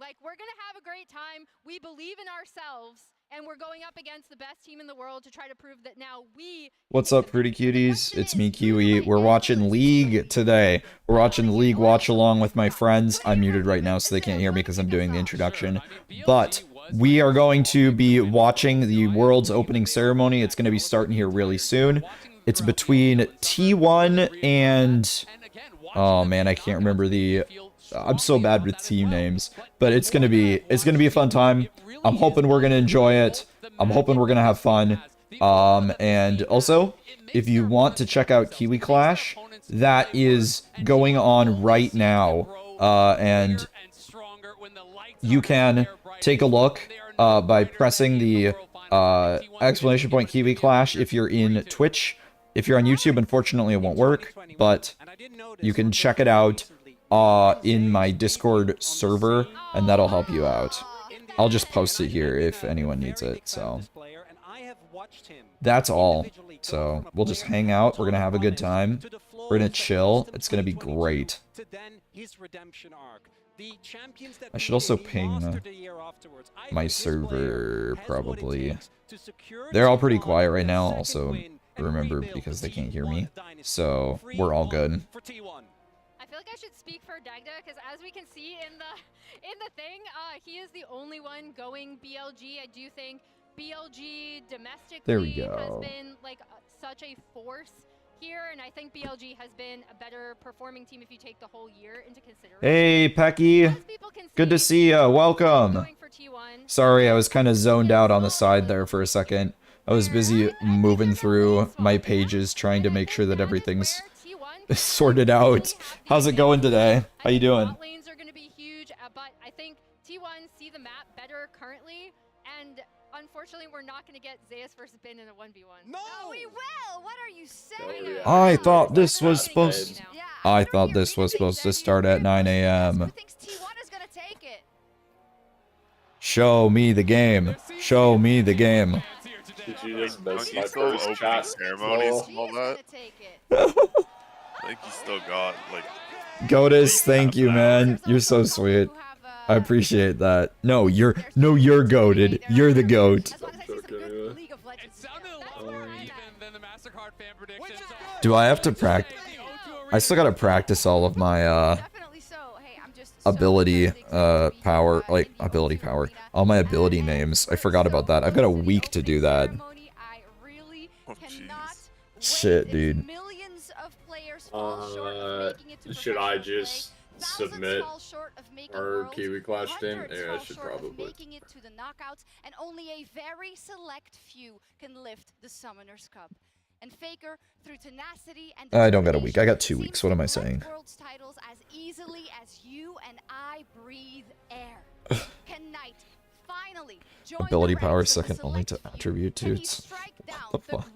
Like, we're going to have a great time. We believe in ourselves, and we're going up against the best team in the world to try to prove that now we... What's up, pretty cuties? It's me, Kiwi. We're watching League today. We're watching the League watch-along with my friends. I'm muted right now, so they can't hear me because I'm doing the introduction. But we are going to be watching the World's opening ceremony. It's going to be starting here really soon. It's between T1 and... Oh, man, I can't remember the... I'm so bad with team names, but it's gonna be a fun time. I'm hoping we're gonna enjoy it. I'm hoping we're gonna have fun. And also, if you want to check out Kiwi Clash, that is going on right now. And you can take a look by pressing the exclamation point Kiwi Clash if you're in Twitch. If you're on YouTube, unfortunately it won't work, but you can check it out in my Discord server, and that'll help you out. I'll just post it here if anyone needs it, so that's all. So we'll just hang out, we're gonna have a good time, we're gonna chill, it's gonna be great. I should also ping my server, probably. They're all pretty quiet right now, also, remember, because they can't hear me, so we're all good. I feel like I should speak for Dagda, because as we can see in the thing, he is the only one going BLG. I do think BLG domestically has been like such a force here, and I think BLG has been a better performing team if you take the whole year into consideration. Hey, Pecky. Good to see ya. Welcome. Sorry, I was kind of zoned out on the side there for a second. I was busy moving through my pages trying to make sure that everything's sorted out. How's it going today? How you doing? Bot lanes are going to be huge, but I think T1 see the map better currently, and unfortunately we're not going to get Zeus versus Bin in a 1v1. No! Oh, we will! What are you saying? I thought this was supposed to start at 9 a.m. Show me the game. Show me the game. Did you just miss my still first open chat? ceremonies and all that? I think you still got, like... Godis, thank you, man. You're so sweet. I appreciate that. No, you're goated. You're the goat. Do I have to practice? I still gotta practice all of my, ability, power, like, ability power. All my ability names. I forgot about that. I've got a week to do that. Shit, dude. Should I just submit our Kiwi Clash team? Yeah, I should probably. And only a very select few can lift the Summoner's Cup. And Faker, through tenacity and I don't got a week. I got 2 weeks. What am I saying? World's titles as easily as you and I breathe air. Can Knight finally join ability power second only to attribute toots. What the fuck?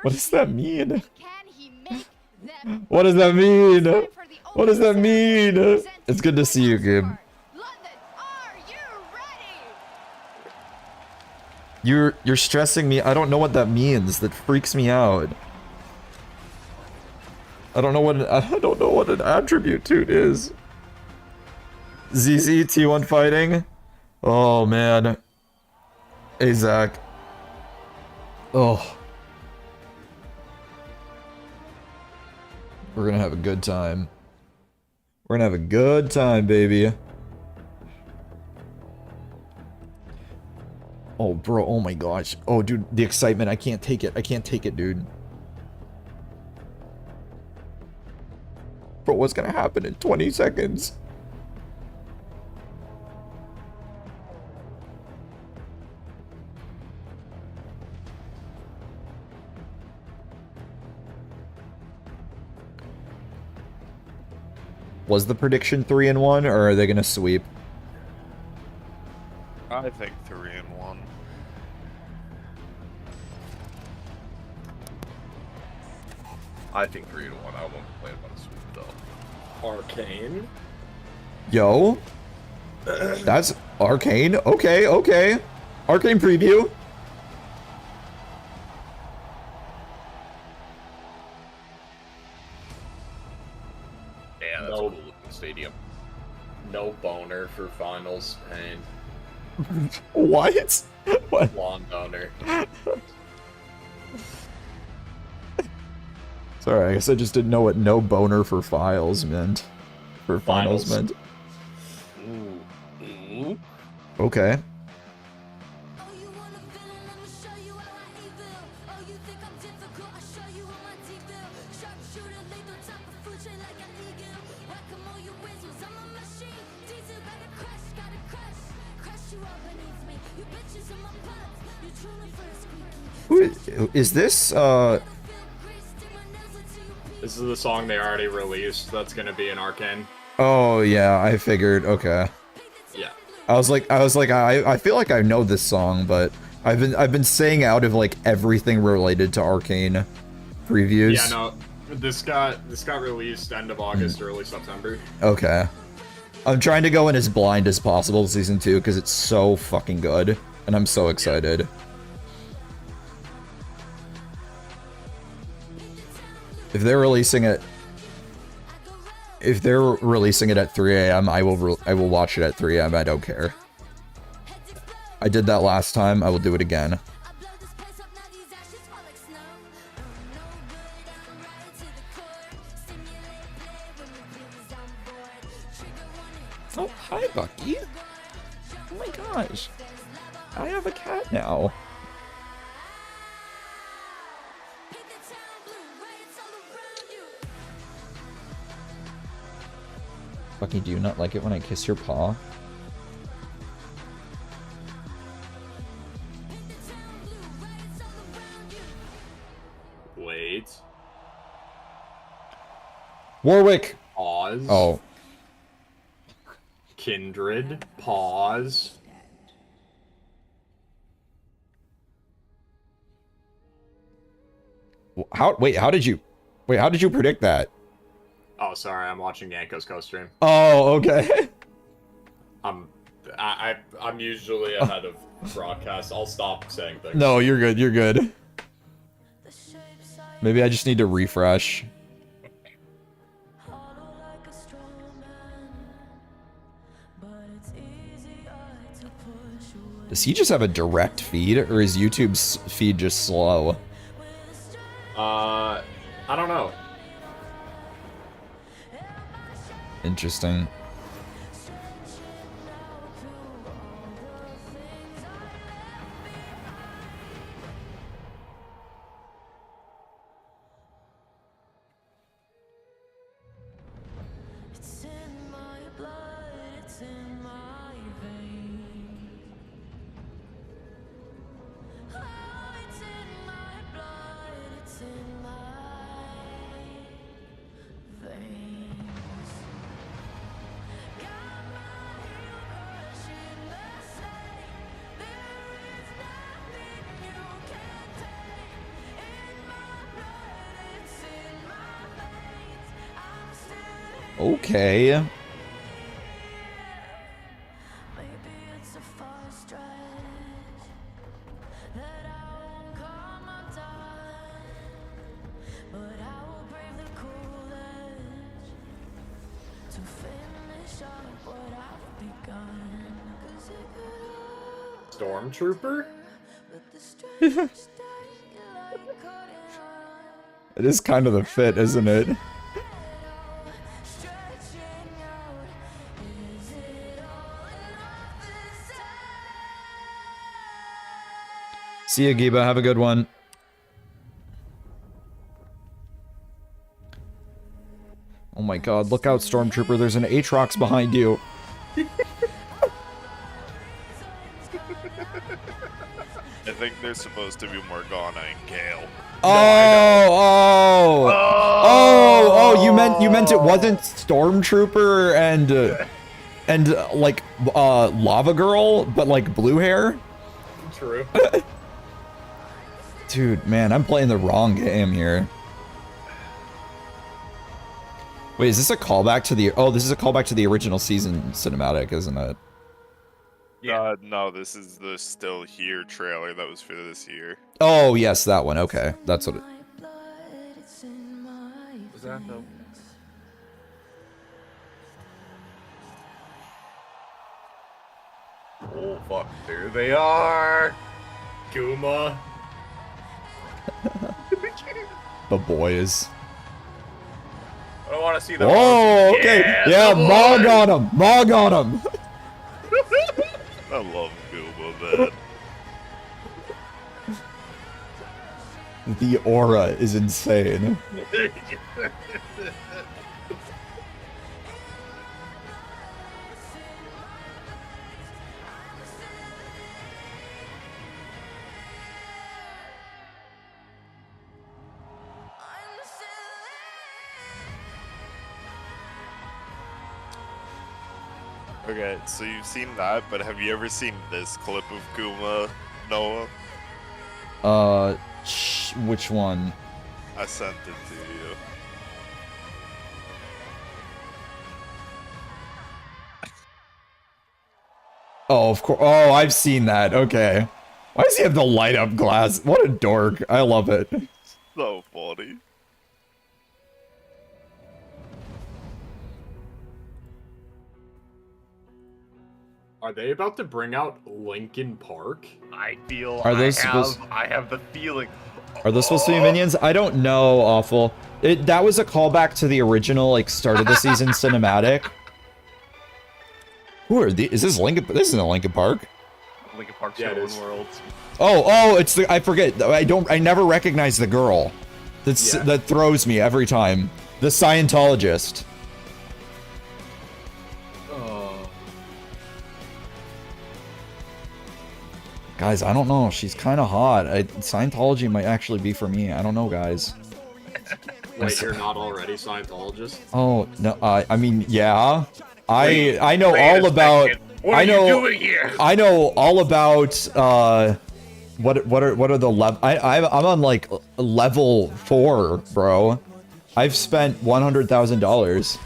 What does that mean? What does that mean? What does that mean? It's good to see you, Gib. You're stressing me. I don't know what that means. That freaks me out. I don't know what an attribute toot is. ZZ T1 fighting. Oh man. Hey Zach. Oh. We're gonna have a good time. We're gonna have a good time, baby. Oh, bro. Oh my gosh. Oh, dude. The excitement. I can't take it. I can't take it, dude. Bro, what's gonna happen in 20 seconds? Was the prediction 3-1, or are they gonna sweep? I think 3-1. I think 3-1. I won't complain about a sweep though. Arcane? Yo. That's Arcane. Okay, okay. Arcane preview. Yeah, that's a cool looking stadium. No boner for finals pain. What? What? Blonde boner. Sorry, I guess I just didn't know what no boner for files meant. For finals meant. Okay. Is this, This is the song they already released that's gonna be in Arcane. Oh, yeah, I figured, okay. Yeah. I feel like I know this song, but I've been saying out of, like, everything related to Arcane previews. Yeah, no, this got released end of August, early September. Okay. I'm trying to go in as blind as possible to Season 2, because it's so fucking good, and I'm so excited. If they're releasing it at 3 a.m., I will watch it at 3 a.m. I don't care. I did that last time. I will do it again. Oh, hi, Bucky. Oh my gosh. I have a cat now. Bucky, do you not like it when I kiss your paw? Wait. Warwick! Pause. Oh. Kindred. Pause. How did you predict that? Oh, sorry, I'm watching Yanko's co-stream. Oh, okay. I'm usually ahead of broadcast. I'll stop saying things. No, you're good, you're good. Maybe I just need to refresh. Does he just have a direct feed, or is YouTube's feed just slow? I don't know. Interesting. Okay. Stormtrooper? It is kind of the fit, isn't it? See ya, Giba. Have a good one. Oh my god, look out, Stormtrooper. There's an Aatrox behind you. I think they're supposed to be Morgana and Gale. Oh, you meant it wasn't Stormtrooper and like Lava Girl, but like blue hair? True. Dude, man, I'm playing the wrong game here. Wait, is this a callback to the... Oh, this is a callback to the original season cinematic, isn't it? Yeah. No, this is the Still Here trailer that was for this year. Oh, yes, that one. Okay, that's what it... Was that though? Oh fuck, there they are. Kuma. The boys. I don't want to see them. Oh, okay. Yeah, Mog on him. Mog on him. I love Kuma, man. The aura is insane. Okay, so you've seen that, but have you ever seen this clip of Kuma, Noah? Which one? I sent it to you. Oh, of course. Oh, I've seen that. Okay. Why does he have the light up glass? What a dork. I love it. So funny. Are they about to bring out Linkin Park? I feel Are those supposed- I have the feeling. Are those supposed to be minions? I don't know, Awful. That was a callback to the original, like, start of the season cinematic. Who are these? Is this Linkin? This isn't a Linkin Park. Linkin Park's Yeah, it own is. worlds. Oh, it's the, I forget. I never recognize the girl. That throws me every time. The Scientologist. Guys, I don't know. She's kind of hot. Scientology might actually be for me. I don't know, guys. Wait, you're not already Scientologist? Oh no. I mean, yeah. I know Wait all a about. second. What are you doing here? I know all about. What are the level? I'm on like level 4, bro. I've spent $100,000.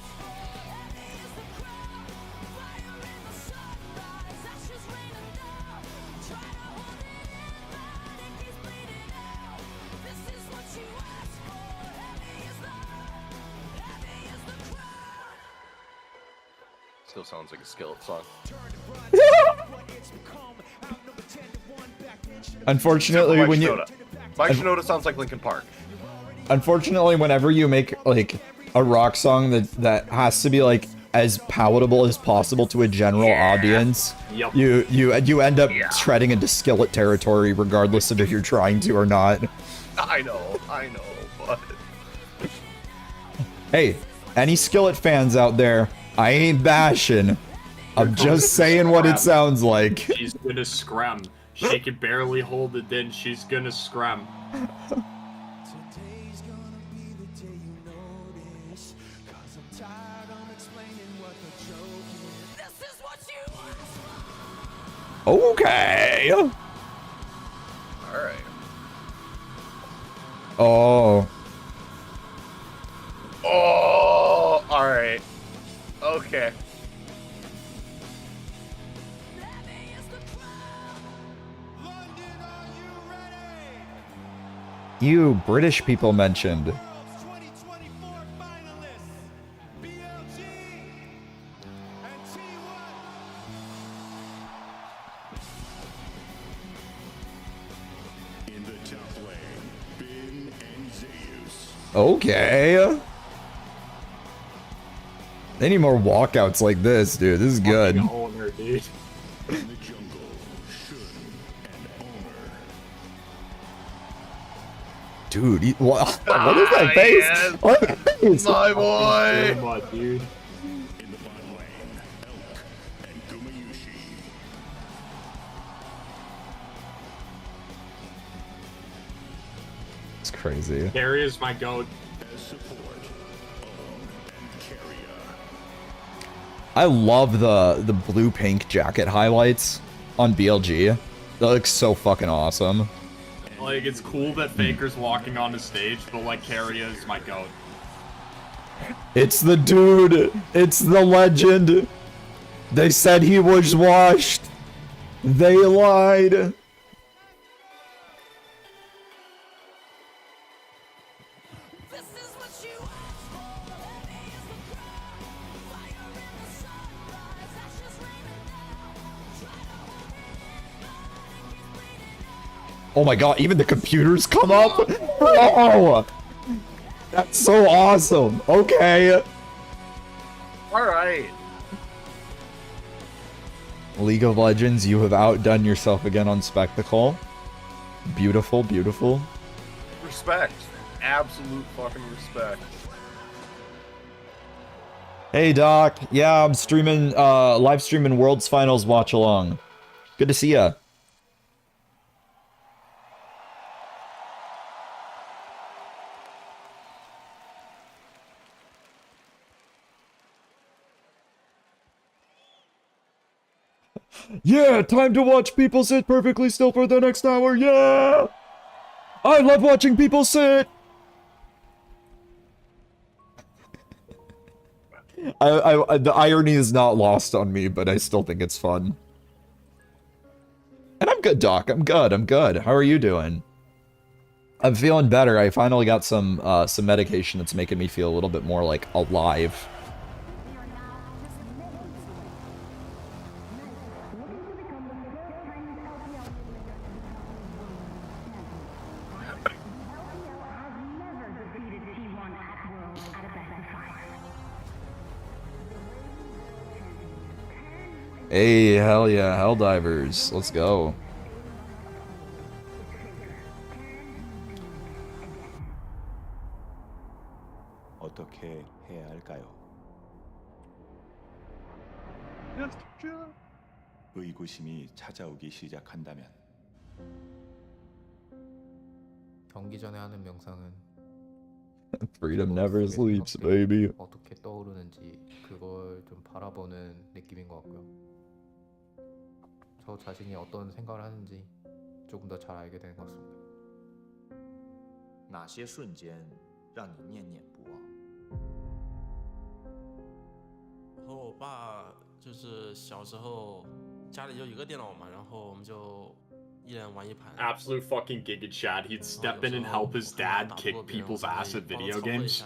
Still sounds like a skillet song. Unfortunately, when you Mike Shinoda sounds like Linkin Park. Unfortunately, whenever you make like a rock song that has to be like as palatable as possible to a general audience, Yep. you end up treading into skillet territory, regardless of if you're trying to or not. I know, but Hey, any skillet fans out there? I ain't bashing. I'm just saying what it sounds like. She's gonna scram. She can barely hold it in. She's gonna scram. Okay. alright. Oh. Oh, alright. Okay. You British people mentioned. Okay. They need more walkouts like this, dude. This is good. Fucking owner, dude. Dude, what is that face? Yes. What is that face? My boy! Kuma, dude. It's crazy. Carry is my goat. I love the blue-pink jacket highlights on BLG. That looks so fucking awesome. Like, it's cool that Faker's walking on the stage, but like, Carrier is my goat. It's the dude. It's the legend. They said he was washed. They lied. Oh my god, even the computers come up? Bro! That's so awesome. Okay. Alright. League of Legends, you have outdone yourself again on Spectacle. Beautiful, beautiful. Respect. Absolute fucking respect. Hey Doc, yeah, I'm streaming, live streaming World's Finals Watchalong. Good to see ya. Yeah, time to watch people sit perfectly still for the next hour, yeah! I love watching people sit! The irony is not lost on me, but I still think it's fun. And I'm good, Doc. I'm good. How are you doing? I'm feeling better. I finally got some medication that's making me feel a little bit more, like, alive. Hey, hell yeah, Helldivers. Let's go. 어떻게 해야 할까요? 의구심이 찾아오기 시작한다면 경기 전에 하는 명상은 Freedom never sleeps, baby. 어떻게 떠오르는지 그걸 좀 바라보는 느낌인 것 같고요. 저 자신이 어떤 생각을 하는지 조금 더 잘 알게 되는 것 같습니다. 哪些瞬间让你念念不忘？和我爸就是小时候家里就一个电脑嘛，然后我们就一人玩一盘。Absolute fucking Giga Chad. He'd step in and help his dad kick people's ass at video games.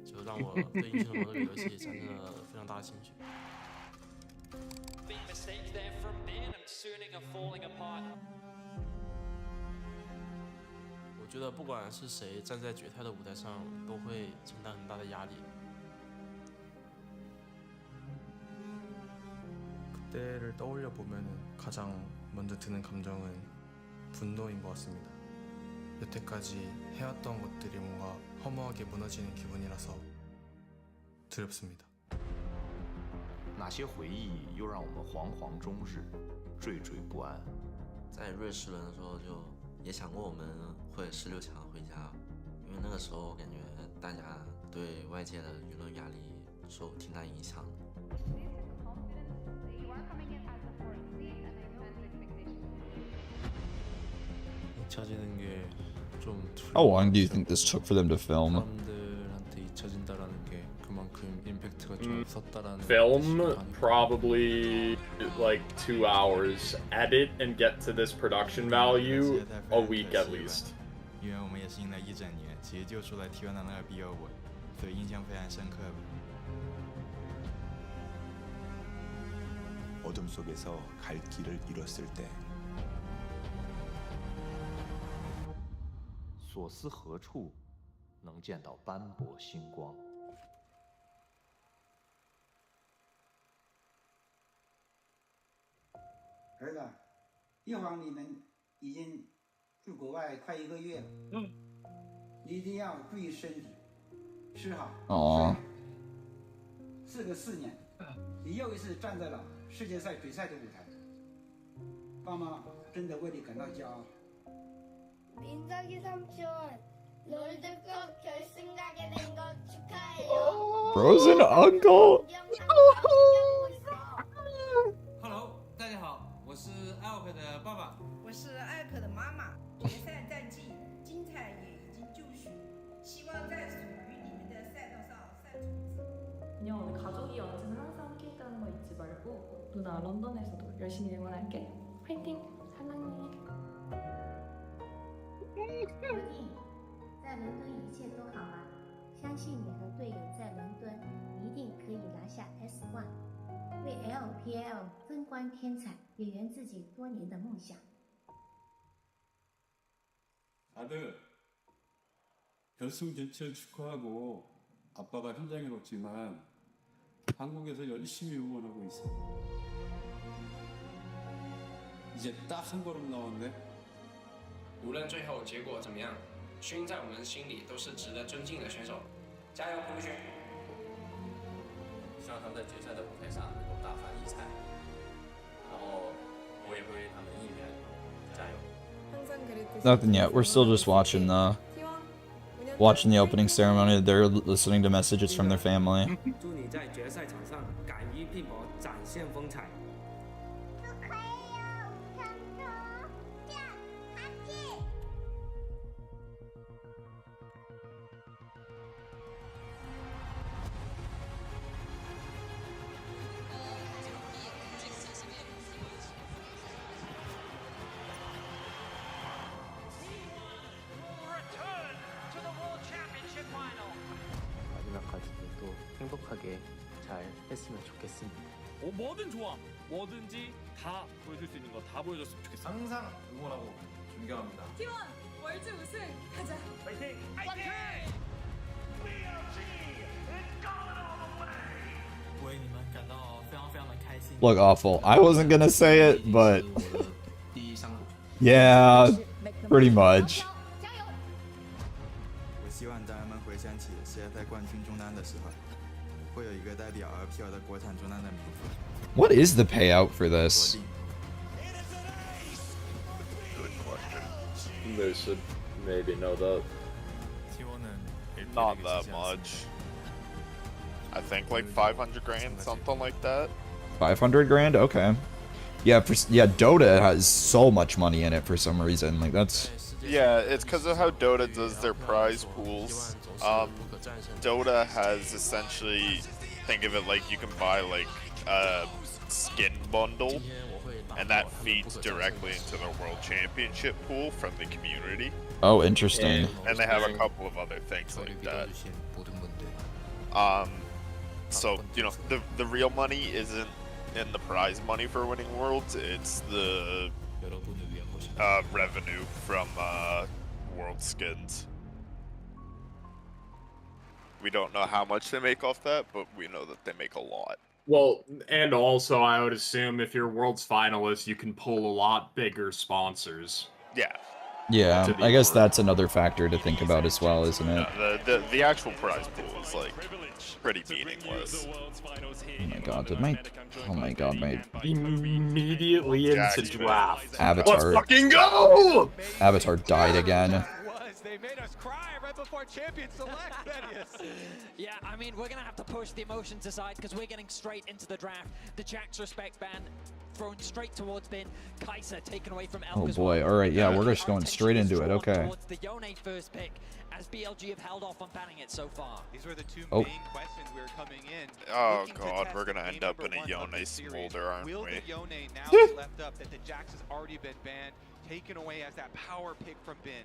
就让我对英雄联盟这个游戏产生了非常大的兴趣。我觉得不管是谁站在决赛的舞台上，都会承担很大的压力。 그때를 떠올려 보면 가장 먼저 드는 감정은 분노인 것 같습니다. 여태까지 해왔던 것들이 뭔가 허무하게 무너지는 기분이라서 두렵습니다. 哪些回忆又让我们惶惶终日，惴惴不安？在瑞士人的时候就也想过我们会16强回家，因为那个时候感觉大家对外界的舆论压力受挺大影响。 잊혀지는 게 좀 How long do you think this took for them to film? 사람들한테 잊혀진다라는 게 그만큼 임팩트가 좀 있었다라는 Film probably like 2 hours. Edit and get to this production value a week at least. 因为我们也是迎来一整年，其实就出来提完了那个毕业文，所以印象非常深刻。 어둠 속에서 갈 길을 잃었을 때 所思何处能见到斑驳星光？儿子，一晃你们已经住国外快1个月了，你一定要注意身体，吃好。哦。事隔4年，你又一次站在了世界赛决赛的舞台，爸妈真的为你感到骄傲。 민석이 삼촌, 롤드컵 결승 가게 된 거 축하해요. Frozen uncle. Hello， 大家好，我是艾尔克的爸爸，我是艾尔克的妈妈。决赛战绩精彩也已经就绪，希望在属于你们的赛道上赛出一次。 안녕, 오늘 가족이 언제나 항상 함께 있다는 거 잊지 말고 누나 런던에서도 열심히 응원할게. 화이팅! 사랑해. 罗尼，在伦敦一切都好吗？相信你和队友在伦敦一定可以拿下 S1，为 LPL 争光添彩，也圆自己多年的梦想。 아들, 결승 진출 축하하고 아빠가 현장에 없지만 한국에서 열심히 응원하고 있어. 이제 딱 한 걸음 나왔네. 无论最后结果怎么样，勋在我们心里都是值得尊敬的选手。加油，胡勋！希望他们在决赛的舞台上能够大放异彩，然后我也会为他们应援，加油！ Nothing yet. We're still just watching the opening ceremony. They're listening to messages from their family. 祝你在决赛场上敢于拼搏，展现风采。 마지막까지도 또 행복하게 잘 했으면 좋겠습니다. 뭐든 좋아. 뭐든지 다 보여줄 수 있는 거 다 보여줬으면 좋겠어. 항상 응원하고 존경합니다. T1 월드 우승 가자. 파이팅! 파이팅! Look awful. I wasn't gonna say it, but yeah, pretty much. 我希望家人们回想起世界赛冠军中单的时候，会有一个代表 LPL 的国产中单的名字。What is the payout for this? Good question. They should maybe know that. Not that much. I think like 500 grand, something like that. 500 grand? Okay. Yeah, Dota has so much money in it for some reason. Like that's. Yeah, it's because of how Dota does their prize pools. Dota has essentially, think of it like you can buy like a skin bundle, and that feeds directly into the World Championship pool from the community. Oh, interesting. And they have a couple of other things like that. So you know, the real money isn't in the prize money for winning Worlds. It's the revenue from World skins. We don't know how much they make off that, but we know that they make a lot. Well, and also I would assume if you're World's finalist, you can pull a lot bigger sponsors. Yeah. Yeah, I guess that's another factor to think about as well, isn't it? The actual prize pool is like pretty meaningless. Oh my god, oh my god, my immediately into draft. Avatar. Let's fucking go! Avatar died again. They made us cry right before Champion Select, Venius. Yeah, I mean, we're gonna have to push the emotions aside because we're getting straight into the draft. The Jax respect ban thrown straight towards Bin. Kaiser taken away from Elk. Oh boy, alright, yeah, we're just going straight into it, okay. Towards the Yone first pick, as BLG have held off on banning it so far. These were the two main questions we were coming in. Oh god, we're gonna end up in a Yone smolder, aren't Will we? the Yone now be left up that the Jax has already been banned, taken away as that power pick from Bin?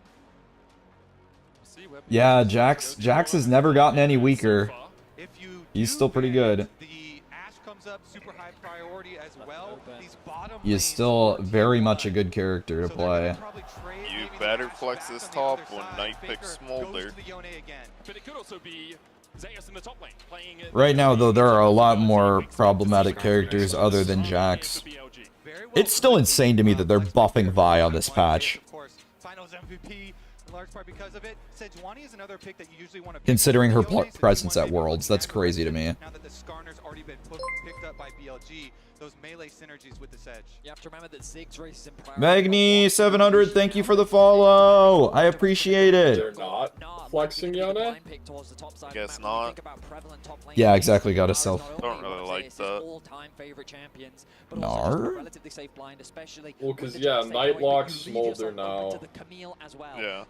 Yeah, Jax has never gotten any weaker. He's still pretty good. He is still very much a good character to play. You better flex this top when Knight picks Smolder. Right now, though, there are a lot more problematic characters other than Jax. It's still insane to me that they're buffing Vi on this patch. Considering her presence at Worlds, that's crazy to me. Now that the Skarner's already been picked up by BLG, those melee synergies with the Sedge. You have to remember that Ziggs race in Magni 700, thank you for the follow. I appreciate it. They're not flexing Yone? Guess not. Yeah, exactly. Got a self. Don't really like that. Nar? Well, because yeah, Nightlock Smolder now. Yeah.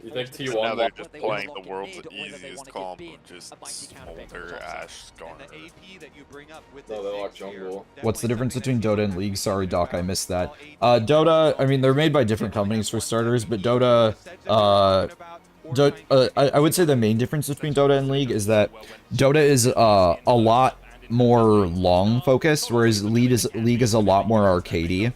You think T1? Now they're just playing the world's easiest comp of just Smolder, Ashe, Skarner. No, they lock jungle. What's the difference between Dota and League? Sorry, Doc, I missed that. Dota, I mean, they're made by different companies for starters, but Dota, I would say the main difference between Dota and League is that Dota is a lot more long focused, whereas League is a lot more arcadey.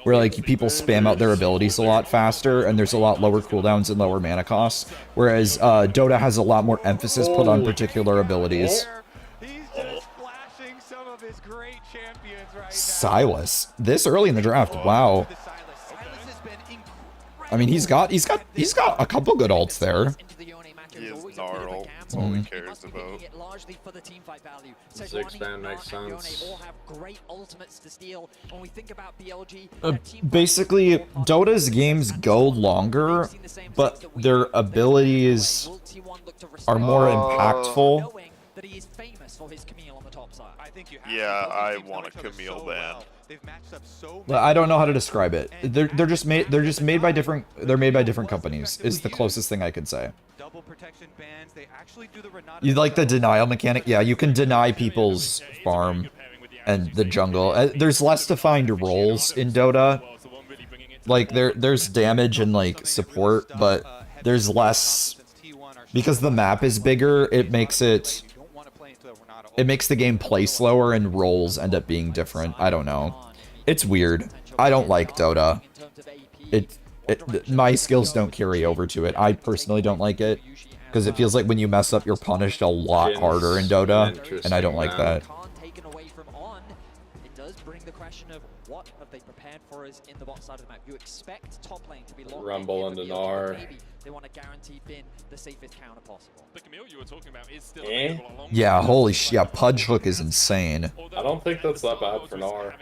where like people spam out their abilities a lot faster, and there's a lot lower cooldowns and lower mana costs. Whereas Dota has a lot more emphasis put on particular abilities. Silas, this early in the draft, wow. I mean, he's got a couple good ults there. He is gnarl. That's all he cares about. Six-man makes sense. Basically, Dota's games go longer, but their abilities are more impactful. Yeah, I want a Camille ban. But I don't know how to describe it. They're just made by different companies. Is the closest thing I could say. You like the denial mechanic? Yeah, you can deny people's farm and the jungle. There's less defined roles in Dota. Like there's damage and like support, but there's less because the map is bigger. It makes the game play slower and roles end up being different. I don't know. It's weird. I don't like Dota. My skills don't carry over to it. I personally don't like it because it feels like when you mess up, you're punished a lot harder in Dota, and I don't like that. Rumble and Dinar. They want to guarantee Bin the safest counter possible. The Camille you were talking about is still Yeah, holy shit. Yeah, Pudge Hook is insane. I don't think that's that bad for Nar.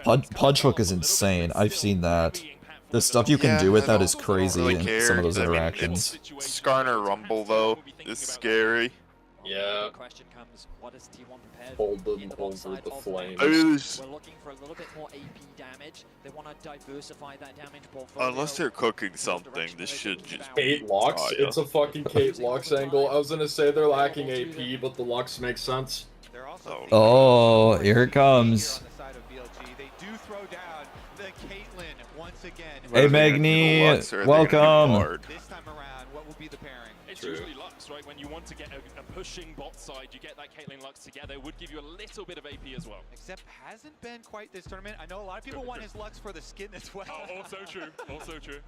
Pudge Hook is insane. I've seen that. The stuff you can do with that is crazy in some of those interactions. Skarner Rumble, though, is scary. Yeah. Hold them over the flames. I mean, We're looking for a little bit more AP damage. They want to diversify that damage portfolio. Unless they're cooking something, this should just be Kate Lux? fire. It's a fucking Kate Lux angle. I was gonna say they're lacking AP, but the Lux makes sense. Oh, here it comes. Hey, Magni, welcome. It's usually Lux, right? When you want to get a pushing bot side, you get that Caitlyn Lux together. It would give you a little bit of AP as well. Except hasn't been quite this tournament. I know a lot of people want his Lux for the skin as well. Also true. Also true.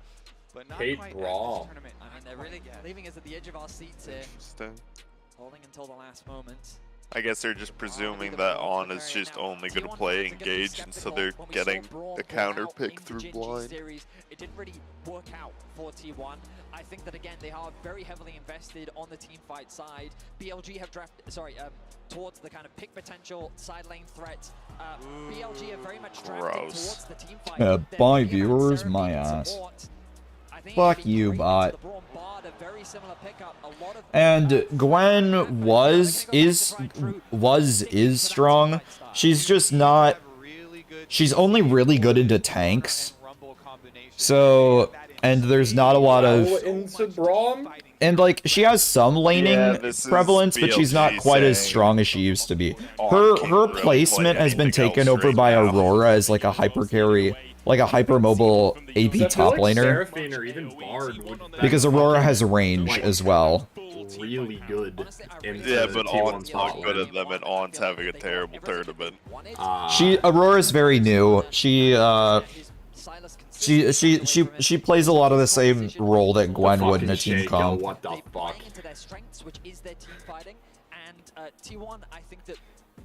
But not Kate quite Raw. this tournament. I mean, they're really leaving us at the edge of our seats here. Holding until the last moment. I guess they're just presuming that On is just only going to play Engage, and so they're getting a counter pick through blind. It didn't really work out for T1. I think that again they are very heavily invested on the team fight side. BLG have drafted, towards the kind of pick potential side lane threat. BLG have very much drafted towards the team fight. Bye viewers, my ass. Fuck you, bot. And Gwen is strong. She's just not. She's only really good into tanks. So, and there's not a lot of. And like she has some laning prevalence, but she's not quite as strong as she used to be. Her placement has been taken over by Aurora as like a hyper carry. Like a hypermobile AP top laner. Because Aurora has range as well. Really good. Yeah, but On's not good at them, and On's having a terrible tournament. Aurora's very new. She plays a lot of the same role that Gwen would in a team comp. What the fuck?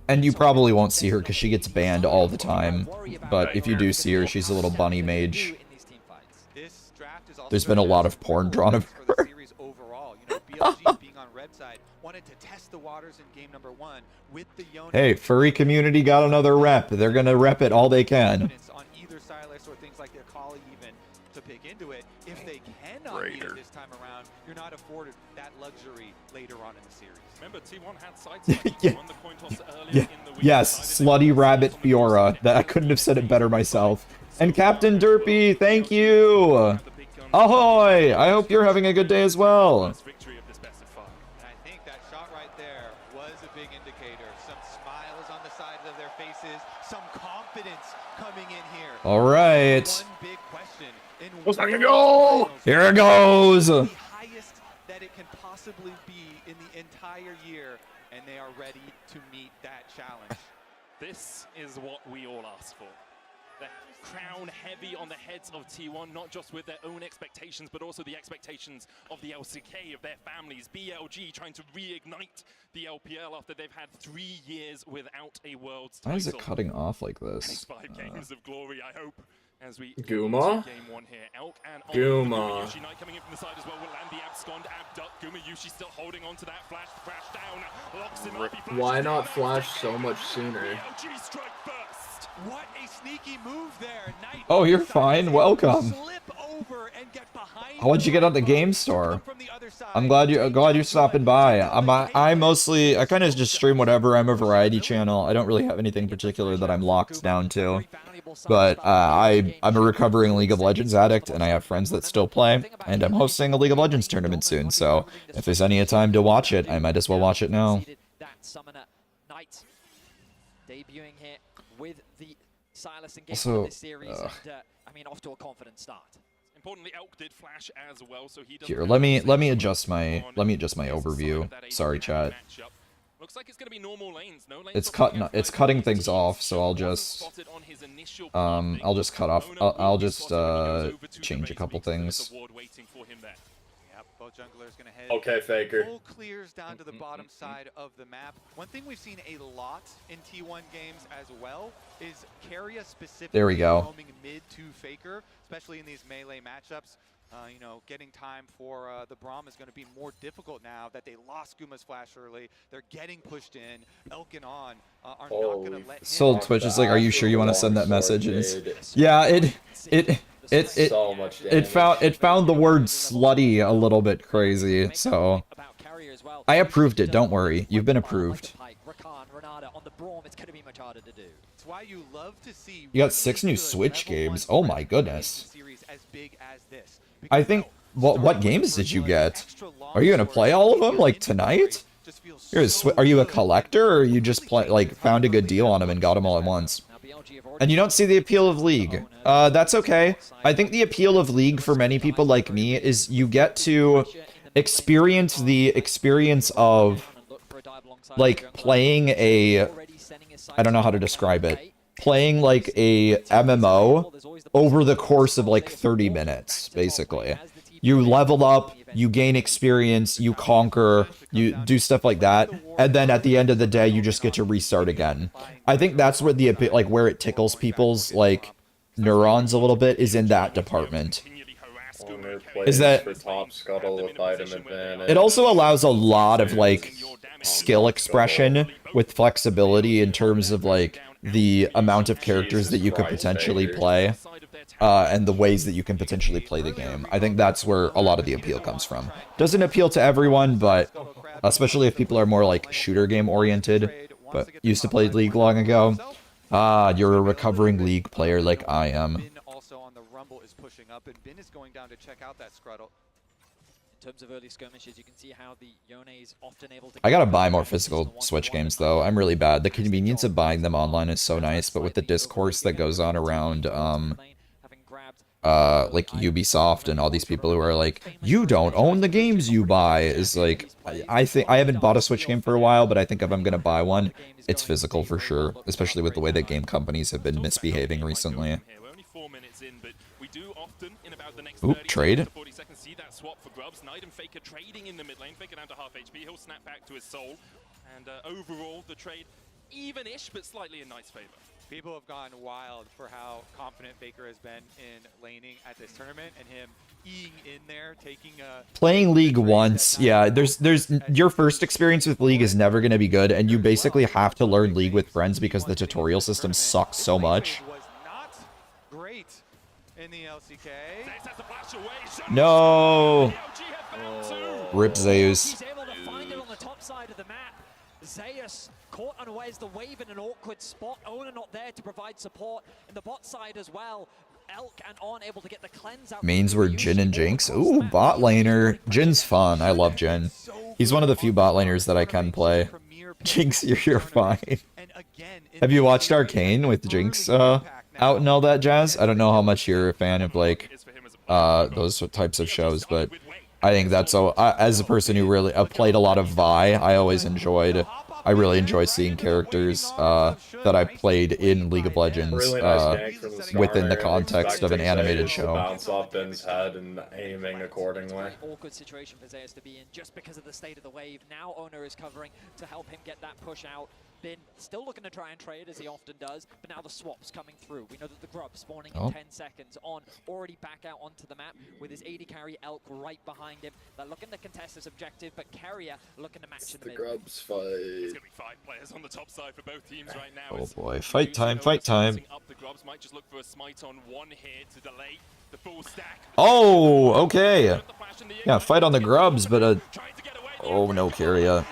And you probably won't see her because she gets banned all the time. But if you do see her, she's a little bunny mage. There's been a lot of porn drawn of her. Hey, furry community got another rep. They're gonna rep it all they can. If they cannot beat it this time around, you're not afforded that luxury later on in the series. Remember, T1 had sides on the coin toss earlier in the week. Yes, slutty rabbit Fiora. That I couldn't have said it better myself. And Captain Derpy, thank you. Ahoy! I hope you're having a good day as well. And I think that shot right there was a big indicator. Some smiles on the sides of their faces, some confidence coming in here. All right. One big question. Here it goes. The highest that it can possibly be in the entire year, and they are ready to meet that challenge. This is what we all asked for. the crown heavy on the heads of T1, not just with their own expectations, but also the expectations of the LCK, of their families. BLG trying to reignite the LPL after they've had 3 years without a Worlds title. Why is it cutting off like this? 5 games of glory, I hope. As we Guma? game 1 here. Elk and Guma. Yushi Knight coming in from the side as well will land the abscond, abduct. Guma Yushi still holding on to that flash down. Locks him up. Why not flash so much sooner? BLG strike first. What a sneaky move there. Knight Oh, you're fine. Welcome. slip over and get behind. How'd you get on the game store? I'm glad you're stopping by. I kind of just stream whatever. I'm a variety channel. I don't really have anything particular that I'm locked down to. But I'm a recovering League of Legends addict, and I have friends that still play, and I'm hosting a League of Legends tournament soon, so if there's any time to watch it, I might as well watch it now. That Summoner Knight debuting here with the Silas engagement Also, of this series, and I mean, off to a confident start. Importantly, Elk did flash as well, so he Here, let me adjust my overview. Sorry, chat. Looks like it's going to be normal lanes. No lanes It's cutting things off, so I'll just cut off. I'll just change a couple things. Both junglers gonna head Okay, Faker. full clears down to the bottom side of the map. One thing we've seen a lot in T1 games as well is Carrier specifically There we go. roaming mid to Faker, especially in these melee matchups. You know, getting time for the Braum is going to be more difficult now that they lost Guma's flash early. They're getting pushed in. Elk and On are not going to let him. Soul Twitch is like, are you sure you want to send that message? And yeah, it found the word slutty a little bit crazy, so I approved it. Don't worry, you've been approved. It's why you love to see You got 6 new Switch games. Oh my goodness. I think. What games did you get? Are you gonna play all of them like tonight? Are you a collector, or you just found a good deal on them and got them all at once? And you don't see the appeal of League. That's okay. I think the appeal of League for many people like me is you get to experience the experience of like playing a, I don't know how to describe it, playing like a MMO over the course of like 30 minutes, basically. You level up, you gain experience, you conquer, you do stuff like that, and then at the end of the day, you just get to restart again. I think that's where where it tickles people's like neurons a little bit, is in that department. Is that it also allows a lot of like skill expression with flexibility in terms of like the amount of characters that you could potentially play, and the ways that you can potentially play the game. I think that's where a lot of the appeal comes from. Doesn't appeal to everyone, but especially if people are more like shooter game oriented, but used to play League long ago. You're a recovering League player like I am. Also on the Rumble is pushing up, and Bin is going down to check out that Scruttle. In terms of early skirmishes, you can see how the Yone is often able to. I gotta buy more physical Switch games though. I'm really bad. The convenience of buying them online is so nice, but with the discourse that goes on around like Ubisoft and all these people who are like, you don't own the games you buy, is like, I think I haven't bought a Switch game for a while, but I think if I'm gonna buy one, it's physical for sure, especially with the way that game companies have been misbehaving recently. Oop, trade. See that swap for Grubs. Knight and Faker trading in the mid lane. Faker down to half HP. He'll snap back to his soul. And overall, the trade even-ish, but slightly in Knight's favor. People have gone wild for how confident Faker has been in laning at this tournament, and him eating in there, taking a... Playing League once, yeah, there's your first experience with League is never going to be good, and you basically have to learn League with friends because the tutorial system sucks so much. Was not great in the LCK. No! Rip Zeus. He's able to find it on the top side of the map. Zeus caught unawares, the wave in an awkward spot. Owner not there to provide support. In the bot side as well. Elk and On able to get the cleanse out. Mains were Jhin and Jinx. Ooh, bot laner. Jin's fun. I love Jhin. He's one of the few bot laners that I can play. Jinx, you're fine. Have you watched Arcane with Jinx out and all that jazz? I don't know how much you're a fan of like those types of shows, but I think that's so. As a person who really played a lot of Vi, I always enjoyed I really enjoy seeing characters that I played in League of Legends Really nice gank from the start. within the context of an animated To show. bounce off Ben's head and aiming accordingly. Awkward situation for Zeus to be in just because of the state of the wave. Now Owner is covering to help him get that push out. Bin still looking to try and trade as he often does, but now the swap's coming through. We know that the grub spawning in 10 seconds on, already back out onto the map with his AD carry Elk right behind him. They're looking to contest this objective, but Carrier looking to match in the mid. Grub's fight. It's gonna be 5 players on the top side for both teams right now. Oh boy, fight time, fight time. Up the grubs might just look for a smite on one here to delay the full stack. Oh, okay. Yeah, fight on the grubs, but oh no, Carrier.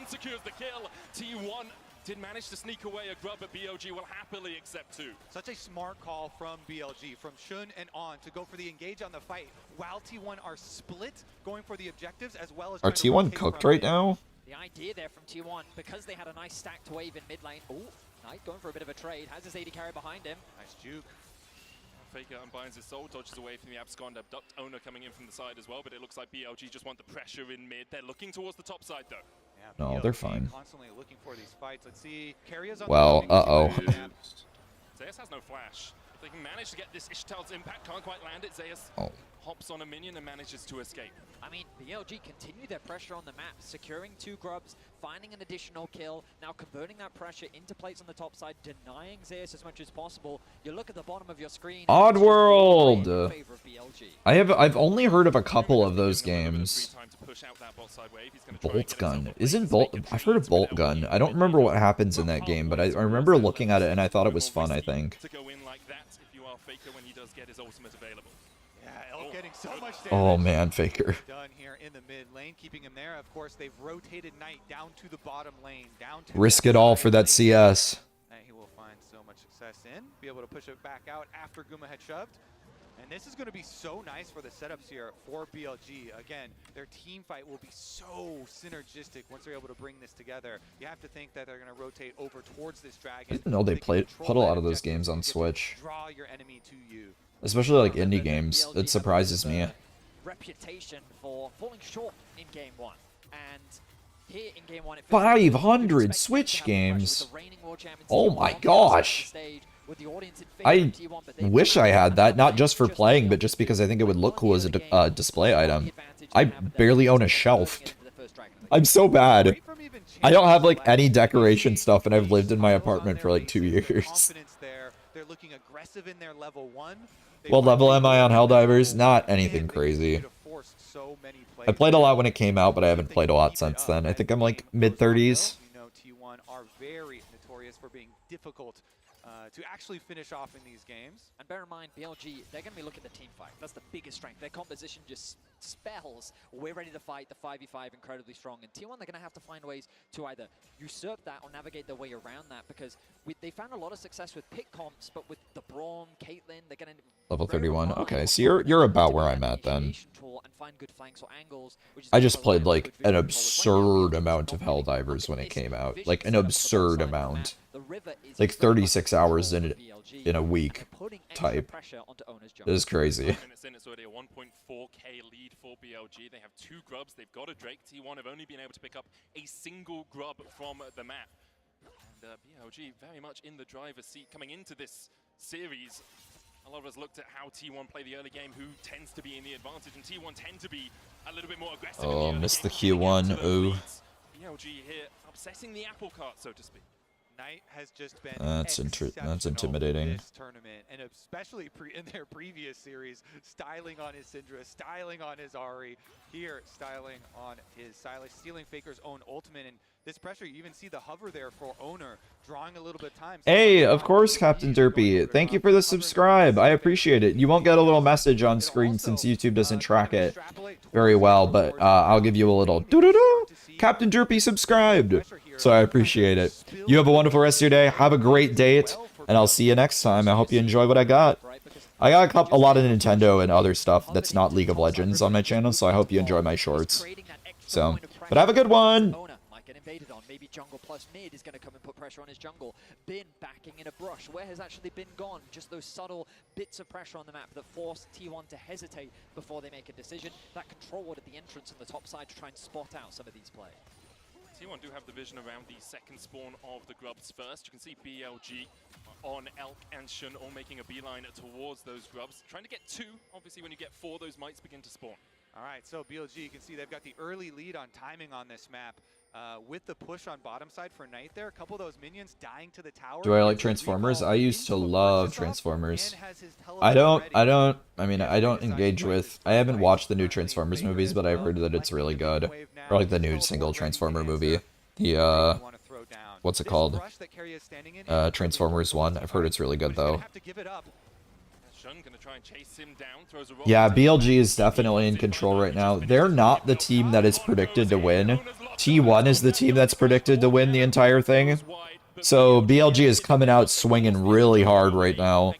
Secures the kill. T1 did manage to sneak away a grub, but BLG will happily accept 2. Such a smart call from BLG, from Shun and on, to go for the engage on the fight, while T1 are split, going for the objectives, as well as... Are T1 cooked right now? The idea there from T1, because they had a nice stacked wave in mid lane. Oh, Knight going for a bit of a trade, has his AD carry behind him. Nice juke. Faker unbinds his soul, dodges away from the abscond, abduct Owner coming in from the side as well, but it looks like BLG just want the pressure in mid. They're looking towards the top side though. No, they're fine. Constantly looking for these fights. Let's see. Carrier's on well, uh-oh. Zeus has no flash. If they can manage to get this Ishtal's impact, can't quite land it. Zeus hops on a minion and manages to escape. I mean, BLG continue their pressure on the map, securing 2 grubs, finding an additional kill, now converting that pressure into plates on the top side, denying Zeus as much as possible. You look at the bottom of your screen. Oddworld! I've only heard of a couple of those games. Bolt Gun. Isn't Bolt... I've heard of Bolt Gun. I don't remember what happens in that game, but I remember looking at it and I thought it was fun, I think. To go in like that if you are Faker when he does get his ultimate available. Yeah, Elk getting so much damage. Oh man, Faker. Done here in the mid lane, keeping him there. Of course, they've rotated Knight down to the bottom lane, down to Risk it all for that CS. He will find so much success in, be able to push it back out after Guma had shoved. And this is going to be so nice for the setups here for BLG. Again, their team fight will be so synergistic once they're able to bring this together. You have to think that they're going to rotate over towards this dragon. I didn't know they put a lot of those games on Switch. Draw your enemy to you. Especially like indie games. It surprises me. Reputation for falling short in game 1. And here in game 1, it 500 Switch games. Oh my gosh. I wish I had that, not just for playing, but just because I think it would look cool as a display item. I barely own a shelf. I'm so bad. I don't have like any decoration stuff, and I've lived in my apartment for like 2 years. They're looking aggressive in their level 1. What level am I on Helldivers? Not anything crazy. I played a lot when it came out, but I haven't played a lot since then. I think I'm like mid-30s. You know, T1 are very notorious for being difficult to actually finish off in these games. And bear in mind, BLG, they're going to be looking at the team fight. That's the biggest strength. Their composition just spells, we're ready to fight, the 5v5 incredibly strong. And T1, they're going to have to find ways to either usurp that or navigate their way around that, because they found a lot of success with pick comps, but with the Braum, Caitlyn, they're going to... Level 31. Okay, so you're about where I'm at then. I just played like an absurd amount of Helldivers when it came out. Like an absurd amount. Like 36 hours in a week type. This is crazy. It's already a 1.4k lead for BLG. They have 2 grubs. They've got a Drake. T1 have only been able to pick up a single grub from the map. And BLG very much in the driver's seat coming into this series. A lot of us looked at how T1 play the early game, who tends to be in the advantage, and T1 tend to be a little bit more aggressive. Oh, missed the Q1. Ooh. BLG here upsetting the apple cart, so to speak. Knight has just been that's intimidating. This tournament, and especially in their previous series, styling on his Syndra, styling on his Ahri, here styling on his Silas, stealing Faker's own ultimate, and this pressure, you even see the hover there for Owner, drawing a little bit of time. Hey, of course, Captain Derpy. Thank you for the subscribe. I appreciate it. You won't get a little message on screen since YouTube doesn't track it very well, but I'll give you a little doo-doo-doo. Captain Derpy subscribed. So I appreciate it. You have a wonderful rest of your day. Have a great date, and I'll see you next time. I hope you enjoy what I got. I got a lot of Nintendo and other stuff that's not League of Legends on my channel, so I hope you enjoy my shorts. So, but have a good one. Invaded on. Maybe jungle plus mid is going to come and put pressure on his jungle. Bin backing in a brush. Where has actually been gone? Just those subtle bits of pressure on the map that force T1 to hesitate before they make a decision. That control ward at the entrance on the top side to try and spot out some of these plays. T1 do have the vision around the second spawn of the grubs first. You can see BLG on Elk and Shun all making a beeline towards those grubs. Trying to get 2, obviously when you get 4, those mites begin to spawn. All right, so BLG, you can see they've got the early lead on timing on this map. With the push on bottom side for Knight there, a couple of those minions dying to the tower. Do I like Transformers? I used to love Transformers. I don't engage with, I haven't watched the new Transformers movies, but I've heard that it's really good. Or like the new single Transformer movie. The, what's it called? Transformers 1. I've heard it's really good though. Yeah, BLG is definitely in control right now. They're not the team that is predicted to win. T1 is the team that's predicted to win the entire thing. So BLG is coming out swinging really hard right now.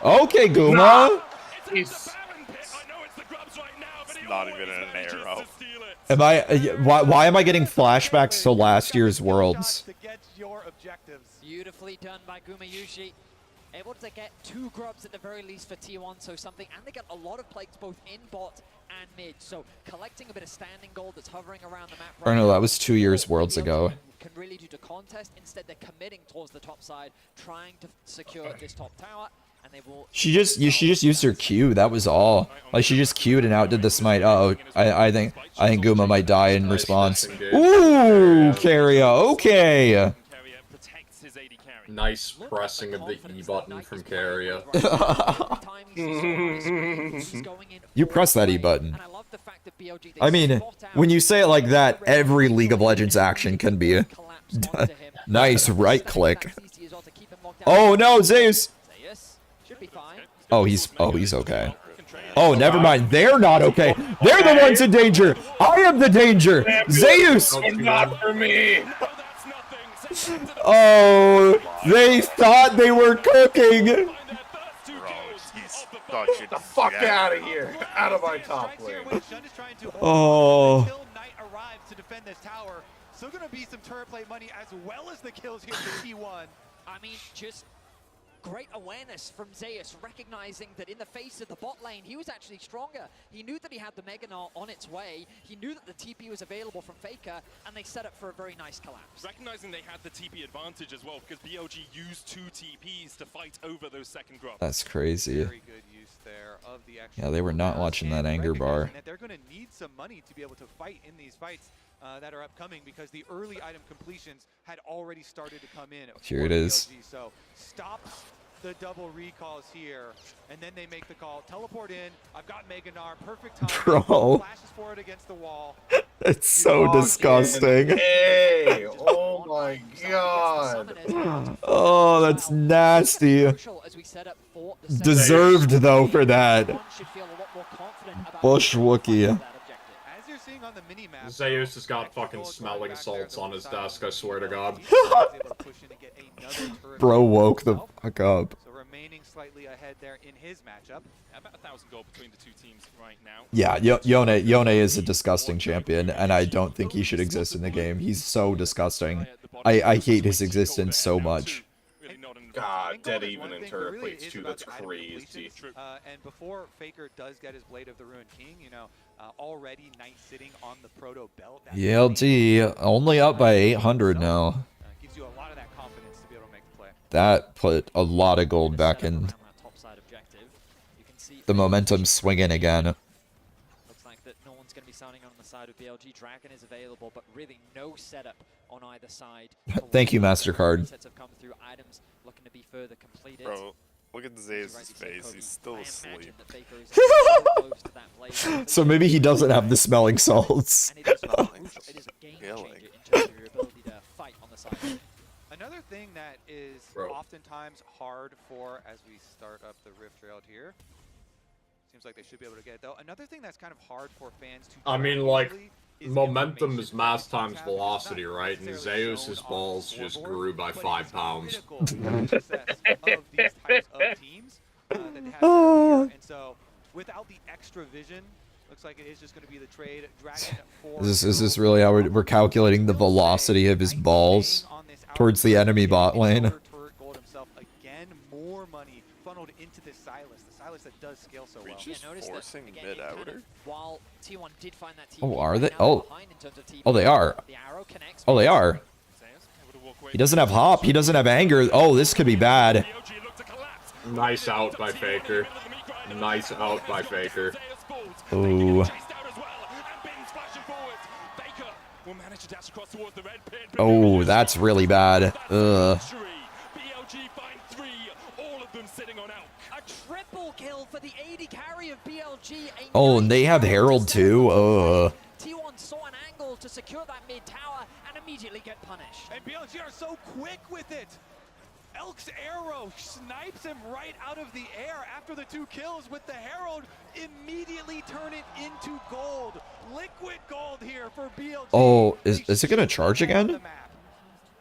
Okay, Guma. It's not even an arrow. Am I? Why am I getting flashbacks to last year's Worlds? Beautifully done by Gumayushi. Able to get 2 grubs at the very least for T1, so something, and they get a lot of plates both in bot and mid, so collecting a bit of standing gold that's hovering around the map right Or no, that was 2 years Worlds ago. Can really do the contest. Instead, they're committing towards the top side, trying to secure this top tower, and they will... She just used her Q, that was all. Like, she just Q'd and outdid the smite. Uh-oh, I think Guma might die in response. Ooh, Carrier, okay! Nice pressing of the E button from Carrier. You press that E button. I mean, when you say it like that, every League of Legends action can be a nice right click. Oh no, Zeus! Oh, he's okay. Oh, never mind. They're not okay. They're the ones in danger. I am the danger. Zeus! Not for me. Oh, they thought they were cooking. Get the fuck out of here. Out of my top lane. Oh. Still gonna be some turret play money as well as the kills here for T1. I mean, just great awareness from Zeus, recognizing that in the face of the bot lane, he was actually stronger. He knew that he had the Mega Gnar on its way. He knew that the TP was available from Faker, and they set up for a very nice collapse. Recognizing they had the TP advantage as well, because BLG used 2 TPs to fight over those second grubs. That's crazy. Very good use there of the extra. Yeah, they were not watching that anger bar. That they're going to need some money to be able to fight in these fights that are upcoming, because the early item completions had already started to come in. Here it is. BLG. So stops the double recalls here, and then they make the call. Teleport in. I've got Mega Gnar. Perfect time. Bro. Flashes forward against the wall. It's so disgusting. Hey, oh my god. Oh, that's nasty. Deserved though for that. Bush Wookie. Zeus has got fucking smelling salts on his desk, I swear to God. Bro woke the fuck up. So remaining slightly ahead there in his matchup. About 1,000 gold between the 2 teams right now. Yeah, Yone is a disgusting champion, and I don't think he should exist in the game. He's so disgusting. I hate his existence so much. God, dead even in turret plates too, that's crazy. And before Faker does get his Blade of the Ruined King, you know, already Knight sitting on the Proto Belt. ELD only up by 800 now. Gives you a lot of that confidence to be able to make the play. That put a lot of gold back in. The momentum swinging again. Looks like that no one's going to be sounding on the side of BLG. Dragon is available, but really no setup on either side. Thank you, MasterCard. Sets have come through, items looking to be further completed. Bro, look at Zeus' face. He's still asleep. So maybe he doesn't have the smelling salts. Another thing that is oftentimes hard for, as we start up the Rift Railed here, seems like they should be able to get it though. Another thing that's kind of hard for fans to I mean, like, momentum is mass times velocity, right? And Zeus's balls just grew by 5 pounds. And so, without the extra vision, looks like it is just going to be the trade. Dragon Is this really how we're calculating the velocity of his balls towards the enemy bot lane? Again, more money funneled into this Silas. The stylist that does scale so well. Just forcing mid-outer? While T1 did find that TP, Oh, are they? now Oh. behind in terms of TP. Oh, they are. The arrow connects. Oh, they are. He doesn't have hop. He doesn't have anger. Oh, this could be bad. Nice out by Faker. Nice out by Faker. Ooh. Oh, that's really bad. Ugh. A triple kill for the AD carry of BLG. Oh, and they have Herald too. Ugh. T1 saw an angle to secure that mid tower and immediately get punished. And BLG are so quick with it. Elk's arrow snipes him right out of the air after the 2 kills with the Herald immediately turn it into gold. Liquid gold here for BLG. Oh, is it gonna charge again?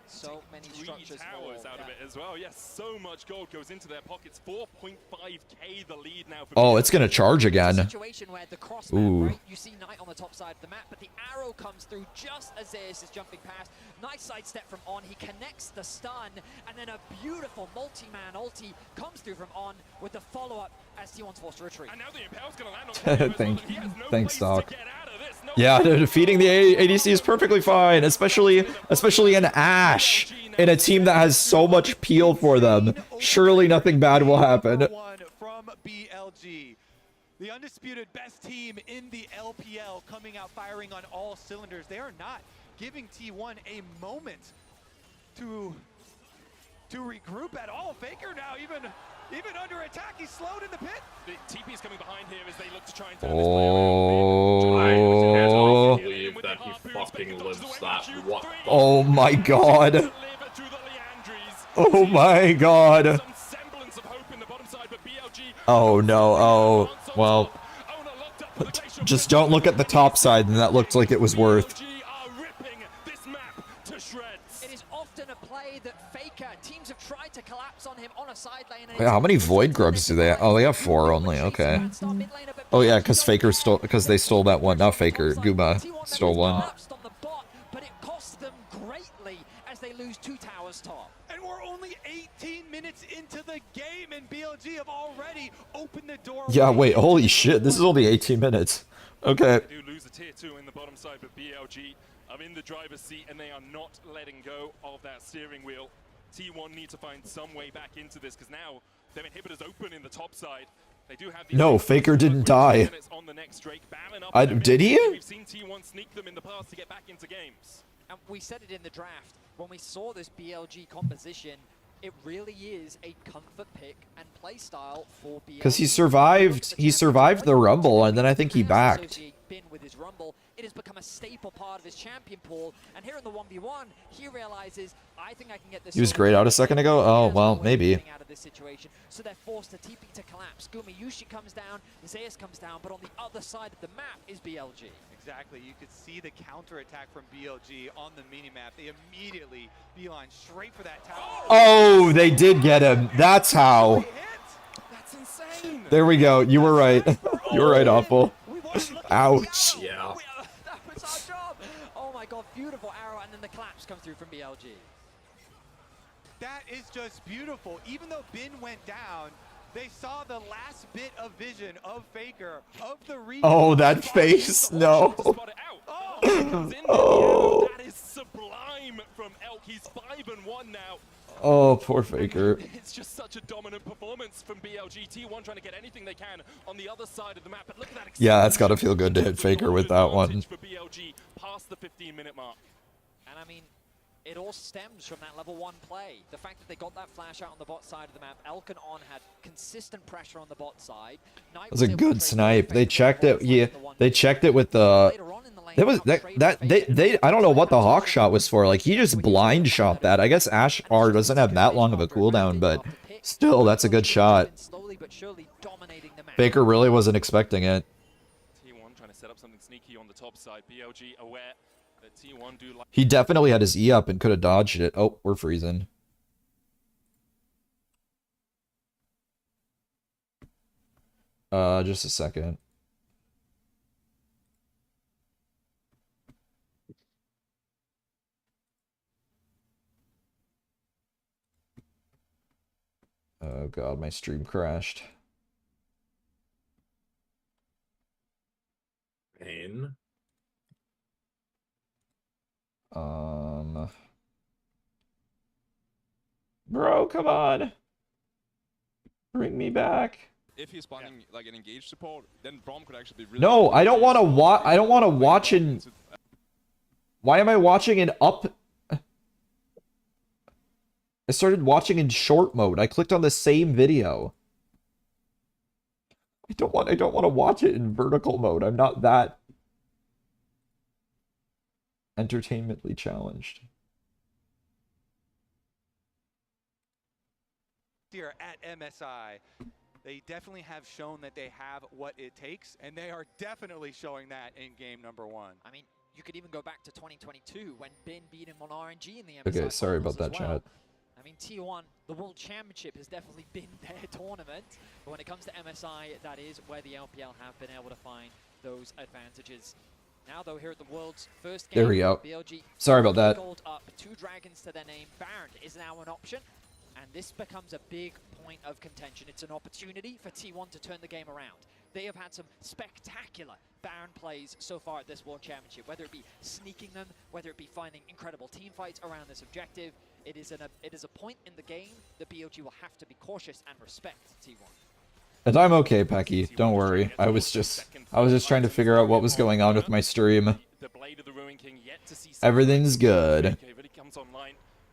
So many structures towers out of it as well. Yes, so much gold goes into their pockets. 4.5k the lead now for Oh, it's gonna charge again. Situation where the cross map, Ooh. right? You see Knight on the top side of the map, but the arrow comes through just as Zeus is jumping past. Nice sidestep from On. He connects the stun, and then a beautiful multi-man ulti comes through from On with the follow-up as T1's forced to retreat. And now the Impale's gonna land on Thanks, Doc. Yeah, defeating the ADC is perfectly fine, especially an Ashe in a team that has so much peel for them. Surely nothing bad will happen. From BLG. The undisputed best team in the LPL coming out firing on all cylinders. They are not giving T1 a moment to regroup at all. Faker now even under attack, he's slowed in the pit. The TP is coming behind here as they look to try and Oh. I can't believe that he fucking lives that. What? Oh my god. Oh my god. Oh no. Oh, well. Just don't look at the top side, and that looked like it was worth. It is often a play that Faker teams have tried to collapse on him on a side lane. Wait, how many Void Grubs do they have? Oh, they have 4 only. Okay. Oh yeah, because they stole that one. Not Faker. Guma stole one. But it costs them greatly as they lose 2 towers top. And we're only 18 minutes into the game, and BLG have already opened the door. Yeah, wait, holy shit, this is only 18 minutes. Okay. They do lose a tier 2 in the bottom side, but BLG are in the driver's seat and they are not letting go of that steering wheel. T1 need to find some way back into this because now their inhibitors open in the top side. They do have No, Faker didn't die. Did he? We've seen T1 sneak them in the past to get back into games. And we said it in the draft, when we saw this BLG composition, it really is a comfort pick and play style for BLG. Because he survived the Rumble, and then I think he backed. Bin with his Rumble, it has become a staple part of his champion pool, and here in the 1v1, he realizes, I think I can get this. He was grayed out a second ago? Oh, well, maybe. Out of this situation, so they're forced to TP to collapse. Gumayushi comes down, Zeus comes down, but on the other side of the map is BLG. Exactly, you could see the counterattack from BLG on the minimap. They immediately beeline straight for that tower. Oh, they did get him. That's how. That's insane. There we go. You were right. You were right, Awful. Ouch. Yeah. That was our job. Oh my god, beautiful arrow, and then the collapse comes through from BLG. That is just beautiful. Even though Bin went down, they saw the last bit of vision of Faker, of the region. Oh, that face. No. Oh. That is sublime from Elk. He's 5-1 now. Oh, poor Faker. It's just such a dominant performance from BLG. T1 trying to get anything they can on the other side of the map. But look at that. Yeah, that's gotta feel good to hit Faker with that one. For BLG past the 15-minute mark. And I mean, it all stems from that level 1 play. The fact that they got that flash out on the bot side of the map. Elk and On had consistent pressure on the bot side. That was a good snipe. They checked it. Yeah, they checked it with the. That was they I don't know what the hawk shot was for. Like, he just blind shot that. I guess Ashe R doesn't have that long of a cooldown, but still, that's a good shot. Faker really wasn't expecting it. T1 trying to set up something sneaky on the top side. BLG aware that T1 do like. He definitely had his E up and could have dodged it. Oh, we're freezing. Just a second. Oh god, my stream crashed. win. Bro, come on. Bring me back. If he's spawning like an engaged support, then Brom could actually be really No, I don't want to watch. I don't want to watch in. Why am I watching in up? I started watching in short mode. I clicked on the same video. I don't want to watch it in vertical mode. I'm not that entertainmentally challenged. Here at MSI, they definitely have shown that they have what it takes, and they are definitely showing that in game number 1. I mean, you could even go back to 2022 when Bin beat him on RNG in the MSI Okay, sorry finals about that, as well. chat. I mean, T1, the World Championship has definitely been their tournament, but when it comes to MSI, that is where the LPL have been able to find those advantages. Now, though, here at the world's first game, There we go. BLG Sorry about that. gold up, 2 dragons to their name. Baron is now an option, and this becomes a big point of contention. It's an opportunity for T1 to turn the game around. They have had some spectacular Baron plays so far at this World Championship, whether it be sneaking them, whether it be finding incredible team fights around this objective. It is a point in the game that BLG will have to be cautious and respect T1. And I'm okay, Pecky. Don't worry. I was just trying to figure out what was going on with my stream. Everything's good.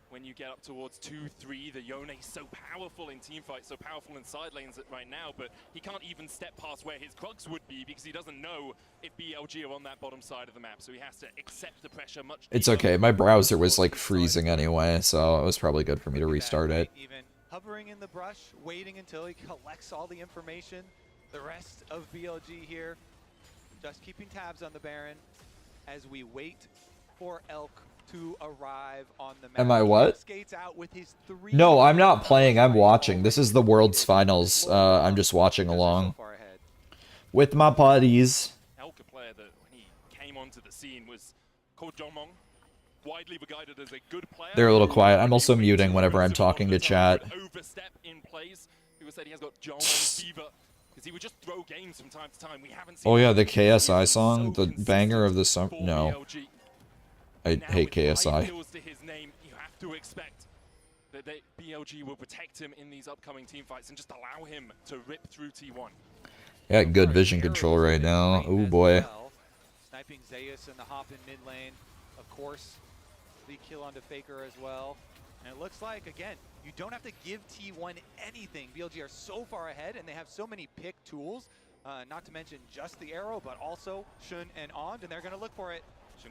When you get up towards 2-3, the Yone is so powerful in teamfights, so powerful in side lanes right now, but he can't even step past where his Krugs would be because he doesn't know if BLG are on that bottom side of the map, so he has to accept the pressure much. It's okay. My browser was like freezing anyway, so it was probably good for me to restart it. Even hovering in the brush, waiting until he collects all the information. The rest of BLG here, just keeping tabs on the Baron as we wait for Elk to arrive on the map. Am I what? Skates out with his 3 No, I'm not playing. I'm watching. This is the world's finals. I'm just watching along with my buddies. Elk, a player that when he came onto the scene was called Jongmong, widely regarded as a good player. They're a little quiet. I'm also muting whenever I'm talking to chat. Overstep in plays. People said he has got Jongmong fever because he would just throw games from time to time. We haven't seen. Oh yeah, the KSI song, the banger of the summer. No. I hate KSI. To his name, you have to expect that BLG will protect him in these upcoming team fights and just allow him to rip through T1. Yeah, good vision control right now. Oh boy. Sniping Zeus in the hop in mid lane. Of course, the kill onto Faker as well. And it looks like, again, you don't have to give T1 anything. BLG are so far ahead, and they have so many pick tools. Not to mention just the arrow, but also Shun and Ond, and they're going to look for it.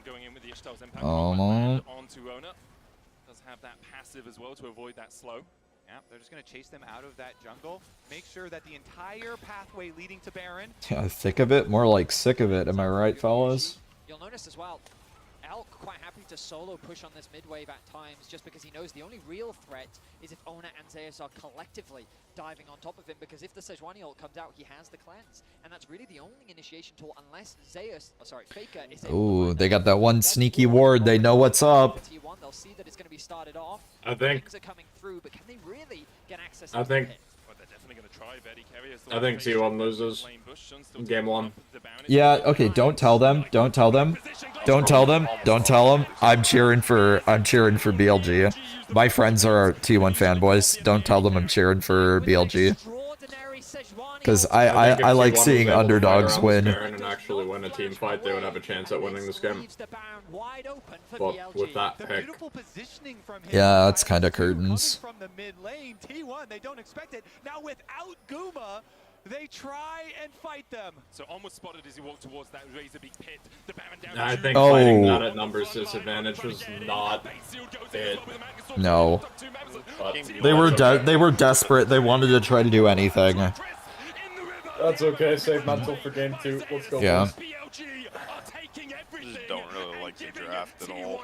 Going in with the Ishtal's impact onto Ona. Does have that passive as well to avoid that slow. Yeah, they're just going to chase them out of that jungle. Make sure that the entire pathway leading to Baron. Yeah, thick of it, more like sick of it. Am I right, fellas? You'll notice as well, Elk quite happy to solo push on this mid wave at times just because he knows the only real threat is if Ona and Zeus are collectively diving on top of him, because if the Sejuani ult comes out, he has the cleanse, and that's really the only initiation tool unless Faker is able. Ooh, they got that one sneaky ward. They know what's up. T1, they'll see that it's going to be started off. I think. Things are coming through, but can they really get access? I think. I think T1 loses game 1. Yeah, okay, don't tell them. Don't tell them. Don't tell them. Don't tell them. I'm cheering for BLG. My friends are T1 fanboys. Don't tell them I'm cheering for BLG. Because I like seeing underdogs win. And actually win a team fight, they would have a chance at winning this game. But with that pick. Yeah, that's kind of curtains. From the mid lane, T1, they don't expect it. Now without Guma, they try and fight them. So almost spotted as he walked towards that razor big pit. The Baron down. I think fighting that at numbers disadvantage was not it. No. They were desperate. They wanted to try to do anything. That's okay. Save mental for game 2. Let's go. Yeah. Just don't really like the draft at all.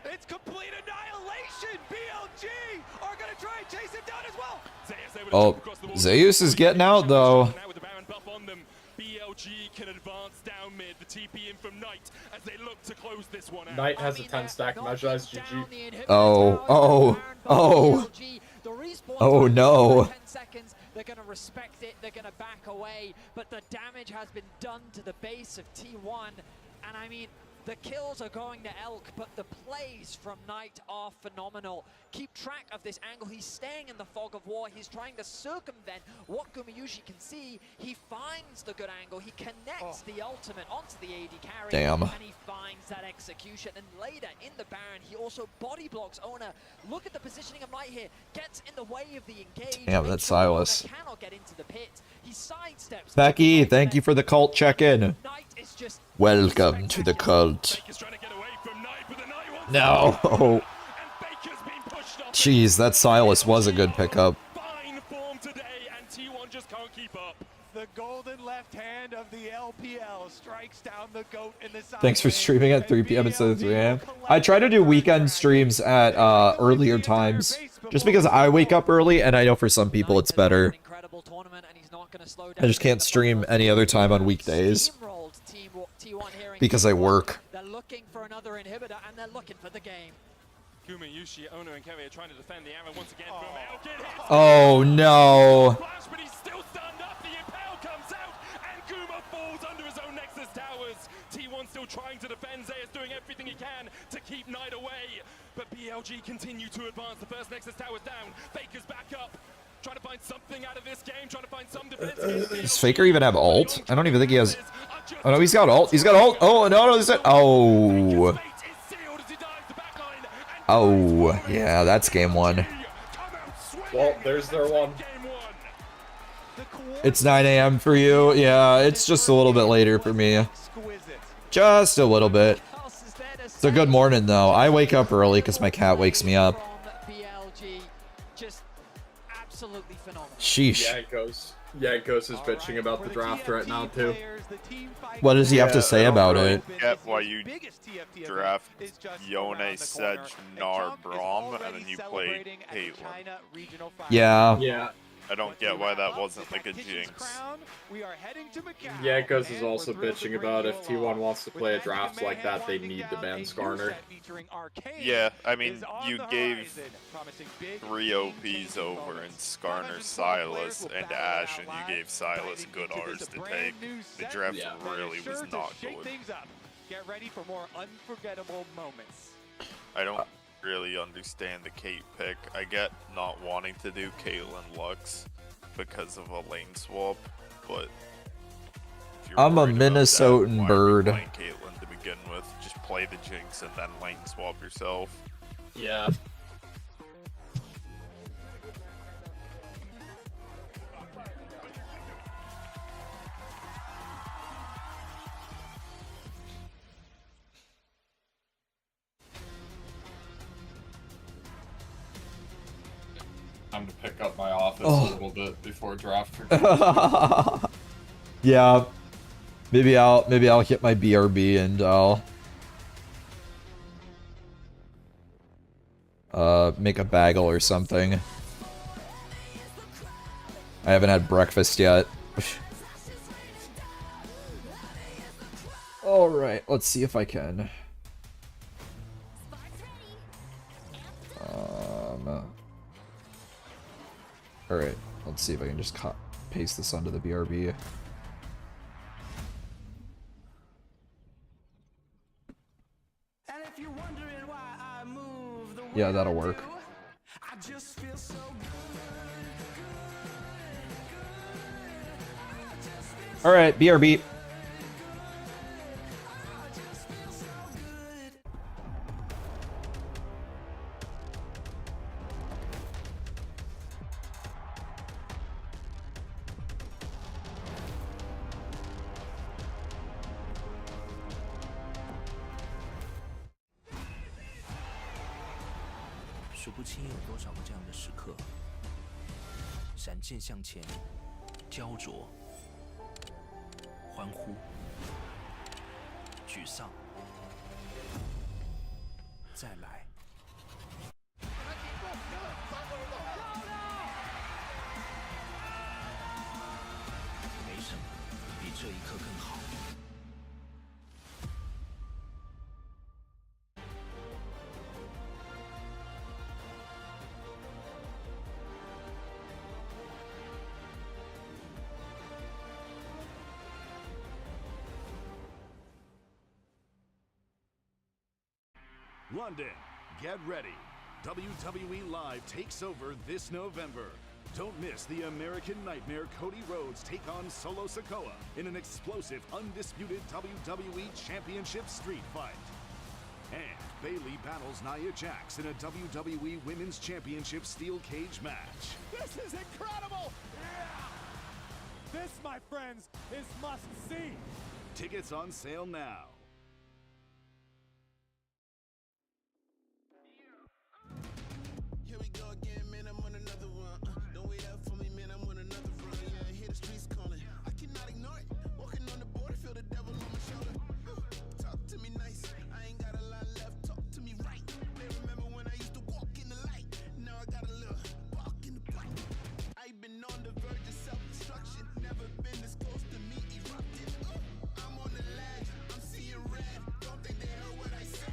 It's complete annihilation. BLG are gonna try and chase him down as well. Oh, Zeus is getting out though. BLG can advance down mid. The TP in from Knight as they look to close this one out. Knight has a 10-stack Magi GG. Oh no. They're going to respect it. They're going to back away. But the damage has been done to the base of T1. And I mean, the kills are going to Elk, but the plays from Knight are phenomenal. Keep track of this angle. He's staying in the fog of war. He's trying to circumvent what Gumayushi can see. He finds the good angle. He connects the ultimate onto the AD carry. Damn. And he finds that execution. And later in the Baron, he also body blocks Owner. Look at the positioning of Knight here. Gets in the way of the engage. Damn, that's Silas. Cannot get into the pit. He sidesteps. Becky, thank you for the cult check-in. Welcome to the cult. No. Jeez, that Silas was a good pickup. The golden left hand of the LPL strikes down the goat in the side. Thanks for streaming at 3 p.m. instead of 3 a.m. I try to do weekend streams at earlier times, just because I wake up early, and I know for some people it's better. I just can't stream any other time on weekdays because I work. They're looking for another inhibitor, and they're looking for the game. Gumayushi, Ono, and Kiwi are trying to defend the arrow once again. Oh no. But he's still stunned up. The impale comes out, and Guma falls under his own Nexus towers. T1 still trying to defend. Zaya's doing everything he can to keep Knight away. But BLG continue to advance. The first Nexus tower's down. Faker's back up. Trying to find something out of this game. Trying to find some defense. Does Faker even have ult? I don't even think he has. Oh no, he's got ult. He's got ult. Oh no, this is. Oh. Oh, yeah, that's game one. Well, there's their one. It's 9 a.m. for you. Yeah, it's just a little bit later for me. Just a little bit. It's a good morning, though. I wake up early because my cat wakes me up. Sheesh. Yankos is bitching about the draft right now, too. What does he have to say about it? Get why you draft Yone, Sedge, Gnar, Braum, and then you play Caitlyn. Yeah. Yeah. I don't get why that wasn't like a jinx. Yankos is also bitching about if T1 wants to play a draft like that, they need to ban Skarner. Yeah, I mean, you gave 3 OPs over in Skarner, Silas, and Ashe, and you gave Silas good R's to take. The draft really was not good. Get ready for more unforgettable moments. I don't really understand the Kate pick. I get not wanting to do Caitlyn Lux because of a lane swap, but if you're I'm a worried about that, Minnesotan why are you bird. playing Caitlyn to begin with? Just play the Jinx and then lane swap yourself. Yeah. Time to pick up my office a little bit before draft. Yeah. Maybe I'll hit my BRB and I'll make a bagel or something. I haven't had breakfast yet. Alright, let's see if I can. Alright, let's see if I can just paste this onto the BRB. Yeah, that'll work. Alright, BRB. London, get ready. WWE Live takes over this November. Don't miss the American Nightmare Cody Rhodes take on Solo Sikoa in an explosive, undisputed WWE Championship street fight. And Bayley battles Nia Jax in a WWE Women's Championship steel cage match. This is incredible! Yeah! This, my friends, is must-see. Tickets on sale now. Here we go again, man, I'm on another one. Don't wait up for me, man, I'm on another run. Yeah, I hear the streets calling. I cannot ignore it. Walking on the border, feel the devil on my shoulder. Talk to me nice. I ain't got a lot left. Talk to me right. They remember when I used to walk in the light. Now I got a little bark in the butt. I've been on the verge of self-destruction. Never been this close to me erupting. I'm on the ledge. I'm seeing red. Don't think they heard what I said.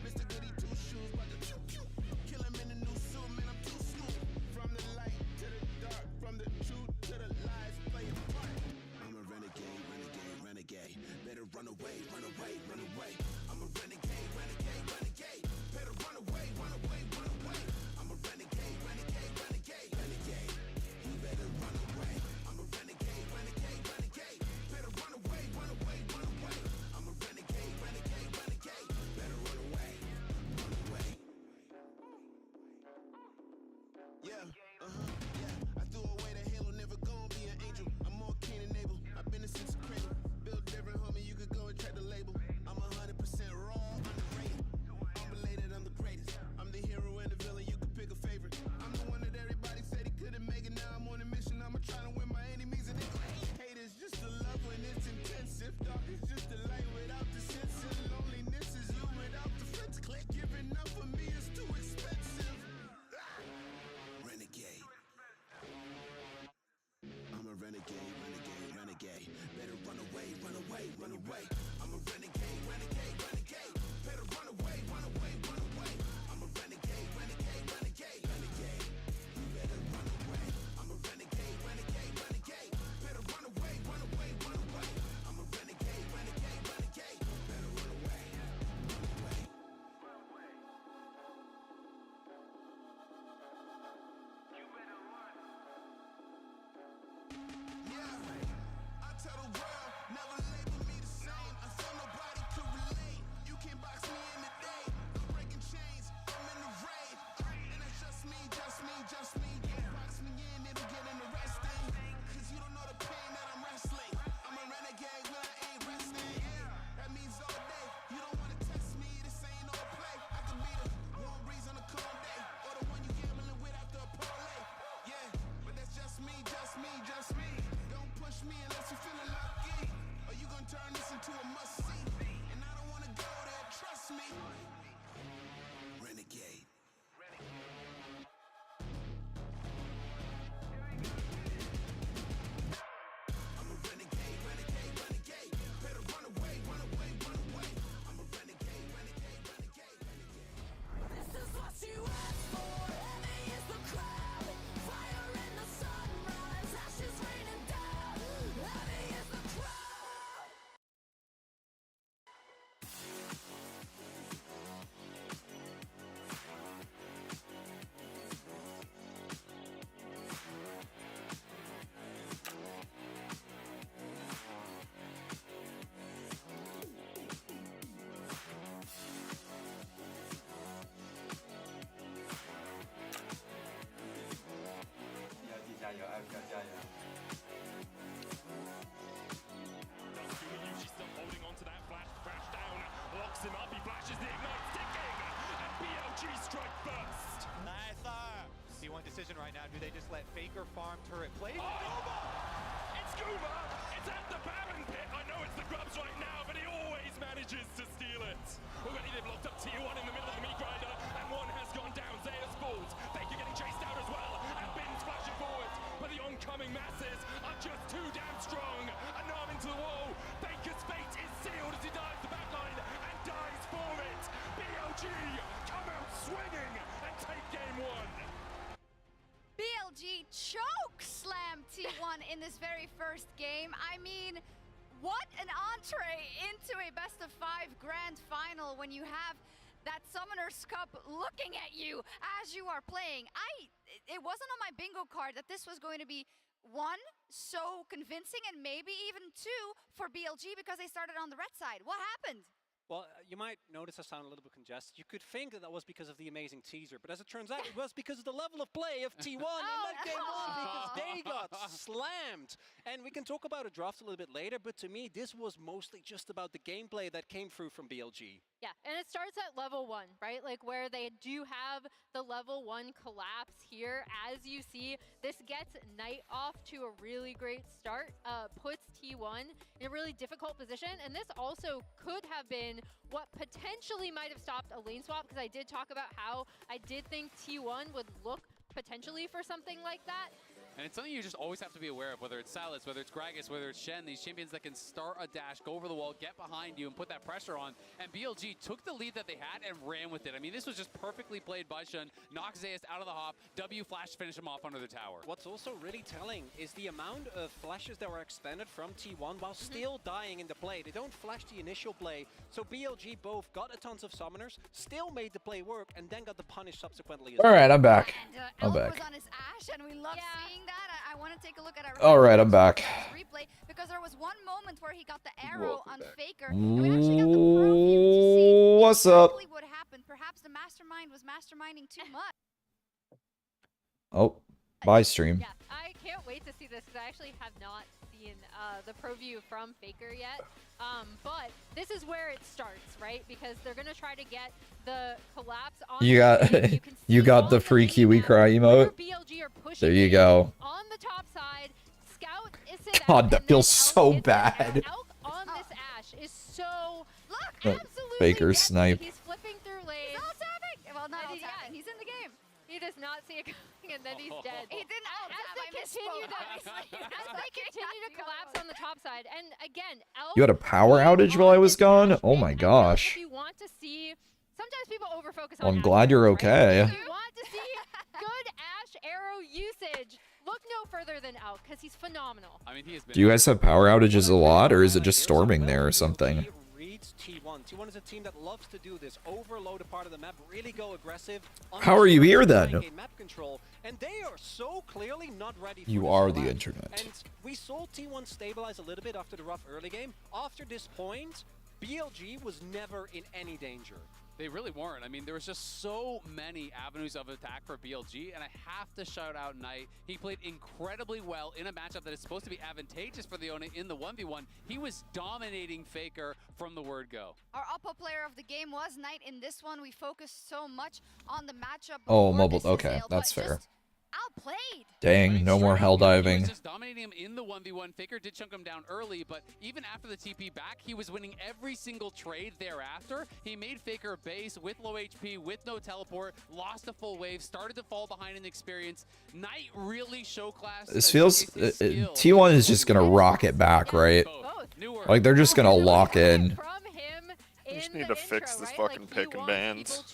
Mr. Goody Two Shoes, about to pew. Kill him in a new suit, man, I'm too smooth. From the light to the dark, from the truth to the lies, play a part. I'm a renegade, renegade, renegade. Better run away, run away, run away. I'm a renegade, renegade, renegade. Better run away, run away, run away. I'm a renegade, renegade, renegade, renegade. You better run away. I'm a renegade, renegade, renegade. Better run away, run away, run away. I'm a renegade, renegade, renegade. Better run away, run away. Yeah, yeah. I threw away the halo, never gonna be an angel. I'm more Cain and Abel. I've been a since the cradle. Built different, homie. You could go and check the label. I'm 100% raw, underrated. Unrelated, I'm the greatest. I'm the hero and the villain. You could pick a favorite. I'm the one that everybody said he couldn't make it. Now I'm on a mission. I'ma try to win my enemies and they gon' hate. Haters just the love when it's intensive. Dark is just the light without the sense. And loneliness is you without the friends. Click. Giving up for me is too expensive. Renegade. I'm a renegade, renegade, renegade. Better run away, run away, run away. I'm a renegade, renegade, renegade. Better run away, run away, run away. I'm a renegade, renegade, renegade, renegade. You better run away. I'm a renegade, renegade, renegade. Better run away, run away, run away. I'm a renegade, renegade, renegade. Better run away, run away. Yeah, I tell the world, never label me the same. I feel nobody could relate. You can't box me in the day. I'm breaking chains, I'm in the raid. And that's just me, just me, just me. Don't box me in, it'll get interesting. Cause you don't know the pain that I'm wrestling. I'm a renegade when I ain't resting. That means all day. You don't wanna test me, this ain't no play. I could be the one reason to calm day. Or the one you gambling with after a parlay. Yeah, but that's just me, just me, just me. Don't push me unless you feeling lucky. Or you gonna turn this into a must-see. And I don't wanna go there, trust me. Renegade. I'm a renegade, renegade, renegade. Better run away, run away, run away. I'm a renegade, renegade, renegade, renegade. This is what you asked for. Heavy is the crowd. Fire in the sunrise. Ashes raining down. Heavy is the crowd. Usually still holding on to that flash down, locks him up, he flashes the ignite, sticking, and BLG strike first. Nice. C1 decision right now. Do they just let Faker farm turret play? It's Guma! It's at the Baron pit! I know it's the Grubs right now, but he always manages to steal it. Already they've locked up T1 in the middle of the meat grinder, and one has gone down. Zeus falls. Faker getting chased out as well, and Bin's flashing forward. But the oncoming masses are just too damn strong. An arm into the wall. Faker's fate is sealed as he dives the backline and dies for it. BLG come out swinging and take game one. BLG choke slam T1 in this very first game. I mean, what an entree into a best of 5 grand final when you have that Summoner's Cup looking at you as you are playing. It wasn't on my bingo card that this was going to be one, so convincing, and maybe even two for BLG because they started on the red side. What happened? Well, you might notice I sound a little bit congested. You could think that was because of the amazing teaser, but as it turns out, it was because of the level of play of T1 in that game one, because they got slammed. And we can talk about a draft a little bit later, but to me, this was mostly just about the gameplay that came through from BLG. Yeah, and it starts at level 1, right? Like where they do have the level 1 collapse here. As you see, this gets Knight off to a really great start, puts T1 in a really difficult position, and this also could have been what potentially might have stopped a lane swap, because I did talk about how I did think T1 would look potentially for something like that. And it's something you just always have to be aware of, whether it's Salas, whether it's Gragas, whether it's Shen, these champions that can start a dash, go over the wall, get behind you, and put that pressure on. And BLG took the lead that they had and ran with it. I mean, this was just perfectly played by Shen. Knocks Zeus out of the hop, W flash to finish him off under the tower. What's also really telling is the amount of flashes that were expended from T1 while still dying in the play. They don't flash the initial play, so BLG both got a tons of summoners, still made the play work, and then got the punish subsequently. All right, I'm back. And, I'm Elk back. was on his Ashe, and we love seeing that. I want to take a look at our All right, I'm back. replay, because there was one moment where he got the arrow on Faker, and we actually got the preview to see What's up? exactly what happened. Perhaps the mastermind was masterminding too much. Oh, bye stream. Yeah, I can't wait to see this because I actually have not seen the preview from Faker yet. But this is where it starts, right? Because they're gonna try to get the collapse on. You got you got the free Kiwi cry emote. There you go. On the top side, Scout is God, that feels so bad. Elk on this Ashe is so Faker snipe. He's flipping through lanes. All tapping. Well, not all tapping. He's in the game. He does not see it coming, and then he's dead. He didn't all tap. I misspoke. As they continue to collapse on the top side, and again, Elk. You had a power outage while I was gone? Oh my gosh. If you want to see, sometimes people overfocus Well, on. I'm glad you're okay. If you want to see good Ashe arrow usage, look no further than Elk, because he's phenomenal. I mean, he has been. Do you guys have power outages a lot, or is it just storming there or something? Reads T1. T1 is a team that loves to do this, overload a part of the map, really go aggressive. How are you here then? Map control, and they are so clearly not ready for You this are the collapse. internet. And we saw T1 stabilize a little bit after the rough early game. After this point, BLG was never in any danger. They really weren't. I mean, there was just so many avenues of attack for BLG, and I have to shout out Knight. He played incredibly well in a matchup that is supposed to be advantageous for the Ona in the 1v1. He was dominating Faker from the word go. Our upper player of the game was Knight in this one. We focused so much on the matchup. Oh, before mobile. this Okay, sale, that's but fair. just outplayed. Dang, no more hell He was diving. just dominating him in the 1v1. Faker did chunk him down early, but even after the TP back, he was winning every single trade thereafter. He made Faker base with low HP, with no teleport, lost a full wave, started to fall behind in experience. Knight really showclassed. This feels T1 is just gonna rock it back, right? Like they're just gonna lock in. You just need to fix this fucking pick and bans.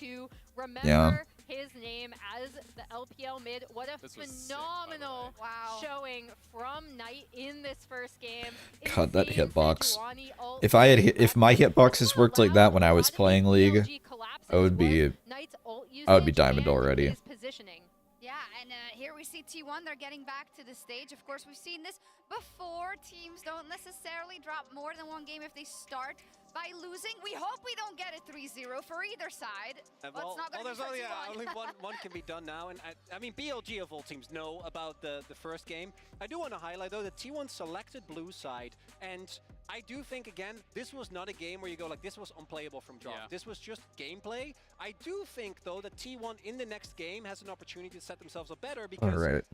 Yeah. His name as the LPL mid. What a phenomenal showing from Knight in this first game. God, that hitbox. If my hitboxes worked like that when I was playing League, I would be diamond already. Yeah, and here we see T1. They're getting back to the stage. Of course, we've seen this before. Teams don't necessarily drop more than one game if they start by losing. We hope we don't get a 3-0 for either side. Well, not gonna there's be for only, T1. only one can be done now, and I mean BLG of all teams know about the first game. I do want to highlight though that T1 selected blue side, and I do think again this was not a game where you go like this was unplayable from drop. Yeah. This was just gameplay. I do think though that T1 in the next game has an opportunity to set themselves up better because Alright.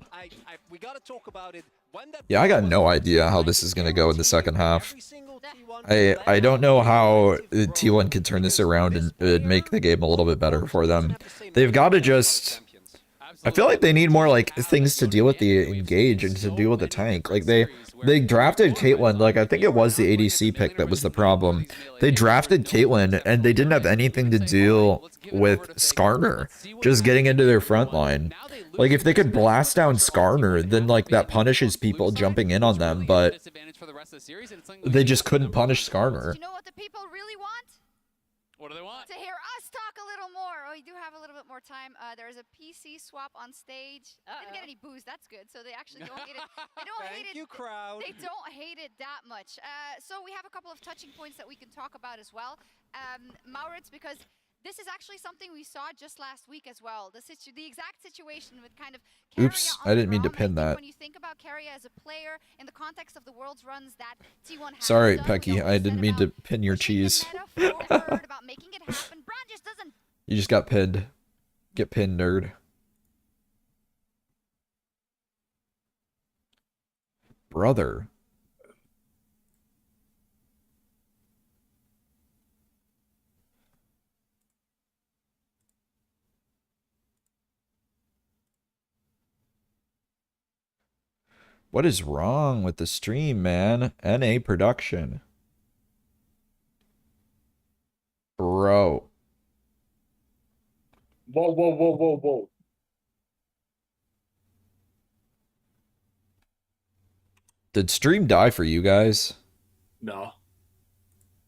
we got to talk about it. When that Yeah, I got no idea how this is gonna go in the second half. I don't know how T1 can turn this around and make the game a little bit better for them. They've got to just. I feel like they need more like things to deal with the engage and to deal with the tank. Like they drafted Caitlyn. Like I think it was the ADC pick that was the problem. They drafted Caitlyn and they didn't have anything to deal with Skarner just getting into their front line. Like if they could blast down Skarner, then like that punishes people jumping in on them, but they just couldn't punish Skarner. You know what the people really want? What do they want? To hear us talk a little more. Oh, you do have a little bit more time. There is a PC swap on stage. Didn't get any booze. That's good. So they actually don't hate it. They don't hate it. Thank you, crowd. They don't hate it that much. So we have a couple of touching points that we can talk about as well. Maurits, because this is actually something we saw just last week as well. The exact situation with kind of Oops, I didn't mean to pin that. when you think about Carrier as a player in the context of the world's runs that T1 has Sorry, done, Pecky, I didn't mean to pin your cheese. about making it happen. Braun just doesn't. You just got pinned. Get pinned, nerd. Brother. What is wrong with the stream, man? NA production. Bro. Whoa, whoa, whoa, whoa, whoa. Did stream die for you guys? No.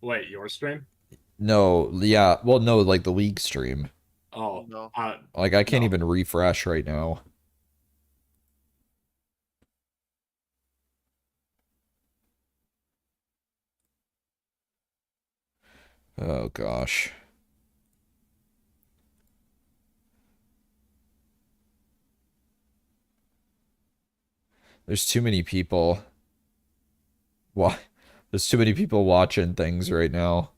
Wait, your stream? No, yeah. Well, no, like the league stream. Oh, no. Like, I can't even refresh right now. Oh, gosh. There's too many people. Why? There's too many people watching things right now.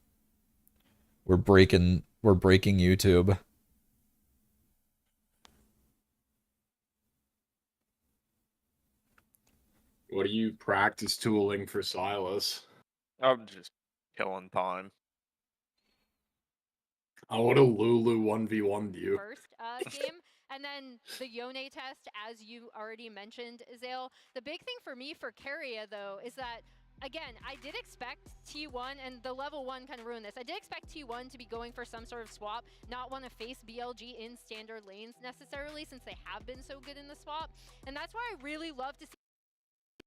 We're breaking YouTube. What are you practice tooling for Silas? I'm just killing time. I would have Lulu 1v1'd you. First game. And then the Yone test, as you already mentioned, Zale. The big thing for me for Keria, though, is that, again, I did expect T1, and the level 1 kind of ruined this. I did expect T1 to be going for some sort of swap, not want to face BLG in standard lanes necessarily, since they have been so good in the swap. And that's why I really love to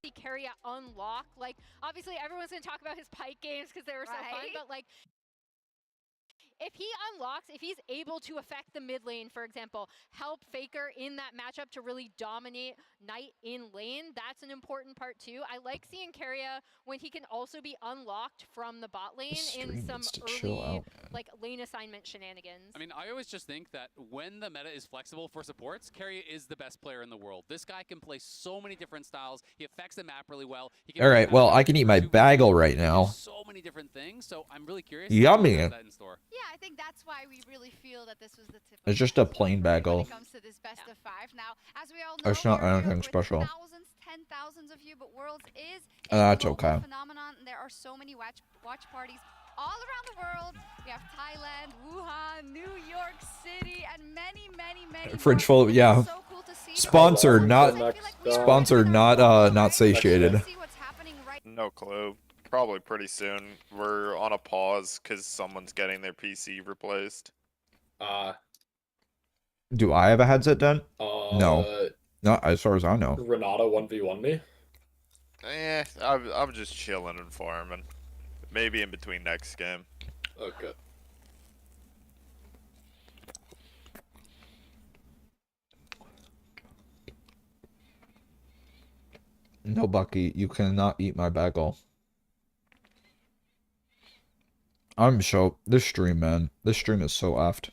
see Keria unlock. Like, obviously, everyone's going to talk about his Pike games because they were so fun, but, like, if he unlocks, if he's able to affect the mid lane, for example, help Faker in that matchup to really dominate Knight in lane, that's an important part too. I like seeing Keria when he can also be unlocked from the bot lane in some early like lane assignment shenanigans. I mean, I always just think that when the meta is flexible for supports, Keria is the best player in the world. This guy can play so many different styles. He affects the map really well. He can Alright, well, I can eat my bagel right now. So many different things, so I'm really curious. Yummy. That in store. Yeah, I think that's why we really feel that this was the tip. It's just a plain bagel. When it comes to this best of 5. Now, as we all know, It's not anything special. Thousands, 10,000s of you, but Worlds is That's okay. phenomenon. And there are so many watch parties all around the world. We have Thailand, Wuhan, New York City, and many, many, many. Fridge full, yeah. So cool to see. Sponsored, not satiated. No clue. Probably pretty soon. We're on a pause because someone's getting their PC replaced. Do I have a headset done? No. Not as far as I know. Renata 1v1 me? I'm just chilling and farming. Maybe in between next game. Okay. No, Bucky, you cannot eat my bagel. This stream, man. This stream is so effed.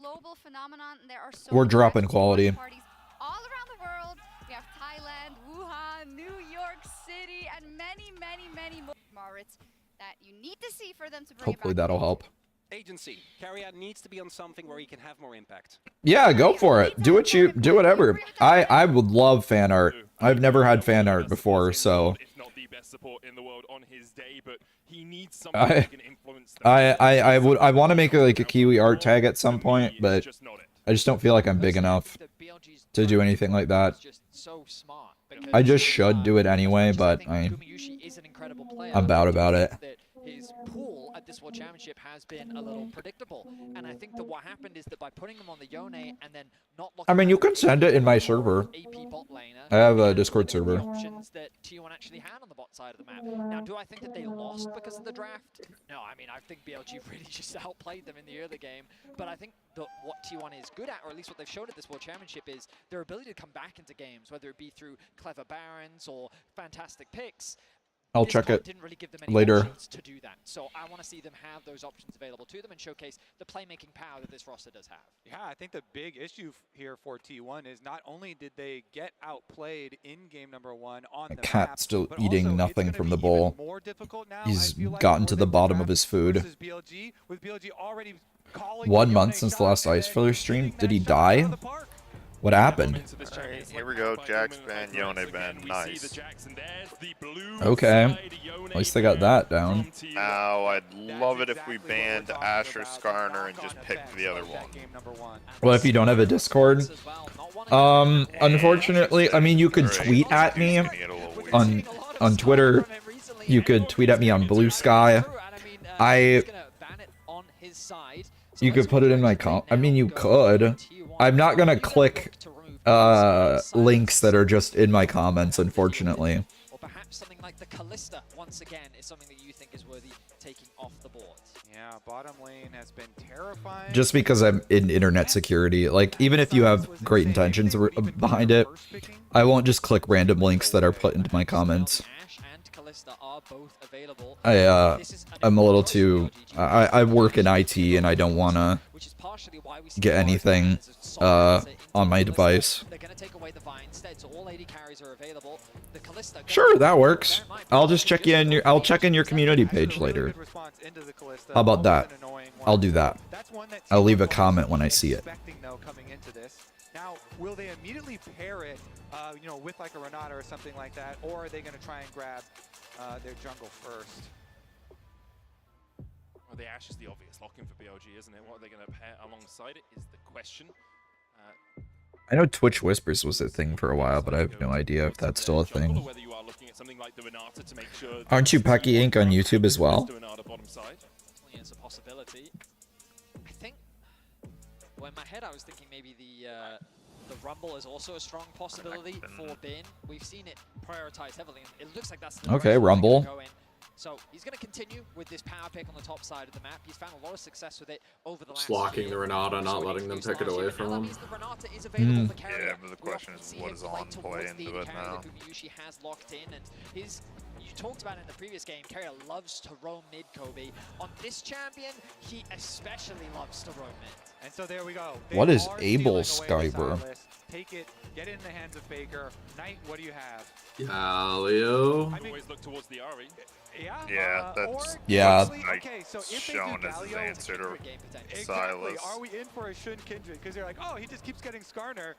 Global phenomenon. There are so We're many dropping watch quality. parties all around the world. We have Thailand, Wuhan, New York City, and many, many, many more Maurits that you need to see for them to bring Hopefully it back. that'll help. Agency. Keria needs to be on something where he can have more impact. Yeah, go for it. Do whatever. I would love fan art. I've never had fan art before, so support in the world on his day, but he needs someone who can influence them. I want to make a Kiwi art tag at some point, but I just don't feel like I'm big enough to do anything like that. I just should do it anyway, but I'm bad about it. pool at this World Championship has been a little predictable. And I think that what happened is that by putting them on the Yone and then not looking I mean, at you can send it in my server. AP bot laner, I have a Discord server. options that T1 actually had on the bot side of the map. Now, do I think that they lost because of the draft? No, I mean, I think BLG really just outplayed them in the early game. But I think that what T1 is good at, or at least what they've showed at this World Championship, is their ability to come back into games, whether it be through clever barons or fantastic picks. I'll This check card it didn't really give them any later. options to do that. So I want to see them have those options available to them and showcase the playmaking power that this roster does have. Yeah, I think the big issue here for T1 is not only did they get outplayed in game number 1 on the Cat map, still but eating also nothing from the bowl. more difficult now, He's I feel like, gotten for to them the bottom of draft his food. versus BLG, with BLG already calling 1 the month Yone since the shot last and Ice then Filler stream. hitting Did that he shot out of die? the park. What happened? Alright, here we go. Jax ban, Yone ban. Nice. Okay. At least they got that down. Now, I'd love it if we banned Asher Skarner and just picked the other one. Well, if you don't have a Discord, unfortunately, I mean, you could tweet at me on Twitter. You could tweet at me on Blue Sky. You could put it in my I mean, you could. I'm not gonna click links that are just in my comments, unfortunately. Or perhaps something like the Callista, once again, is something that you think is worthy taking off the board. Yeah, bottom lane has been terrifying. Just because I'm in internet security, like, even if you have great intentions behind it, I won't just click random links that are put into my comments. I'm a little too, I work in IT and I don't want to get anything on my device. Sure, that works. I'll just check you in I'll check in your community page later. How about that? I'll do that. I'll leave a comment when I see it. Now, will they immediately pair it, you know, with like a Renata or something like that, or are they going to try and grab their jungle first? Well, the Ashe is the obvious lock-in for BLG, isn't it? What are they going to pair alongside it is the question. I know Twitch Whispers was a thing for a while, but I have no idea if that's still a thing. Aren't you Pecky Inc. on YouTube as well? It's a possibility. I think, well, in my head I was thinking maybe the Rumble is also a strong possibility for Bin. We've seen it prioritized heavily, and it looks like that's the Okay, direction Rumble. they're gonna go in. So he's going to continue with this power pick on the top side of the map. He's found a lot of success with it over the last Locking year. the Renata, not letting them pick it away from him. Yeah, but the question is, what is on play into it now? She has locked in, and his. You talked about it in the previous game, Carrier loves to roam mid, Kobe. On this champion, he especially loves to roam mid. And so there we go. What is Able Skyber? Take it, get it in the hands of Faker. Knight, what do you have? Galio. I mean, always look towards the Ari. Yeah, that's okay, so if shown as his answer to Silas. Are we in for a Shun Kindred? Because they're like, oh, he just keeps getting Skarner.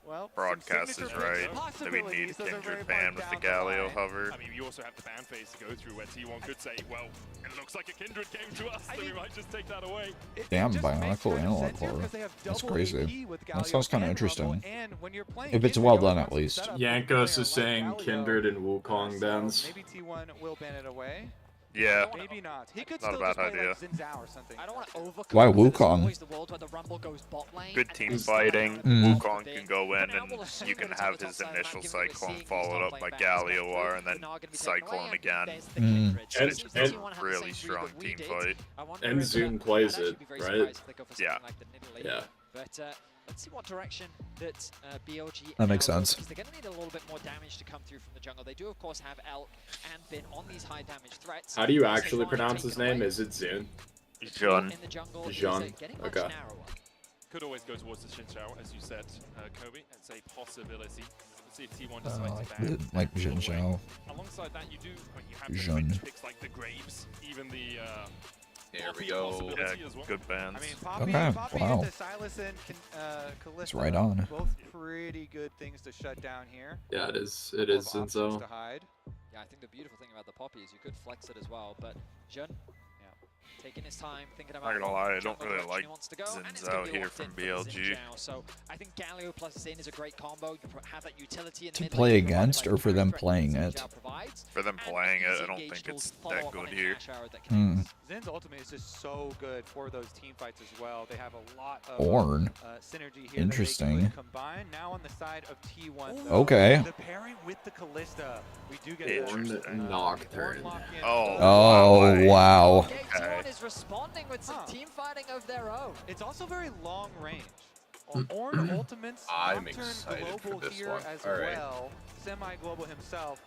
Well, Broadcast is right. Do we need a Kindred ban with the Galio hover? I mean, you also have the ban phase to go through where T1 could say, well, it looks like a Kindred came to us, so we might just take that away. Damn, bionicle analog core. That's crazy. That sounds kind of interesting. If it's well done, at least. Yankos is saying Kindred and Wukong bans. Maybe T1 will ban it away. Yeah, maybe not. He could not a still bad just play idea. like Xin Zhao or something. I don't want to overcommit. Why Wukong? Good team fighting. Wukong can go in and you can have his initial Cyclone followed up by Galio and then Cyclone again. It's just a really strong team fight. And Zoom plays it, right? Yeah. Yeah. But let's see what direction that BLG. That makes sense. They're going to need a little bit more damage to come through from the jungle. They do, of course, have Elk and Bin on these high damage threats. How do you actually pronounce his name? Is it Zun? Jun. Jun. Okay. Could always go towards the Xinjiao, as you said, Kobe. It's a possibility. Let's see if T1 decides to ban. Like Jin Zhao. Alongside that, you do. You have Jun. the picks like the Graves, even the. Here we go. Yeah, good bands. I mean, Poppy, Okay, Poppy wow. into Silas and Callista. It's right on. Both pretty good things to shut down here. Yeah, it is. It is. And so. Yeah, I think the beautiful thing about the Poppy is you could flex it as well, but Jun, Taking his time, thinking Not about gonna lie, I what don't jungle really like direction he wants to go, and it's Zins gonna out be here locked from in for the Xin BLG. Zhao. So I think Galio plus Xin is a great combo. You have that utility in the To mid play lane, provided against by or for them threat playing Xin it? Zhao provides, For them and playing an it, easy I don't engage think tools it's to follow that up on good an here. Ash Hour that Hmm. Zin's ultimate is just so good for those team fights as well. They have a lot of Ornn. synergy here. Interesting. That they can combine. Now on the side of T1. though, Okay. The pairing with the Callista. We do get Ornn Nocturne. Oh, wow. T1 is responding with some team fighting of their own. It's also very long range. Ornn ultimates I'm Nocturne excited for global this here one. as All right. well. Semi-global himself.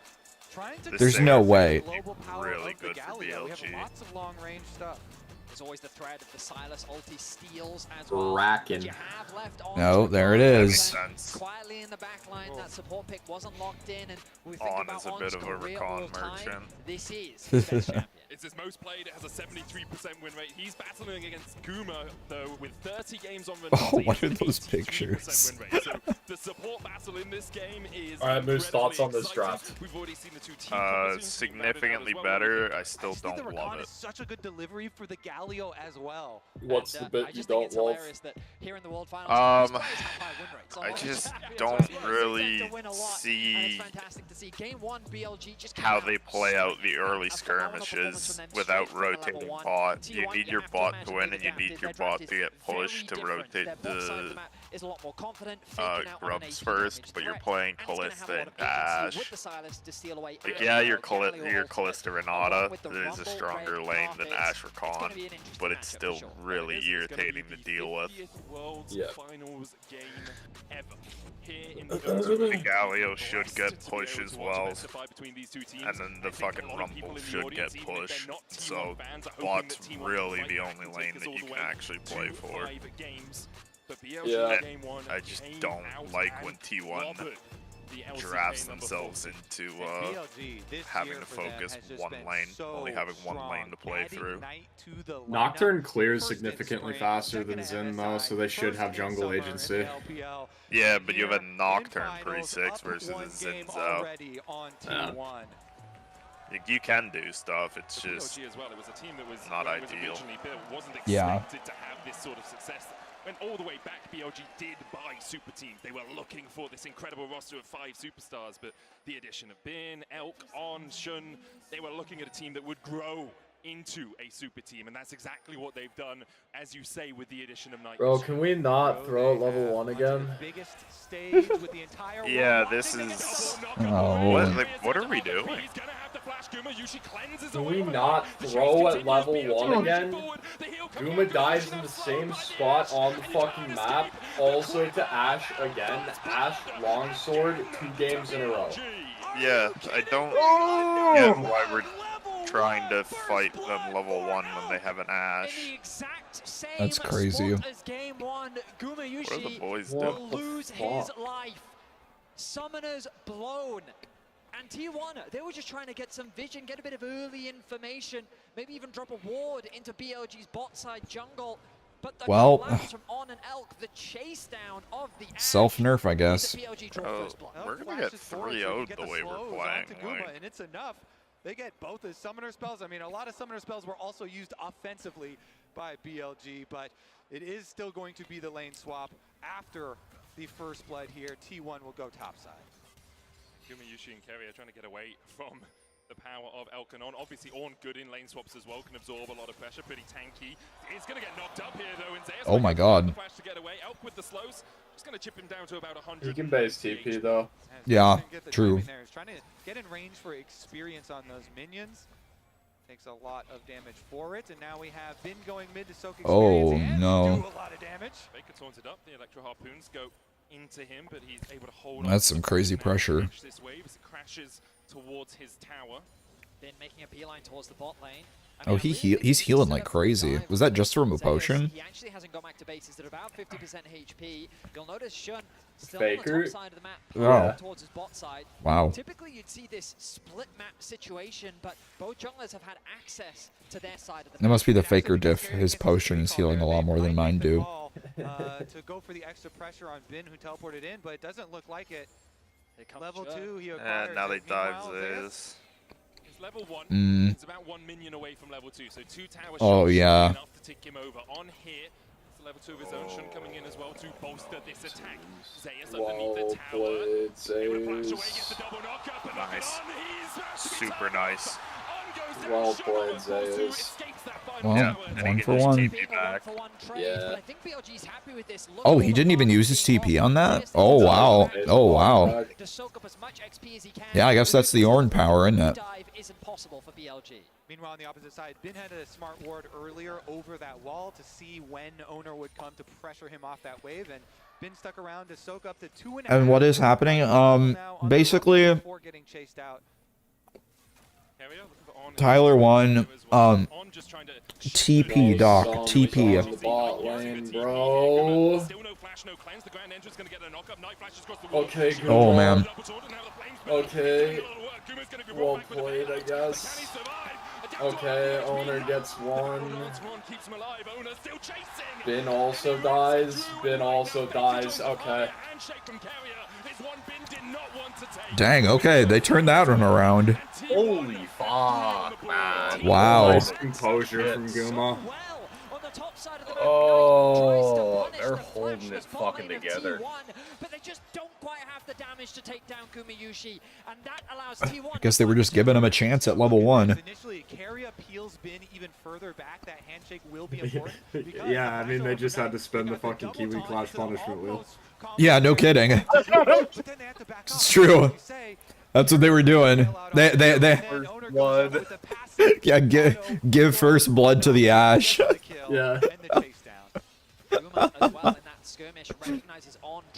Trying to There's no way. global power Really of the good for Galio. We have BLG. lots of long range stuff. There's always the threat of the Silas ulti steals as well. Bracken. But you have left on No, there it is. quietly in the back line. That support pick wasn't locked in, and we think On about is a Onn's bit of a career recon all-time. merchant. This is his best champion. It's his most played. It has a 73% win rate. He's battling against Guma, though, with 30 games on Oh, what are those pictures? win rate. So the support battle in this game is All right, Moose, thoughts on this exciting. draft? We've already seen the two team compositions Significantly well. better. I still I just think the don't love recon it. is such a good delivery for the Galio as well. What's the bit I you just think don't it's love? hilarious that here in the World Finals, these players have high win rates. I All just champions don't are players really tend to win a lot, and see it's fantastic to see. Game 1, BLG just came how out they play out the early a phenomenal performance skirmishes from them without straight from the level rotating one. bot. You T1, need you your have to bot imagine to win, they've and you need adapted. your Their bot draft to is get pushed to very rotate different. Their bot side of the the map is a lot more confident, faking out on an grubs 80 first, damage but you're threat, playing and it's gonna have a Callista lot and of agency Ash. with the Silas to steal away Like, and yeah, the your Galio Callista ultimate, Renata along with the is a Rumble, stronger Red lane than Carpets. Ash It's gonna Recon, be an interesting but it's matchup still for sure. really This is gonna be irritating to the deal with. 50th World's Yeah. Finals game ever. Here in the The Galio should get Blessed to be push able as to watch a well, best of five between these two teams. and then I the think fucking a lot of people Rumble in the should audience, get even if they're pushed, not T1 so fans, are hoping bot's that T1 really fight the back only and lane take us that all you the can way actually play to for. 5 games. But BLG Yeah. game 1 I just came don't out like and when T1 clobbered the LCK drafts number themselves 4. into BLG this having year to for them focus has just one been lane, so only having one strong. lane to play Adding through. Knight to the lineup. Nocturne clears First in significantly spring, faster than second Xin though, so they should first have in jungle summer in the agency. LPL. Yeah, And but you have a here in Nocturne finals, pre-6 up versus one a game Zinzao. already on T1. You can do stuff, it's For just BLG as well, it was a team that was not when it was ideal. originally built, wasn't Yeah. expected to have this sort of success. Went all the way back, BLG did buy super teams. They were looking for this incredible roster of 5 superstars, but the addition of Bin, Elk, On, Shun, they were looking at a team that would grow into a super team, and that's exactly what they've done, as you say, with the addition of Night. Bro, can we not throw level 1 again? Biggest stage with the entire Yeah, world this watching is. Oh. What are we doing? Can we not throw at level 1 again? Guma dies in the same spot on the fucking map. Also to Ash again. Ash longsword 2 games in a row. Yeah, I don't Oh! get why we're trying to fight them level 1 when they have an Ash. That's crazy. As game 1, Guma What are the Yushi boys will doing? lose his life. Summoners blown. And T1, they were just trying to get some vision, get a bit of early information, maybe even drop a ward into BLG's bot side jungle. But the Well, collapse from On and Elk, the chase down of the Ash, Self-nerf, I guess. BLG drop first blood. We're gonna get 3-0'd the way we're playing. Like, And it's enough. They get both his summoner spells. I mean, a lot of summoner spells were also used offensively by BLG, but it is still going to be the lane swap after the first blood here. T1 will go topside. Guma, Yushi, and Kerry are trying to get away from the power of Elk and On. Obviously, Ornn good in lane swaps as well, can absorb a lot of pressure, pretty tanky. He's going to get knocked up here, though, and Zeus Oh my god. the flash to get away. Elk with the slows, just going to chip him down to about 100. He can base TP though. Yeah, Get the true. timing there. He's trying to get in range for experience on those minions. Takes a lot of damage for it, and now we have Bin going mid to soak experience. Oh, and no. do a lot of damage. Baker taunted up, the Electro Harpoons go into him, but he's able to hold That's on. some crazy Now pressure. catch this wave as it crashes towards his tower. Bin making a beeline towards the bot lane. Oh, he's healing like crazy. Was that just from a potion? He actually hasn't gone back to bases at about 50% HP. You'll notice Shun still Faker? on the top side of the map, Oh. towards his bot side. Wow. Typically, you'd see this split map situation, but both junglers have had access to their side of the map. That must be the Faker diff. His potion is healing a lot more than mine do. To go for the extra pressure on Bin, who teleported in, but it doesn't look like it. Level 2, he acquires and now they it. dive Meanwhile, this. He's level 1 Mm. is about 1 minion away from level 2, so 2 tower Oh, shots yeah. enough to tick him over. On here, it's level 2 of his own Shun coming in as well to bolster this attack. Zeus underneath the tower. Nice. Super nice. Well played, Zeus. Well, one for one. Yeah. Oh, he didn't even use his TP on that? Oh, wow. Oh, wow. Yeah, I guess that's the Ornn power, isn't it? Meanwhile, on the opposite side, Bin had a smart ward earlier over that wall to see when Owner would come to pressure him off that wave, and Bin stuck around to soak up the 2.5. And what is happening? Basically, Before getting chased out. Tyler won, TP, Doc, TP. On the bot lane, bro. Okay, good. Oh, man. Okay. Well played, I guess. Okay, Owner gets one. Bin also dies. Bin also dies. Okay. Dang, okay, they turned that one around. Holy fuck, man. Wow. Nice composure from Guma. Oh, they're holding this fucking together. But they just don't quite have the damage to take down Gumayushi, and that allows T1. I guess they were just giving him a chance at level 1. Initially, Carrier peels Bin even further back. That handshake will be important. Yeah, I mean, they just had to spin the fucking Kiwi Clash punishment wheel. Yeah, no kidding. It's true. That's what they were doing. They blood. Yeah, give first blood to the Ash. Yeah.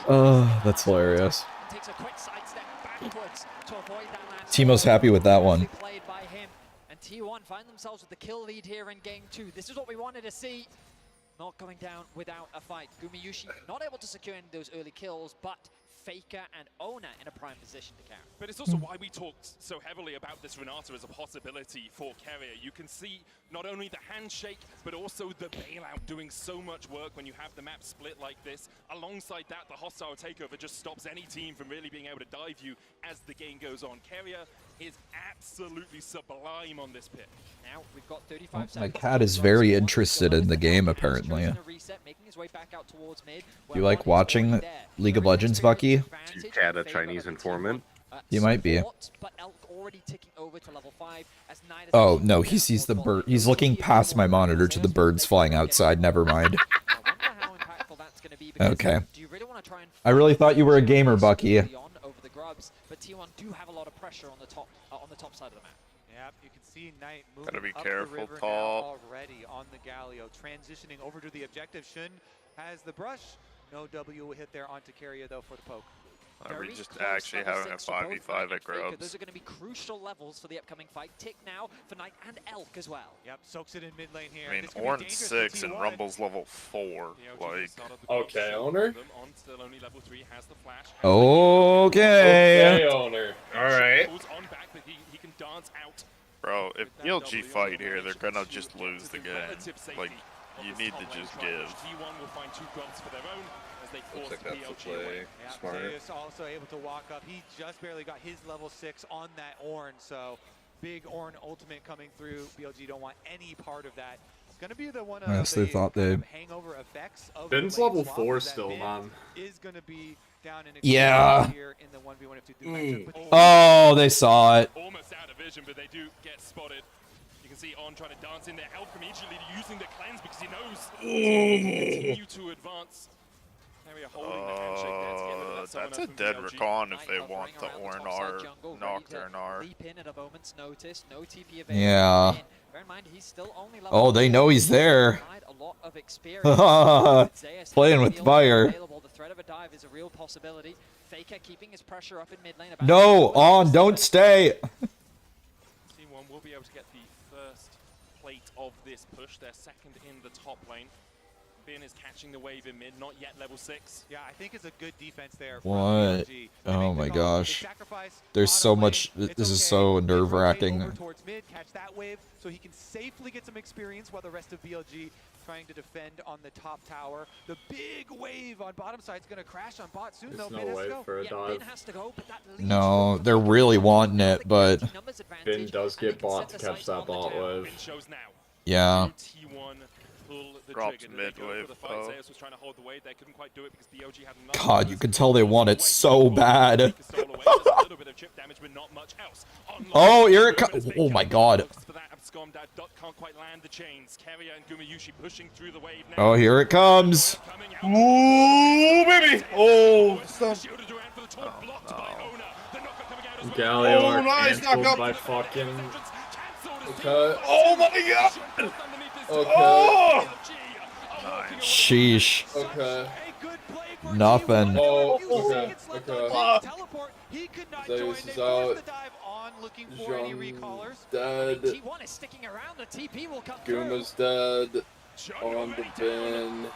Oh, that's hilarious. Timo's happy with that one. And T1 find themselves with the kill lead here in game 2. This is what we wanted to see. Not going down without a fight. Gumayushi not able to secure any of those early kills, but Faker and Owner in a prime position to carry. But it's also why we talked so heavily about this Renata as a possibility for Carrier. You can see not only the handshake, but also the bailout doing so much work when you have the map split like this. Alongside that, the hostile takeover just stops any team from really being able to dive you as the game goes on. Carrier is absolutely sublime on this pit. Now we've got 35 My cat is very interested in the game, apparently. You like watching League of Legends, Bucky? Is cat a Chinese informant? You might be. Oh, no, he sees the bird.'s looking past my monitor to the birds flying outside. Never mind. Okay. I really thought you were a gamer, Bucky. But T1 do have a lot of pressure on the top side of the map. Yep, you can see Knight moving Gotta be up careful, the river Paul. now already on the Galio, transitioning over to the objective. Shun has the brush. No W hit there onto Carrier though for the poke. Are we just actually having a 5v5 at Grubs? Those are going to be crucial levels for the upcoming fight. Tick now for Knight and Elk as well. Yep, soaks it in mid lane here. I mean, Ornn's 6 and Rumble's level 4. Like, okay, Owner. Okay. Owner. Alright. bro, if PLG fight here, they're gonna just lose the game. Like, you need to just give. Looks like that's the play. Smart. Zeus also able to walk up. He just barely got his level 6 on that Ornn, so big Ornn ultimate coming through. BLG don't want any part of that. It's gonna be the one of yes, they thought they... hangover effects of Ben's level 4 still, man. Is gonna be down in yeah. here in the 1v1 if Oh, they saw it. Almost out of vision, but they do get spotted. You can see On trying to dance in there, help immediately using the cleanse because he knows continue to advance. That's a dead recon if they want the Ornn R Nocturne R. Yeah. Oh, they know he's there. Playing with fire. No, On, don't stay. T1 will be able to get the first plate of this push, their second in the top lane. Bin is catching the wave in mid, not yet level 6. Yeah, I think it's a good defense there. What? Oh my gosh. There's so much. This is so nerve-wracking. Towards mid, catch that wave, so he can safely get some experience while the rest of BLG trying to defend on the top tower. The big wave on bottom side is going to crash on bot soon, though. There's no way for a dive. No, they're really wanting it, but Bin does get bot to catch that bot wave. yeah. Drops mid wave. God, you can tell they want it so bad. Oh, here it comes. Oh my God. Oh, here it comes. Ooh, baby. Oh, stop. Galio nice knockup by fucking. Okay. Oh my God. Okay. Oh. Sheesh. Okay. Nothing. Oh, okay. Okay. Zeus is out. Jung's dead. Guma's dead. On the bin.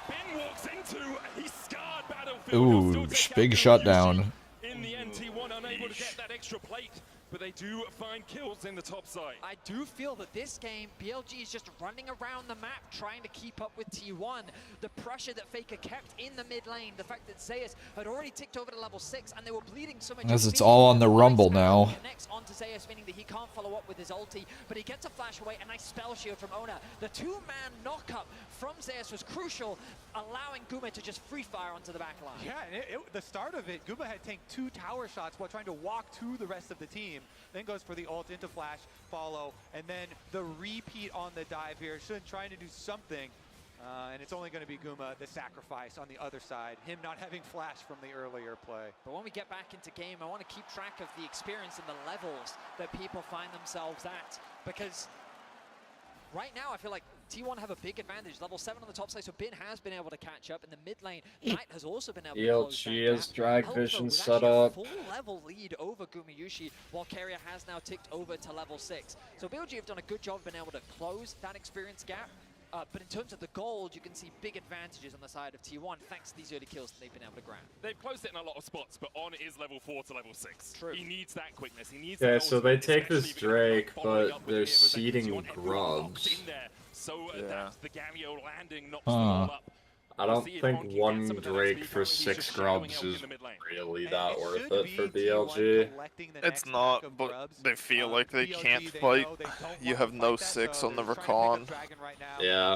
Ooh, big shutdown. In the end, T1 unable to get that extra plate, but they do find kills in the top side. I do feel that this game, BLG is just running around the map trying to keep up with T1. The pressure that Faker kept in the mid lane, the fact that Zeus had already ticked over to level 6 and they were bleeding so much. As it's all on the Rumble now. Connects onto Zeus, meaning that he can't follow up with his ulti, but he gets a flash away, a nice spell shield from Ona. The two-man knockup from Zeus was crucial, allowing Guma to just free fire onto the back line. Yeah, and the start of it, Guma had tanked 2 tower shots while trying to walk to the rest of the team. Then goes for the ult into flash, follow, and then the repeat on the dive here. Should trying to do something, and it's only going to be Guma, the sacrifice on the other side. Him not having flash from the earlier play. But when we get back into game, I want to keep track of the experience and the levels that people find themselves at, because right now I feel like T1 have a big advantage. Level 7 on the top side, so Bin has been able to catch up. In the mid lane, Knight has also been able to close that ELG is gap. drag Helpful vision with set actually a up. full level lead over Gumayushi, while Carrier has now ticked over to level 6. So BLG have done a good job of being able to close that experience gap. But in terms of the gold, you can see big advantages on the side of T1 thanks to these early kills that they've been able to grab. They've closed it in a lot of spots, but On is level 4 to level 6. True. He needs that quickness. He needs Okay, that so they ultimate, take this especially Drake, following but up with they're the seeding Everyone locked grubs. in there. So that's the Galio landing knocks Huh. them all up. I don't think one Drake for 6 grubs is really that worth it for BLG. It's not, but they feel like they can't fight. You have no 6 on the Recon. Yeah.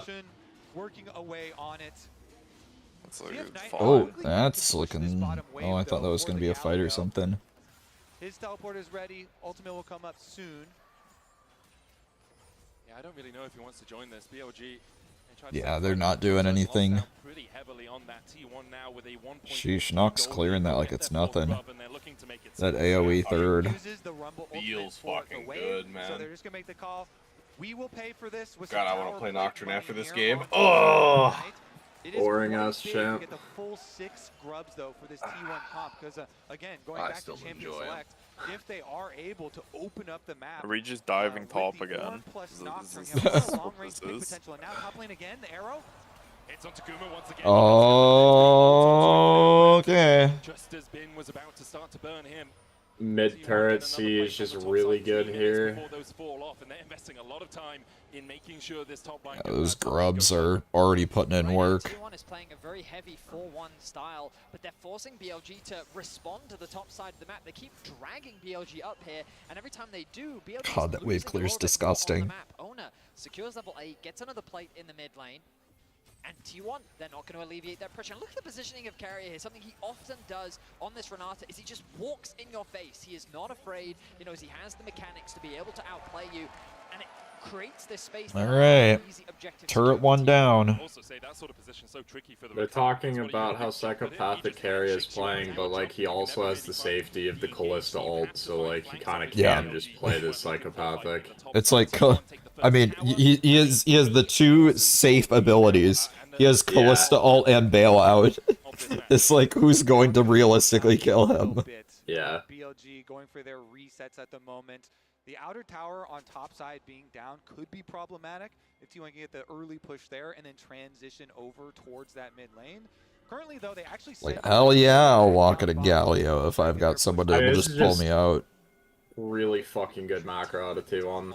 Working away on it. That's like a Oh, that's looking. Oh, I thought that was going to be a fight or something. His teleport is ready. Ultimate will come up soon. Yeah, I don't really know if he wants to join this. BLG. Yeah, they're not doing anything. Pretty heavily on that T1 now with a 1. Sheesh, Nox clearing that like it's nothing. That AoE third. Feels fucking good, man. So they're just gonna make the call. We will pay for this. With God, I want to play Nocturne after this game. Oh! It is Boring quite ass big champ. to get the full 6 grubs though for this T1 comp, because again, going back to Champion Select, if they are able to open up the map. Are we just diving top again? Plus Nocturne, This you have is a long what range this pick is. potential, and now top lane again, the arrow. It's onto Guma once again. Okay. Just as Bin was about to start to burn him. Mid turret C is just really good here. Before those fall off, and they're investing a lot of time in making sure this top line. Yeah, those grubs are already putting in work. T1 is playing a very heavy 4-1 style, but they're forcing BLG to respond to the top side of the map. They keep dragging BLG up here, and every time they do, BLG God, that wave clear's disgusting. Ona secures level 8, gets another plate in the mid lane. And T1, they're not going to alleviate that pressure. And look at the positioning of Carrier here. Something he often does on this Renata is he just walks in your face. He is not afraid. He knows he has the mechanics to be able to outplay you. And it creates this space. All right. Turret 1 down. They're talking about how psychopathic Carrier is playing, but like he also has the safety of the Callista ult, so like he kind of can Yeah. just play this psychopathic. It's like, I mean, he has the 2 safe abilities. He has Callista ult and bailout. It's like, who's going to realistically kill him? Yeah. BLG going for their resets at the moment. The outer tower on top side being down could be problematic if T1 can get the early push there and then transition over towards that mid lane. Currently, though, they actually Like, hell yeah, I'll walk at a Galio if I've got someone that will This just is pull me out. Really fucking good macro out of T1.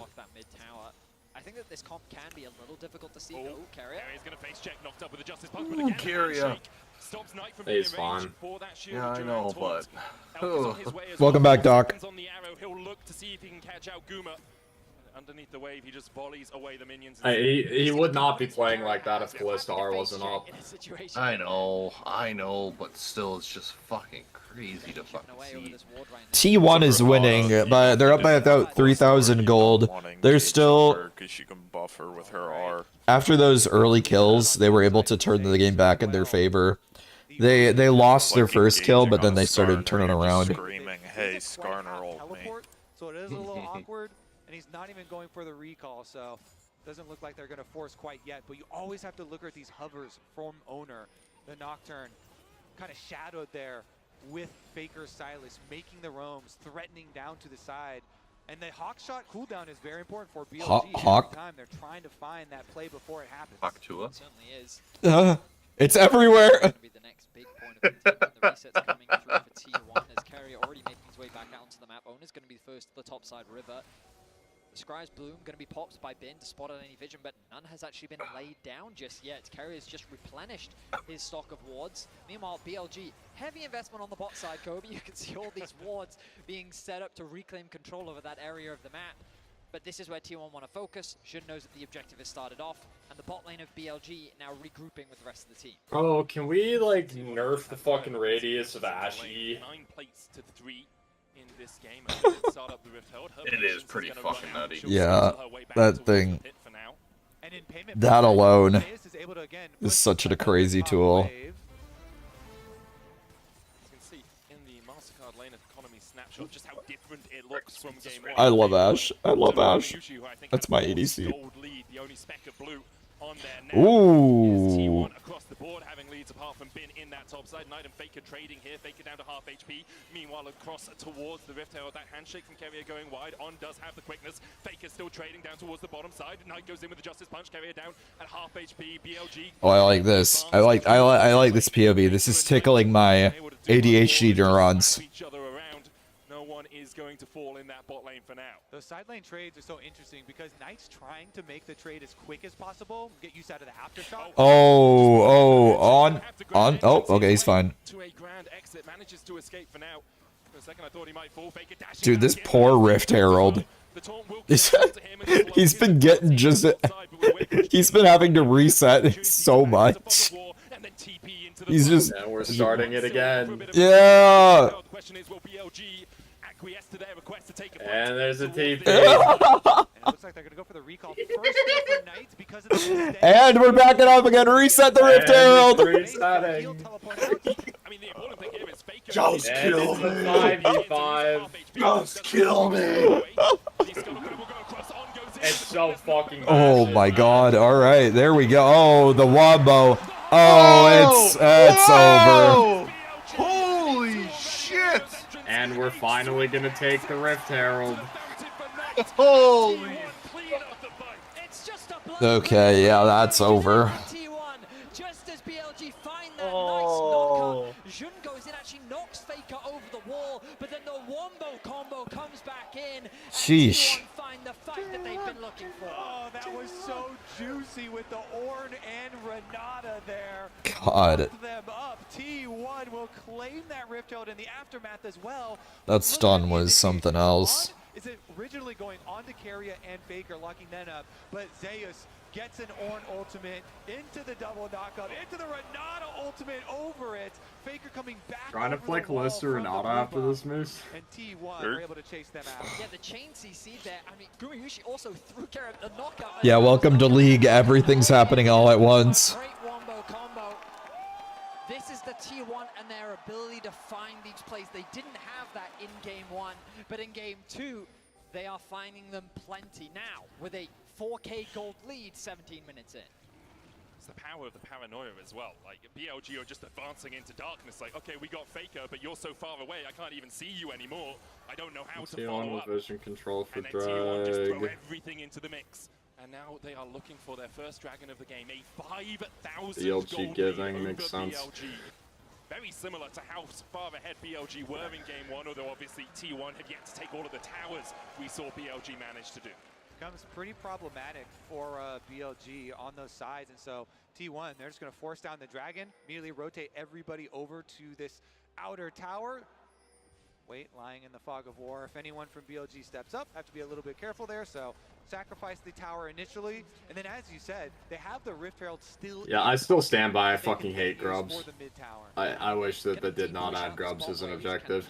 I think that this comp can be a little difficult to see. Oh, Carrier. Carrier's going to face check, knocked up with the Justice Punch, but again, Carrier. stops Knight from being He's in range fine. for that shield. Yeah, I know, but... Welcome back, Doc. On the arrow, he'll look to see if he can catch out Guma. Underneath the wave, he just volleys away the minions. He would not be playing like that if Kalista wasn't up. I know, but still, it's just fucking crazy to fucking see. T1 is winning, but they're up by about 3,000 gold. They're still... Because she can buff her with her R. After those early kills, they were able to turn the game back in their favor. They lost their first kill, but then they started turning around. Screaming, hey, Skarner ult me. So it is a little awkward, and he's not even going for the recall, so doesn't look like they're going to force quite yet. But you always have to look at these hovers from Owner. The Nocturne kind of shadowed there with Faker Silas, making the roams, threatening down to the side. And the Hawk shot cooldown is very important for BLG. Hawk? Every time they're trying to find that play before it happens. Hawk Tua? It certainly is. It's everywhere! Going to be the next big point of contention. The resets coming through for T1 as Carrier already making his way back out onto the map. Owner's going to be first to the top side river. The Scry's Bloom going to be popped by Bin to spot at any vision, but none has actually been laid down just yet. Carrier's just replenished his stock of wards. Meanwhile, BLG, heavy investment on the bot side, Kobe. You can see all these wards being set up to reclaim control over that area of the map. But this is where T1 want to focus. Should knows that the objective has started off, and the bot lane of BLG now regrouping with the rest of the team. Oh, can we like nerf the fucking radius of Ashy? 9 plates to 3 in this game. It is pretty fucking nutty. Yeah, that thing. That alone is such a crazy tool. Just how different it looks from game 1. I love Ash. I love Ash. That's my ADC. The only speck of blue on there now. Ooh. T1 across the board having leads apart from Bin in that top side. Knight and Faker trading here. Faker down to half HP. Meanwhile, across towards the Rift Herald. That handshake from Carrier going wide. On does have the quickness. Faker still trading down towards the bottom side. Knight goes in with the Justice Punch. Carrier down at half HP. BLG. Oh, I like this. I like this POV. This is tickling my ADHD neurons. No one is going to fall in that bot lane for now. Those side lane trades are so interesting because Knight's trying to make the trade as quick as possible, get use out of the aftershock. Oh, okay, he's fine. To a grand exit, manages to escape for now. For a second, I thought he might fall. Faker dashing Dude, this poor Rift Herald. He's been getting just... He's been having to reset so much. He's just... And we're starting it again. Yeah! And there's a TP. And it looks like they're going to go for the recall first for Knights because of the And we're backing up again. Reset the Rift Herald. Resetting. Just kill me. 5v5. Just kill me. It's so fucking Oh my god. Alright, there we go. Oh, the wombo. Oh, it's over. Holy shit. And we're finally gonna take the Rift Herald. Holy. Okay, yeah, that's over. Just as BLG find that nice knockup, Jun goes in, actually knocks Faker over the wall, but then the wombo combo comes back in. Sheesh. Find the fight that they've been looking for. Oh, that was so juicy with the Ornn and Renata there. God. Both them up. T1 will claim that Rift Herald in the aftermath as well. That stun was something else. Is it originally going on to Carrier and Faker, locking them up, but Zeus gets an Ornn ultimate into the double knockup, into the Renata ultimate over it. Faker coming back. Trying to play Kalista Renata after this moose. And T1 were able to chase them out. Yeah, the chain CC there. I mean, Gumayushi also threw Carrier a knockout. Yeah, welcome to League. Everything's happening all at once. Great wombo combo. This is the T1 and their ability to find these plays. They didn't have that in game 1, but in game 2, they are finding them plenty now with a 4K gold lead 17 minutes in. the power of the paranoia as well. Like, BLG are just advancing into darkness. Like, okay, we got Faker, but you're so far away, I can't even see you anymore. I don't know how to follow up. Vision control for And then T1 just throw drag. everything into the mix. And now they are looking for their first dragon of the game. A 5,000 BLG gold giving lead makes over sense. BLG. Very similar to how far ahead BLG were in game one, although obviously T1 had yet to take all of the towers we saw BLG manage to do. Becomes pretty problematic for BLG on those sides, and so T1, they're just going to force down the dragon, immediately rotate everybody over to this outer tower. Wait, lying in the fog of war. If anyone from BLG steps up, have to be a little bit careful there. So sacrifice the tower initially, and then as you said, they have the Rift Herald still. Yeah, I still stand by. I fucking hate grubs. I wish that they did not add grubs as an objective.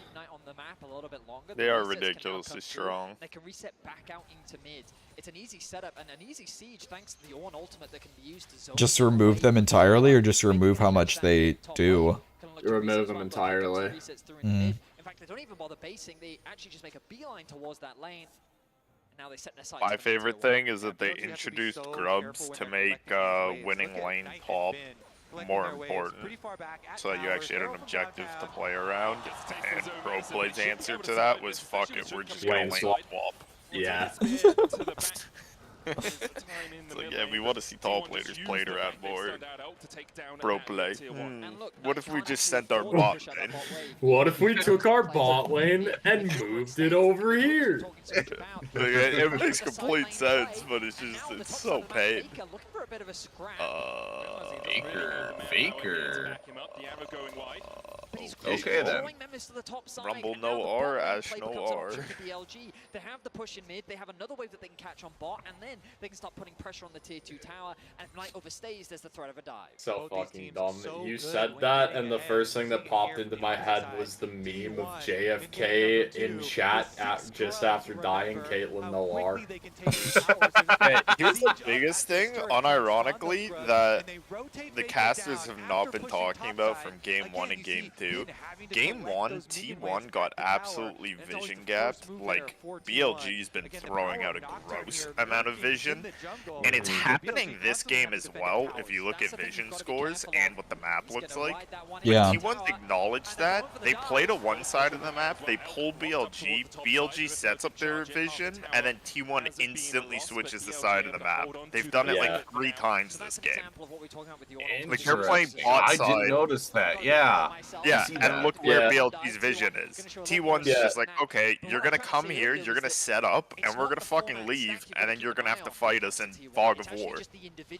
They are ridiculously strong. They can reset back out into mid. It's an easy setup and an easy siege thanks to the Ornn ultimate that can be used to zone. Just to remove them entirely, or just remove how much they do? Remove them entirely. Mm. In fact, they don't even bother basing. They actually just make a beeline towards that lane. And now they set their sights. My favorite thing is that they introduced grubs to make winning lane pop more important, so that you actually had an objective to play around. And Pro Play's answer to that was, fuck it, we're just gonna lane swap. Yeah. It's like, yeah, we want to see top laners played around more. Pro Play. What if we just sent our bot lane? What if we took our bot lane and moved it over here? It makes complete sense, but it's just, it's so pain. Faker. Okay then. Rumble no R, Ash no R. They have the push in mid, they have another wave that they can catch on bot, and then they can start putting pressure on the tier 2 tower, and if Knight overstays, there's the threat of a dive. So fucking dumb. You said that, and the first thing that popped into my head was the meme of JFK in chat just after dying Caitlyn Noir. Hey, here's the biggest thing, unironically, that the casters have not been talking about from Game 1 and Game 2. Game 1, T1 got absolutely vision gapped. Like, BLG's been throwing out a gross amount of vision, and it's happening this game as well if you look at vision scores and what the map looks like. Yeah. When T1's acknowledged that, they play to one side of the map, they pull BLG, BLG sets up their vision, and then T1 instantly switches the side of the map. They've done it like 3 times this game. Like, they're playing bot side. I did notice that, yeah. Yeah, and look where BLG's vision is. T1's just like, okay, you're gonna come here, you're gonna set up, and we're gonna fucking leave, and then you're gonna have to fight us in Fog of War.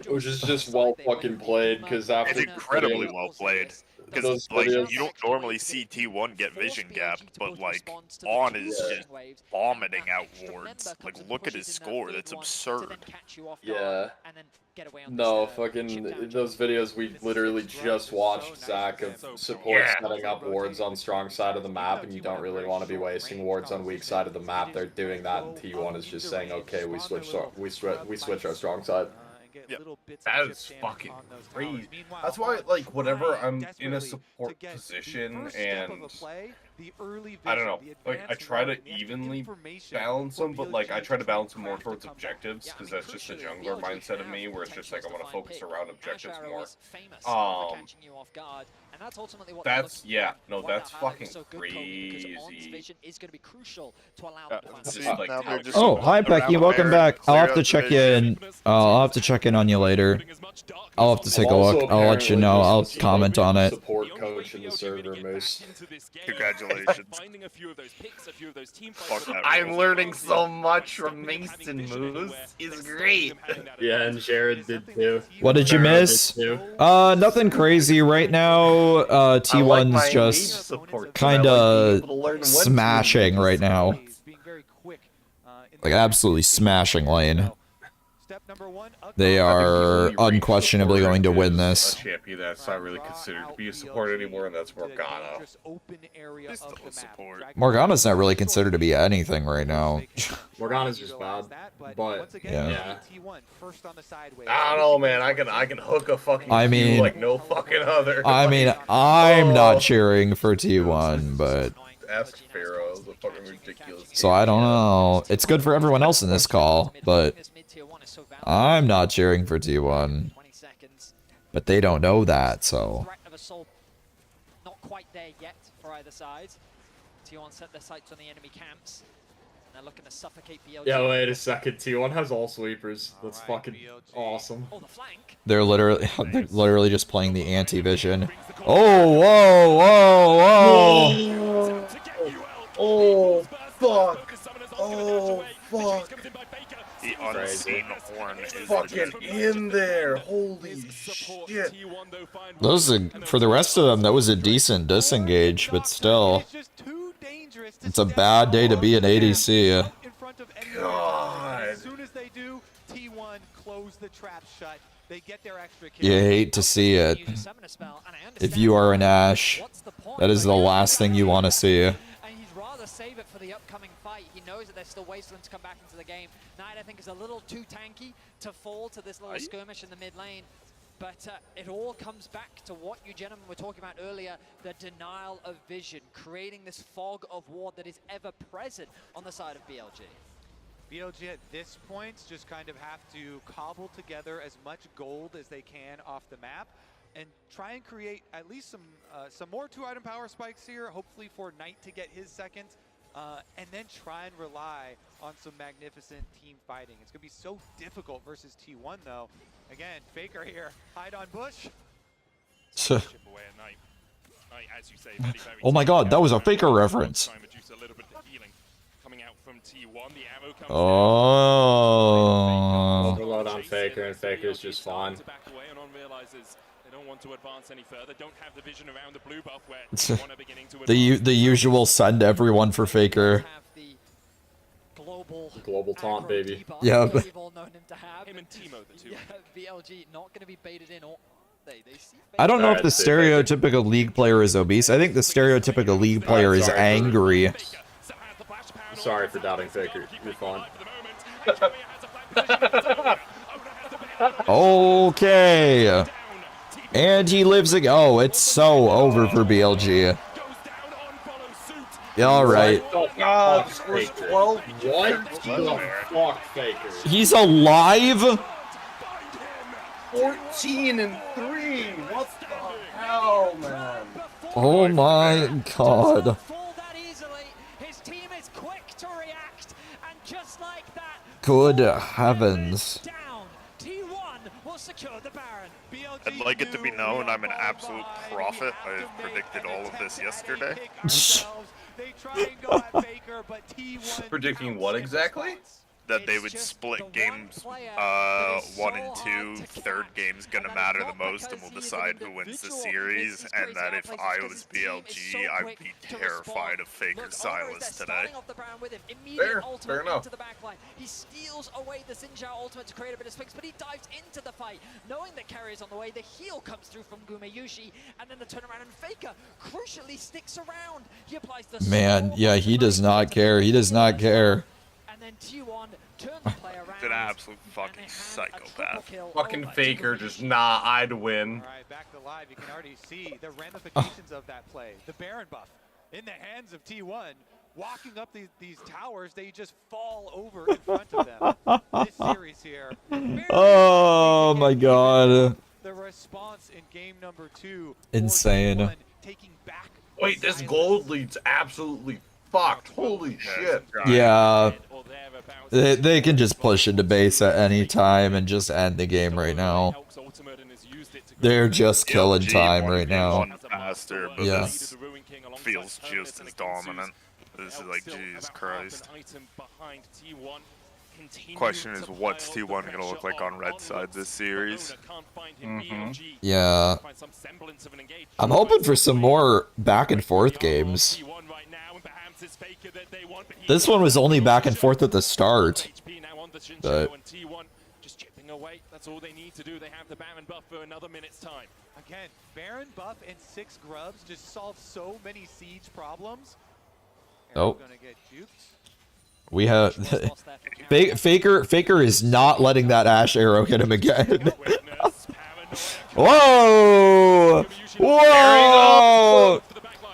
Which is just well fucking played, because after... It's incredibly well played. Because, like, you don't normally see T1 get vision gap, but, like, On is just vomiting out wards. Like, look at his score, that's absurd. Yeah. No, fucking, those videos we literally just watched, Zach, of support setting up wards on strong side of the map, and you don't really want to be wasting wards on weak side of the map. They're doing that, and T1 is just saying, okay, we switch our strong side. That is fucking crazy. That's why, like, whenever I'm in a support position and I don't know, like, I try to evenly balance them, but, like, I try to balance them more towards objectives, because that's just the jungler mindset of me, where it's just, like, I want to focus around objectives more. That's, yeah, no, that's fucking crazy. Oh, hi Becky, welcome back. I'll have to check in. I'll have to check in on you later. I'll have to take a look. I'll let you know. I'll comment on it. Support coach in the server, Moose. Congratulations. I'm learning so much from Mason Moose. It's great. Yeah, and Jared did too. What did you miss? Nothing crazy right now. T1's just kinda smashing right now. Like, absolutely smashing lane. They are unquestionably going to win this. Champion that's not really considered to be a support anymore, and that's Morgana. Morgana's not really considered to be anything right now. Morgana's just bad, but yeah. I don't know, man. I can hook a fucking Q like no fucking other. I mean, I'm not cheering for T1, but Ask Pharaoh is a fucking ridiculous. So I don't know. It's good for everyone else in this call, but I'm not cheering for T1. But they don't know that, so... Threat of assault not quite there yet for either side. T1 set their sights on the enemy camps. And they're looking to suffocate BLG. Yeah, wait a second. T1 has all sweepers. That's fucking awesome. Oh, the flank. They're literally just playing the anti-vision. Oh, whoa, whoa, whoa! Oh, fuck! Oh, fuck! The unseen horn is fucking in there! Holy shit! Those are, for the rest of them, that was a decent disengage, but still. It's a bad day to be an ADC. God! As soon as they do, T1 close the trap shut. They get their extra kill. You hate to see it. If you are an Ashe, that is the last thing you want to see. And he'd rather save it for the upcoming fight. He knows that there's still Wasteland to come back into the game. Knight, I think, is a little too tanky to fall to this little skirmish in the mid lane. But it all comes back to what you gentlemen were talking about earlier, the denial of vision, creating this fog of war that is ever present on the side of BLG. BLG at this point just kind of have to cobble together as much gold as they can off the map and try and create at least some more 2-item power spikes here, hopefully for Knight to get his second, and then try and rely on some magnificent team fighting. It's going to be so difficult versus T1 though. Again, Faker here, hide on bush. Oh my god, that was a Faker reference. Oh. Overload on Faker, and Faker's just fine. The usual send everyone for Faker. Global taunt, baby. Yeah. BLG not going to be baited in. I don't know if the stereotypical League player is obese. I think the stereotypical League player is angry. Sorry for doubting Faker. You're fine. Okay. And he lives again. Oh, it's so over for BLG. Yeah, all right. God, scores 12. What the fuck, Faker? He's alive? 14 and 3. What the hell, man? Oh my god. Good heavens. I'd like it to be known I'm an absolute prophet. I predicted all of this yesterday. Predicting what exactly? That they would split games 1 and 2. Third game's gonna matter the most and we'll decide who wins the series. And that if I was BLG, I'd be terrified of Faker's silence today. Fair enough. He steals away the Xinjiao ultimate to create a bit of space, but he dives into the fight, knowing the carry is on the way. The heal comes through from Gumeyushi, and then the turnaround, and Faker crucially sticks around. He applies the Man, yeah, he does not care. He does not care. And then T1 turns the play around. He's an absolute fucking psychopath. Fucking Faker just, nah, I'd win. Alright, back to live. You can already see the ramifications of that play. The Baron buff in the hands of T1. Walking up these towers, they just fall over in front of them. This series here. Oh my god. The response in game number 2. Insane. Wait, this gold lead's absolutely fucked. Holy shit. Yeah. They can just push into base at any time and just end the game right now. They're just killing time right now. Faster, but Yeah. this feels just as dominant. This is like, Jesus Christ. Question is, what's T1 gonna look like on red side this series? Yeah. I'm hoping for some more back and forth games. This one was only back and forth at the start. But just chipping away. That's all they need to do. They have the Baron buff for another minute's time. Again, Baron buff and 6 grubs just solve so many siege problems. oh, Gonna get juked. we have Faker is not letting that Ashe arrow hit him again. Whoa! Whoa!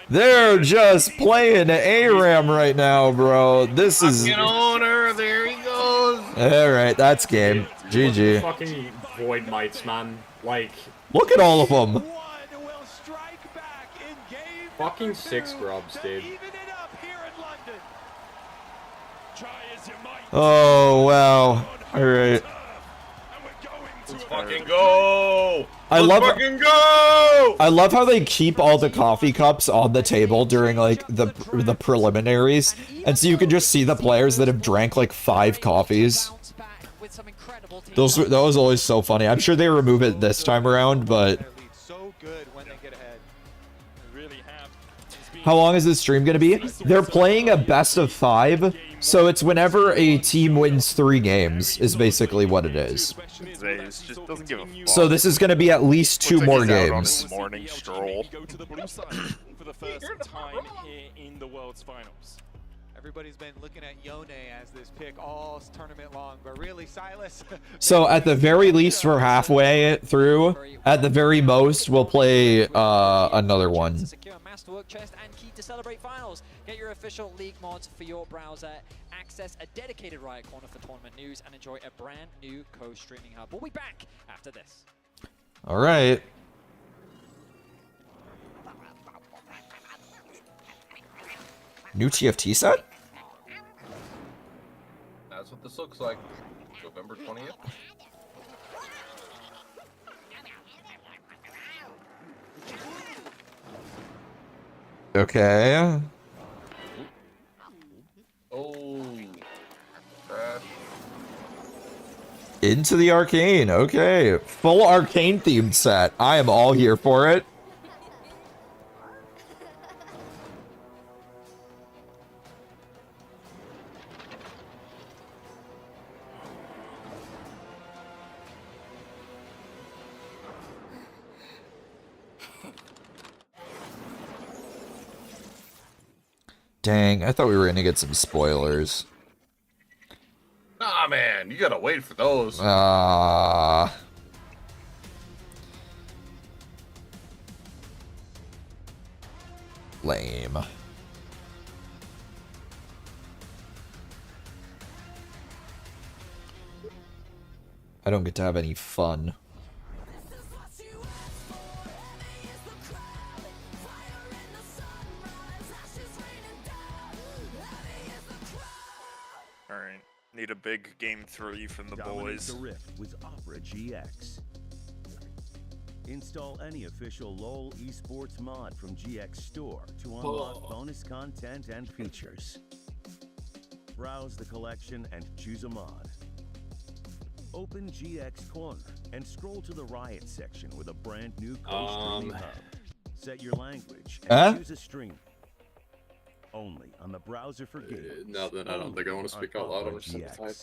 They're just playing ARAM right now, bro. This is. Owner, there he goes. Alright, that's game. GG. Fucking Void Mites, man. Like, look at all of them. Fucking 6 grubs, dude. Oh, wow. Alright. Let's fucking go! I Let's love fucking go! I love how they keep all the coffee cups on the table during like the preliminaries, and so you can just see the players that have drank like 5 coffees. That was always so funny. I'm sure they remove it this time around, but how long is this stream gonna be? They're playing a best of 5, so it's whenever a team wins 3 games is basically what it is. Just doesn't give a fuck. So this is gonna be at least 2 more games. Morning stroll. For the first time here in the World's Finals. Everybody's been looking at Yone as this pick all tournament long, but really, Silas. So at the very least, we're halfway through. At the very most, we'll play another one. Secure Masterwork chest and key to celebrate finals. Get your official league mods for your browser. Access a dedicated Riot Corner for tournament news and enjoy a brand new co-streaming hub. We'll be back after this. All right. New TFT set? That's what this looks like. November 20th. Okay. Oh. Crash. Into the Arcane. Okay. Full Arcane themed set. I am all here for it. Dang, I thought we were gonna get some spoilers. Nah, man, you gotta wait for those. Lame. I don't get to have any fun. Alright. Need a big game 3 from the Dominate boys. the Rift with Opera GX. Install any official LoL esports mod from GX Store to unlock bonus content and features. Browse the collection and choose a mod. Open GX Corner and scroll to the Riot section with a brand new co-streaming hub. Set your language and choose a stream. Only on the browser for games. No, then I don't think I want to speak out loud. I'm just gonna type.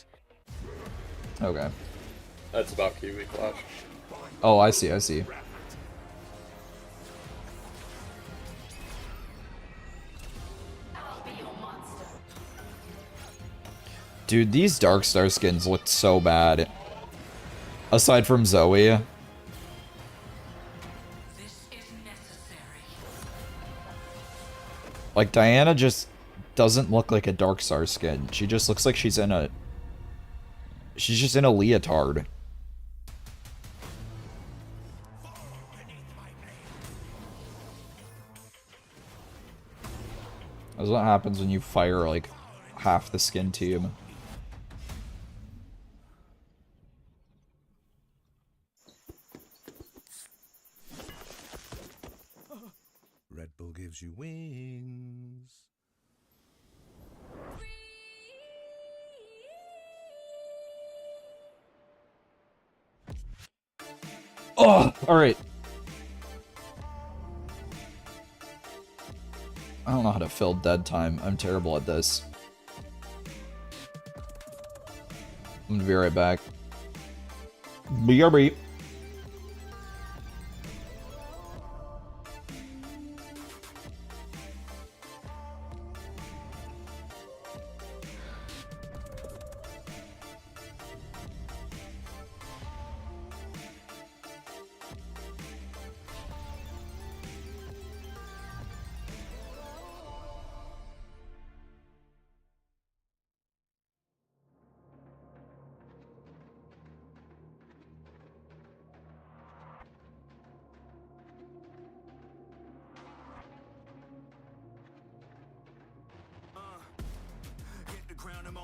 Okay. That's about Kiwi Clash. Oh, I see, I see. Dude, these Darkstar skins look so bad. Aside from Zoe. Like, Diana just doesn't look like a Darkstar skin. She just looks like she's in a... She's just in a leotard. That's what happens when you fire, like, half the skin team. Red Bull gives you wings. Oh, alright. I don't know how to fill dead time. I'm terrible at this. I'm gonna be right back. BRB.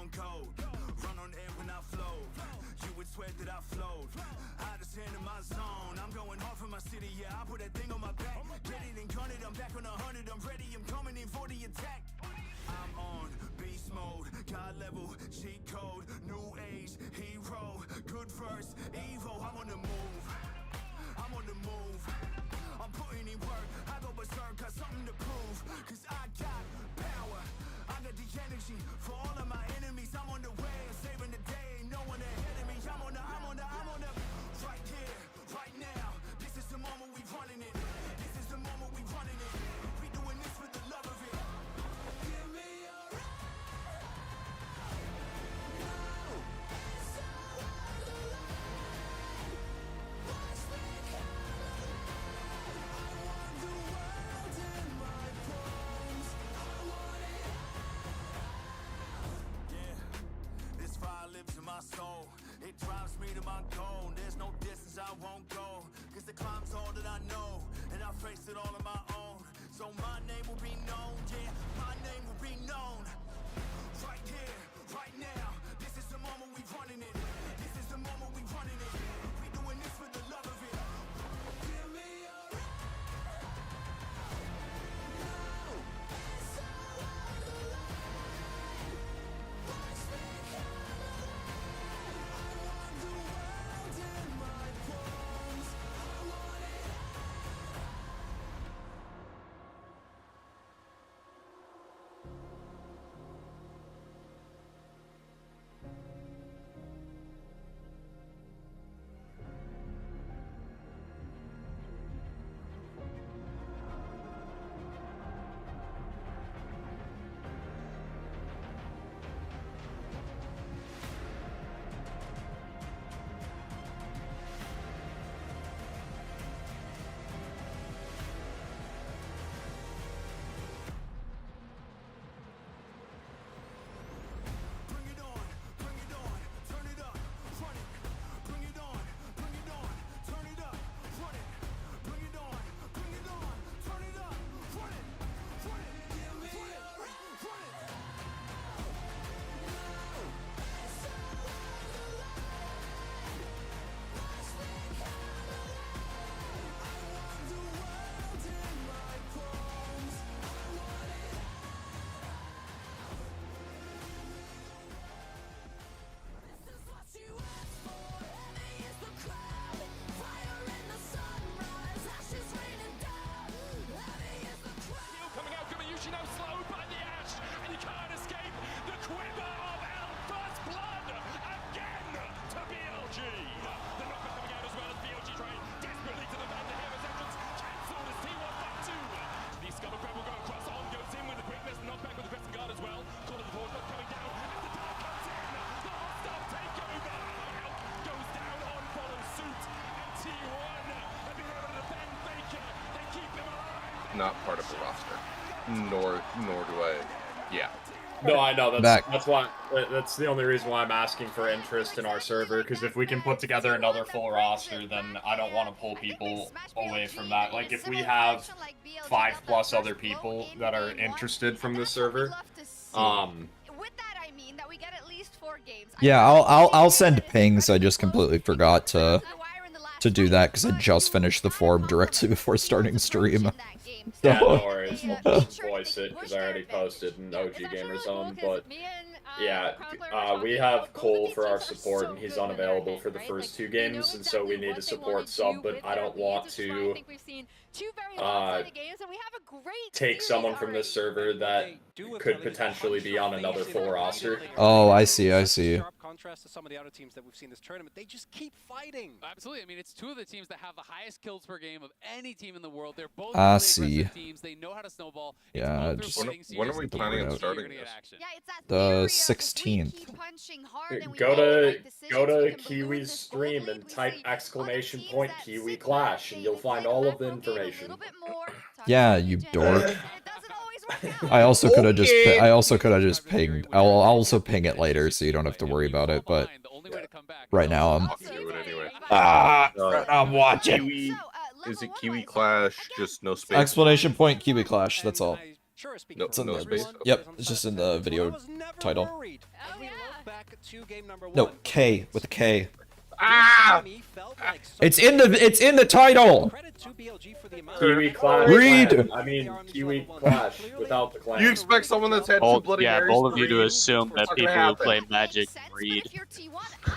one code. Run on air when I flow. You would swear that I flowed. I just in my zone. I'm going hard for my city, yeah. I put that thing on my back. Get it and gun it. I'm back on 100. I'm ready. I'm coming in for the attack. I'm on beast mode. God level, cheat code. New age, hero. Good verse, Evo. I'm on the move. I'm on the move. I'm putting in work. I go berserk, got something to prove. Cause I got power. I got the energy for all of my enemies. I'm on the way, saving the day. No one ahead of me. I'm on the right here, right now. This is the moment we running it. This is the moment we running it. We doing this for the love of it. Give me a ride. No, it's so hard to lie. Watch me come alive. I want the world in my palms. I want it all. Yeah, this fire lives in my soul. It drives me to my goal. There's no distance I won't go. Cause the climb's all that I know. And I face it all on my own. So my name will be known. Yeah, my name will be known. Right here, right now. This is the moment we running it. This is the moment we running it. We doing this for the love of it. Give me a ride. No, it's so hard to lie. Watch me come alive. I want the world in my palms. I want it all. Not part of the roster, nor do I. Yeah. No, I know. That's why. That's the only reason why I'm asking for interest in our server. Because if we can put together another full roster, then I don't want to pull people away from that. Like if we have 5+ other people that are interested from this server, With that I mean that we get at least 4 games. Yeah, I'll send pings. I just completely forgot to do that because I just finished the form directly before starting stream. yeah, no worries. I'll just voice it because I already posted in OG Gamer Zone. But yeah, we have Cole for our support, and he's unavailable for the first 2 games, and so we need a support sub. But I don't want to take someone from this server that could potentially be on another full roster. Oh, I see. Contrast to some of the other teams that we've seen this tournament, they just keep fighting. Absolutely. I mean, it's 2 of the teams that have the highest kills per game of any team in the world. They're both I really see. aggressive teams. They know how to snowball. Yeah, just when are we planning on starting this? The 16th. Go to Kiwi's stream and type !Kiwi Clash, and you'll find all of the information. Yeah, you dork. I also could have just pinged. I'll also ping it later, so you don't have to worry about it. But right now I'm watching. Kiwi, is it Kiwi Clash? Just no space. Explanation point Kiwi Clash. That's all. No, It's in no the space. Yep, it's just in the video title. Oh yeah, back to game number 1. No, K with a K. Ah! It's in the title. Kiwi Clash. Read. I mean, Kiwi Clash without the clan. You expect someone that's had two Bloody Marys? bold of you to read? assume that It's not people gonna who play happen. Magic read.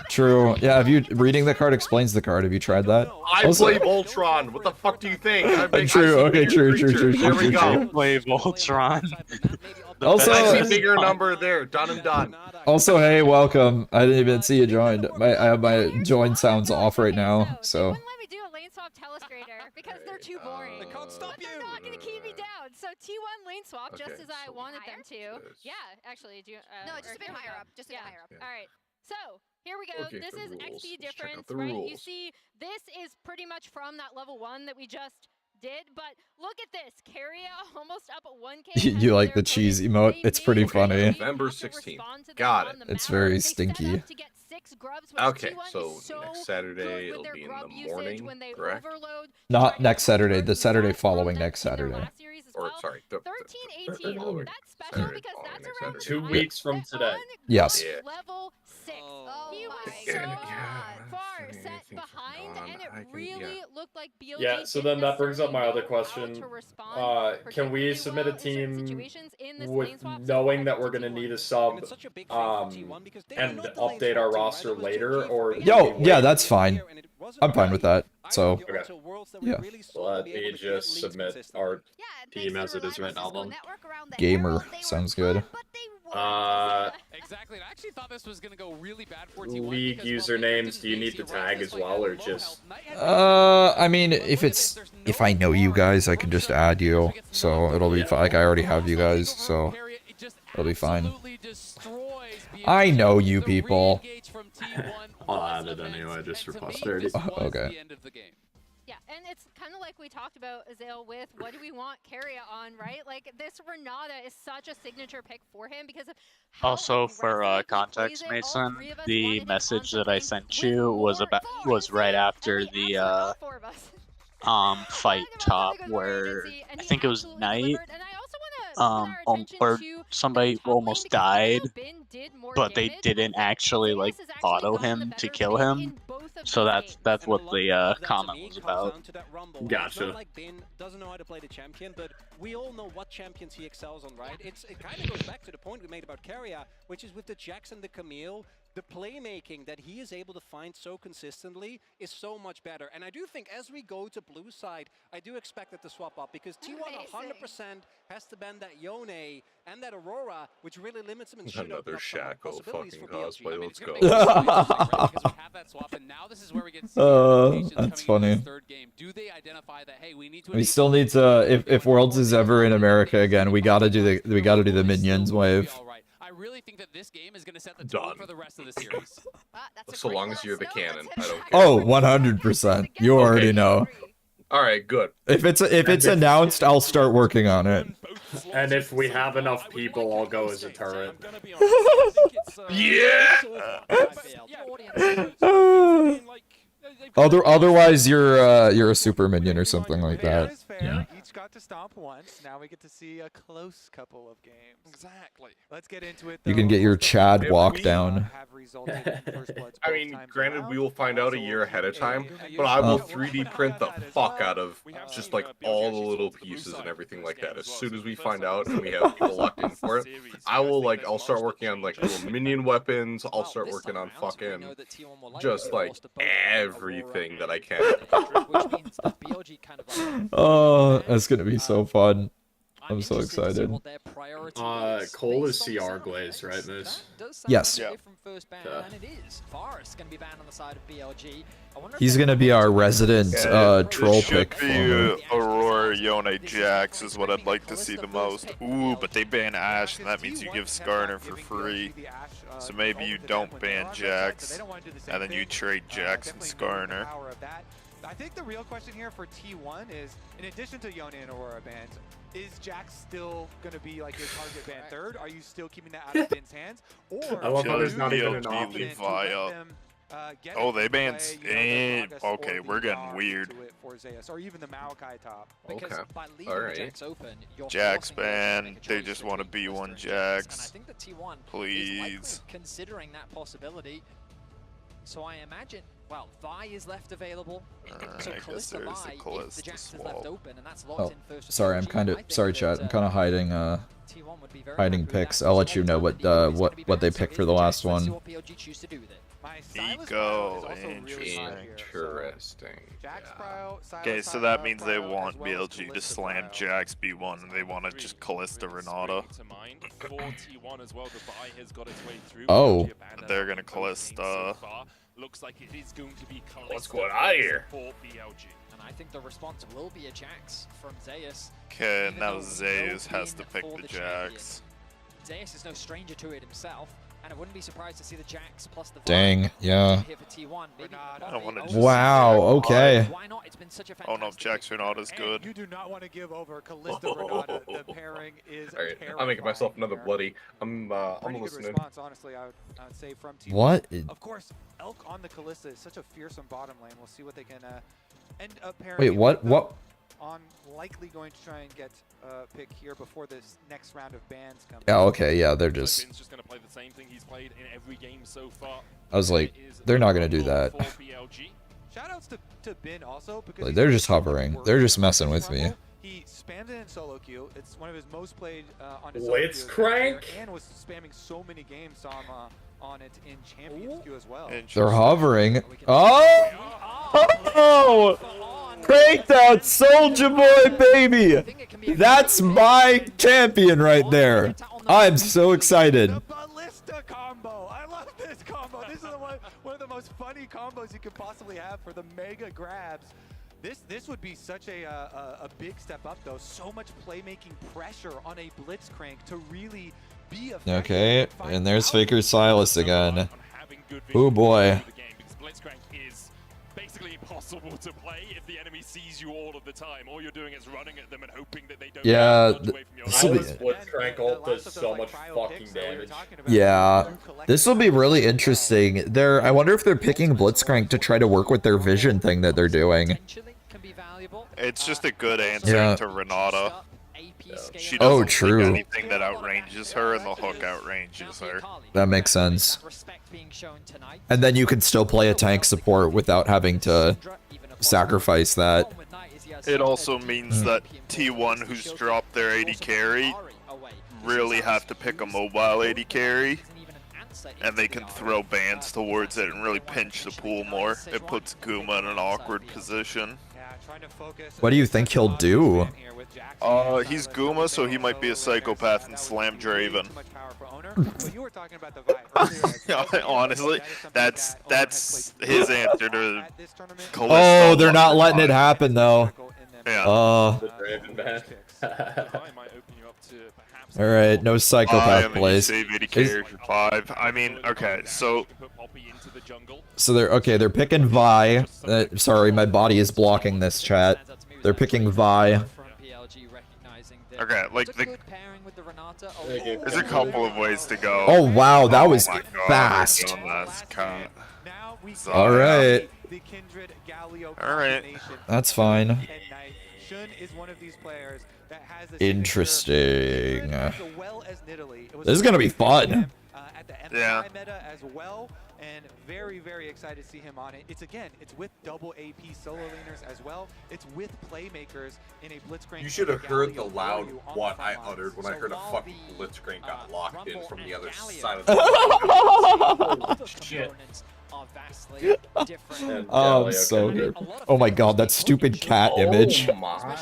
True. Yeah, have you reading the card explains the card? Have you tried that? I play Voltron. What the fuck do you think? True. Okay. True. There we go. Play Voltron. Also, I see bigger number there. Done and done. Also, hey, welcome. I didn't even see you joined. I have my join sounds off right now, so. Let me do a lane swap telestrator because they're too boring. They can't stop you. They're not gonna keep me down. So T1 lane swap, just as I wanted them to. Yeah, actually, do. No, just a bit higher up. Just a bit higher up. All right. So here we go. Okay, This the is rules. XP Let's check out difference, the right? You rules. see, this is pretty much from that level 1 that we just did, but look at this. Carrier almost up at 1K. You like the cheese emote? It's pretty funny. November 16th. Got it. It's very stinky. Okay, so next Saturday it'll be in the morning, correct? Not next Saturday, the Saturday following next Saturday. Or sorry, the 13, 18. That's special because that's around 2 weeks from today. Yes. level 6. He was so far set behind, and it really looked like BLG. Yeah, so then that brings up my other question. Can we submit a team with knowing that we're going to need a sub and update our roster later? Or Yo, yeah, that's fine. I'm fine with that. So, yeah. Let me just submit our team as it is right now then. Gamer sounds good. Exactly. I actually thought this was going to go really bad for T1. League usernames, do you need to tag as well, or just... I mean, if I know you guys, I can just add you. So it'll be fine. Like, I already have you guys, so it'll be fine. I know you people. I'll add it anyway, just for posterity. Okay. Yeah, and it's kind of like we talked about, Azale, with what do we want Carrier on, right? Like, this Renata is such a signature pick for him because of how Also, for context, Mason, the message that I sent you was right after the fight top where I think it was Knight or somebody almost died, but they didn't actually like auto him to kill him. So that's what the comment was about. Gotcha. Like Ben doesn't know how to play the champion, but we all know what champions he excels on, right? It kind of goes back to the point we made about Carrier, which is with the Jax and the Camille, the playmaking that he is able to find so consistently is so much better. And I do think as we go to blue side, I do expect it to swap up because T1 100% has to ban that Yone and that Aurora, which really limits him and should Another Shaco fucking cosplay. Let's go. That's funny. We still need to, if Worlds is ever in America again, we gotta do the Minions wave. I really think that this game is going to set the tone for the rest of the series. So long as you have a cannon, I don't care. Oh, 100%. You already know. All right, good. If it's announced, I'll start working on it. And if we have enough people, I'll go as a turret. Yeah. Otherwise, you're a super minion or something like that. Yeah. Each got to stomp once. Now we get to see a close couple of games. Exactly. Let's get into it. You can get your Chad walk down. I mean, granted, we will find out a year ahead of time, but I will 3D print the fuck out of just like all the little pieces and everything like that. As soon as we find out and we have people locked in for it, I'll start working on like little minion weapons. I'll start working on fucking just like everything that I can. Oh, that's gonna be so fun. I'm so excited. Cole is CR Glaze, right, Moose? Yes. Yeah. He's gonna be our resident troll pick. Aurora, Yone, Jax is what I'd like to see the most. Ooh, but they ban Ashe, and that means you give Skarner for free. So maybe you don't ban Jax, and then you trade Jax and Skarner. I think the real question here for T1 is, in addition to Yone and Aurora bans, is Jax still going to be like your target ban third? Are you still keeping that out of Ben's hands? Or I love how there's not even an option. Oh, they banned. Okay, we're getting weird. Or even the Maokai top. Okay. Alright. Jax ban. They just want to be one Jax. And I think that T1 Please. is considering that possibility. So I imagine, well, Vi is left available. So I guess Kalista there's Vi, the if Kalista the Jax is swap. left open, and that's locked Oh, in first. sorry, I'm kind of sorry, chat. I'm kind of hiding T1 would be very hiding picks. I'll let you know what they picked for the last one. Eco, interesting. Okay, so that means they want BLG to slam Jax B1, and they want to just Kalista Renata. Oh. They're gonna Kalista. Looks like it is going to be Kalista. What's going on here? For BLG. And I think the response will be a Jax from Zeus. Okay, now Zeus has to pick the Jax. Zeus is no stranger to it himself, and I wouldn't be surprised to see the Jax plus the Dang, yeah. here for T1. Maybe I don't want to. Wow, okay. Why not? It's been such a Oh no, Jax Renata's good. You do not want to give over Kalista Renata. The pairing is Alright, terrifying. I'm making myself another bloody. I'm Pretty good listening. response, honestly, I would say from T1. What? Of course, Elk on the Kalista is such a fearsome bottom lane. We'll see what they can end up pairing. Wait, what? What? On likely going to try and get a pick here before this next round of bans comes. Yeah, okay, yeah, they're just. Ben's just going to play the same thing he's played in every game so far. I was like, they're not gonna do that. Shoutouts to Ben also because Like, they're just hovering. They're just messing with me. he spammed it in solo queue. It's one of his most played on his solo Let's queue crank. and was spamming so many games on it in Champions queue as well. They're hovering. Oh! Crank that Soldier Boy, baby! That's my champion right there. I'm so excited. Ballista combo. I love this combo. This is one of the most funny combos you could possibly have for the mega grabs. This would be such a big step up though. So much playmaking pressure on a Blitzcrank to really be effective. Okay, and there's Faker Silas again. Oh boy. Blitzcrank is basically impossible to play if the enemy sees you all of the time. All you're doing is running at them and hoping that they don't Yeah, get away from your Silas Blitzcrank ult does so much fucking damage. Yeah, this will be really interesting. I wonder if they're picking Blitzcrank to try to work with their vision thing that they're doing. It's just a good answer to Renata. She Oh, doesn't true. pick anything that outranges her, and the hook outranges her. That makes sense. And then you can still play a tank support without having to sacrifice that. It also means that T1, who's dropped their 80 carry, really have to pick a mobile 80 carry, and they can throw bans towards it and really pinch the pool more. It puts Guma in an awkward position. What do you think he'll do? He's Guma, so he might be a psychopath and slam Draven. Honestly, that's his answer to Kalista. Oh, they're not letting it happen though. Yeah. Alright, no psychopath plays. Save 80 carry for 5. I mean, okay, so they're picking Vi. Sorry, my body is blocking this chat. They're picking Vi. okay, like there's a couple of ways to go. Oh wow, that was my God, fast. Alright. Alright. That's fine. Interesting. This is gonna be fun. Yeah. As well, and very, very excited to see him on it. It's with double AP solo laners as well. It's with playmakers in a Blitzcrank. You should have heard the loud what I uttered when I heard a fucking Blitzcrank got locked in from the other side of the Holy shit. Oh, so good. Oh my god, that stupid cat image. Oh my.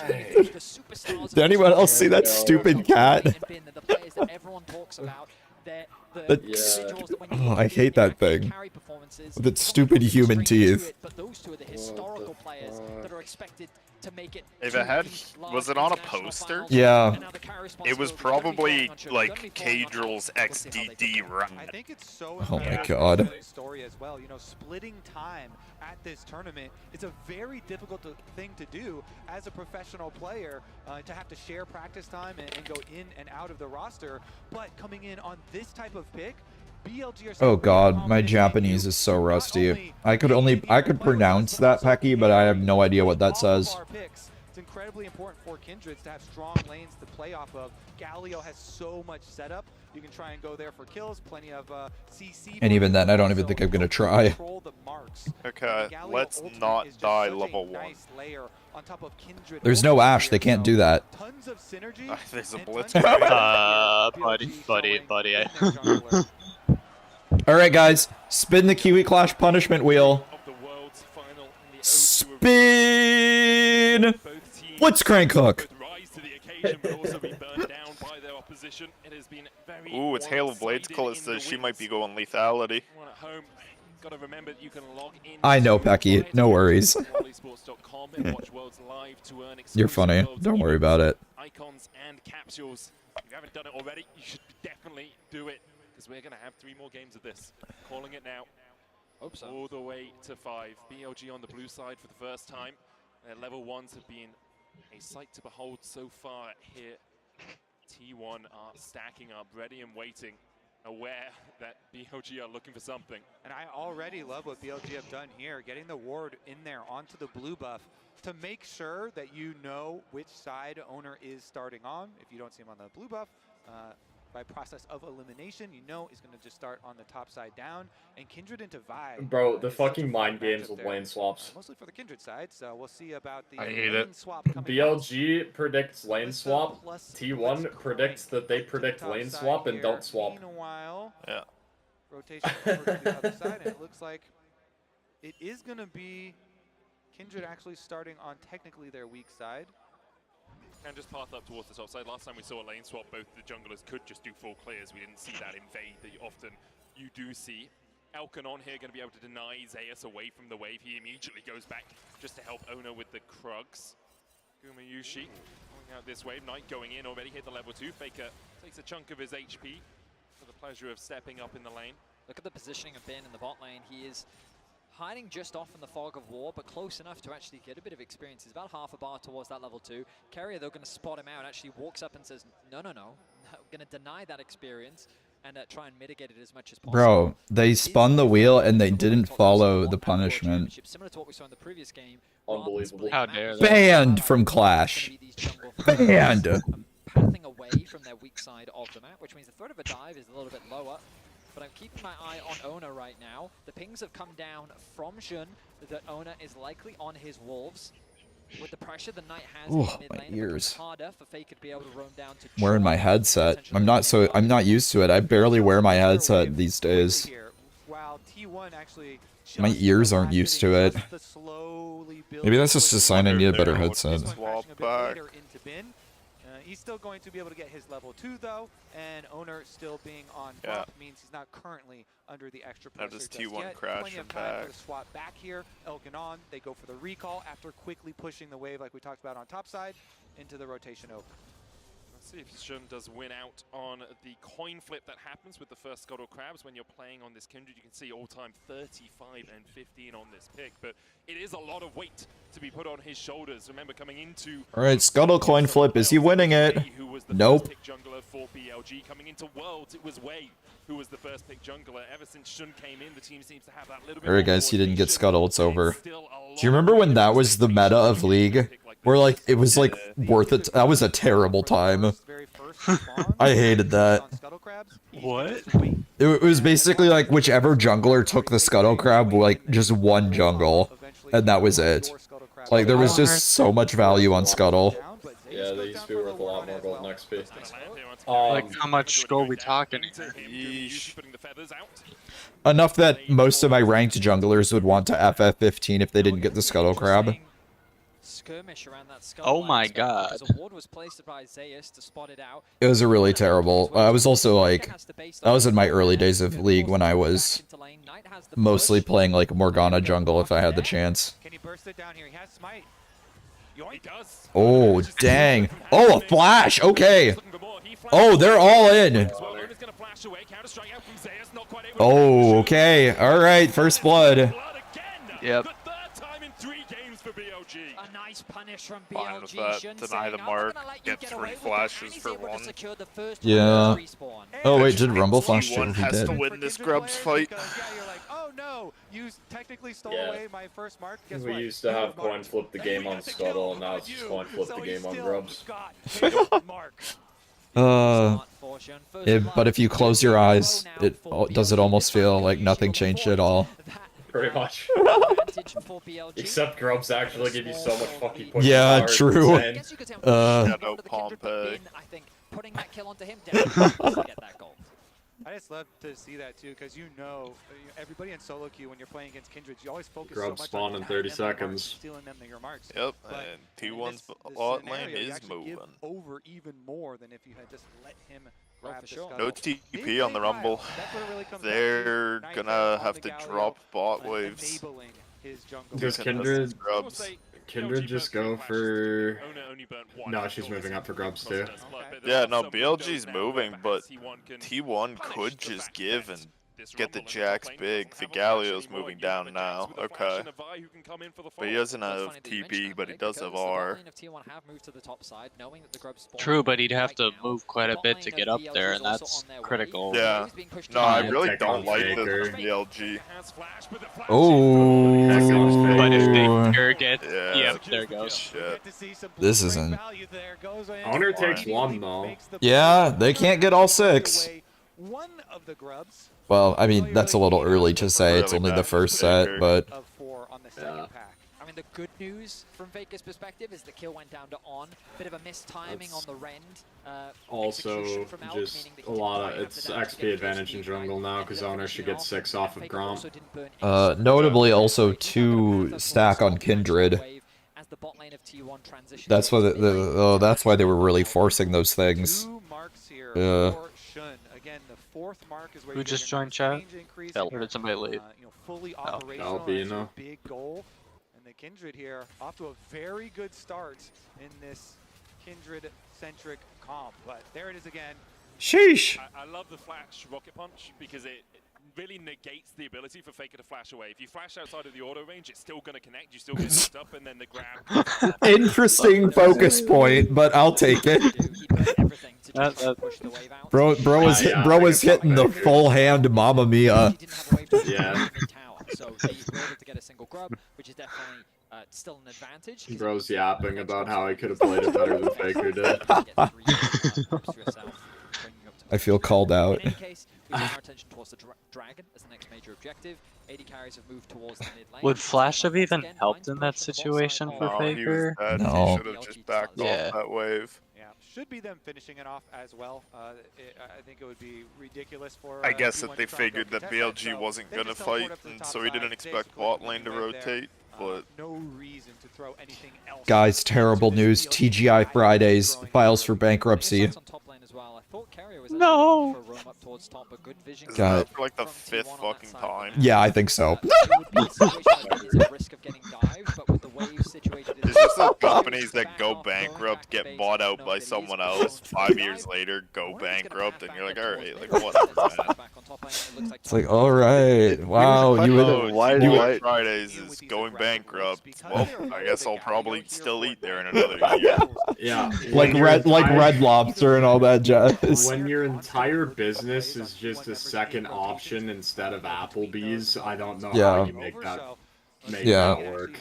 Did anyone else see that stupid cat? Oh, I hate that thing. With its stupid human teeth. If it had, was it on a poster? Yeah. It was probably like Kadril's XDD run. I think it's so Oh my god. story as well. You know, splitting time at this tournament is a very difficult thing to do as a professional player, to have to share practice time and go in and out of the roster. But coming in on this type of pick, Oh god, my Japanese is so rusty. I could pronounce that, Pecky, but I have no idea what that says. It's incredibly important for Kindreds to have strong lanes to play off of. Galio has so much setup. You can try and go there for kills. Plenty of CC. And even then, I don't even think I'm gonna try. Okay, let's not die level 1. There's no Ashe, they can't do that. There's a blitz. buddy. Alright guys, spin the Kiwi Clash punishment wheel. Spin! Blitzcrank hook! Ooh, it's Hail of Blades Callista. She might be going lethality. I know, Pecky. No worries. You're funny. Don't worry about it. Icons and capsules. If you haven't done it already, you should definitely do it, because we're going to have 3 more games of this. Calling it now. Hope so. All the way to 5. BLG on the blue side for the first time. Their level 1s have been a sight to behold so far here. T1 are stacking up, ready and waiting, aware that BLG are looking for something. And I already love what BLG have done here, getting the ward in there onto the blue buff to make sure that you know which side owner is starting on. If you don't see him on the blue buff, by process of elimination, you know he's going to just start on the top side down. And Kindred into Vibe. Bro, the fucking mind games with lane swaps. Mostly for the Kindred side, so we'll see about the lane swap coming BLG predicts lane swap. T1 predicts that they predict lane swap and don't swap. Meanwhile, yeah. Rotation over to the other side, and it looks like it is going to be Kindred actually starting on technically their weak side. Can just path up towards the top side. Last time we saw a lane swap, both the junglers could just do full clears. We didn't see that invade that often you do see. Elkin on here going to be able to deny Zeus away from the wave. He immediately goes back just to help Ona with the Krugs. Gumayushi going out this wave. Knight going in already, hit the level 2. Faker takes a chunk of his HP for the pleasure of stepping up in the lane. Look at the positioning of Ben in the bot lane. He is hiding just off in the fog of war, but close enough to actually get a bit of experience. He's about half a bar towards that level 2. Carrier, though, going to spot him out, actually walks up and says, no, going to deny that experience and try and mitigate it as much as possible. Bro, they spun the wheel and they didn't follow the punishment. Similar to what we saw in the previous game. Unbelievable. How dare they? Banned from Clash. Banned. Pathing away from their weak side of the map, which means the threat of a dive is a little bit lower. But I'm keeping my eye on Ona right now. The pings have come down from Shun that Ona is likely on his wolves. With the pressure the Knight has in mid lane, it becomes harder for Faker to be able to roam down to Wearing my headset. I'm not used to it. I barely wear my headset these days. My ears aren't used to it. Maybe that's just a sign I need a better headset. He's still going to be able to get his level 2 though, and Owner still being on top means he's not currently under the extra pressure. Now does T1 crash Plenty of and time back. for the swap back here. Elkin on, they go for the recall after quickly pushing the wave like we talked about on top side into the rotation over. Let's see if Shun does win out on the coin flip that happens with the first Scuttle Crabs when you're playing on this Kindred. You can see all-time 35 and 15 on this pick, but it is a lot of weight to be put on his shoulders. Remember, coming into... Alright, Scuttle coin flip. Is he winning it? Nope. Pick jungler for BLG. Coming into Worlds, it was Wei who was the first pick jungler. Ever since Shun came in, the team seems to have that little bit Alright guys, he didn't get Scuttle, it's over. Do you remember when that was the meta of League? Where like, it was like worth it? That was a terrible time. I hated that. What? It was basically like whichever jungler took the Scuttle Crab, like just one jungle, and that was it. Like there was just so much value on Scuttle. Yeah, they used to be worth a lot more gold than XP. Like how much gold we talking? Enough that most of my ranked junglers would want to FF15 if they didn't get the Scuttle Crab. Skirmish around that Oh my god. A ward was placed by Zeus to spot it out. It was a really terrible. I was also like, that was in my early days of League when I was mostly playing like Morgana jungle if I had the chance. Can he burst it down here? He has smite. Oh, dang. Oh, a flash. Okay. Oh, they're all in. Oh, okay. All right. First blood. Yep. A Nice punish from Fine with BLG. that. Shun Deny saying, the "I'm not mark. gonna let you Get get 3 away with it," flashes and he's for able to 1. secure the first Yeah. respawn. Oh wait, did Rumble flash too? T1 He has did. to win this Grubs fight. Because, yeah, you're like, oh no, you technically stole Yeah. away my first mark. Guess We what? used to You have marked. coin flip the game on Scuttle, and now it's just coin flip the So he game on still Grubs. got his mark. But if you close your eyes, does it almost feel like nothing changed at all? Pretty much. Except Grubs actually give you so much fucking push. Yeah, true. Shout out Pompey. Putting that kill onto him, definitely to get that goal. I just love to see that too, because everybody in solo queue when you're playing against Kindred, you always focus Grub so much spawn on in 30 denying them their marks, seconds. stealing them your marks. Yep, But and in T1's this bot scenario, lane you is actually give moving. over even more than if you had just let him grab the scuttle. No TP on the Rumble. They're gonna have to drop bot waves. Does Kindred just go for... No, she's moving up for Grubs too. Yeah, no, BLG's moving, but T1 could just give and get the jacks big. The Galio's moving down now. Okay. But he doesn't have TP, but he does have R. True, but he'd have to move quite a bit to get up there, and that's critical. Yeah. No, I really don't like this from BLG. Oh. But if they pure get... Yep, there goes. Shit. This isn't. Owner takes 1 though. Yeah, they can't get all 6. One of the Grubs. Well, I mean, that's a little early to say. It's only the first set, but... Of 4 on the second pack. I mean, the good news from Faker's perspective is the kill went down to On. Bit of a mistiming on the rend. Also, just a lot of it's XP advantage in jungle now because Owner should get 6 off of Gromp. Notably, also 2 stack on Kindred. That's why that's why they were really forcing those things. Who just joined chat? Or did somebody leave? That'll be, you know. Big goal. And the Kindred here off to a very good start in this Kindred-centric comp. But there it is again. Sheesh. I love the flash rocket punch because it really negates the ability for Faker to flash away. If you flash outside of the auto range, it's still going to connect. You still get hooked up, and then the grab. Interesting focus point, but I'll take it. Bro was hitting the full hand Mamma Mia. Yeah. So he's able to get a single grub, which is definitely still an advantage. Bro's yapping about how he could have played it better than Faker did. I feel called out. In any case, we turn our attention towards the dragon as the next major objective. 80 carries have moved towards the mid lane. Would Flash have even helped in that situation for Faker? No. He should have just backed off that wave. Yeah, should be them finishing it off as well. I think it would be ridiculous for. I guess that they figured that BLG wasn't gonna fight, and so he didn't expect bot lane to rotate. But no reason to throw anything else. Guys, terrible news. TGI Fridays files for bankruptcy. No. God. For like the 5th fucking time. Yeah, I think so. It's just the companies that go bankrupt, get bought out by someone else, 5 years later go bankrupt, and you're like, alright, like whatever, man. It's like, alright, wow, you would... Fridays is going bankrupt. Well, I guess I'll probably still eat there in another year. Yeah. Like Red Lobster and all that jazz. When your entire business is just a second option instead of Applebee's, I don't know how you make that work.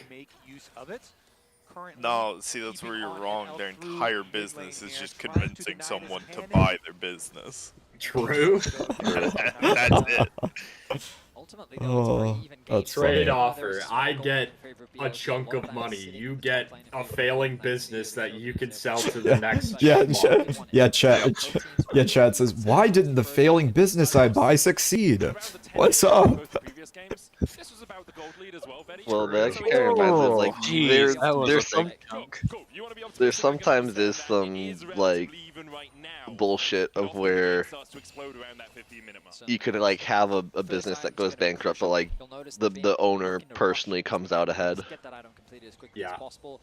No, see, that's where you're wrong. Their entire business is just convincing someone to buy their business. True. That's it. Oh, that's Trade funny. offer. I get a chunk of money. You get a failing business that you can sell to the next. Chad says, why didn't the failing business I buy succeed? What's up? Well, that actually kind of reminds me, like, there's sometimes some like bullshit of where you could like have a business that goes bankrupt, but like the owner personally comes out ahead. Yeah.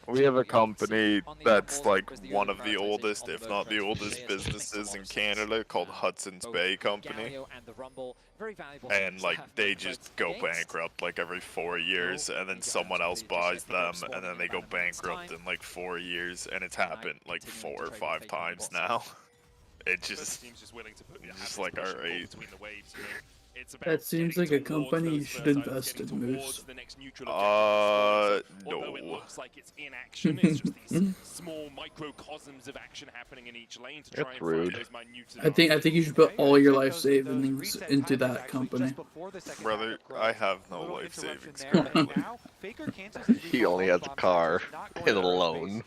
We have a company that's like one of the oldest, if not the oldest businesses in Canada called Hudson's Bay Company. And like they just go bankrupt like every 4 years, and then someone else buys them, and then they go bankrupt in like 4 years, and it's happened like 4 or 5 times now. It just like, alright. That seems like a company you should invest in, Moose. No. Small microcosms of action happening in each lane to try and find those I think you should put all your life savings into that company. Brother, I have no life savings currently. He only has a car and a loan.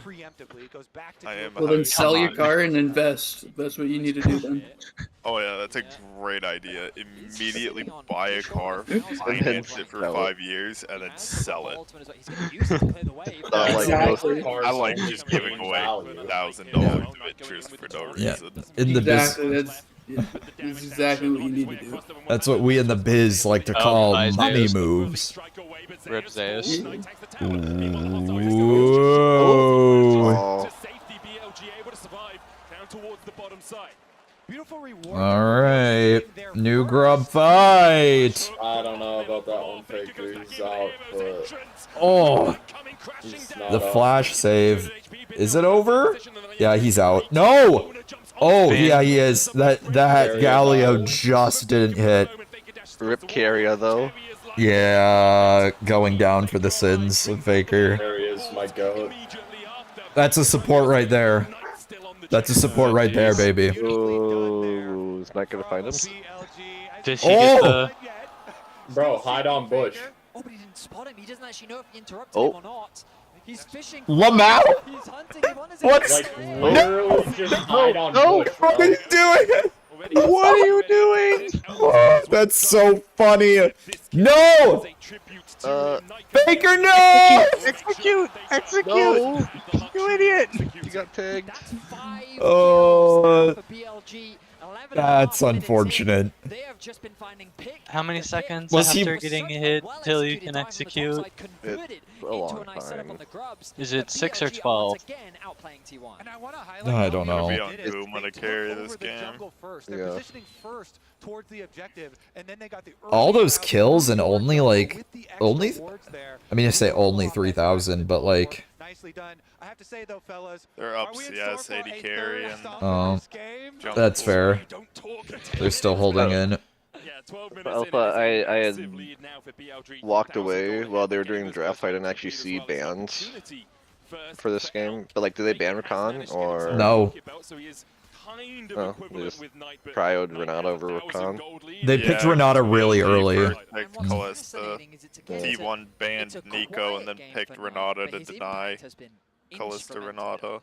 Preemptively, it goes back to Well, then sell your car and invest. That's what you need to do then. Oh yeah, that's a great idea. Immediately buy a car, finance it for 5 years, and then sell it. I like just giving away $1,000 of interest for no reason. In the biz. That's exactly what you need to do. That's what we in the biz like to call money moves. Rip Zeus. Whoa. Alright. New grub fight. I don't know about that one, Faker. He's out, but... Oh. The flash save. Is it over? Yeah, he's out. No! Oh, yeah, he is. That Galio just didn't hit. Rip Carrier, though. Yeah, going down for the sins of Faker. There he is, my goat. That's a support right there. That's a support right there, baby. Ooh, is Knight gonna find him? Did he get the... Bro, hide on bush. Oh, but he didn't spot him. He doesn't actually know if he interrupted him or not. He's fishing. Lamau? He's hunting. What's... Like, literally just hide on bush, What are you doing? What are you doing? Oh, that's so funny. No! Faker, no! Execute! Execute! No. You idiot! You got tagged. Oh, that's unfortunate. How many seconds Was he- after getting hit till you can execute? It's a long time. Is it 6 or 12? I don't know. Be on Boom to carry this game. Yeah. All those kills and only like I mean, I say only 3,000, but like Nicely done. I have to say though, fellas, they're up CS 80 carry and that's fair. They're still holding in. Alpha, I had walked away while they were doing the draft. I didn't actually see bans for this game. But like, did they ban Rakan or No. Oh, they just prioed Renata over Rakan. They picked Renata really early. Picked Kalista. T1 banned Nico and then picked Renata to deny Kalista Renata.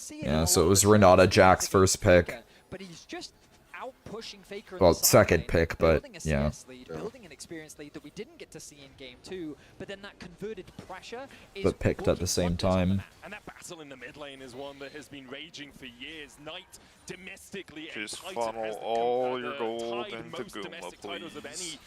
Yeah, so it was Renata Jack's first pick. But he's just out pushing Faker. Well, second pick, but yeah. Building an experience lead that we didn't get to see in game 2, but then that converted pressure is But picked at the same time. And that battle in the mid lane is one that has been raging for years. Knight domestically Just funnel all your gold into Goomba, please.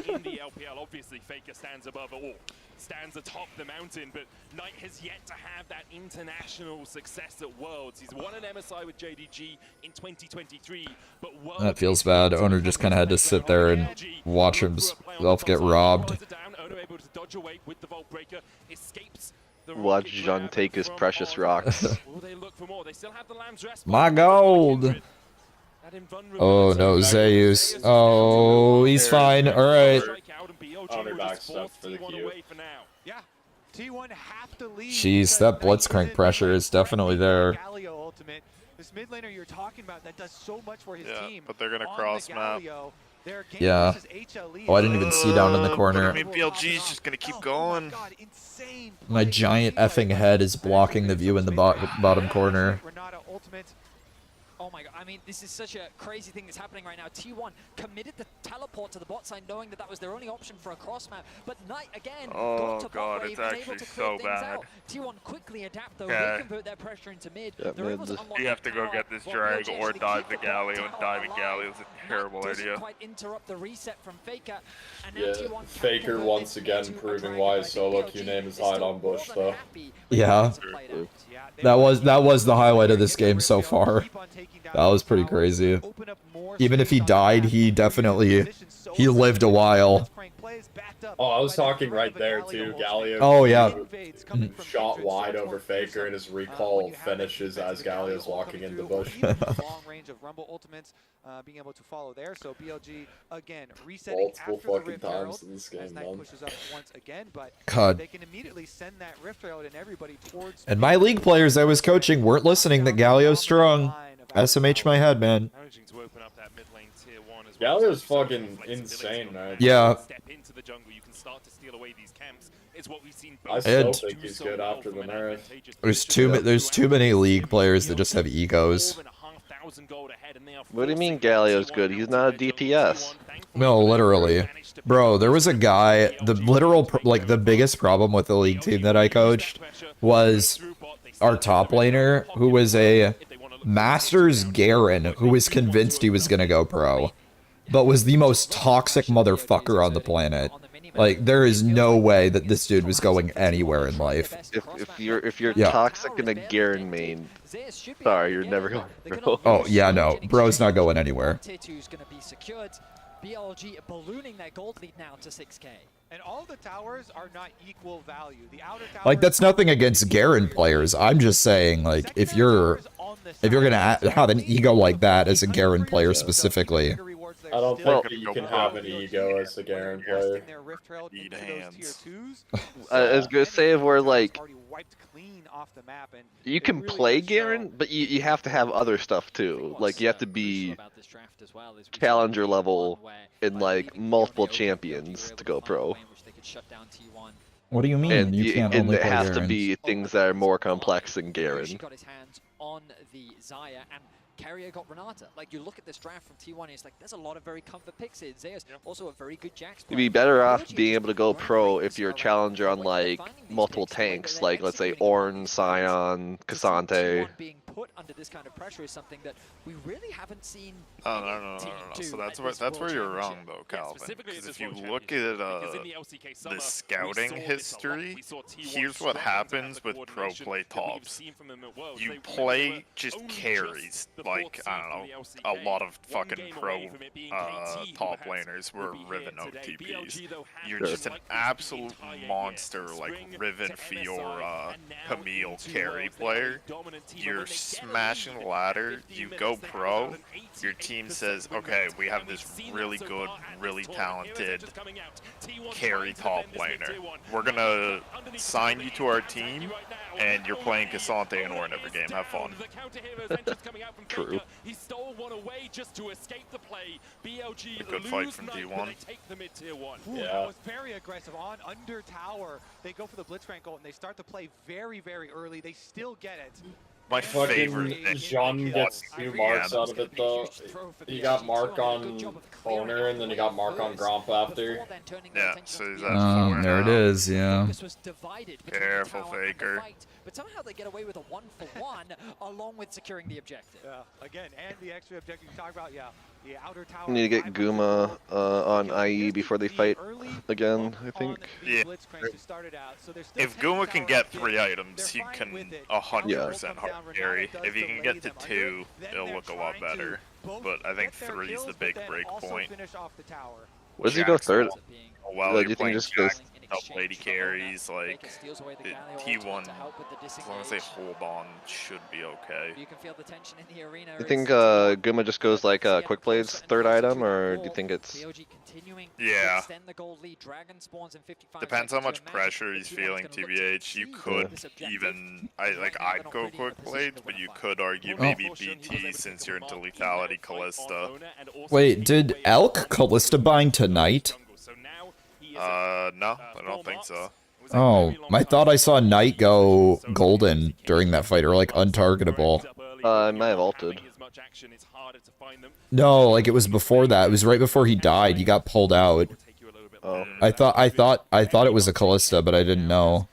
In the LPL, obviously Faker stands above it all, stands atop the mountain, but Knight has yet to have that international success at Worlds. He's won an MSI with JDG in 2023, but Worlds... That feels bad. Owner just kind of had to sit there and watch himself get robbed. Watch Jean take his precious rocks. My gold! Oh no, Zeus. Oh, he's fine. Alright. Jeez, that blitzcrank pressure is definitely there. This mid laner you're talking about that does so much for his team. But they're gonna cross map. Yeah. Oh, I didn't even see down in the corner. I mean, BLG is just gonna keep going. My giant effing head is blocking the view in the bottom corner. Oh my god, I mean, this is such a crazy thing that's happening right now. T1 committed the teleport to the bot side knowing that that was their only option for a cross map, but Knight again got to bot wave and able to clear things out. T1 quickly adapt though, they convert their pressure into mid. You have to go get this drag or dive the Galio, and diving Galio is a terrible idea. Quite interrupt the reset from Faker. And Yeah, Faker once again proving why his solo queue name is hide on bush though. Yeah. That was the highlight of this game so far. That was pretty crazy. Even if he died, he lived a while. Oh, I was talking right there too. Galio. Oh, yeah. Shot wide over Faker, and his recall finishes as Galio's walking in the bush. Long range of Rumble ultimates, being able to follow there. So BLG again resetting Multiple after the fucking Rift times Herald in this game, as Knight man. pushes up once again, but God. they can immediately send that Rift Herald and everybody towards. And my league players I was coaching weren't listening that Galio's strong. SMH my head, man. Galio's fucking insane, man. Yeah. I still think he's good after the nerf. There's too many league players that just have egos. What do you mean Galio's good? He's not a DPS. No, literally. Bro, there was a guy, the biggest problem with the league team that I coached was our top laner, who was a Masters Garen, who was convinced he was gonna go pro, but was the most toxic motherfucker on the planet. Like, there is no way that this dude was going anywhere in life. If you're Yeah. toxic in a Garen main, sorry, you're never going pro. Oh, yeah, no. Bro's not going anywhere. T2's going to be secured. BLG ballooning their gold lead now to 6k. And all the towers are not equal value. The outer tower, Like, that's nothing against Garen players. I'm just saying, like, if you're gonna have an ego like that as a Garen player specifically. I don't think that you can have an ego as a Garen player. Eat hands. I was gonna say if we're like, you can play Garen, but you have to have other stuff too. Like you have to be challenger level in like multiple champions to go pro. What do you mean? And You can't and only it play has to Garen? be things that are more complex than Garen. Got his hands on the Zaya, and Carrier got Renata. Like, you look at this draft from T1, it's like, there's a lot of very comfort picks here. Zaya's also a very good Jax You'd be better off being able to go pro if you're a challenger on like multiple tanks, like let's say Ornn, Sion, Cassante. Being put under this kind of pressure is something that we really haven't seen. Oh, no. So that's where you're wrong, though, Calvin. Because if you look at the scouting history, here's what happens with pro play tops. You play just carries, like, I don't know, a lot of fucking pro top laners were Riven OTPs. You're just an absolute monster, like Riven, Fiora, Camille carry player. You're smashing the ladder, you go pro, your team says, okay, we have this really good, really talented carry top laner. We're gonna sign you to our team, and you're playing Cassante and Ornn every game. Have fun. True. He stole one away just to escape the play. BLG A good fight from D1. Yeah. That was very aggressive on under tower. They go for the Blitzcrank ult and they start to play very, very early. They still get it. My favorite Fucking Jean gets 2 marks out of it though. He got mark on Owner and then he got mark on Gromp after. Yeah, so he's at 4 There it now. is, yeah. Careful, Faker. But somehow they get away with a 1-for-1 along with securing the objective. Yeah, again, and the extra objective you talk about, yeah. The outer tower. We need to get Guma on IE before they fight again, I think. Yeah. If Guma can get 3 items, he can 100% hard carry. If he can get to 2, it'll look a lot better. But I think 3 is the big break point. What does he go third? Well, Like, you're you think playing just Jax, goes help lady carries, like, T1, as long as they hold on, should be okay. You can feel the tension in the arena. You think Guma just goes like Quick Blade's third item, or do you think it's... Yeah. Depends how much pressure he's feeling, TBH. You could even, I'd go Quick Blades, but you could argue maybe BT since you're into lethality Callista. Wait, did Elk Callista bind tonight? No, I don't think so. Oh, I thought I saw Knight go golden during that fight, or like untargetable. I might have ulted. No, like it was before that. It was right before he died. He got pulled out. Oh. I thought it was a Callista, but I didn't know.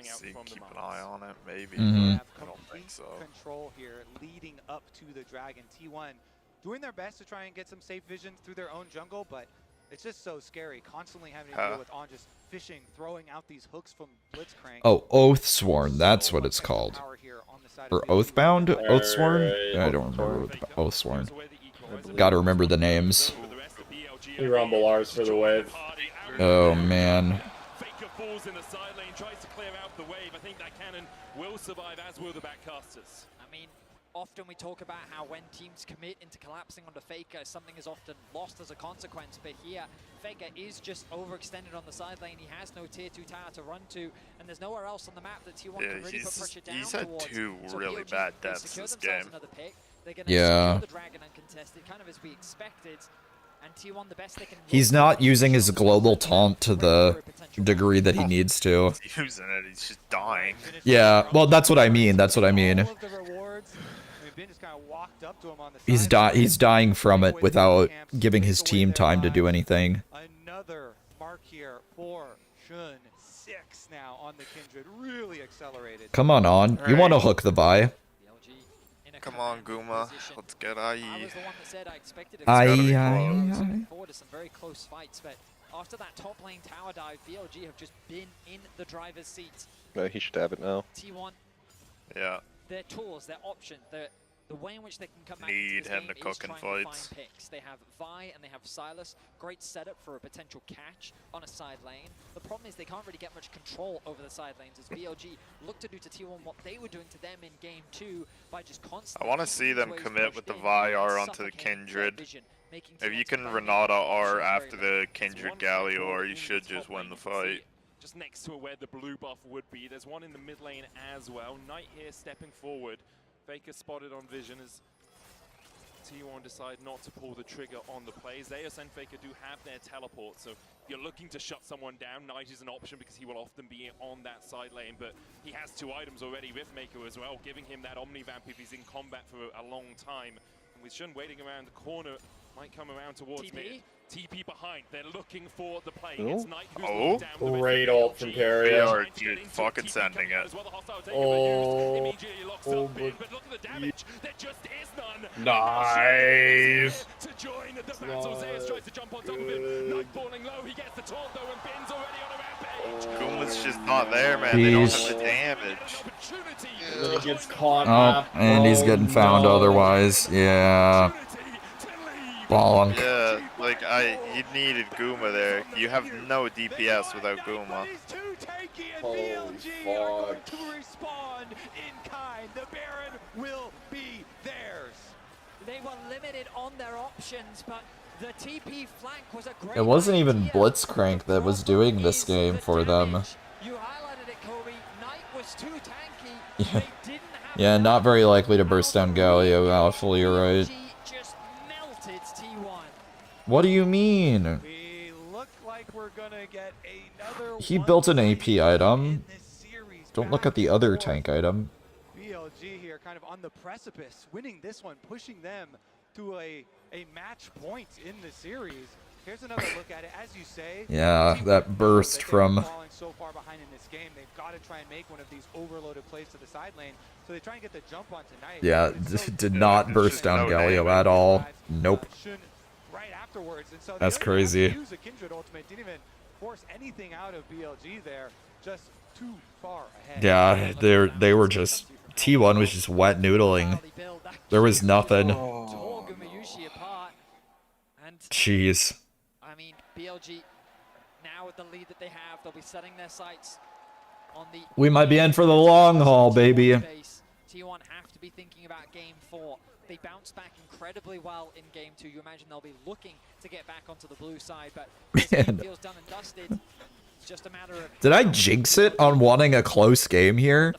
See, keep an eye on it, maybe. Mhm. I don't think so. Control here, leading up to the Dragon. T1 doing their best to try and get some safe vision through their own jungle, but it's just so scary, constantly having to deal with on just fishing, throwing out these hooks from Blitzcrank. Oh, Oathsworn, that's what it's called. Or Oathbound? Oathsworn? I don't remember what Oathsworn. Gotta remember the names. We rumble ours for the wave. Oh man. Faker falls in the side lane, tries to clear out the wave. I think that cannon will survive, as will the backcasters. I mean, often we talk about how when teams commit into collapsing onto Faker, something is often lost as a consequence. But here, Faker is just overextended on the side lane. He has no tier 2 tower to run to, and there's nowhere else on the map that T1 can really put pressure down he's had towards. 2 So really BLG bad can deaths secure this themselves game. another pick. They're gonna Yeah. secure the Dragon uncontested, kind of as we expected. And T1, the best they can He's not using his global taunt to the degree that he needs to. He's using it, he's just dying. Yeah, well, that's what I mean. That's what I mean. He's dying from it without giving his team time to do anything. Another mark here for Shun. 6 now on the Kindred. Really accelerated. Come on. You want to hook the Vi? Come on, Guma. Let's get IE. I was the one that said I expected it IE. forward to some very close fights, but after that top lane tower dive, BLG have just been in the driver's seat. No, he should have it now. T1, Yeah. their tools, their option, the way in which they can come back Need into this him game to is cook in trying to fights. find picks. They have Vi and they have Silas. Great setup for a potential catch on a side lane. The problem is they can't really get much control over the side lanes as BLG look to do to T1 what they were doing to them in game 2 by just constantly... I want to see them commit with the Vi R onto the Kindred. If you can Renata R after the Kindred Galio R, you should just win the fight. Just next to where the blue buff would be. There's one in the mid lane as well. Knight here stepping forward. Faker spotted on vision as T1 decide not to pull the trigger on the plays. Zeus and Faker do have their teleport, so you're looking to shut someone down. Knight is an option because he will often be on that side lane, but he has 2 items already, Riftmaker as well, giving him that Omnivamp if he's in combat for a long time. And with Shun waiting around the corner, might come around towards mid. TP behind, they're looking for the play. It's Knight who's locked down the Great ult from Terry. They are fucking sending it. Oh, but look at the damage. There just is none. nice. To join the battle, Zeus tries to jump on top of him. Knight falling low, he gets the taunt though, and Bin's already on a rampage. Guma's just not there, man. They don't have the damage. And then he gets caught. Oh, and he's getting found otherwise. Yeah. Bonk. Yeah, like you needed Guma there. You have no DPS without Guma. Holy fuck. To respond in kind. The Baron will be theirs. They were limited on their options, but the TP flank was a great... It wasn't even Blitzcrank that was doing this game for them. You highlighted it, Kobe. Knight was too tanky. Yeah, yeah, not very likely to burst down Galio. Alpha, you're right. Just melted T1. What do you mean? We look like we're gonna get another He built an AP item. Don't look at the other tank item. BLG here kind of on the precipice, winning this one, pushing them to a match point in the series. Here's another look at it. As you say, Yeah, that burst from... falling so far behind in this game, they've got to try and make one of these overloaded plays to the side lane. So they try and get the jump on tonight. Yeah, did not burst down Galio at all. Nope. Right afterwards. And so That's crazy. use a Kindred ultimate, didn't even force anything out of BLG there. Just too far ahead. Yeah, they were just... T1 was just wet noodling. There was nothing. Jeez. I mean, BLG, now with the lead that they have, they'll be setting their sights on the... We might be in for the long haul, baby. T1 have to be thinking about game 4. They bounced back incredibly well in game 2. You imagine they'll be looking to get back onto the blue side, but this game feels done and dusted. It's just a matter of... Did I jinx it on wanting a close game here?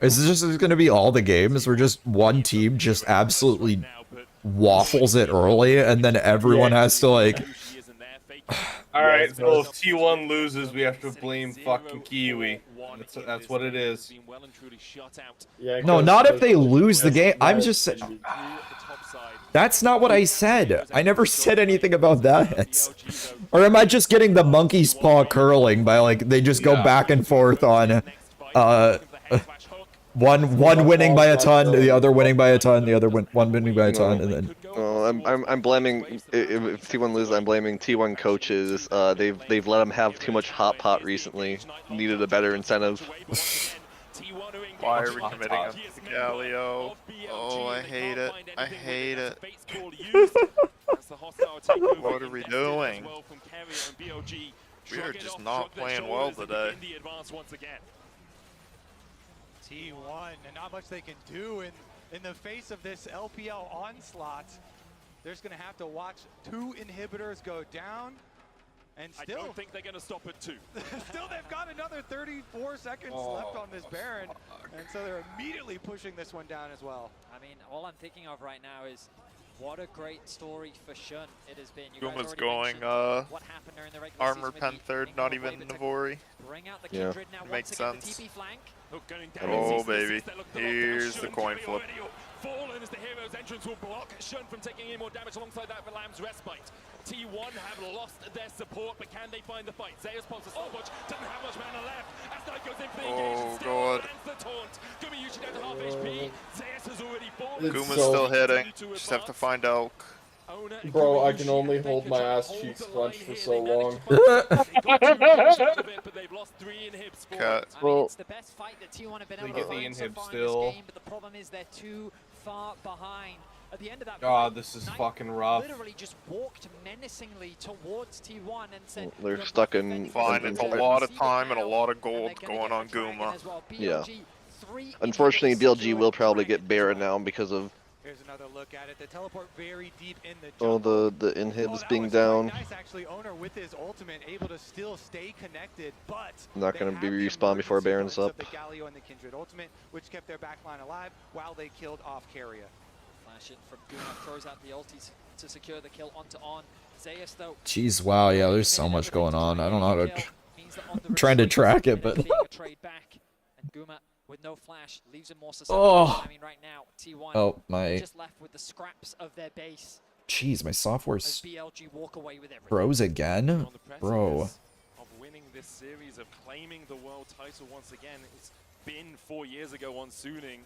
Is this just going to be all the games where just one team just absolutely waffles it early and then everyone has to like... Alright, so if T1 loses, we have to blame fucking Kiwi. That's what it is. No, not if they lose the game. I'm just saying... That's not what I said. I never said anything about that. Or am I just getting the monkey's paw curling by like, they just go back and forth on... One winning by a ton, the other winning by a ton, the other one winning by a ton, and then... Well, I'm blaming, if T1 loses, I'm blaming T1 coaches. They've let them have too much hot pot recently. Needed a better incentive. Why are we committing a Galio? Oh, I hate it. I hate it. What are we doing? We are just not playing well today. T1, and not much they can do in the face of this LPL onslaught. They're just going to have to watch 2 inhibitors go down, and still... I don't think they're going to stop at 2. Still, they've got another 34 seconds left on this Baron, and so they're immediately pushing this one down as well. I mean, all I'm thinking of right now is what a great story for Shun it has been. Guma's going armor pen third, not even Navori. Yeah. Makes sense. Oh baby, here's the coin flip. Fallen as the hero's entrance will block Shun from taking any more damage alongside that for Lamb's respite. T1 have lost their support, but can they find the fight? Zeus pops a stopwatch, doesn't have much mana left. As Knight goes in for the engage, still lands the taunt. Gumi usually down to half HP. Zeus has already fallen. Guma's still hitting, just have to find Elk. Bro, I can only hold my ass cheeks clenched for so long. Cut. Well, it's the best fight that T1 have been able to find so inhib far in still. this game, but the problem is they're too far behind. At the end of that God, this is fucking rough. literally just walked menacingly towards T1 and said, They're stuck in... Fine, it's a lot of time and a lot of gold going on Guma. Yeah. Unfortunately, BLG will probably get Baron now because of... Here's another look at it. The teleport very deep in the Oh, the inhibs being down. Nice, actually, Owner with his ultimate able to still stay connected, but Not going to be respawned before Baron's up. the Galio and the Kindred ultimate, which kept their backline alive while they killed off Carrier. Flash in from Guma, throws out the ultis to secure the kill onto On. Zeus, though, Jeez, wow, yeah, there's so much going on. I don't know how to... I'm trying to track it, but... trade back, and Guma with no flash leaves him more Oh. susceptible. I mean, right now, T1 Oh, my... just left with the scraps of their base. Jeez, my software's... BLG walk away with everything. froze again? Bro. Of winning this series, of claiming the world title once again. It's been 4 years ago on Suning.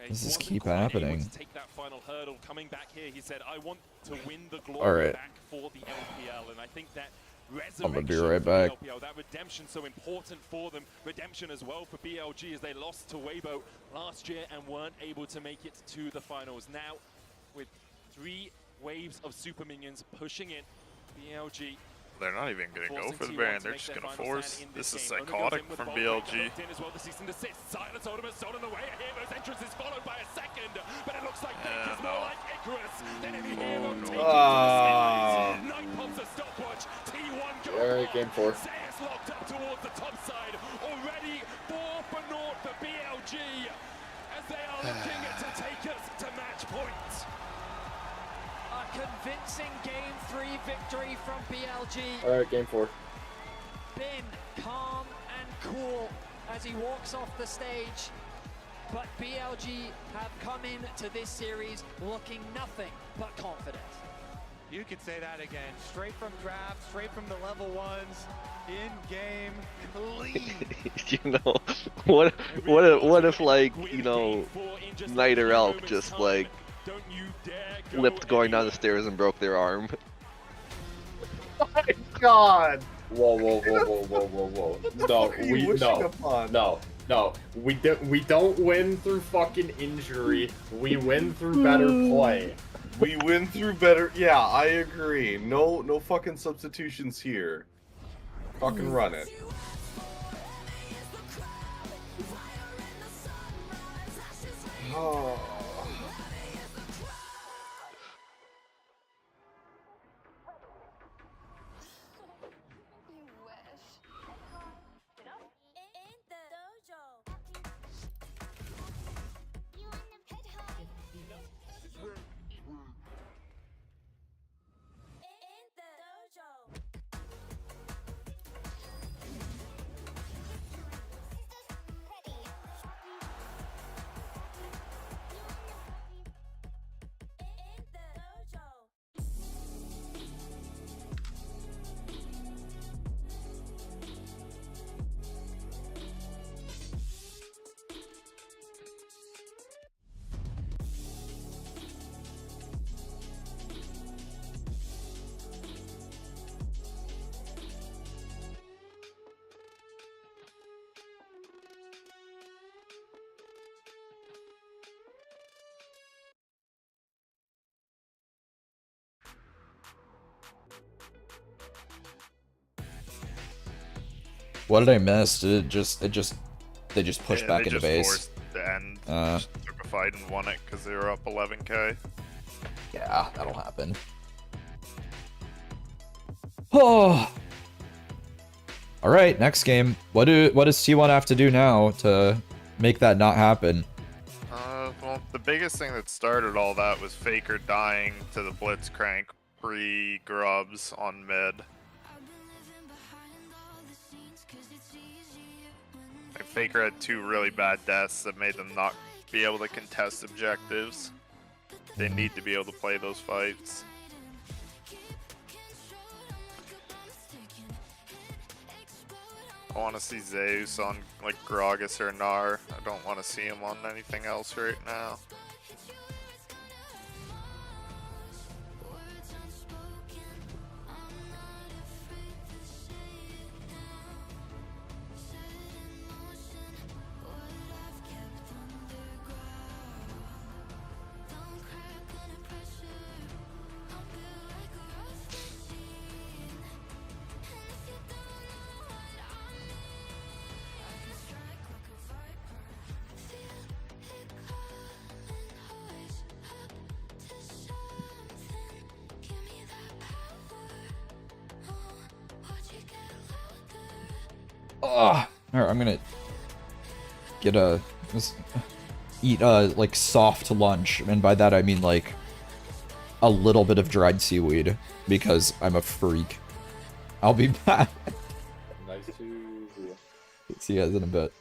Does this keep happening? To take that final hurdle, coming back here, he said, "I want to win the glory back for the LPL," and I think that I'm gonna be right back. LPL, that redemption so important for them. Redemption as well for BLG as they lost to Weibo last year and weren't able to make it to the finals. Now, with 3 waves of super minions pushing in, BLG. They're not even going to go for the Baron, they're just going to force. This is psychotic from BLG. Silence ultimate stolen away. A hero's entrance is followed by a second, but it looks like Nick is more like Icarus than any hero taking Knight pops a stopwatch. T1 go. Alright, game 4. Zeus locked up towards the top side. Already 4 for naught for BLG as they are looking to take us to match point. A convincing Game 3 victory from BLG. Alright, game 4. Been calm and cool as he walks off the stage, but BLG have come into this series looking nothing but confident. You could say that again. Straight from draft, straight from the level 1s, in game, clean. You know, what if like, you know, Knight or Elk just like flipped going down the stairs and broke their arm? Oh my god! Whoa, whoa, whoa, whoa, whoa, whoa, whoa. No, we don't win through fucking injury. We win through better play. We win through better. Yeah, I agree. No fucking substitutions here. Fucking run it. Oh. What did I miss? Did they just pushed back they into just base? Forced the end. Just took a fight and won it because they were up 11k. Yeah, that'll happen. Oh. All right, next game. What does T1 have to do now to make that not happen? Well, the biggest thing that started all that was Faker dying to the Blitzcrank pre-grubs on mid. And Faker had 2 really bad deaths that made them not be able to contest objectives. They need to be able to play those fights. I want to see Zeus on like Gragas or Gnar. I don't want to see him on anything else right now. Alright, I'm gonna get eat a like soft lunch, and by that I mean like a little bit of dried seaweed because I'm a freak. I'll be back. Nice to see you. See you guys in a bit.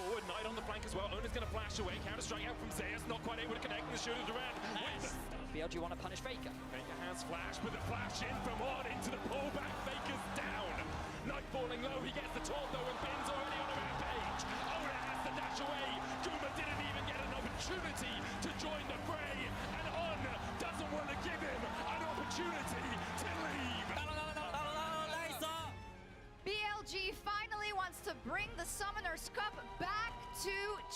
Forward, Knight on the flank as well. Ona's going to flash away. Counter strike out from Zeus. Not quite able to connect the shooters around. BLG want to punish Faker. Faker has flash with a flash in from on into the pullback. Faker's down. Knight falling low. He gets the taunt though, and Ben's already on a rampage. Ona has to dash away. Guma didn't even get an opportunity to join the fray. And On doesn't want to give him an opportunity to leave. BLG finally wants to bring the Summoners Cup back to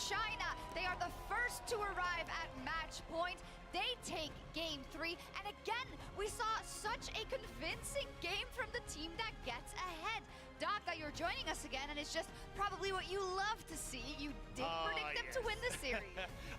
China. They are the first to arrive at match point. They take game 3, and again, we saw such a convincing game from the team that gets ahead. Daka, you're joining us again, and it's just probably what you love to see. You did predict them to win the series.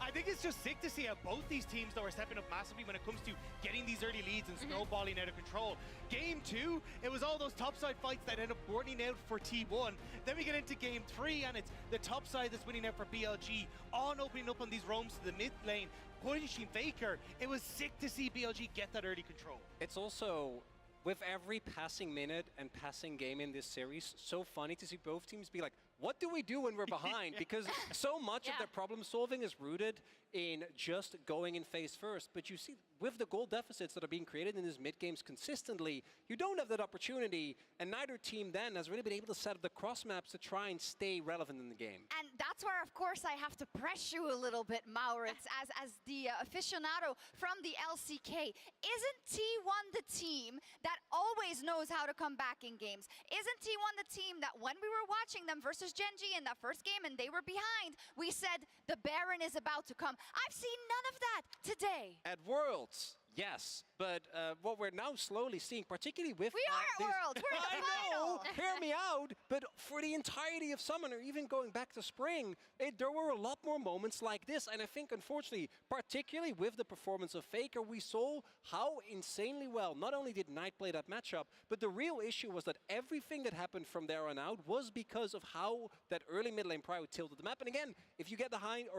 I think it's just sick to see how both these teams though are stepping up massively when it comes to getting these early leads and snowballing out of control. Game 2, it was all those topside fights that end up winning out for T1. Then we get into game 3, and it's the top side that's winning out for BLG. On opening up on these roams to the mid lane, punishing Faker. It was sick to see BLG get that early control. It's also, with every passing minute and passing game in this series, so funny to see both teams be like what do we do when we're behind? Because so much of their problem solving is rooted in just going in face first. But you see, with the goal deficits that are being created in these mid games consistently, you don't have that opportunity, and neither team then has really been able to set up the cross maps to try and stay relevant in the game. And that's where, of course, I have to press you a little bit, Maurits, as the aficionado from the LCK. Isn't T1 the team that always knows how to come back in games? Isn't T1 the team that when we were watching them versus Gen.G in that first game and they were behind, we said the Baron is about to come? I've seen none of that today. At Worlds, yes, but what we're now slowly seeing, particularly with... We are at Worlds! We're in the final! Hear me out, but for the entirety of Summoner, even going back to Spring, there were a lot more moments like this, and I think, unfortunately, particularly with the performance of Faker, we saw how insanely well not only did Knight play that matchup, but the real issue was that everything that happened from there on out was because of how that early mid lane prio tilted the map. And again, if you get behind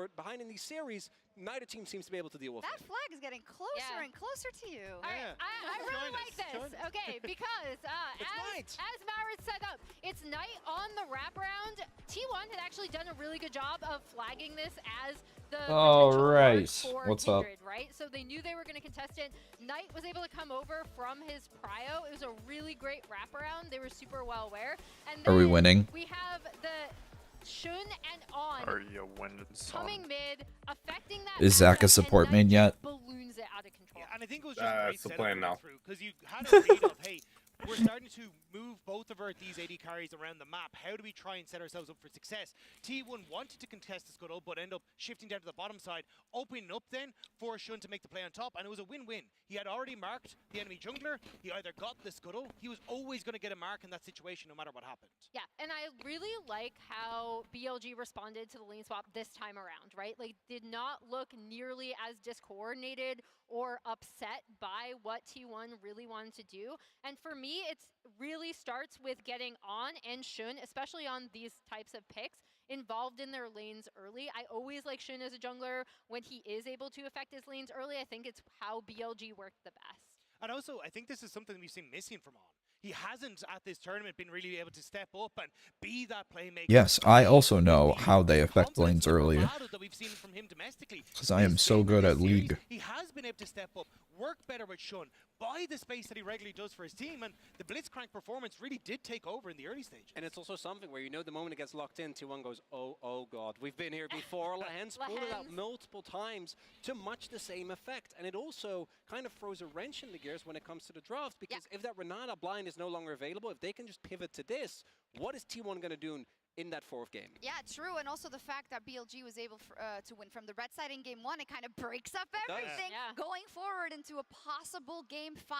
in these series, neither team seems to be able to deal with that it. flag is getting closer and closer to you. All right, I really like this. Okay, because as Maurits set up, it's Knight on the wraparound. T1 had actually done a really good job of flagging this as the right. What's Kindred, up? right? So they knew they were going to contest it. Knight was able to come over from his prio. It was a really great wraparound. They were super well aware. And then Are we winning? We have the Shun and On Are you winning, son? coming mid, affecting that. Is Zach a support main yet? Balloons it out of control. And I think it was just a great the setup plan now. because you had a read of, hey, we're starting to move both of these AD carries around the map. How do we try and set ourselves up for success? T1 wanted to contest the scuttle, but end up shifting down to the bottom side, opening up then for Shun to make the play on top, and it was a win-win. He had already marked the enemy jungler. He either got the scuttle, he was always going to get a mark in that situation no matter what happened. Yeah, and I really like how BLG responded to the lane swap this time around, right? Like, did not look nearly as discoordinated or upset by what T1 really wanted to do. And for me, it really starts with getting On and Shun, especially on these types of picks, involved in their lanes early. I always like Shun as a jungler when he is able to affect his lanes early. I think it's how BLG worked the best. And also, I think this is something we've seen missing from On. He hasn't at this tournament been really able to step up and be that playmaker. Yes, I also know how they affect lanes early. That we've seen from him domestically. Because I am so good at League. He has been able to step up, work better with Shun, buy the space that he regularly does for his team, and the Blitzcrank performance really did take over in the early stages. And it's also something where, you know, the moment it gets locked in, T1 goes, oh god, we've been here before. Lehens pulled it out multiple times to much the same effect. And it also kind of throws a wrench in the gears when it comes to the draft, because if that Renata blind is no longer available, if they can just pivot to this, what is T1 going to do in that fourth game? Yeah, true, and also the fact that BLG was able to win from the red side in game 1, it kind of breaks up everything going forward into a possible game 5,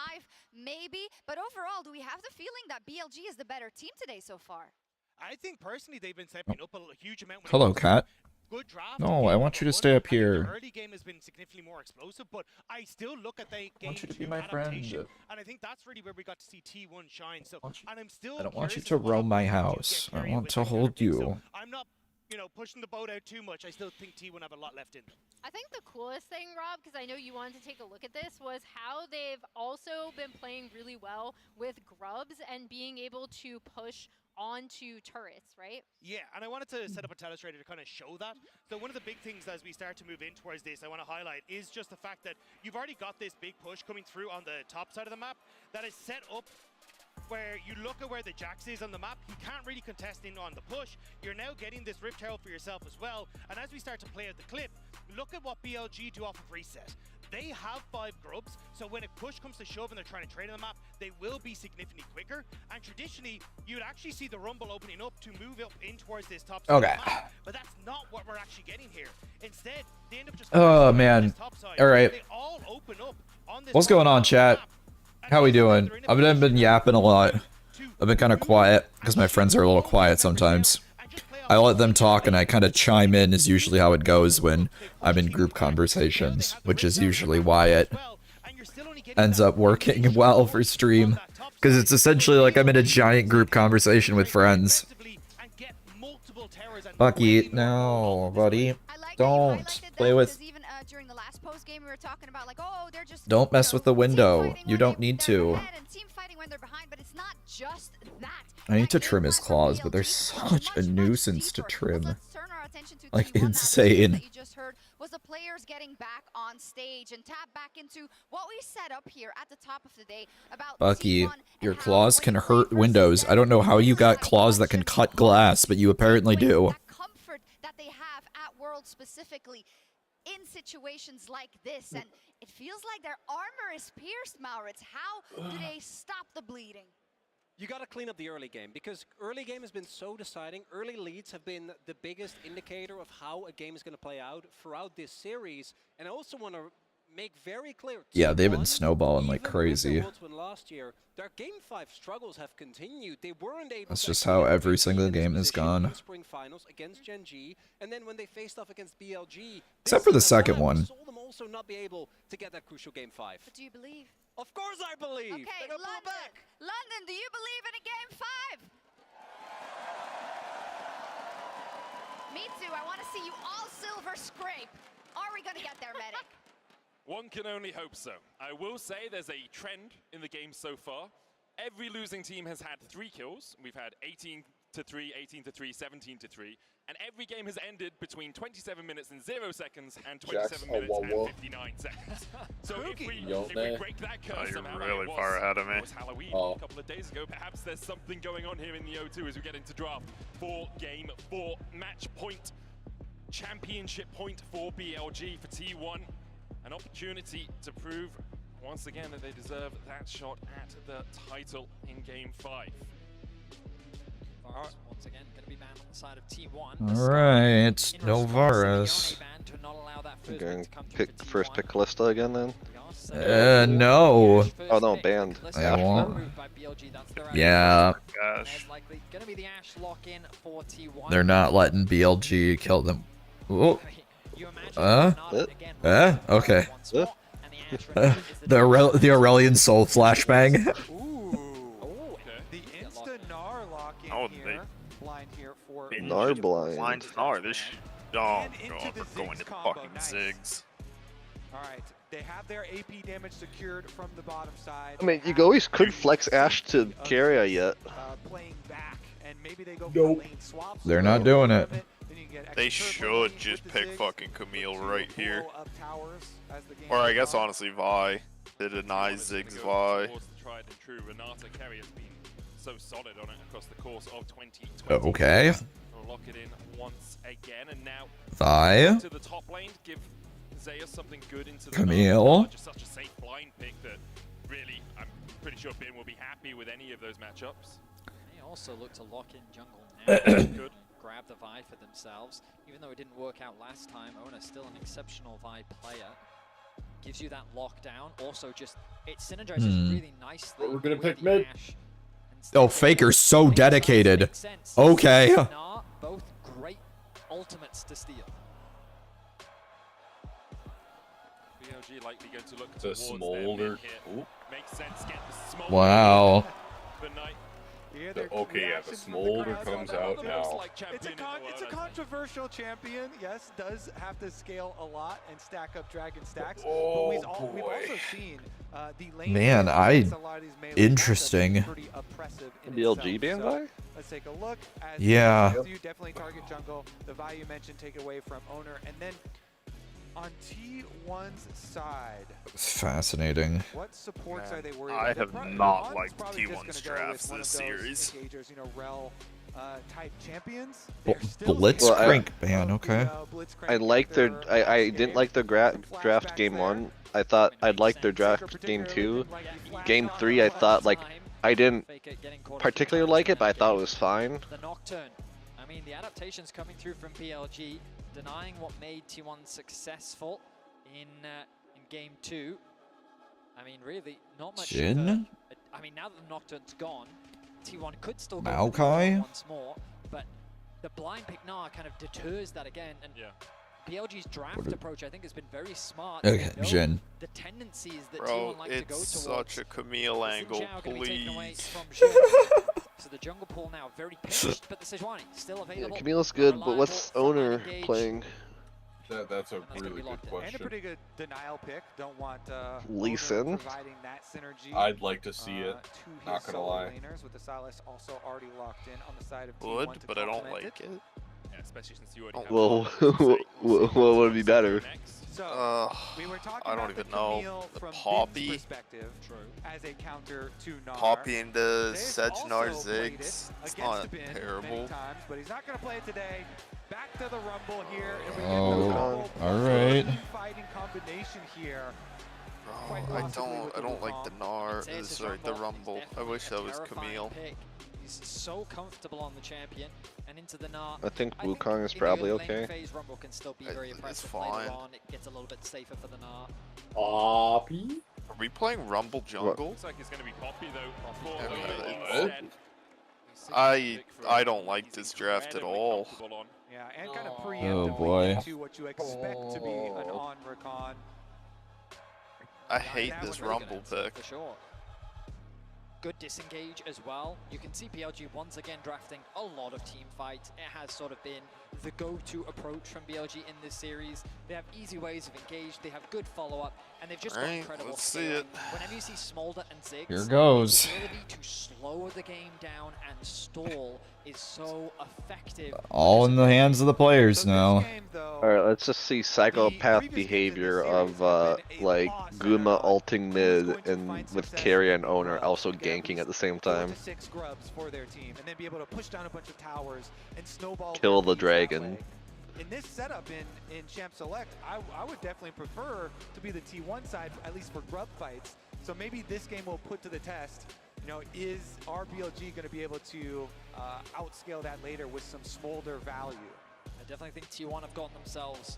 maybe. But overall, do we have the feeling that BLG is the better team today so far? I think personally they've been stepping up a huge amount. Hello, Cat. Good draft. No, I want you to stay up here. The early game has been significantly more explosive, but I still look at the game to be my adaptation, friend. and I think that's really where we got to see T1 shine. So, and I'm still. I don't want you curious to as what roam my opportunities you house. get I carried want with to that hold character. you. So I'm not, pushing the boat out too much. I still think T1 have a lot left in them. I think the coolest thing, Rob, because I know you wanted to take a look at this, was how they've also been playing really well with grubs and being able to push onto turrets, right? Yeah, and I wanted to set up a telestrator to kind of show that. So one of the big things as we start to move in towards this, I want to highlight, is just the fact that you've already got this big push coming through on the top side of the map that is set up where you look at where the Jax is on the map. He can't really contest in on the push. You're now getting this Rift Herald for yourself as well. And as we start to play out the clip, look at what BLG do off of reset. They have 5 grubs, so when a push comes to shove and they're trying to trade on the map, they will be significantly quicker. And traditionally, you would actually see the Rumble opening up to move up in towards this top side of the map, but that's not what we're actually getting here. Instead, they end up just Oh, man. All right. They all open up on this What's going on, chat? How we doing? I've been yapping a lot. I've been kind of quiet, because my friends are a little quiet sometimes. I let them talk and I kind of chime in is usually how it goes when I'm in group conversations, which is usually why it ends up working well for stream. Because it's essentially like I'm in a giant group conversation with friends. Bucky, no, buddy. Don't play with... During the last post game, we were talking about like, oh, they're just Don't mess with the window. You don't need to. winning when they're behind, but it's not just that. I need to trim his claws, but they're such a nuisance to trim. Let's turn our attention to Like, T1 now. insane. That you just heard was the players getting back on stage and tap back into what we set up here at the top of the day about Bucky, your claws can hurt windows. I don't know how you got claws that can cut glass, but you apparently do. comfort that they have at Worlds specifically in situations like this, and it feels like their armor is pierced, Maurits. How do they stop the bleeding? You got to clean up the early game, because early game has been so deciding. Early leads have been the biggest indicator of how a game is going to play out throughout this series. And I also want to make very clear. Yeah, they've been snowballing like crazy. Last year, their Game 5 struggles have continued. They weren't able That's to just how every single game has gone. Spring finals against Gen G, and then when they faced off against BLG, Except for the second one. saw them also not be able to get that crucial Game 5. But do you believe? Of course I believe. Okay, London, do you believe in a Game 5? Me too. I want to see you all silver scrape. Are we going to get there, Medic? One can only hope so. I will say there's a trend in the game so far. Every losing team has had 3 kills. We've had 18-3, 18-3, 17-3. And every game has ended between 27 minutes and 0 seconds and 27 minutes and 59 seconds. So if we break that curse somehow, you're really far ahead of me. It was Halloween a couple of days ago. Perhaps there's something going on here in the O2 as we get into draft for Game 4. Match point, championship point for BLG for T1. An opportunity to prove once again that they deserve that shot at the title in Game 5. Once again, going to be banned on the side of T1. Alright, Novaris. Going first pick Callista again then? No. Oh no, banned. I won't. Yeah. They're not letting BLG kill them. Oh. Okay. The Aurelian Soul flashbang. The insta-Gnar lock in here. Blind here for... Gnar blind. Blind Gnar, this... Oh god, we're going to fucking Ziggs. Alright, they have their AP damage secured from the bottom side. I mean, you always could flex Ashe to Carrier yet. Playing back, and maybe they go for lane swaps. They're not doing it. They should just pick fucking Camille right here. Or I guess honestly Vi. They deny Ziggs Vi. Tried and true. Renata Kerry has been so solid on it across the course of 2020. Okay. We'll lock it in once again, and now Vi. to the top lane, give Zeus something good into the Camille. Just such a safe blind pick that really, I'm pretty sure Bin will be happy with any of those matchups. They also look to lock in jungle now. Good. Grab the Vi for themselves. Even though it didn't work out last time, Ona's still an exceptional Vi player. Gives you that lockdown. Also, just it synergizes really nicely. We're gonna pick mid. Oh, Faker's so dedicated. Okay. Both great ultimates to steal. BLG likely going to look The towards smolder. Makes sense. Get the smolder. Wow. For Knight. Okay, yeah, the smolder comes out now. It's a controversial champion. Yes, does have to scale a lot and stack up dragon stacks. Oh, but we've also seen the lane. Man, interesting. BLG banned Vi? Let's take a look. As Yeah. you definitely target jungle. The value mentioned take away from owner, and then on T1's side, It's fascinating. what supports Man, are they worried I about? have not liked T1's drafts this series. Engagers, rel type champions. Blitzcrank ban, okay. I like their. I didn't like their draft game 1. I thought I'd like their draft game 2. Game 3, I thought like I didn't particularly like it, but I thought it was fine. The Nocturne. I mean, the adaptations coming through from PLG, denying what made T1 successful in game 2. I mean, really, not much. Jhin? I mean, now that the Nocturne's gone, T1 could still go Maokai? once more, but the blind pick now kind of deters that again. And PLG's draft approach, I think, has been very smart. Okay, Jhin. The tendencies that Bro, T1 like to go towards. it's such a Camille angle, please. So the jungle pool now very pinched, but the Sejuani still available. Yeah, Camille's good, but what's owner playing? That's a really good And a question. pretty good denial pick. Don't want Lee Sin? providing that synergy. I'd like to see it. To Not his gonna solo lie. laners with the Sylas also already locked in on the side of T1 Would, to but I don't complement like it. Yeah, especially since you already have Well, what would be better? So, we were talking I don't about even the know. Camille The from Poppy. Ben's perspective as a counter to Gnar. Poppy into Zayas Sedgenar also played it Ziggs. It's against not Ben terrible. many times, but he's not going to play it today. Back to the Rumble here, and we Oh, get the Rumble alright. fighting combination here. Oh, I don't like the Gnar. Sorry, the Rumble. I wish that was Camille. He's so comfortable on the champion and into the Gnar. I think think Wukong is in the probably early lane okay. phase, Rumble can still be very impressive. fine. Later on, it gets a little bit safer for the Gnar. Poppy? Are we playing Rumble Jungle? Looks like it's going to be Poppy though. I don't like this draft at all. Yeah, and kind of Oh, preemptively boy. into what you expect to be an on recon. I hate this Rumble pick. For sure. Good disengage as well. You can see PLG once again drafting a lot of team fights. It has sort of been the go-to approach from BLG in this series. They have easy ways of engage, they have good follow-up, and they've just got Alright, incredible let's see scaling. it. Whenever you see Smolder and Ziggs, Here goes. the ability to slow the game down and stall is so effective. All in the hands of the players now. Alright, let's just see psychopath behavior of like Guma ulting mid and with carry and owner also ganking at the same time. 6 grubs for their team, and then be able to push down a bunch of towers and snowball. Kill the their teams that dragon. way. In this setup in Champ Select, I would definitely prefer to be the T1 side, at least for grub fights. So maybe this game will put to the test, you know, is our BLG going to be able to outscale that later with some smolder value? I definitely think T1 have gotten themselves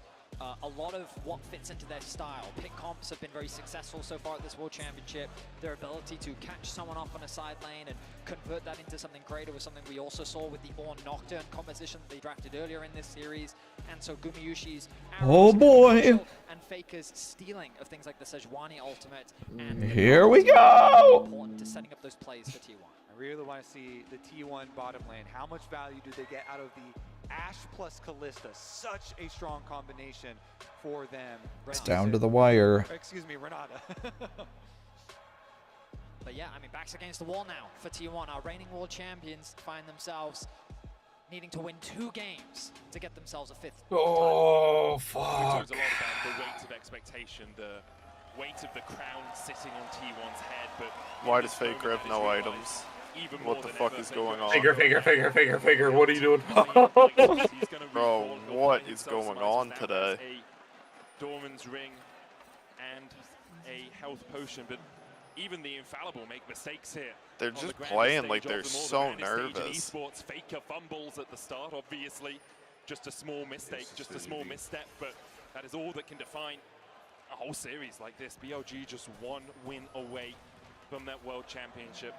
a lot of what fits into their style. Pick comps have been very successful so far at this World Championship. Their ability to catch someone off on a side lane and convert that into something greater was something we also saw with the Ornn Nocturne composition that they drafted earlier in this series. And so Gumayushi's Oh boy! and Faker's stealing of things like the Sejuani ultimate. And Here we go! important to setting up those plays for T1. I really want to see the T1 bottom lane. How much value do they get out of the Ashe plus Kalista? Such a strong combination for them. It's down to the wire. Excuse me, Renata. But yeah, I mean, backs against the wall now for T1. Our reigning world champions find themselves needing to win 2 games to get themselves a 5th. Oh, We fuck. talked a lot about the weight of expectation, the weight of the crown sitting on T1's head, but Why does Faker have no items? What the fuck is going on? Figure. What are you doing? Bro, what is going on today? A Dorman's ring and a health potion, but even the infallible make mistakes here. They're on just the grandest playing stage like of they're them all, the so grandest stage in nervous. Esports, Faker fumbles at the start, obviously. Just a small mistake, just a small misstep, but that is all that can define a whole series like this. BLG just 1 win away from that World Championship.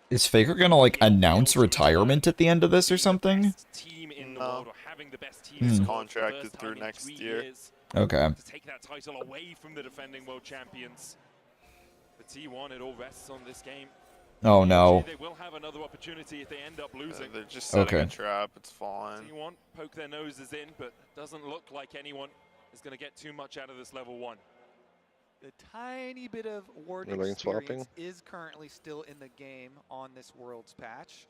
Is Faker gonna like announce retirement at the end of this or something? Team in the No. world, or having the best team He's in the world for the contracted first through time in next 3 year. years. Okay. To take that title away from the defending world champions. For T1, it all rests on this game. Oh no. They will have another opportunity if they end up losing. They're just setting a Okay. trap. It's fine. T1 poke their noses in, but doesn't look like anyone is going to get too much out of this level 1. The tiny bit of ward Lane experience swapping. is currently still in the game on this Worlds patch.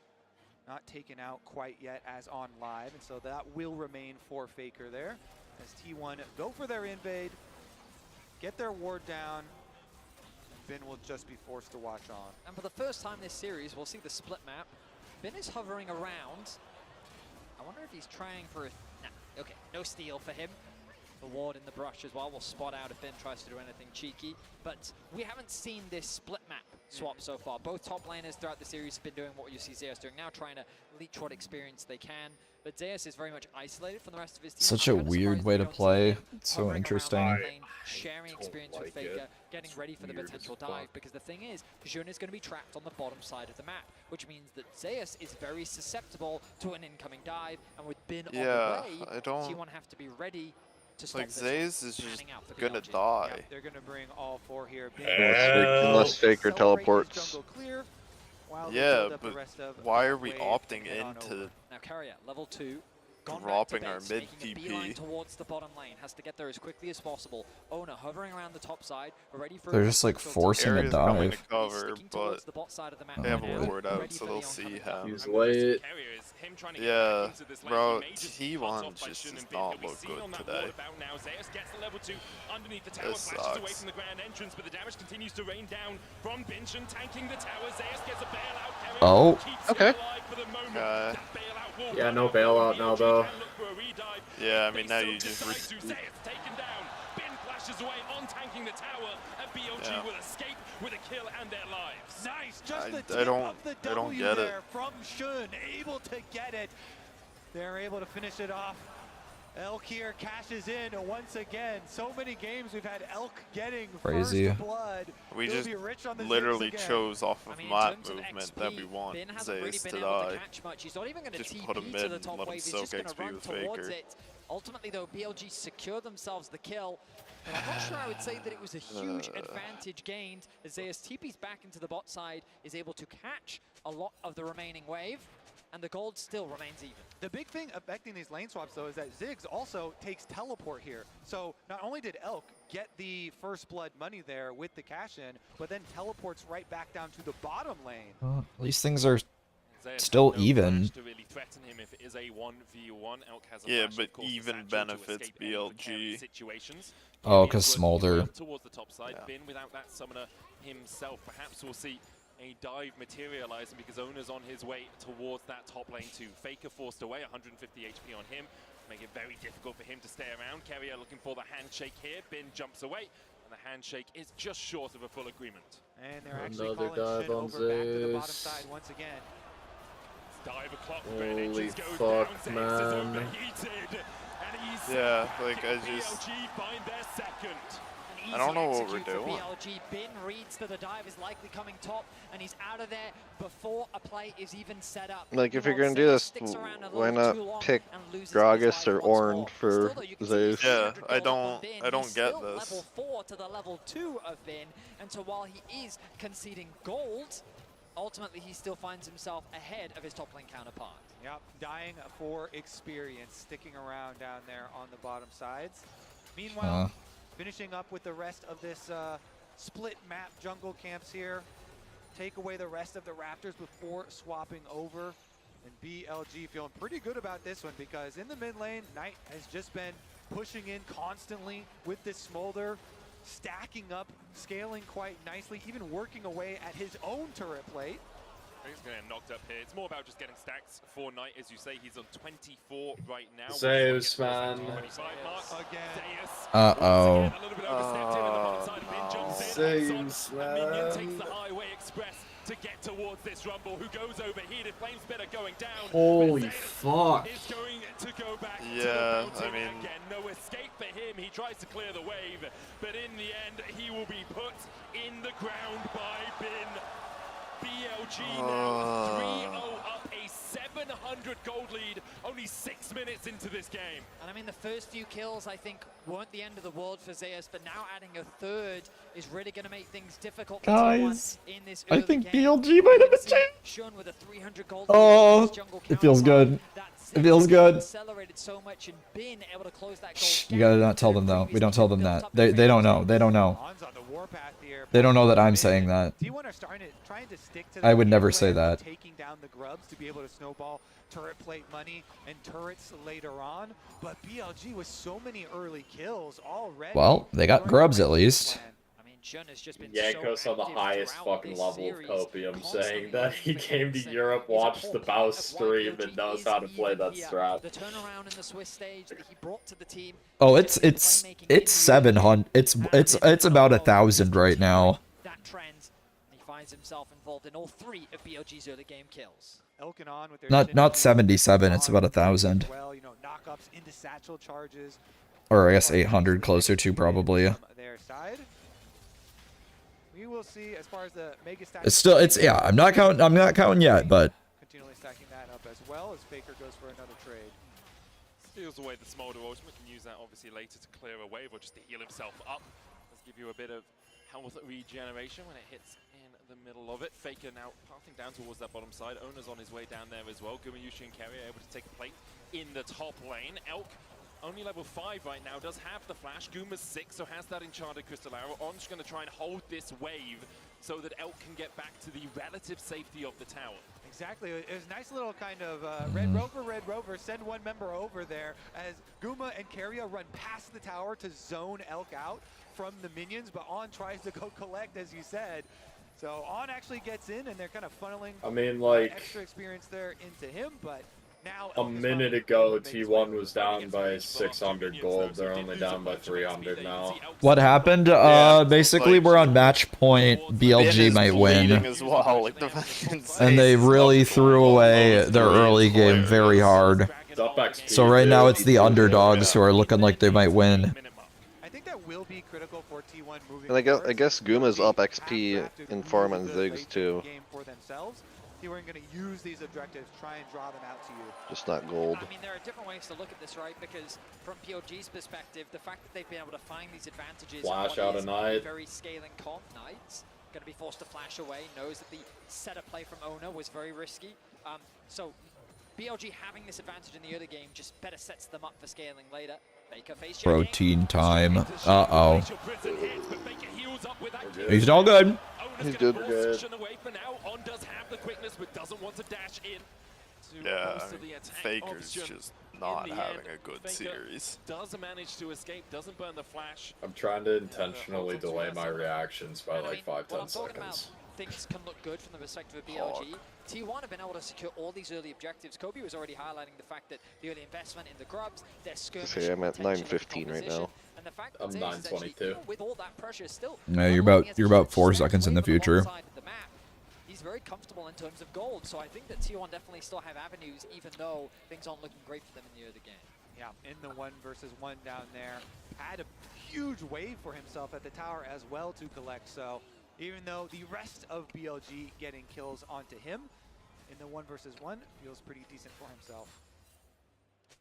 Not taken out quite yet as on live, and so that will remain for Faker there. As T1 go for their invade, get their ward down, Ben will just be forced to watch on. And for the first time this series, we'll see the split map. Ben is hovering around. I wonder if he's trying for a... Nah, okay, no steal for him. The ward in the brush as well will spot out if Ben tries to do anything cheeky. But we haven't seen this split map swap so far. Both top laners throughout the series have been doing what you see Zayas doing now, trying to leech what experience they can. But Zayas is very much isolated from the rest of his team. Such I'm a kinda weird surprised way we to don't see play. him It's so hovering around interesting. the lane, sharing experience with like Faker, it. getting ready for the weird as potential fuck. dive. Because the thing is, Jun is going to be trapped on the bottom side of the map, which means that Zayas is very susceptible to an incoming dive. And with Bin on Yeah, the way, I don't... T1 have to be ready to stop Like, this Zays is just panning out for gonna BLG. die. Yep, they're going to bring all 4 here. Unless Faker teleports. Jungle clear, while we Yeah, build up the but rest of why that are we wave opting and head on into... over. Now Carrier, level 2, dropping our mid beeline TP. towards the bottom lane, has to get there as quickly as possible. Owner hovering around the top side, ready for They're just like forcing a Area's coming dive. to cover, but the bot side of the map they have right a now, ward out, ready so for they'll the see oncoming him. He's late. Yeah, bro, T1 just does not look good today. This sucks. Oh. Okay. Yeah, no bailout now though. Yeah, I mean now you just away on tanking the tower, and BLG will escape with a kill and their lives. Nice, just the I tip don't of the W get it. there from Shun, able to get it. They're able to finish it off. Elk here cashes in once again. So many games we've had Elk getting Crazy. first blood. We They'll just be rich on the literally zigs again. chose off of map movement that we want Ben hasn't really Zeus been to able to die. catch much. He's not even going to Just put him TP mid to the and top let him wave. He's soak just going to XP run with towards Faker. it. Ultimately, though, BLG secured themselves the kill. But I'm not sure I would say that it was a huge advantage gained as Zeus TP's back into the bot side, is able to catch a lot of the remaining wave, and the gold still remains even. The big thing affecting these lane swaps, though, is that Ziggs also takes teleport here. So not only did Elk get the first blood money there with the cash-in, but then teleports right back down to the bottom lane. Well, these things are still even. Yeah, but even benefits BLG. Oh, because Smolder. Towards the top side, Bin without that summoner himself. Perhaps we'll see a dive materializing because Owner's on his way towards that top lane too. Faker forced away, 150 HP on him, make it very difficult for him to stay around. Carrier looking for the handshake here. Bin jumps away, and the handshake is just short of a full agreement. And they're actually Another calling dive Shin on over back to the bottom Zeus. side once again. Dive o'clock, Holy goes fuck, down, Zeus is man. overheated, and he's Yeah, like I just BLG find their second. I don't know what we're Execute for doing. BLG. Bin reads that the dive is likely coming top, and he's out of there before a play is even set up. Like, if you're gonna do this, why not pick Gragas or Ornn for Zeus? Yeah, I don't He's get still this. level 4 to the level 2 of Bin, and so while he is conceding gold, ultimately he still finds himself ahead of his top lane counterpart. Yep, dying for experience, sticking around down there on the bottom sides. Meanwhile, finishing up with the rest of this split map jungle camps here. Take away the rest of the Raptors before swapping over. And BLG feeling pretty good about this one because in the mid lane, Knight has just been pushing in constantly with this Smolder, stacking up, scaling quite nicely, even working away at his own turret plate. He's going to get knocked up here. It's more about just getting stacks for Knight, as you say. He's on 24 right now. Zeus, man. Uh-oh. Zeus, man. Takes the highway express to get towards this Rumble, who goes overheated. Flame Spitter going down. Holy fuck. Is going to go back Yeah, to the mountain I mean, again. No escape for him. He tries to clear the wave, but in the end, he will be put in the ground by Bin. BLG now 3-0 up, a 700 gold lead, only 6 minutes into this game. And I mean, the first few kills, I think, weren't the end of the world for Zeus, but now adding a third is really going to make things difficult for Guys, T1 in this I early think game. BLG might have a chance. Shun with a 300 gold Oh, lead, jungle it feels good. It feels good. Accelerated so much and been able to close that goal. You gotta not tell them though. We don't tell them that. They don't know. They don't know. They don't know that I'm saying that. T1 are trying to stick to I would never game say plan of that. taking down the grubs to be able to snowball turret plate money and turrets later on. But BLG with so many early kills already. Well, they got grubs at least. Yankos on the highest fucking level of copium, saying that he came to Europe, watched the Bow stream, and knows how to play that strat. The turnaround in the Swiss stage that he brought to the team. Oh, it's 700. It's about 1,000 right now. That trend, and he finds himself involved in all 3 of BLG's early game kills. Elkinon with their Not 77. It's about 1,000. well, you know, knockups into satchel charges. Or I guess 800 closer to probably. Their side. We will see as far as the mega stack. Yeah. I'm not counting yet, but Continually stacking that up as well as Faker goes for another trade. Steals away the Smolder Ultimate, can use that obviously later to clear a wave or just to heal himself up. Let's give you a bit of health regeneration when it hits in the middle of it. Faker now pathing down towards that bottom side. Owner's on his way down there as well. Guma, Yushi, and Kerry are able to take a plate in the top lane. Elk, only level 5 right now, does have the flash. Guma's 6, so has that enchanted crystal arrow. On's going to try and hold this wave so that Elk can get back to the relative safety of the tower. Exactly. It was a nice little kind of Red Rover, send one member over there as Guma and Keria run past the tower to zone Elk out from the minions, but On tries to go collect, as you said. So On actually gets in, and they're kind of funneling extra experience there into him, but now a minute ago, T1 was down by 600 gold. They're only down by 300 now. What happened? Basically, we're on match point. BLG might win. As well. Like, and they really threw away their early game very hard. So right now, it's the underdogs who are looking like they might win. I think that will be critical for T1 moving. And I guess Guma's up XP in farm and Ziggs too. You weren't going to use these objectives, try and draw them out to you. Just not gold. I mean, there are different ways to look at this, right? Because from PLG's perspective, the fact that they've been able to find these advantages flash out a Knight. Very scaling comp. Knight's going to be forced to flash away, knows that the setup play from Owner was very risky. So BLG having this advantage in the early game just better sets them up for scaling later. Baker face Protein time. Uh-oh. He's all good. He's good. On does have the quickness, but doesn't want to dash in. Yeah, Faker's just not having a good series. Does manage to escape, doesn't burn the flash. I'm trying to intentionally delay my reactions by like 5-10 seconds. Things can look good from the perspective of BLG. T1 have been able to secure all these early objectives. Kobe was already highlighting the fact that the early investment in the grubs, their skirmish. Okay, I'm at 9:15 right now. And the fact I'm 9:22. With all that pressure still. No, you're about 4 seconds in the future. He's very comfortable in terms of gold, so I think that T1 definitely still have avenues, even though things aren't looking great for them in the early game. Yeah, in the 1 versus 1 down there, had a huge wave for himself at the tower as well to collect. So even though the rest of BLG getting kills onto him, in the 1 versus 1 feels pretty decent for himself.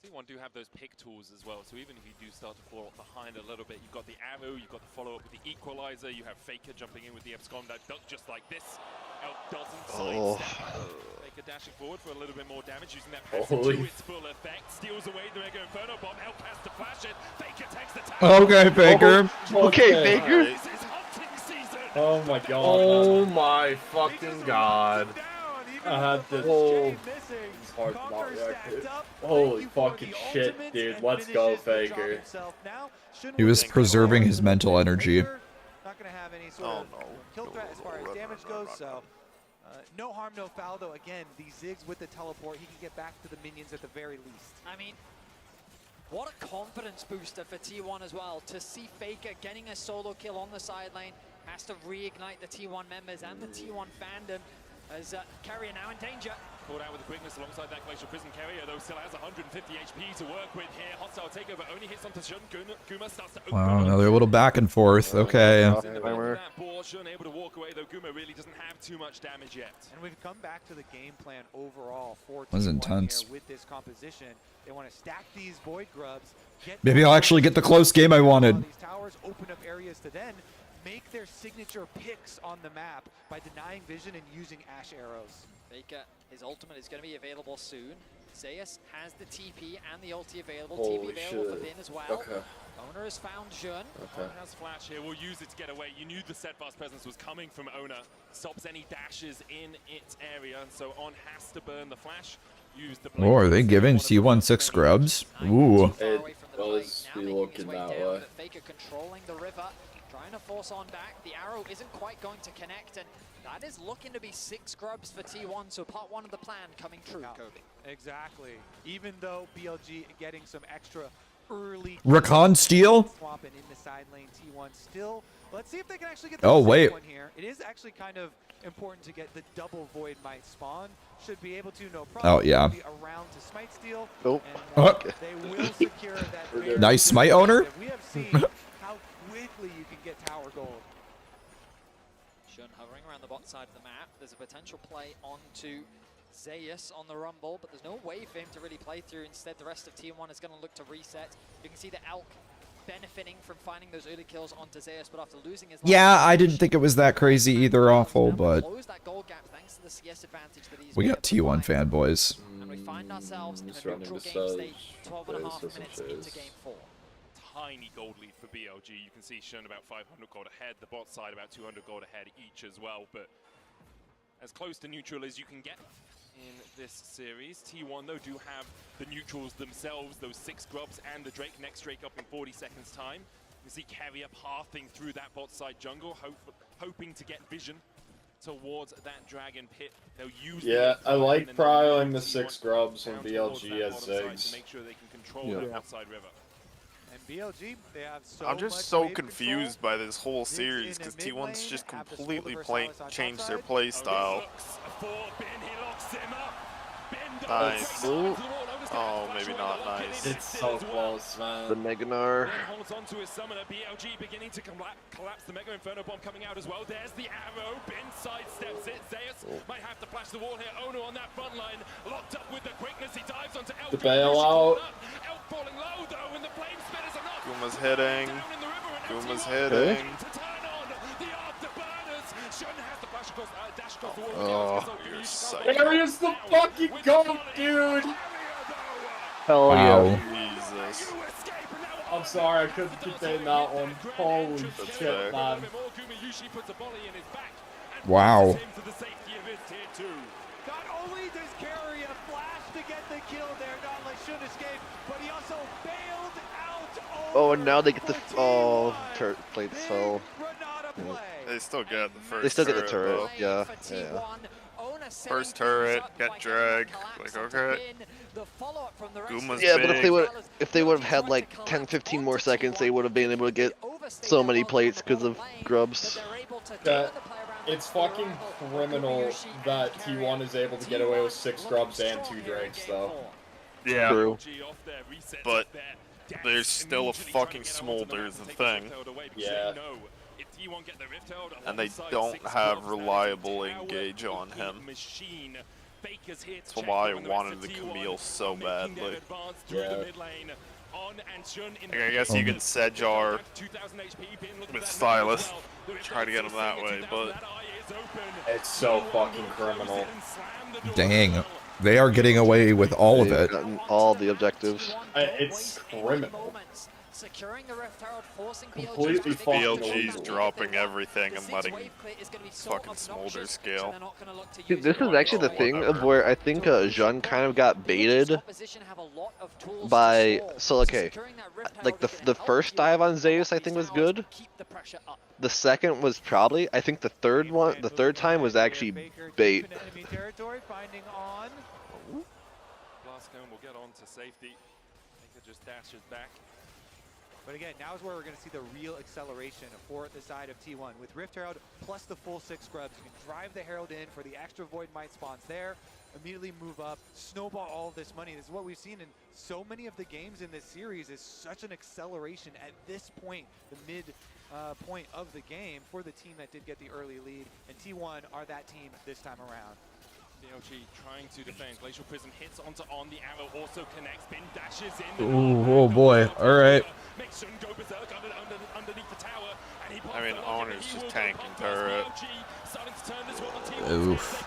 T1 do have those pick tools as well, so even if you do start to fall behind a little bit, you've got the arrow, you've got the follow-up with the equalizer, you have Faker jumping in with the abscond that duck just like this. Elk doesn't sidestep. Faker dashing forward for a little bit more damage, using that passive to its full effect. Steals away the Mega Inferno Bomb, Elk has to flash it. Faker takes the tower. Okay, Faker. Okay, Faker. This is hunting season. Oh my god. Oh my fucking god. I had this whole hard to not react to. Holy fucking shit, dude. Let's go, Faker. He was preserving his mental energy. Not going to have any sort of kill threat as far as damage goes, so no harm, no foul, though. Again, these Ziggs with the teleport, he can get back to the minions at the very least. I mean, what a confidence booster for T1 as well, to see Faker getting a solo kill on the side lane, has to reignite the T1 members and the T1 fandom. As Carrier now in danger. Pulled out with the quickness alongside that Glacial Prison. Carrier, though, still has 150 HP to work with here. Hostile takeover only hits onto Shun. Guma starts to Wow, another little back and forth. Okay. Able to walk away, though Guma really doesn't have too much damage yet. And we've come back to the game plan overall for That was T1 intense. here with this composition. They want to stack these Void Grubs. Maybe I'll actually get the close game I wanted. These towers open up areas to then make their signature picks on the map by denying vision and using Ash arrows. Faker, his ultimate is going to be available soon. Zeus has the TP and the ulti available. Holy TP available shit. for Bin as well. Okay. Owner has found Jun. Owner has flash here. We'll use it to get away. You knew the steadfast presence was coming from Owner. Stops any dashes in its area, and so On has to burn the flash. Use the Oh, are they giving T1 6 scrubs? Ooh. It does be looking that way. Faker controlling the river, trying to force On back. The arrow isn't quite going to connect, and that is looking to be 6 grubs for T1, so part 1 of the plan coming true, Kobe. Exactly. Even though BLG getting some extra early Recon steal? swapping in the side lane, T1 still. Let's see if they can actually get Oh, the wait. one here. It is actually kind of important to get the double Void Might spawn. Should be able to, no problem. Oh, yeah. Be around to smite steal. Nope. And, they will secure that very Nice smite owner. We have seen how quickly you can get tower gold. Shun hovering around the bot side of the map. There's a potential play onto Zeus on the Rumble, but there's no way for him to really play through. Instead, the rest of Team 1 is going to look to reset. You can see the Elk benefiting from finding those early kills onto Zeus, but after losing his Yeah, I didn't think it was that crazy either, awful, but that goal gap thanks to the CS advantage that he's we got T1 fanboys. and we find ourselves in a Just running neutral the game state, Surge. 12 and a half There's some minutes cheers. into game 4. Tiny gold lead for BLG. You can see Shun about 500 gold ahead. The bot side about 200 gold ahead each as well. But as close to neutral as you can get in this series. T1 though do have the neutrals themselves, those 6 grubs and the Drake. Next Drake up in 40 seconds time. You see Carrier pathing through that bot side jungle, hoping to get vision towards that dragon pit. They'll use I like prioing the 6 grubs when BLG has Ziggs. to make sure they can control that bot side river. And BLG, they have so I'm just much so wave confused by this whole series because T1's just completely changed their play style. Nice. Oh, maybe not nice. It's so close, man. The Meganar. Holds on to his summoner. BLG beginning to collapse. The Mega Inferno Bomb coming out as well. There's the arrow. Bin sidesteps it. Zeus might have to flash the wall here. Ono on that front line. Locked up with the quickness. He dives onto Elk. The bailout. Elk falling low though, and the flame spitters are not. Guma's hitting. Guma's hitting. Oh, you're psycho. There is the fucking goat, dude! Hell yeah. Jesus. I'm sorry, I couldn't keep saying that one. Holy shit, man. Wow. Not only does Carrier flash to get the kill there, not like should escape, but he also bailed out. Oh, and now they get the plates fell. They still get the first. They still get the turret, turret. though. Yeah. First turret, get drag. Like okay. Guma's Yeah, but big. if they would have had like 10-15 more seconds, they would have been able to get so many plates because of grubs. It's fucking criminal that T1 is able to get away with 6 grubs and 2 drakes, though. Yeah. True. But there's still a fucking smolder is the thing. Yeah. And they don't have reliable engage on him. That's why I wanted the Camille so badly. Yeah. Like, I guess you can Sejar with Stylus, try to get him that way, but it's so fucking criminal. Dang. They are getting away with all of it. All the objectives. It's criminal. Securing the Rift Herald, forcing Completely BLG's dropping everything and letting fucking Smolder scale. Dude, this is actually the thing of where I think Jean kind of got baited by. So okay, like the first dive on Zeus I think was good. The second was probably, I think the third time was actually bait. Glasgow will get on to safety. Baker just dashes back. But again, now is where we're going to see the real acceleration for the side of T1. With Rift Herald plus the full 6 scrubs, you can drive the Herald in for the extra Void Might spawns there, immediately move up, snowball all of this money. This is what we've seen in so many of the games in this series, is such an acceleration at this point, the mid point of the game for the team that did get the early lead. And T1 are that team this time around. BLG trying to defend. Glacial Prism hits onto on. The arrow also connects. Bin dashes in. Ooh, oh boy. Alright. Makes Shun go berserk underneath the tower. And he I mean, Honor's just tanking turret. Starting to turn this one on T1. Oof.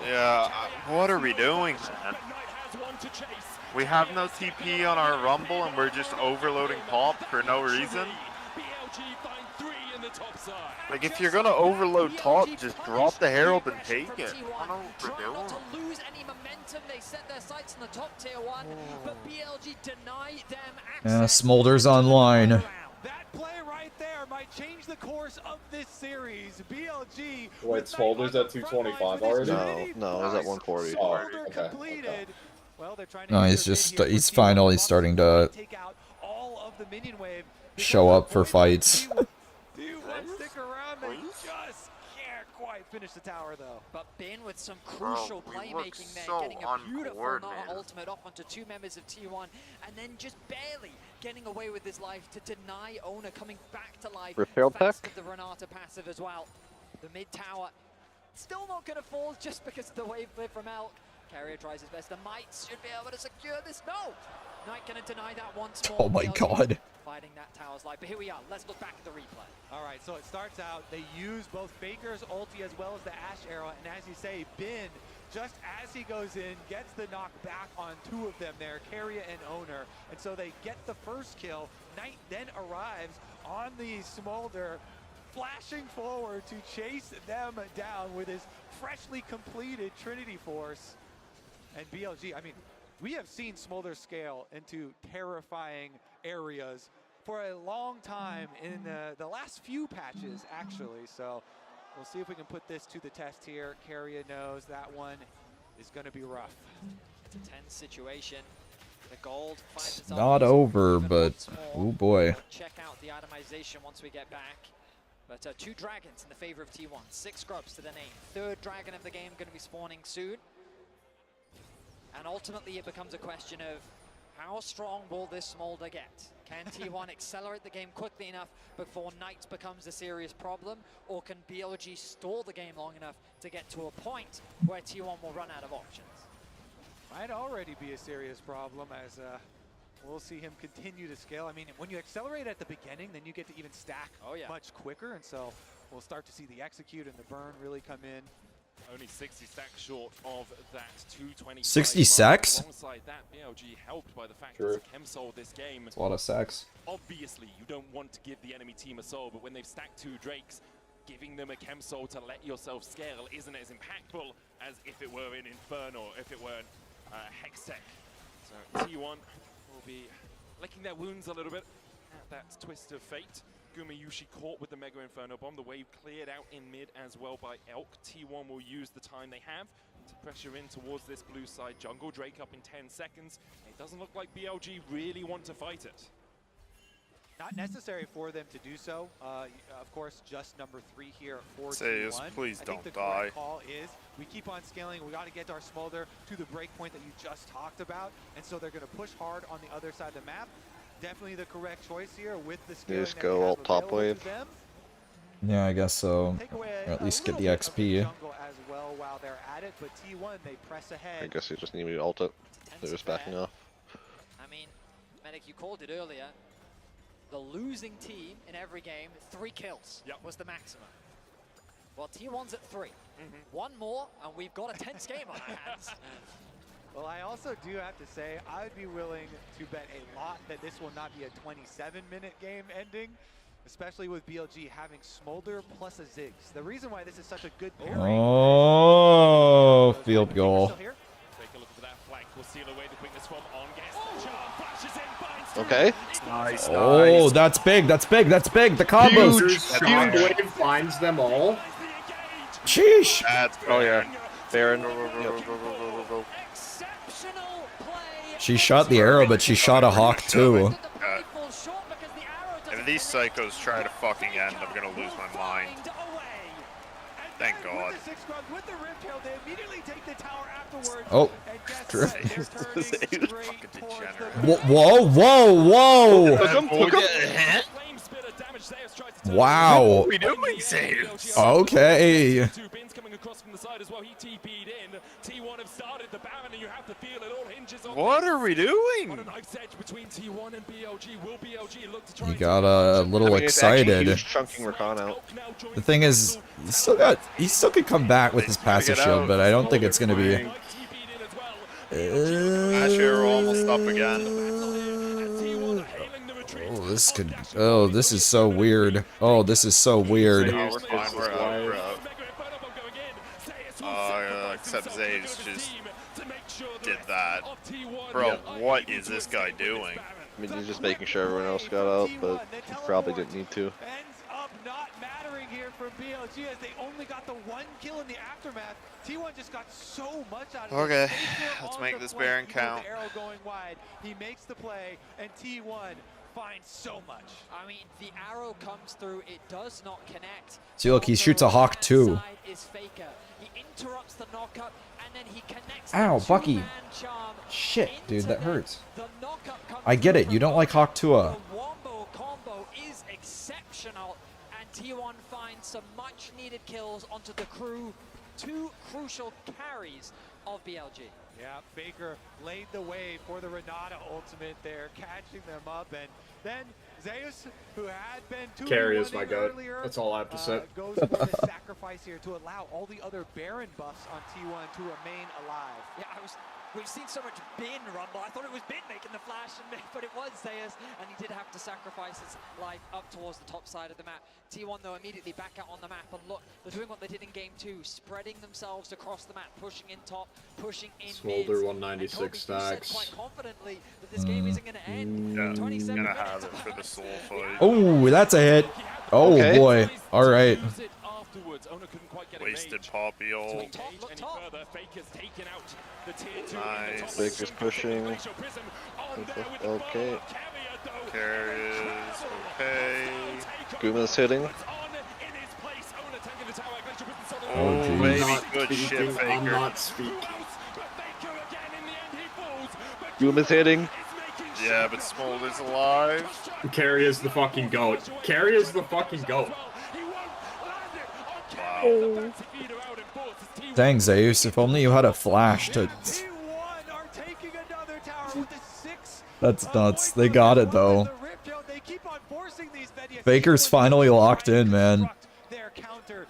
Yeah, what are we doing, man? We have no TP on our Rumble and we're just overloading pop for no reason? Like, if you're gonna overload top, just drop the Herald and take it. I don't know what we're doing. To lose any momentum, they set their sights on the top tier 1, but BLG deny them access. Yeah, Smolder's online. That play right there might change the course of this series. BLG. Wait, Smolder's at 225 already? No, he's at 140. Oh, okay. Well, they're trying No, he's finally starting to show up for fights. Stick around, they just can't quite finish the tower though. But Bin with some crucial playmaking there, getting a beautiful Nara ultimate off onto 2 members of T1, and then just barely getting away with his life to deny Owner coming back to life. Thanks to the Renata passive as well. The mid tower still not gonna fall just because of the wave flip from Elk. Carrier tries his best. The Mites should be able to secure this. No! Knight gonna deny that once more. Oh my god. providing that tower's life. But here we are. Let's look back at the replay. All right, so it starts out, they use both Faker's ulti as well as the Ashe arrow, and as you say, Bin, just as he goes in, gets the knock back on two of them there, Carrier and Owner, and so they get the first kill. Knight then arrives on the Smolder, flashing forward to chase them down with his freshly completed Trinity Force. And BLG, I mean, we have seen Smolder scale into terrifying areas for a long time in the last few patches, actually. So we'll see if we can put this to the test here. Carrier knows that one is going to be rough. It's a tense situation. The gold finds It's not over, but oh boy. We'll check out the itemization once we get back. But 2 dragons in the favor of T1. 6 scrubs to the name. 3rd dragon of the game going to be spawning soon. And ultimately it becomes a question of how strong will this Smolder get? Can T1 accelerate the game quickly enough before Knight becomes a serious problem? Or can BLG stall the game long enough to get to a point where T1 will run out of options? Might already be a serious problem as we'll see him continue to scale. I mean, when you accelerate at the beginning, then you get to even stack much quicker. And so we'll start to see the execute and the burn really come in. Only 60 stacks short of that 220. 60 sacks? Alongside that, BLG helped by the fact that it's a chem soul this game. It's a lot of sacks. Obviously, you don't want to give the enemy team a soul, but when they've stacked 2 Drakes, giving them a chem soul to let yourself scale isn't as impactful as if it were in Inferno, if it were Hextech. So T1 will be licking their wounds a little bit at that twist of fate. Gumayushi caught with the Mega Inferno Bomb. The wave cleared out in mid as well by Elk. T1 will use the time they have to pressure in towards this blue side jungle. Drake up in 10 seconds. It doesn't look like BLG really want to fight it. Not necessary for them to do so. Of course, just number 3 here for Sayers, T1. please I don't think the die. correct call is we keep on scaling. We got to get our Smolder to the break point that you just talked about. And so they're going to push hard on the other side of the map. Definitely the correct choice here with the scaling. Just go all top wave. Yeah, I guess so. Or at least get the XP. As well while they're at it, but T1 they press ahead. I guess you just need me to ult it. They're just backing off. I mean, Medic, you called it earlier. The losing team in every game, 3 kills was the maximum. Well, T1's at 3. 1 more, and we've got a tense game on our hands. Well, I also do have to say, I would be willing to bet a lot that this will not be a 27-minute game ending, especially with BLG having Smolder plus a Ziggs. The reason why this is such a good pairing. Oh, field goal. Take a look at that flank. We'll seal away the quickness from on guess. Flashes in, binds through. Okay. Nice. Oh, that's big. That's big. That's big. The combos. Huge wave finds them all. Sheesh. Oh yeah. Baron. She shot the arrow, but she shot a hawk too. If these psychos try to fucking end, I'm gonna lose my mind. Thank God. Oh. Whoa, whoa, whoa! Wow. What are we doing, Saves? Okay. What are we doing? He got a little excited. He's chunking Rakan out. The thing is, he still could come back with his passive shield, but I don't think it's gonna be. Asher almost up again. Oh, this could. Oh, this is so weird. Oh, this is so weird. We're fine. We're out. Except Zays just did that. Bro, what is this guy doing? I mean, he's just making sure everyone else got out, but he probably didn't need to. Ends up not mattering here for BLG as they only got the 1 kill in the aftermath. T1 just got so much out of it. Okay, let's make this Baron count. The arrow going wide. He makes the play, and T1 finds so much. I mean, the arrow comes through, it does not connect. See, look, he shoots a hawk too. Is Faker. He interrupts the knockup, and then he connects. Ow, Bucky. Shit, dude, that hurts. I get it. You don't like Hawk Tua. The wombo combo is exceptional, and T1 finds some much-needed kills onto the crew. 2 crucial carries of BLG. Yeah, Faker laid the way for the Renata ultimate there, catching them up, and then Zeus, who had been 2-1 Carry is my in goat. earlier, That's all I have to say. goes for the sacrifice here to allow all the other Baron buffs on T1 to remain alive. Yeah, we've seen so much Bin rumble. I thought it was Bin making the flash, but it was Zeus, and he did have to sacrifice his life up towards the top side of the map. T1, though, immediately back out on the map, and look, they're doing what they did in Game 2, spreading themselves across the map, pushing in top, pushing in Smolder mids. 196 stacks. Quite confidently that this game isn't going to end. Yeah, 27 gonna minutes. have it for the soul fight. Oh, that's a hit. Oh Okay. boy. All right. Wasted Poppy ult. Nice. Baker's pushing. Okay. Carries. Okay. Guma's hitting. Oh, geez. baby, good shit, Faker. I'm not speaking. Guma's hitting. Yeah, but Smolder's alive. Carry is the fucking goat. Carry is the fucking goat. Wow. Dang, Zeus, if only you had a flash to... That's nuts. They got it, though. Baker's finally locked in, man.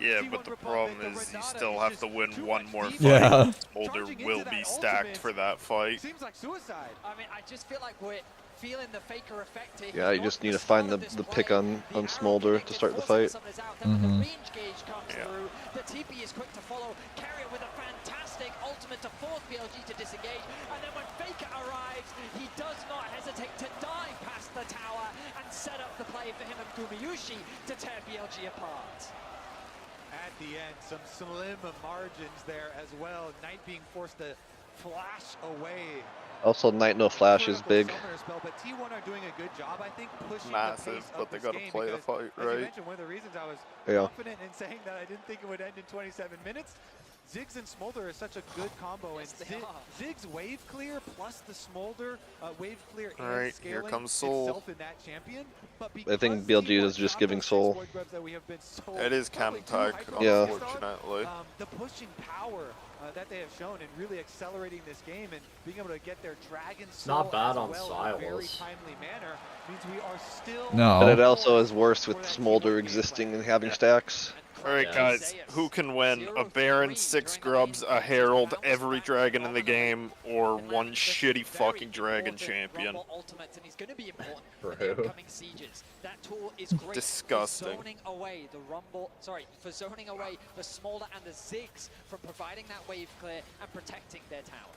Yeah, but the problem is you still have to win one more fight. Yeah. Smolder will be stacked for that fight. Seems like suicide. I mean, I just feel like we're feeling the Faker effect here. Yeah, you just need to find the pick on Smolder to start the fight. Mm-hmm. Yeah. The TP is quick to follow. Carrier with a fantastic ultimate to force BLG to disengage. And then when Faker arrives, he does not hesitate to dive past the tower and set up the play for him and Gumayushi to tear BLG apart. At the end, some slim margins there as well. Knight being forced to flash away. Also, Knight no flash is big. But T1 are doing a good job, I think, pushing Massive, the pace but of they this gotta game play the because, fight, as you right? mentioned, one of the reasons I was Yeah. confident in saying that I didn't think it would end in 27 minutes. Ziggs and Smolder is such a good combo, and Ziggs wave clear plus the Smolder wave clear and Alright, scaling here comes Soul. itself in that champion. But I think BLG is just giving Soul. It is chem tech, Yeah. unfortunately. The pushing power that they have shown and really accelerating this game and being able to get their Dragon Soul Not bad as on well in a very Silas. timely manner means we are still No. But it also is worse with Smolder existing and having stacks. Alright guys, who can win? A Baron, 6 Grubs, a Herald, every dragon in the game, or one shitty fucking dragon champion? Ultimates, and he's going to be important For in the who? upcoming sieges. That tool is great Disgusting. for zoning away the Rumble, for zoning away the Smolder and the Ziggs from providing that wave clear and protecting their towers.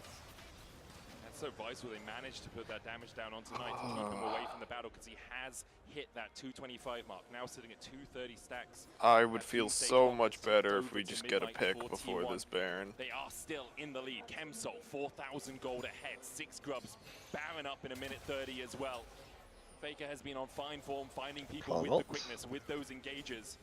That's so vital. They managed to put that damage down on tonight to keep him away from the battle because he has hit that 225 mark. Now sitting at 230 stacks. I would feel so much better if we just get a pick before T1. this Baron. They are still in the lead. Chemsol, 4,000 gold ahead. 6 Grubs, Baron up in a minute 30 as well. Faker has been on fine form, finding people with the quickness, with those engagers.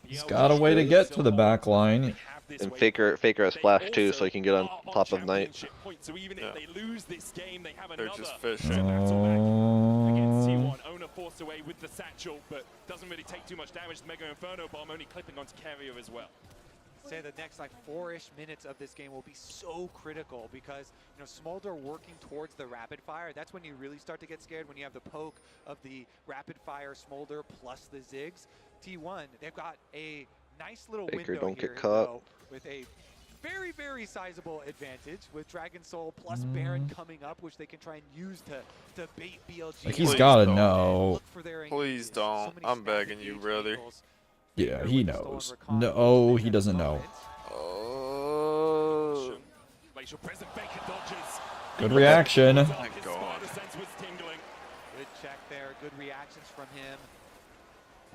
He's got a way to get to the back line. And Faker has flash too, so he can get on top of Knight. So even if they lose this game, they have They're another. just fishing. Against T1, Owner forced away with the satchel, but doesn't really take too much damage. The Mega Inferno Bomb only clipping onto Carrier as well. Say the next like 4-ish minutes of this game will be so critical because Smolder working towards the rapid fire. That's when you really start to get scared, when you have the poke of the rapid fire Smolder plus the Ziggs. T1, they've got a nice little Baker window don't here get caught. though, with a very, very sizable advantage with Dragon Soul plus Baron coming up, which they can try and use to bait BLG. Like, he's gotta know. Please don't. I'm begging you, brother. Yeah, he knows. No, he doesn't know. Good reaction. Thank God. Good check there, good reactions from him.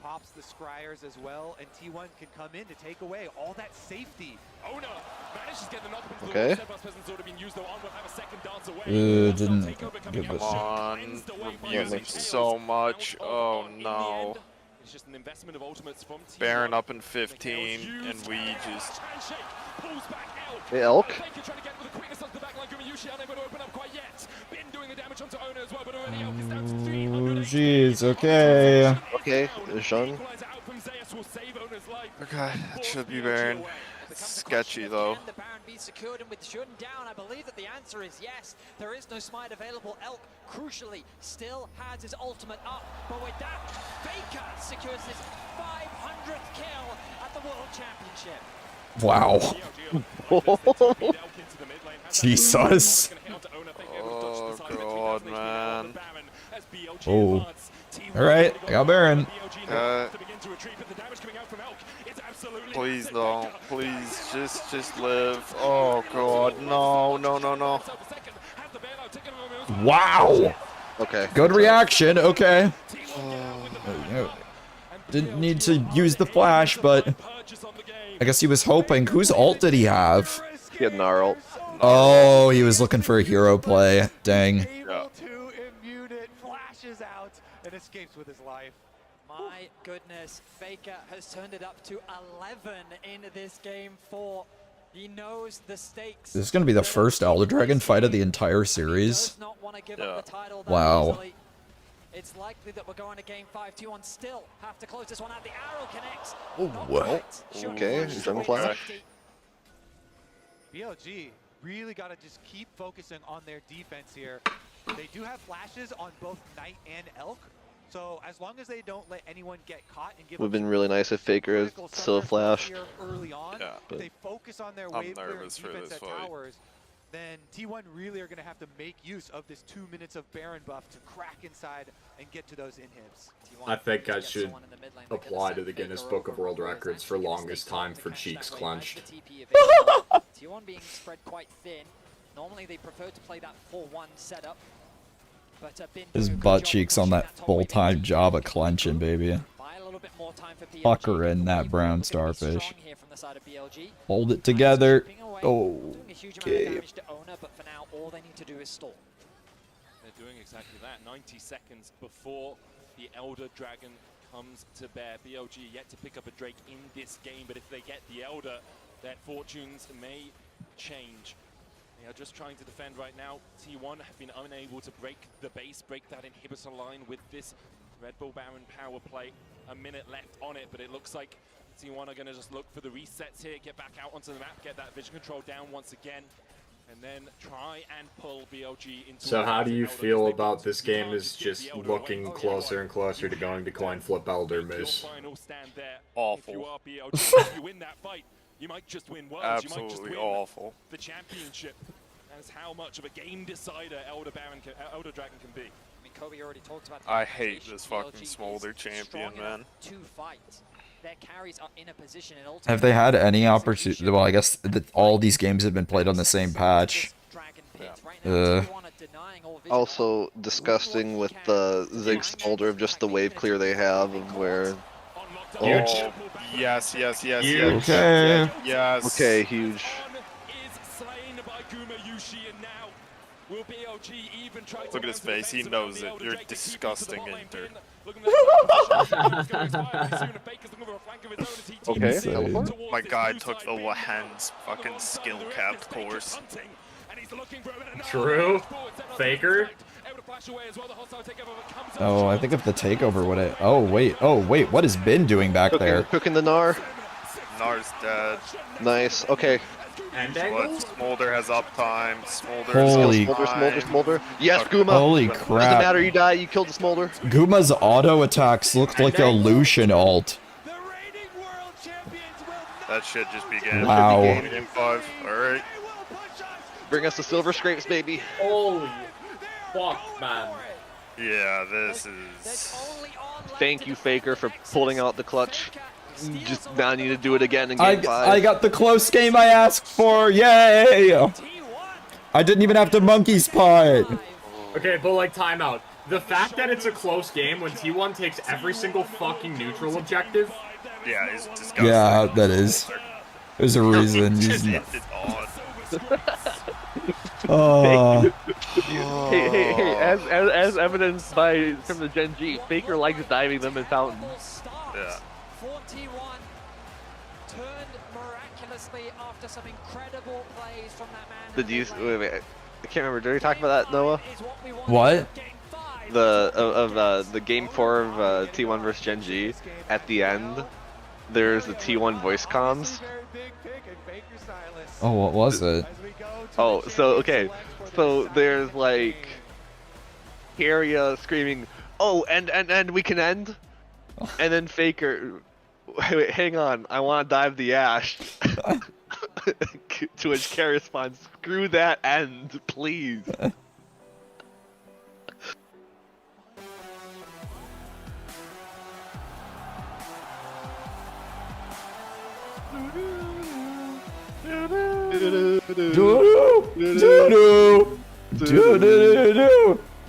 Pops the Scryers as well, and T1 can come in to take away all that safety. Owner manages to get the knock into the Okay. wall. Steadfast presence already been used, though. On will have a second dance away. Didn't give Come it. on, we're using so much. Oh no. It's just an investment of ultimates from T1. Baron up in 15, and we just. Pulls back out. Hey, Elk. Faker trying to get with the quickness onto the back line. Gumayushi unable to open up quite yet. Bin doing the damage onto Owner as well, but already Elk is down to 300. Jeez, okay. Okay, Jean. Equalizer out from Zeus will save Owner's life. Okay, that should be Baron. Sketchy though. Can the Baron be secured? And with Shun down, I believe that the answer is yes. There is no smite available. Elk, crucially, still has his ultimate up. But with that, Faker secures his 500th kill at the World Championship. Wow. Jesus. Oh god, man. Oh. Alright, I got Baron. Please don't. Please, just live. Oh god, no, no, no, no. Wow. Okay. Good reaction, okay. Didn't need to use the flash, but I guess he was hoping. Whose ult did he have? He had Gnar ult. Oh, he was looking for a hero play. Dang. To immune it, flashes out, and escapes with his life. My goodness, Faker has turned it up to 11 in this game 4. He knows the stakes. This is going to be the first Elder Dragon fight of the entire series. Wow. It's likely that we're going to game 5. T1 still have to close this one out. The arrow connects. Oh, well. Okay, jungle flash. BLG really got to just keep focusing on their defense here. They do have flashes on both Knight and Elk. So as long as they don't let anyone get caught and give Would have been really nice if Faker is still a flash. Early on, if they focus on their wave clearance defense at towers, then T1 really are going to have to make use of this 2 minutes of Baron buff to crack inside and get to those inhibs. I think I should apply to the Guinness Book of World Records for longest time for cheeks clenched. T1 being spread quite thin. Normally they prefer to play that 4-1 setup. His butt cheeks on that full-time job of clenching, baby. Fucker in that brown starfish. Hold it together. Oh, okay. But for now, all they need to do is stall. They're doing exactly that. 90 seconds before the Elder Dragon comes to bear. BLG yet to pick up a Drake in this game, but if they get the Elder, their fortunes may change. They are just trying to defend right now. T1 have been unable to break the base, break that inhibitor line with this Red Bull Baron power play. A minute left on it, but it looks like T1 are going to just look for the resets here, get back out onto the map, get that vision control down once again, and then try and pull BLG into... So how do you feel about this game is just looking closer and closer to going to coin flip Elder, Moose? Awful. If you win that fight, you might just win worlds. Absolutely you might just win awful. The championship. That's how much of a game decider Elder Dragon can be. I mean, Kobe already talked about. I hate this fucking Smolder champion, man. To fight. Their carries are in a position and Have they had any opportunity? Well, I guess all these games have been played on the same patch. Also disgusting with the Zig Smolder of just the wave clear they have of where... Oh, yes, yes, yes, Huge. yes. Okay. Yes. Okay, huge. Look at his face, he knows it. You're disgusting, Inter. Okay, teleport? My guy took the Lahan's fucking skill capped course. True. Faker. Oh, I think if the takeover would have... Oh, wait, what is Ben doing back there? Cooking the Gnar. Gnar's dead. Nice, okay. And What? Smolder has uptime. Holy... Smolder. Yes, Guma! Holy Doesn't crap. matter, you die, you killed the Smolder. Guma's auto attacks looked like a Lucian ult. That shit just began. Wow. Game 5. Alright. Bring us the silver scrapes, baby. Holy fuck, man. Yeah, this is... Thank you, Faker, for pulling out the clutch. Just now need to do it again in game 5. I got the close game I asked for, yay! I didn't even have to monkey's putt. Okay, but like timeout. The fact that it's a close game when T1 takes every single fucking neutral objective. Yeah, is disgusting. Yeah, that is. There's a reason. He's not... Hey, as evidenced by from the Gen G, Faker likes diving them in fountains. Yeah. 41 turned miraculously after some incredible plays from that man. Did you wait, I can't remember. Did we talk about that, Noah? What? The game 4 of T1 versus Gen G. At the end, there's the T1 voice comms, Oh, what was it? Oh, so okay, so there's like Hyria screaming, "Oh, and we can end," and then Faker, wait, hang on, I want to dive the Ash. To which Carrie responds, "Screw that end, please."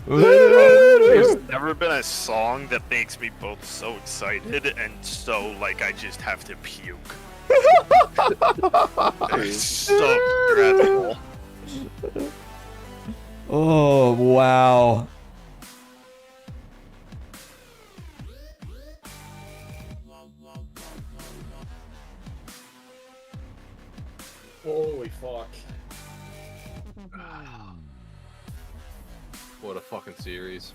There's never been a song that makes me both so excited and so like I just have to puke. It's so dreadful. Oh, wow. Holy fuck. What a fucking series.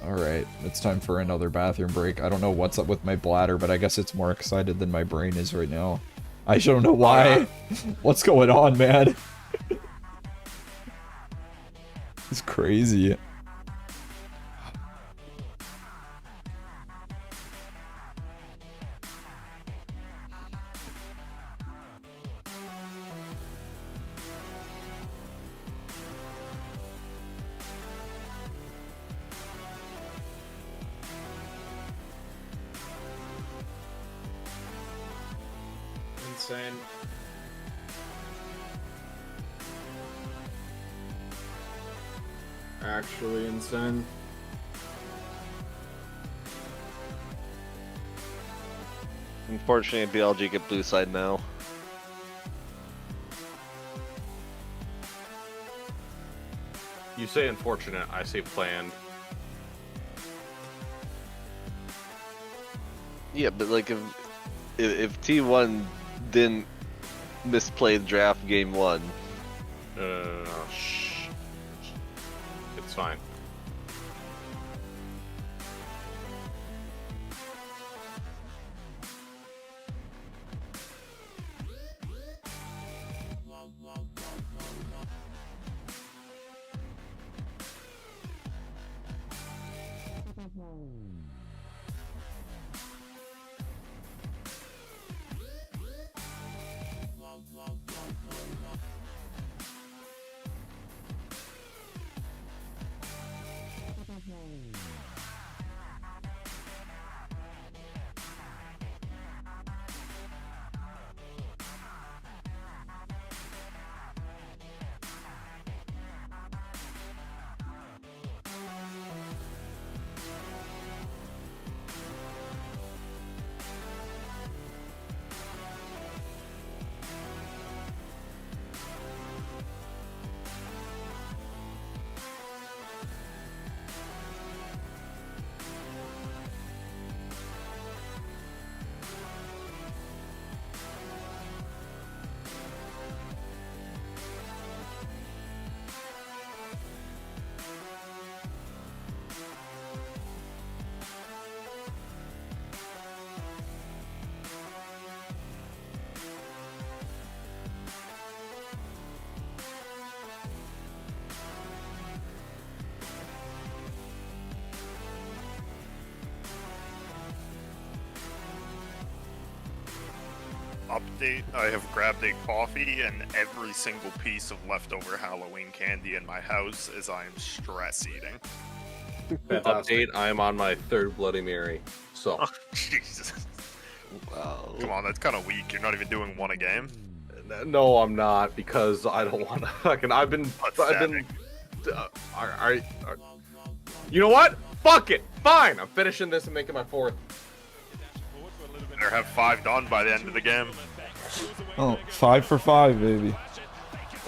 Alright, it's time for another bathroom break. I don't know what's up with my bladder, but I guess it's more excited than my brain is right now. I don't know why. What's going on, man? It's crazy. Insane. Actually insane. Unfortunately, BLG get blue side now. You say unfortunate, I say planned. Yeah, but like if T1 didn't misplay draft game 1. No, shh. It's fine. Update, I have grabbed a coffee and every single piece of leftover Halloween candy in my house as I am stress eating. Update, I am on my 3rd Bloody Mary. So. Oh, Jesus. Wow. Come on, that's kind of weak. You're not even doing one a game? No, I'm not, because I don't want to fucking. I've been. You know what? Fuck it. Fine. I'm finishing this and making my 4th. Better have 5 done by the end of the game. Oh, 5 for 5, baby.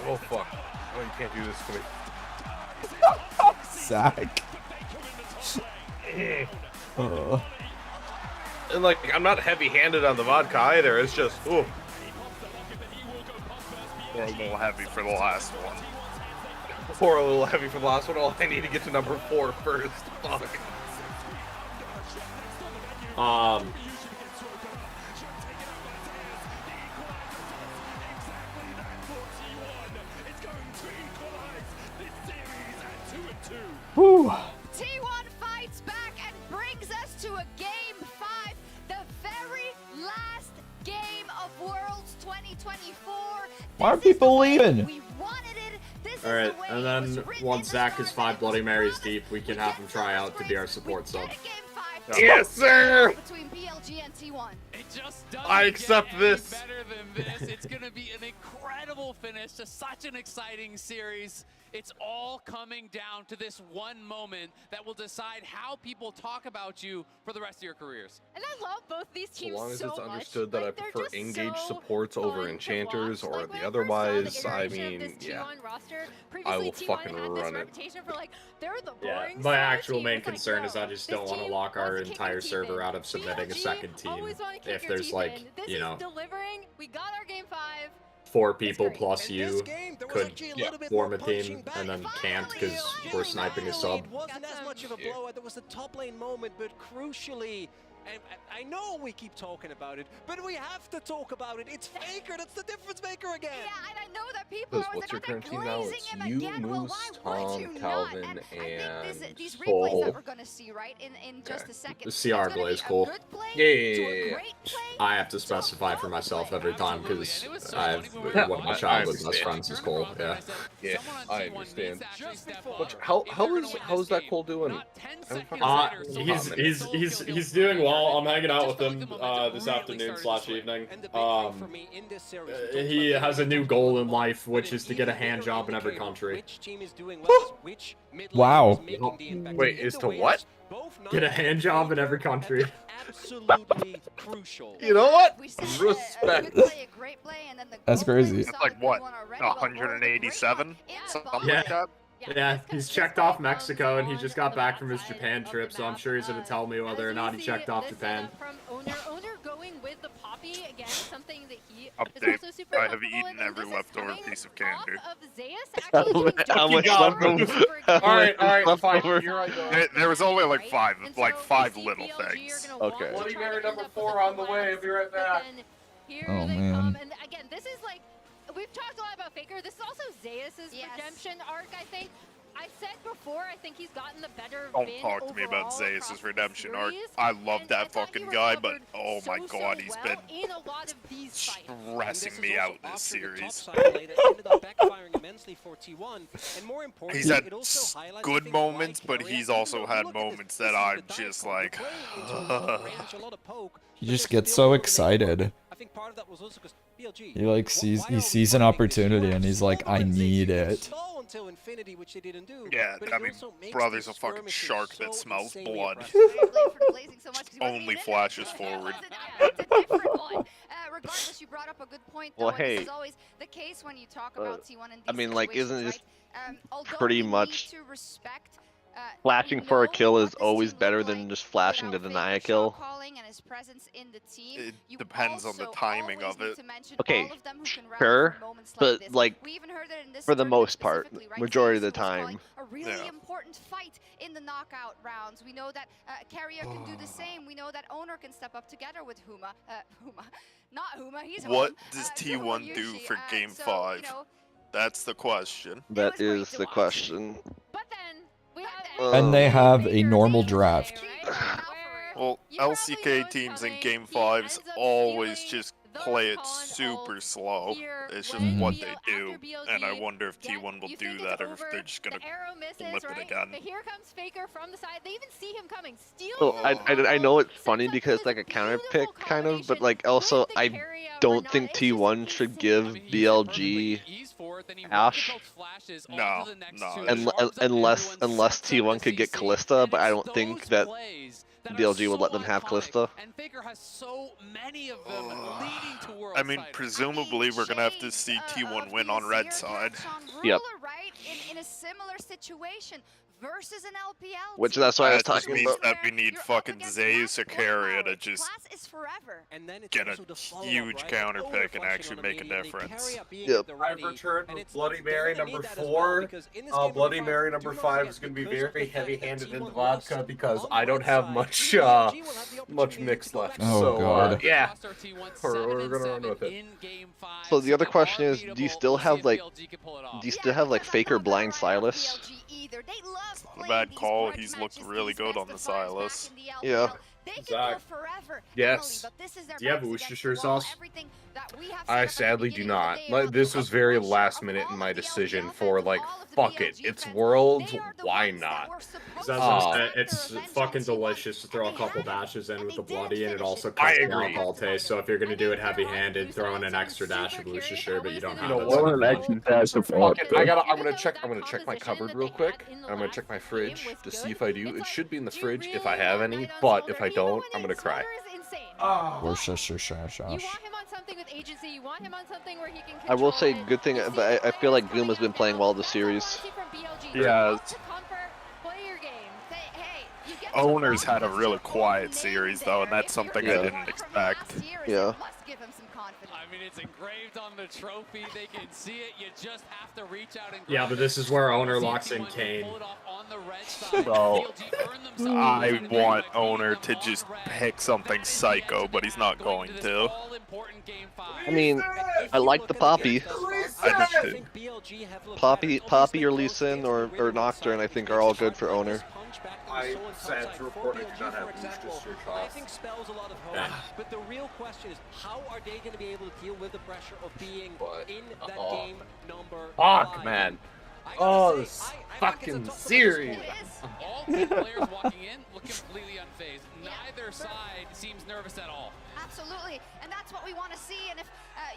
Oh fuck. Oh, you can't do this to me. Zach. And like, I'm not heavy-handed on the vodka either. It's just, ooh. Or a little heavy for the last one. Or a little heavy for the last one. Oh, I need to get to number 4 first. Fuck. Whew. T1 fights back and brings us to a game 5, the very last game of Worlds 2024. Why are people leaving? We wanted it. This All right, and then once Zach is 5 Bloody Marys deep, we can have him try out to be our support sub. Yes, sir! Between PLG and T1. It just doesn't I accept get this. any better than this. It's going to be an incredible finish to such an exciting series. It's all coming down to this one moment that will decide how people talk about you for the rest of your careers. And I love both these So teams long as so it's much. understood that I Like, they're prefer just engaged so supports over fun to enchanters watch. or Like, when the I first saw otherwise, I iteration of mean, this yeah. T1 roster, I will previously T1 fucking had this run it. reputation for, like, they're the Yeah, boring my solo actual team. main It's like, concern yo, is I just this don't want to team lock our wants to kick entire your teeth server in. out of submitting a PLG second team. always wanna kick If your there's teeth like, in. This you know, is delivering. We got our game 5. 4 people great. plus In you this game, there was could actually a little bit form more a team punching back. and then can't because we're sniping a sub. It wasn't as much of a blowout. There was a top lane moment, but crucially, and I know we keep talking about it, but we have to talk about it. It's Faker. That's the difference maker again. Yeah, and I know that people Because are what's your like, current team now? glazing It's him you, again. Well, Moose, why would Tom, you not? Calvin, And I and think these replays Soul. that we're going to see, right, in just a second. The it's CR gonna play be is a cool. good play Yeah, to yeah, a yeah. great play. I have to specify for myself every time because I have one of my I childhood best understand. friends is Cole. Yeah. Yeah, I understand. But How's that Cole doing? He's doing well. I'm hanging out with him this afternoon / evening. He has a new goal in life, which is to get a hand job in every country. Wow. Wait, is to what? Get a hand job in every country. Absolutely crucial. You know what? We said Respect. a good play, a great play, and then the That's goal play, we crazy. saw That's like a good what? one already. Well, 187? Something Yeah. like that? Yeah, he's checked off Mexico and he just got back from his Japan trip, so I'm sure he's gonna tell me whether or not he checked off Japan. From Owner going with the Poppy again, something that he is Update. also super I have comfortable eaten in, and every this is leftover coming piece of candy. off of Zeus actually doing How much God. leftover? Alright, leftover? fine. Here I go. There was only like five And like so 5 we see little BLG are things. gonna want Okay. to Bloody try Mary to end number up with 4 on the way. I'll be right but back. then here Oh, they man. come, and again, this is like, we've talked a lot about Faker. This is also Zeus's redemption arc, I think. I said before, I think he's gotten the better Don't win talk to me about overall Zeus's across redemption the arc. series, I love and that I thought he fucking guy, but recovered oh my so god, he's well been in a lot of these fights. stressing me out this series. He's He's had good moments, but he's also had moments that I'm just like, He just gets so excited. I think part of that was also because BLG. He like sees an opportunity and he's like, I need it. Until infinity, which they didn't do. yeah, but I it mean, also makes brother's a these fucking skirmishes shark so that smells insanely blood. impressive. Only flashes forward. It's a different one. Regardless, you brought up a good point, though, Well, and this hey, is always the case when you talk about T1 in these I mean, like, isn't situations, it right? Although pretty we need much to respect, flashing for a kill is always better than just flashing to deny a kill? calling and his presence in the team. It depends on the timing of it. Okay, sure, but like, for the most part, majority of the time. A really important fight in the knockout rounds. We know that Carrier can do the same. We know that Owner can step up together with Huma. Not Huma, he's What home. does So T1 do Yushi, for Game so, 5? you know, That's the question. That is the question. And they have a normal draft. Well, LCK teams in Game 5s always just play it super slow. It's just what they do, and I wonder if T1 will do that or if they're just gonna flip it again. But here comes Faker from the side. They even see him coming. Well, I know it's funny because it's like a counter pick kind of, but like also I don't think T1 should give BLG Ash. No. Unless T1 could get Callista, but I don't think that BLG would let them have Callista. I mean, presumably we're gonna have to see T1 win on red side. Yep. Right? In a similar situation versus an LPL. Which that's why I was That just talking means about. that we need fucking Zeus or Carrier to just Class is forever. And then it's get a also the follow-up, huge right? counter Owner pick and flashing actually on the make a main lane, difference. Carrier being Yep. at the I've ready, returned and with it's- Bloody they're Mary gonna need number that as 4. well, because in this game Bloody five, Mary do number not 5 forget, is going to be because of very the fact that heavy-handed in T1 vodka lost because on I don't red have side, much BLG will have the much opportunity mix to go left. back Oh, So God. yeah, we're gonna run with it. So the other question is, do you still have like Faker blind Silas? a bad call. He's looked really good on the Silas. Yeah. Zach. Yes. Do you have Worcestershire sauce? I sadly do not. This was very last minute in my decision for like, fuck it, it's Worlds, why not? It's fucking delicious to throw a couple dashes in with the bloody, and it also cuts I the agree. alcohol taste. So if you're gonna do it heavy-handed, throw in an extra dash of Worcestershire, but you don't have know it. what? Fuck it. I'm gonna check my cupboard real quick. I'm gonna check my fridge to see if I do. It should be in the fridge if I have any, but if I don't, I'm gonna cry. Worcestershire You sauce. want him on something with agency. You want him on something where he can I will say good thing, but I feel like Goom has been playing well this series. Yeah. Owners had a really quiet series though, and that's something I didn't expect. Yeah. I mean, it's engraved on the trophy. They can see it. You just have to reach out and Yeah, but this is where owner locks in Kane. So, I want Owner to just pick something psycho, but he's not going to. I mean, I like the Poppy. I did too. Poppy or Lee Sin or Nocturne, I think, are all good for Owner. I'm sad to report I do not have Worcestershire I sauce. think spells a lot of hope, but the real question is, how are they going to be able to deal with the pressure of being in that game number 5? Man. Oh, this fucking series. All 10 players walking in look completely unfazed. Neither side seems nervous at all. Absolutely, and that's what we want to see. And if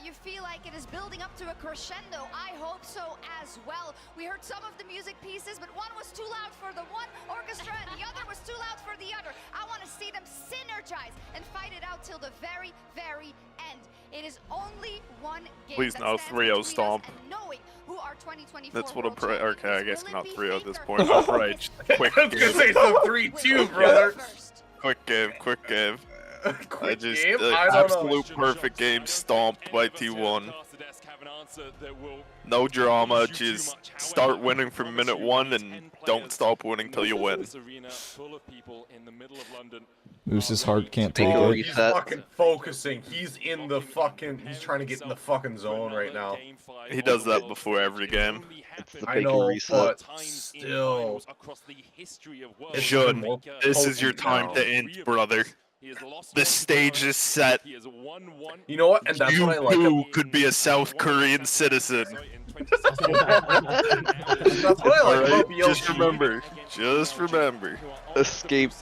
you feel like it is building up to a crescendo, I hope so as well. We heard some of the music pieces, but one was too loud for the one orchestra and the other was too loud for the other. I want to see them synergize and fight it out till the very, very end. It is only one game. Please no 3-0 stomp. That's what I'm praying. Okay, I guess not 3-0 at this point. I'll probably just quick I was gonna say some 3-2, brother. Quick game. Quick just game? I don't absolute perfect game stomped by T1. No drama, just start winning from minute 1 and don't stop winning till you win. Moose's heart can't take Oh, it. he's fucking focusing. He's trying to get in the fucking zone right now. He does that before every game. It's the I bacon know, reset. but still. Shun, this is your time to end, brother. The stage is set. You know what? And that's You what I like. too could be a South Korean citizen. That's what I like about BLG. Just remember. Escape.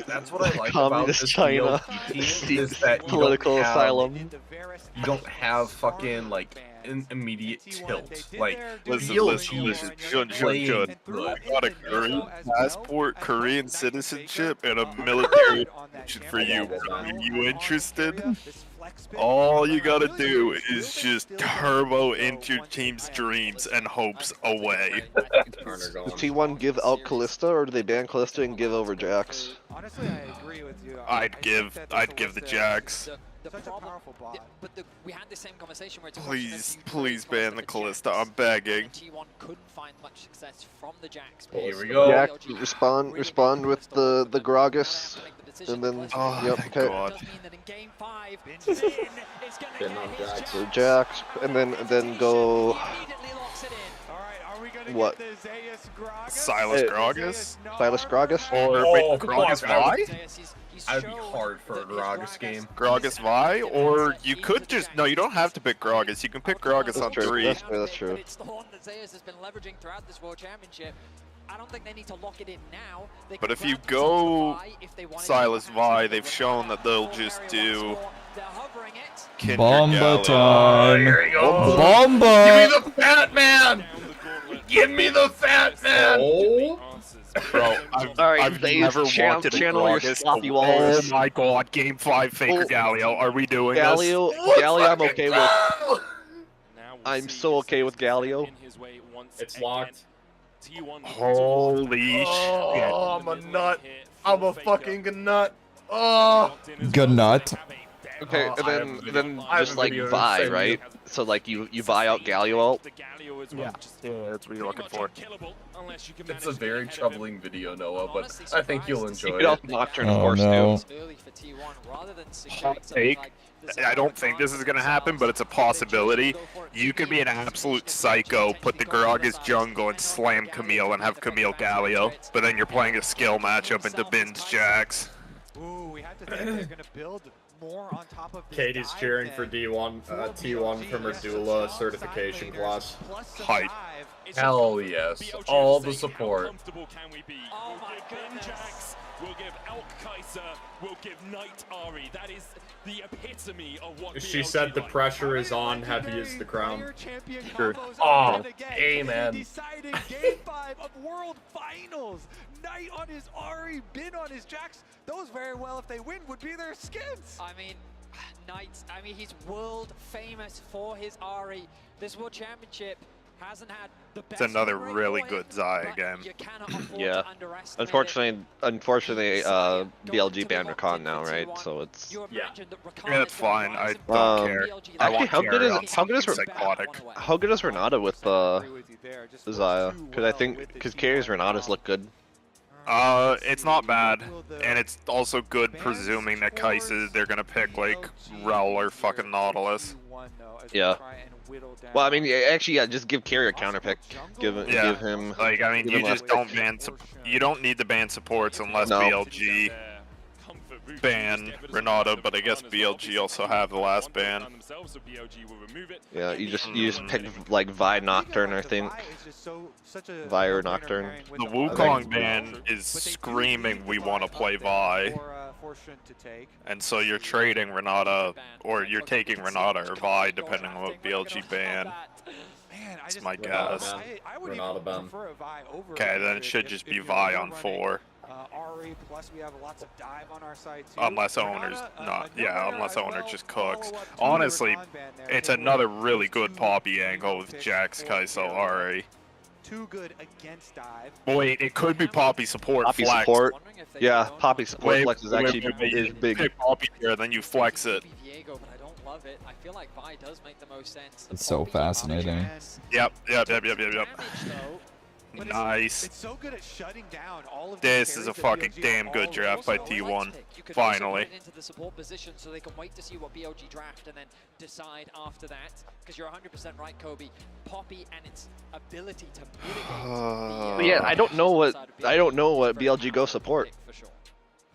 That's what I like Communist about this China. BLG team is that you Political don't have, asylum. You don't have fucking like an immediate tilt. Like Listen, BLG Jun. good. I got a Korean passport, Korean citizenship, and a military option for you. Are you interested? All you gotta do is just turbo into your team's dreams and hopes away. Does T1 give out Callista, or do they ban Callista and give over Jax? Honestly, I agree with you. I'd give the Jax. We had the same conversation where Please ban the Callista. I'm begging. T1 couldn't find much success from the Jax. Here we go. Jax, respond with the Gragas, and then thank God. So Jax, and then go. What? Silas Gragas? Silas Gragas? Or wait, Gragas Vi? That'd be hard for a Gragas game. Gragas Vi? Or you could just... No, you don't have to pick Gragas. You can pick Gragas on 3. That's true. It's the one that Zayas has been leveraging throughout this World Championship. I don't think they need to lock it in now. But if you go Silas Vi, they've shown that they'll just do... Bomba time! Here we go. Bomba! Give me the fat man! Give me the fat man! Oh. Bro, I've never wanted a Gragas. Oh my god, Game 5 Faker Galio. Are we doing Galio, this? Galio, I'm okay with. I'm so okay with Galio. It's locked. Holy shit. Oh, I'm a nut. I'm a fucking nut. Oh. Good nut. Okay, and then just like Vi, right? So like you buy out Galio ult. Yeah, that's what you're looking for. It's a very troubling video, Noah, but I think you'll enjoy You it. could also Nocturne, of Oh, course, no. too. Hot take. I don't think this is gonna happen, but it's a possibility. You could be an absolute psycho, put the Gragas jungle and slam Camille and have Camille Galio, but then you're playing a skill matchup into Bin's Jax. Ooh, we have to think they're gonna build more on top of this Katie's dive cheering then. for D1, T1 from her doula certification class. Hype. Hell yes. All the support. We'll give Elk Kaiser, we'll give Knight Ari. That is the epitome of what She BLG said the like. pressure is on, heavy is the crown. Sure. Oh, amen. Deciding game 5 of World Finals. Knight on his Ari, Bin on his Jax. Those very well, if they win, would be their skins. I mean, Knight, he's world famous for his Ari. This World Championship hasn't had the best. It's another really good Zaya game. Yeah. Unfortunately, BLG banned Rakan now, right? So it's Yeah, that's fine. I don't care. I Actually, want how good Carry on is something psychotic. how good is Renata with Zaya? Because Carrie's Renatas look good. It's not bad, and it's also good presuming that Kai'Sa, they're gonna pick like Rel or fucking Nautilus. Yeah. Well, I mean, actually, yeah, just give Carrie a counter pick. Give him. Like, I mean, give you him just don't ban. You don't need to ban supports unless BLG ban Renata, but I guess BLG also have the last ban. Yeah, you just pick like Vi Nocturne, I think. Vi or Nocturne. The Wukong ban is screaming we want to play Vi. And so you're trading Renata, or you're taking Renata or Vi, depending on what BLG ban. That's my guess. Renata ban. Okay, then it should just be Vi on 4. Ari, plus we have lots of dive on our side too. Unless owner's not, yeah, unless owner just cooks. Honestly, it's another really good Poppy angle with Jax, Kai'Sa, Ari. Too good against dive. Wait, it could be Poppy support Poppy flex. support. Yeah, Poppy support Wait, flex is actually is big. Pick Poppy here, then you flex it. Diego, but I don't love it. I feel like Vi does make the most sense. It's so fascinating. Yep. Nice. It's so good at shutting down all of This is a fucking damn good draft by T1. Finally. Into the support position so they can wait to see what BLG draft and then decide after that. Because you're 100% right, Kobe. Poppy and its ability to mitigate. Yeah, I don't know what BLG go support.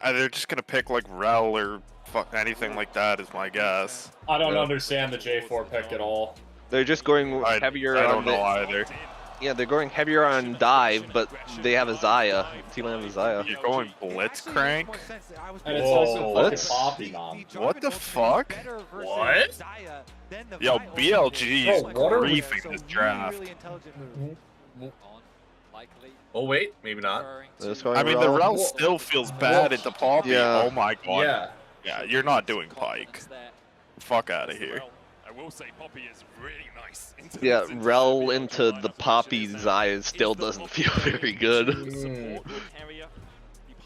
They're just gonna pick like Rel or anything like that is my guess. I don't understand the J4 pick at all. They're just going heavier. I don't know either. Yeah, they're going heavier on dive, but they have a Zaya. Team have a Zaya. You're going Blitzcrank? And it's also Blitz? fucking Poppy, man. What the fuck? What? Yo, BLG is Bro, what are we- griefing this draft. Oh wait, maybe not. I mean, the Rel still feels bad into Poppy. Yeah. Oh my god. Yeah. Yeah, you're not doing Pike. Fuck out of here. I will say Poppy is really nice. Yeah, Rel into the Poppy Zaya still doesn't feel very good.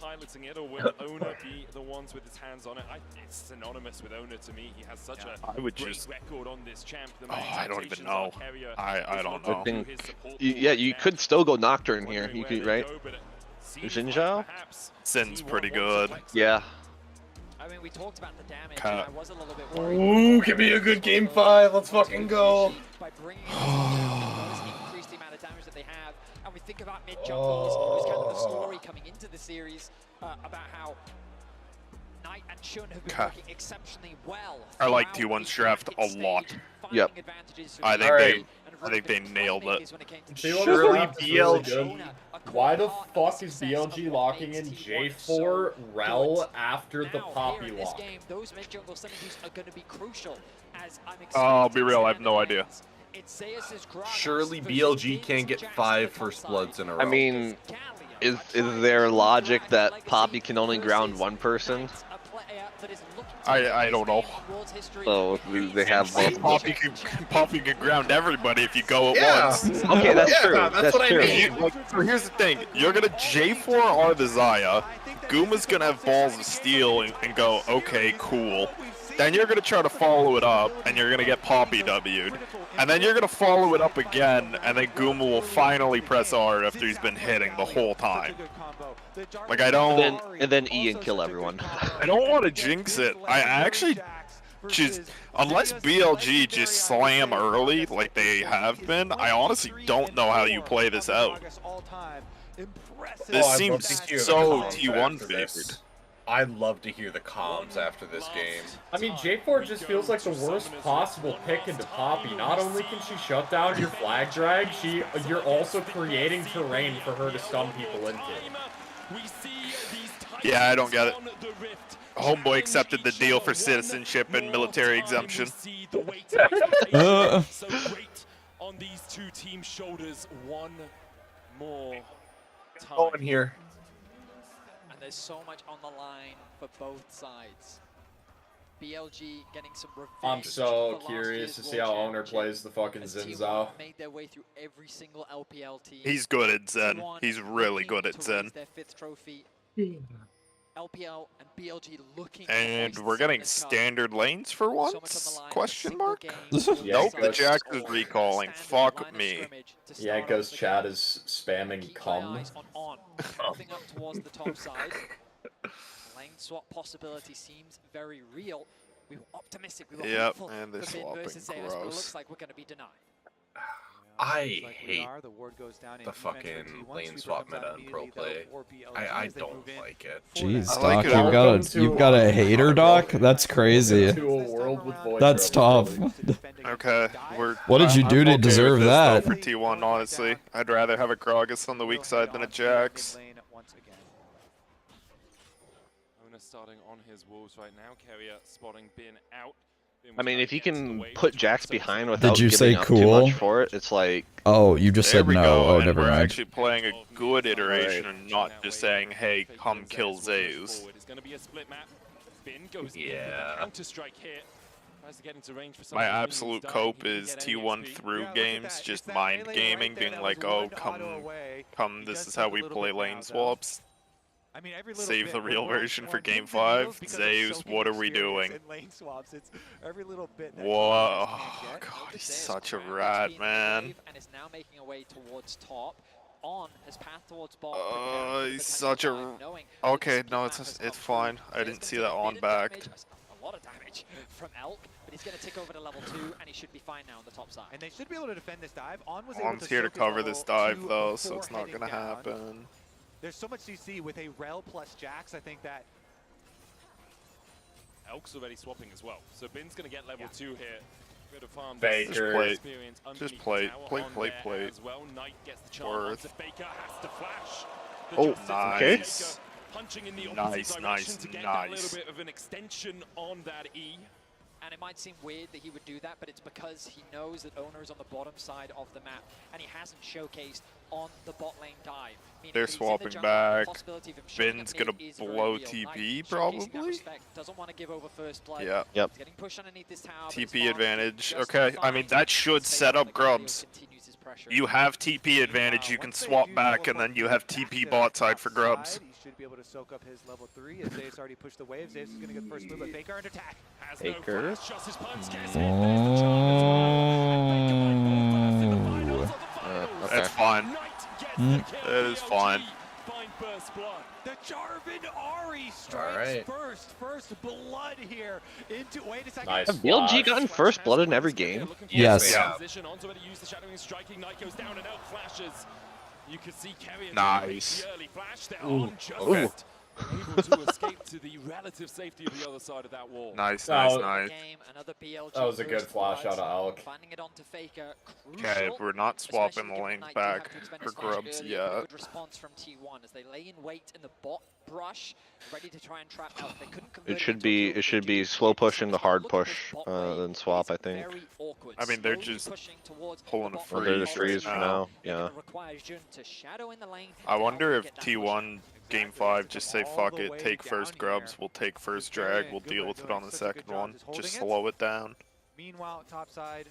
Piloting it, or will owner be the ones with his hands on it? It's synonymous with owner to me. He has such a would great just- record on this champ. The I don't even expectations know. are Carrier I don't is know. I think, yeah, you could still go Nocturne here. You could, right? Xinjiao? Sin's pretty good. Yeah. I mean, we talked about the damage, Kinda- and I was a little bit worried. Ooh, give me a good game 5. Let's fucking go. By bringing in does increase the amount of damage that they have, and we think about mid jungles. It was kind of the story coming into the series about how Knight and Shun have been working exceptionally well. I like T1's draft a lot. Yep. I think they nailed it. Surely BLG. Why the fuck is BLG locking in J4 Rel after the Poppy lock? Those mid jungle synergies are going to be crucial. As I'm I'll be real, I have no idea. Surely BLG can't get 5 first bloods in a row. I mean, is there logic that Poppy can only ground one person? I don't know. So they have both. Poppy can ground everybody if you go at once. Okay, that's true. That's what true. I mean. Like, so here's the thing: you're gonna J4R the Zaya. Guma's gonna have balls of steel and go, okay, cool. then you're going to try to follow it up, and you're going to get Poppy W'd. And then you're going to follow it up again, and then Guma will finally press R after he's been hitting the whole time. Like, I don't... And then E and kill everyone. I don't want to jinx it. I actually just... Unless BLG just slam early, like they have been, I honestly don't know how you play this out. This seems so T1 favored. I'd love to hear the comms after this game. I mean, J4 just feels like the worst possible pick into Poppy. Not only can she shut down your flag drag, you're also creating terrain for her to stun people into. Yeah, I don't get it. Homeboy accepted the deal for citizenship and military exemption. On these two team shoulders one more time. Oh, in here. And there's so much on the line for both sides. BLG getting some revenge. I'm so curious to see how Owner plays the fucking Zinzao. Made their way through every single LPL team. He's good at Zen. He's really good at Zen. Their 5th trophy. LPL and BLG looking. And we're getting standard lanes for once? Question mark? Yeah, Nope, the Jax is recalling. Fuck me. Yeah, Ghost Chat is spamming cum. Moving up towards the top side. Lane swap possibility seems very real. We were optimistic. We were hopeful and they're for Bin swapping. versus Zeus, but it looks like we're going to be denied. I hate the fucking lane swap meta in pro play. I don't like it. Jeez, Doc, you've got a hater, Doc? That's crazy. That's tough. Okay, What did you do to deserve that? For T1, honestly, I'd rather have a Gragas on the weak side than a Jax. Owner starting on his wolves right now. Carrier spotting Bin out. I mean, if you can put Jax behind without Did you say giving up too cool? much for it, it's like... Oh, you just There said we no. go, Oh, and never we're mind. actually playing a good iteration and not just saying, hey, come kill Zeus. It's going to be a split map. Bin goes Yeah. counter strike here. Tries to get into range for My absolute cope is T1 through games, just mind gaming, being like, oh, come, this is how we play lane swaps. I mean, Save the real version for Game 5. Zeus, what are we doing? Whoa, oh, God, he's such a rat, man. And is now making a way towards top. On his path towards bot. He's such a... Okay, no, it's fine. I didn't see that on back. A lot of damage from Elk, but he's going to tick over to level 2, and he should be fine now on the top side. And they should be able to defend this dive. On's here to cover this dive, though, so it's not going to happen. There's so much CC with a Rel plus Jax. I think that Elk's already swapping as well. So Bin's going to get level 2 here. Bit of farm Baker. Just play. Play. As well. Knight gets the Worth. charge. Baker has to flash. Oh, nice. Punching in the opposite direction to get nice. a little bit of an extension on that E. And it might seem weird that he would do that, but it's because he knows that Owner is on the bottom side of the map, and he hasn't showcased on the bot lane dive. They're swapping back. Bin's gonna blow TP, probably? Doesn't want to give over first blood. Yeah. Yep. Getting pushed underneath this tower. TP advantage. Okay, I mean, that should set up Grubs. You have TP advantage, you can swap back, and then you have TP bot side for Grubs. he should be able to soak up his level 3 as Zeus already pushed the wave. Zeus is going to get the first move, but Baker under attack. Baker. That's fine. That is fine. The Jarvan Ari strikes first blood here into. Wait a second. Have BLG gotten first blood in every game? Yes. You can see Carrier Nice. the early flash there Ooh. on just Okay. able to escape to the relative safety of the other side of that wall. Nice. That was a good flash out of Alec. Finding it onto Faker. Okay, we're not swapping the lanes back for Grubs yet. Good response from T1 as they lay in wait in the bot brush, ready to try and trap out. They couldn't convert It should be slow push into hard push, then swap, I think. I mean, they're just pulling a freeze. They're the freeze for now, yeah. I wonder if T1 Game 5 just say fuck it, take first Grubs, we'll take first drag, we'll deal with it on the second one. Just slow it down. Meanwhile, top side,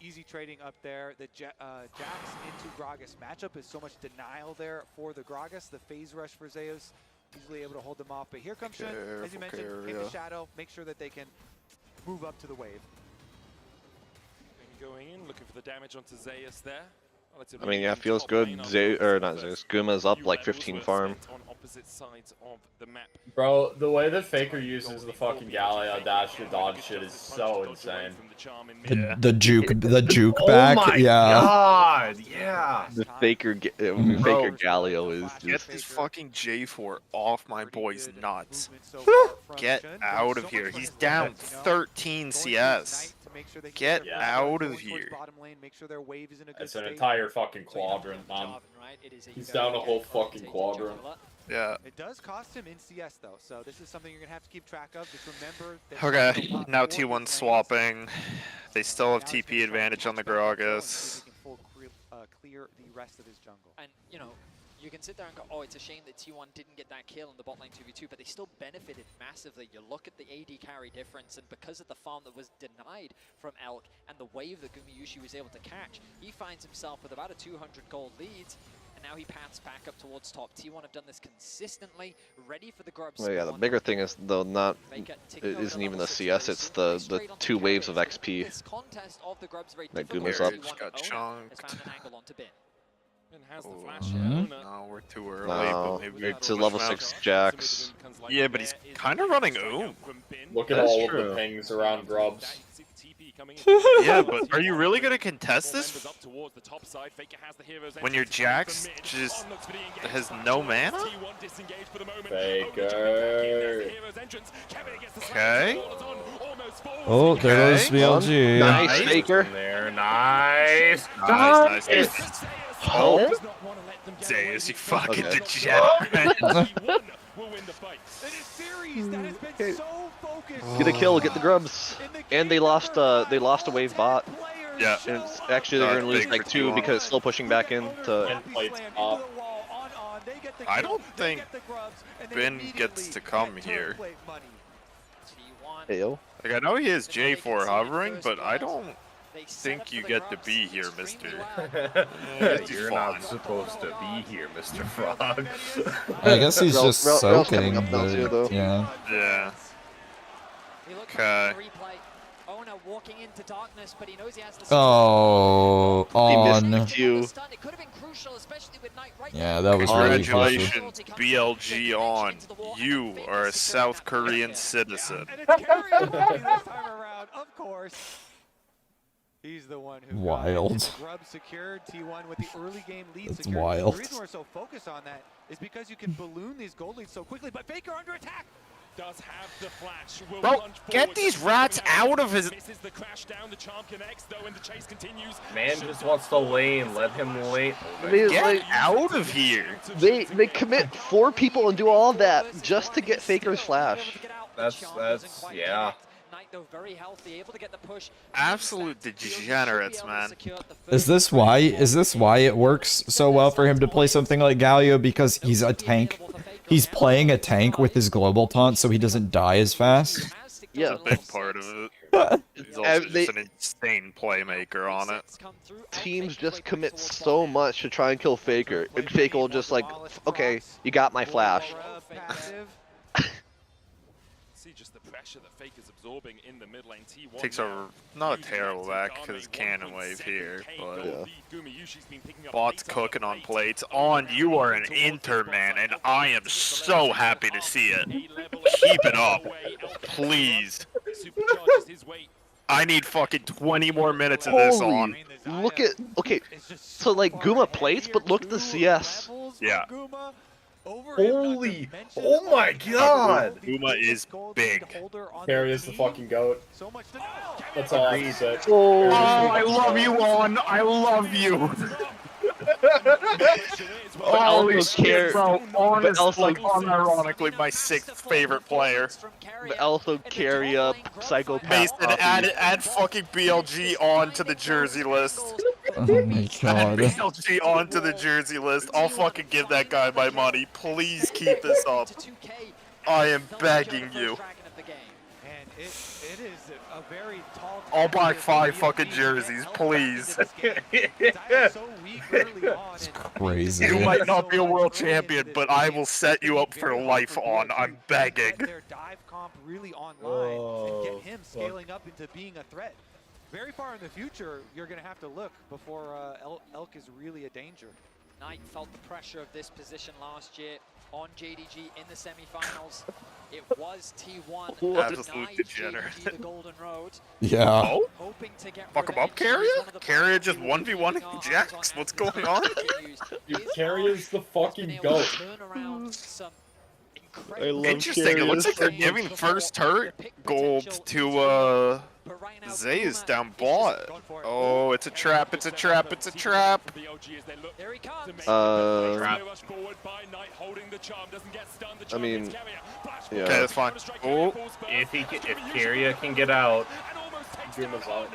easy trading up there. The Jax into Gragas matchup is so much denial there for the Gragas. The phase rush for Zeus, easily able to hold them off. But here comes Shen, as you mentioned, in the shadow. Make sure that they can move up to the wave. Going in, looking for the damage onto Zeus there. I mean, yeah, feels good. Not Zeus. Guma's up like 15 farm. On opposite sides of the map. Bro, the way that Faker uses the fucking Galio dash to dodge shit is so insane. The juke Oh back, my yeah. god, yeah. The Faker Galio is Get just... this fucking J4 off my boy's nuts. Get out of here. He's down 13 CS. Get out of here. It's an entire fucking quadrant, man. He's down a whole fucking quadrant. Yeah. It does cost him in CS though, so this is something you're gonna have to keep track of. Just remember that Okay, now T1's swapping. They still have TP advantage on the Gragas. Clear the rest of his jungle. And you know, you can sit there and go, oh, it's a shame that T1 didn't get that kill in the bot lane 2v2, but they still benefited massively. You look at the AD carry difference, and because of the farm that was denied from Elk and the wave that Gumayushi was able to catch, he finds himself with about a 200 gold lead, and now he paths back up towards top. T1 have done this consistently, ready for the grubs. Well, yeah, the bigger thing is, though, it isn't even the CS, it's the 2 waves of XP that Guma's up. Got chunked. Has the flash No, we're too early. No, but maybe it's a level 6 Jax. Yeah, but he's kind of running Oom. Look at all of the pings around grubs. Yeah, but are you really going to contest this? When your Jax just has no mana? Faker. Okay. Oh, there goes BLG. Nice, Faker. There, nice. Nice. Oh, Zeus, you fucking degenerate. Get a kill, get the grubs. And they lost a wave bot. Yeah. And it's, actually, they're gonna lose like 2 because it's still pushing back in to... I don't think Ben gets to come here. Heyo. Like, I know he has J4 hovering, but I don't think you get to be here, mister. You're not supposed to be here, Mr. Frog. I guess he's just soaking, though. yeah. Yeah. Okay. Walking into darkness, but he knows he has the Oh, on. Yeah, that was really close. Congratulations, BLG on. You are a South Korean citizen. Of course. He's the one who Wild. grub secured. T1 with the early game lead That's secured. wild. The reason we're so focused on that is because you can balloon these gold leads so quickly, but Faker under attack. Does have the flash. Will Bro, get these rats out of his... Misses the crash down. The charm connects though, and the chase continues. Man just wants to lane. Let him lane. Get out of here. They commit 4 people and do all that just to get Faker's flash. That's yeah. Absolute degenerates, man. Is this why it works so well for him to play something like Galio? Because he's a tank. He's playing a tank with his global taunt, so he doesn't die as fast. Yeah, a big part of it. He's also just an insane playmaker on it. Teams just commit so much to try and kill Faker, and Faker will just like, okay, you got my flash. See just the pressure that Faker's absorbing in the mid lane. T1 Takes a not a terrible back because cannon wave here, but bot's cooking on plates. On, you are an Interman, and I am so happy to see it. Keep it up, please. I need fucking 20 more minutes of this on. Look at, okay, so like Guma plates, but look at the CS. Yeah. Holy, oh my god! Guma is big. Carry is the fucking goat. That's all I have to say. Oh, I love you, On. I love you. Holy shit, bro. On is like unironically my 6th favorite player. But also carry up Psychopath. Mason, add fucking BLG on to the jersey list. Oh my god. BLG onto the jersey list. I'll fucking give that guy my money. Please keep this up. I am begging you. It is a very tall. All black 5 fucking jerseys, please. It's crazy. You might not be a world champion, but I will set you up for life on. I'm begging. Their dive comp really online and get him scaling up into being a threat. Very far in the future, you're going to have to look before Elk is really a danger. Knight felt the pressure of this position last year on JDG in the semifinals. It was T1 Absolute degenerate. JDG the Golden Road. Yeah. Oh? Hoping to get Fuck him up, Carrier? Carrier just 1v1 Jax? What's going on? Dude, Carrier's the fucking goat. Interesting, it looks like they're giving first turret gold to Zayas down bot. Oh, it's a trap, it's a trap, it's a trap. I mean, yeah. Okay, that's fine. Oh, if Kyria can get out, Guma's out.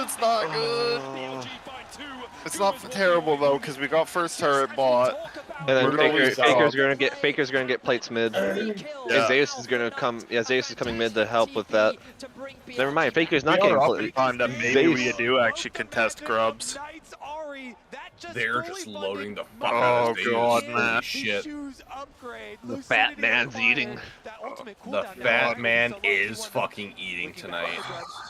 It's not good. It's not terrible though, because we got first turret bot. And then Faker's gonna get plates mid. And Zeus is gonna come. Yeah, Zeus is coming mid to help with that. Never mind, Faker's not getting plates. Time that maybe we do actually contest grubs. They're just loading the fuck out of Zeus. God, man. Shit. The fat man's eating. The fat man is fucking eating tonight.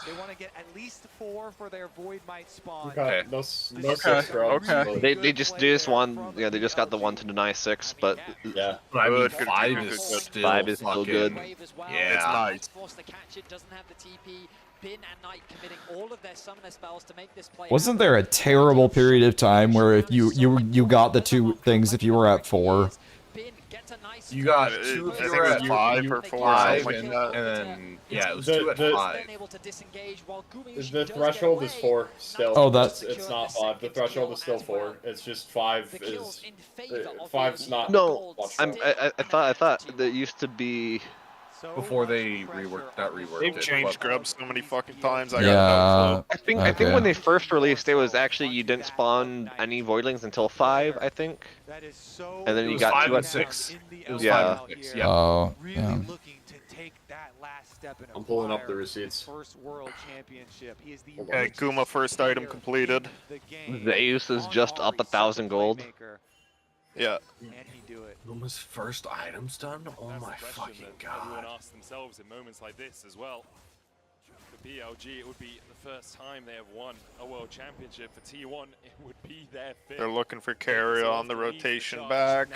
They want to get at least 4 for their Void Might spawn. Okay. No 6 grubs. They just won. Yeah, they just got the one to deny 6, but yeah. But I mean, Good, 5 good, is good. still 5 is still good. Yeah. It's nice. Forced to catch it, doesn't have the TP. Bin and Knight committing all of their summoner spells to make this play. Wasn't there a terrible period of time where if you got the 2 things if you were at 4? You got 2 if you were at 5 or 4, 5, something like that. and then yeah, it was 2 at 5. The threshold is 4 still. Oh, that's it's not 5. The threshold is still 4. It's just 5 is 5's not. No, I thought that used to be. Before they reworked They've it. changed grubs so many fucking times. I got no Yeah. I think when they first released, it was actually you didn't spawn any voidlings until 5, I think. And then you got 5 2 and at 6. It was Yeah. 5 and 6. Yeah. Oh, yeah. I'm pulling up the receipts. First world championship. He is the Okay, Guma first item completed. Zeus is just up 1,000 gold. Yeah. Can he do it? Guma's first items done? Oh my fucking god. Everyone asks themselves in moments like this as well. For PLG, it would be the first time they have won a world championship. For T1, it would be their 5th. They're looking for carry on the rotation back.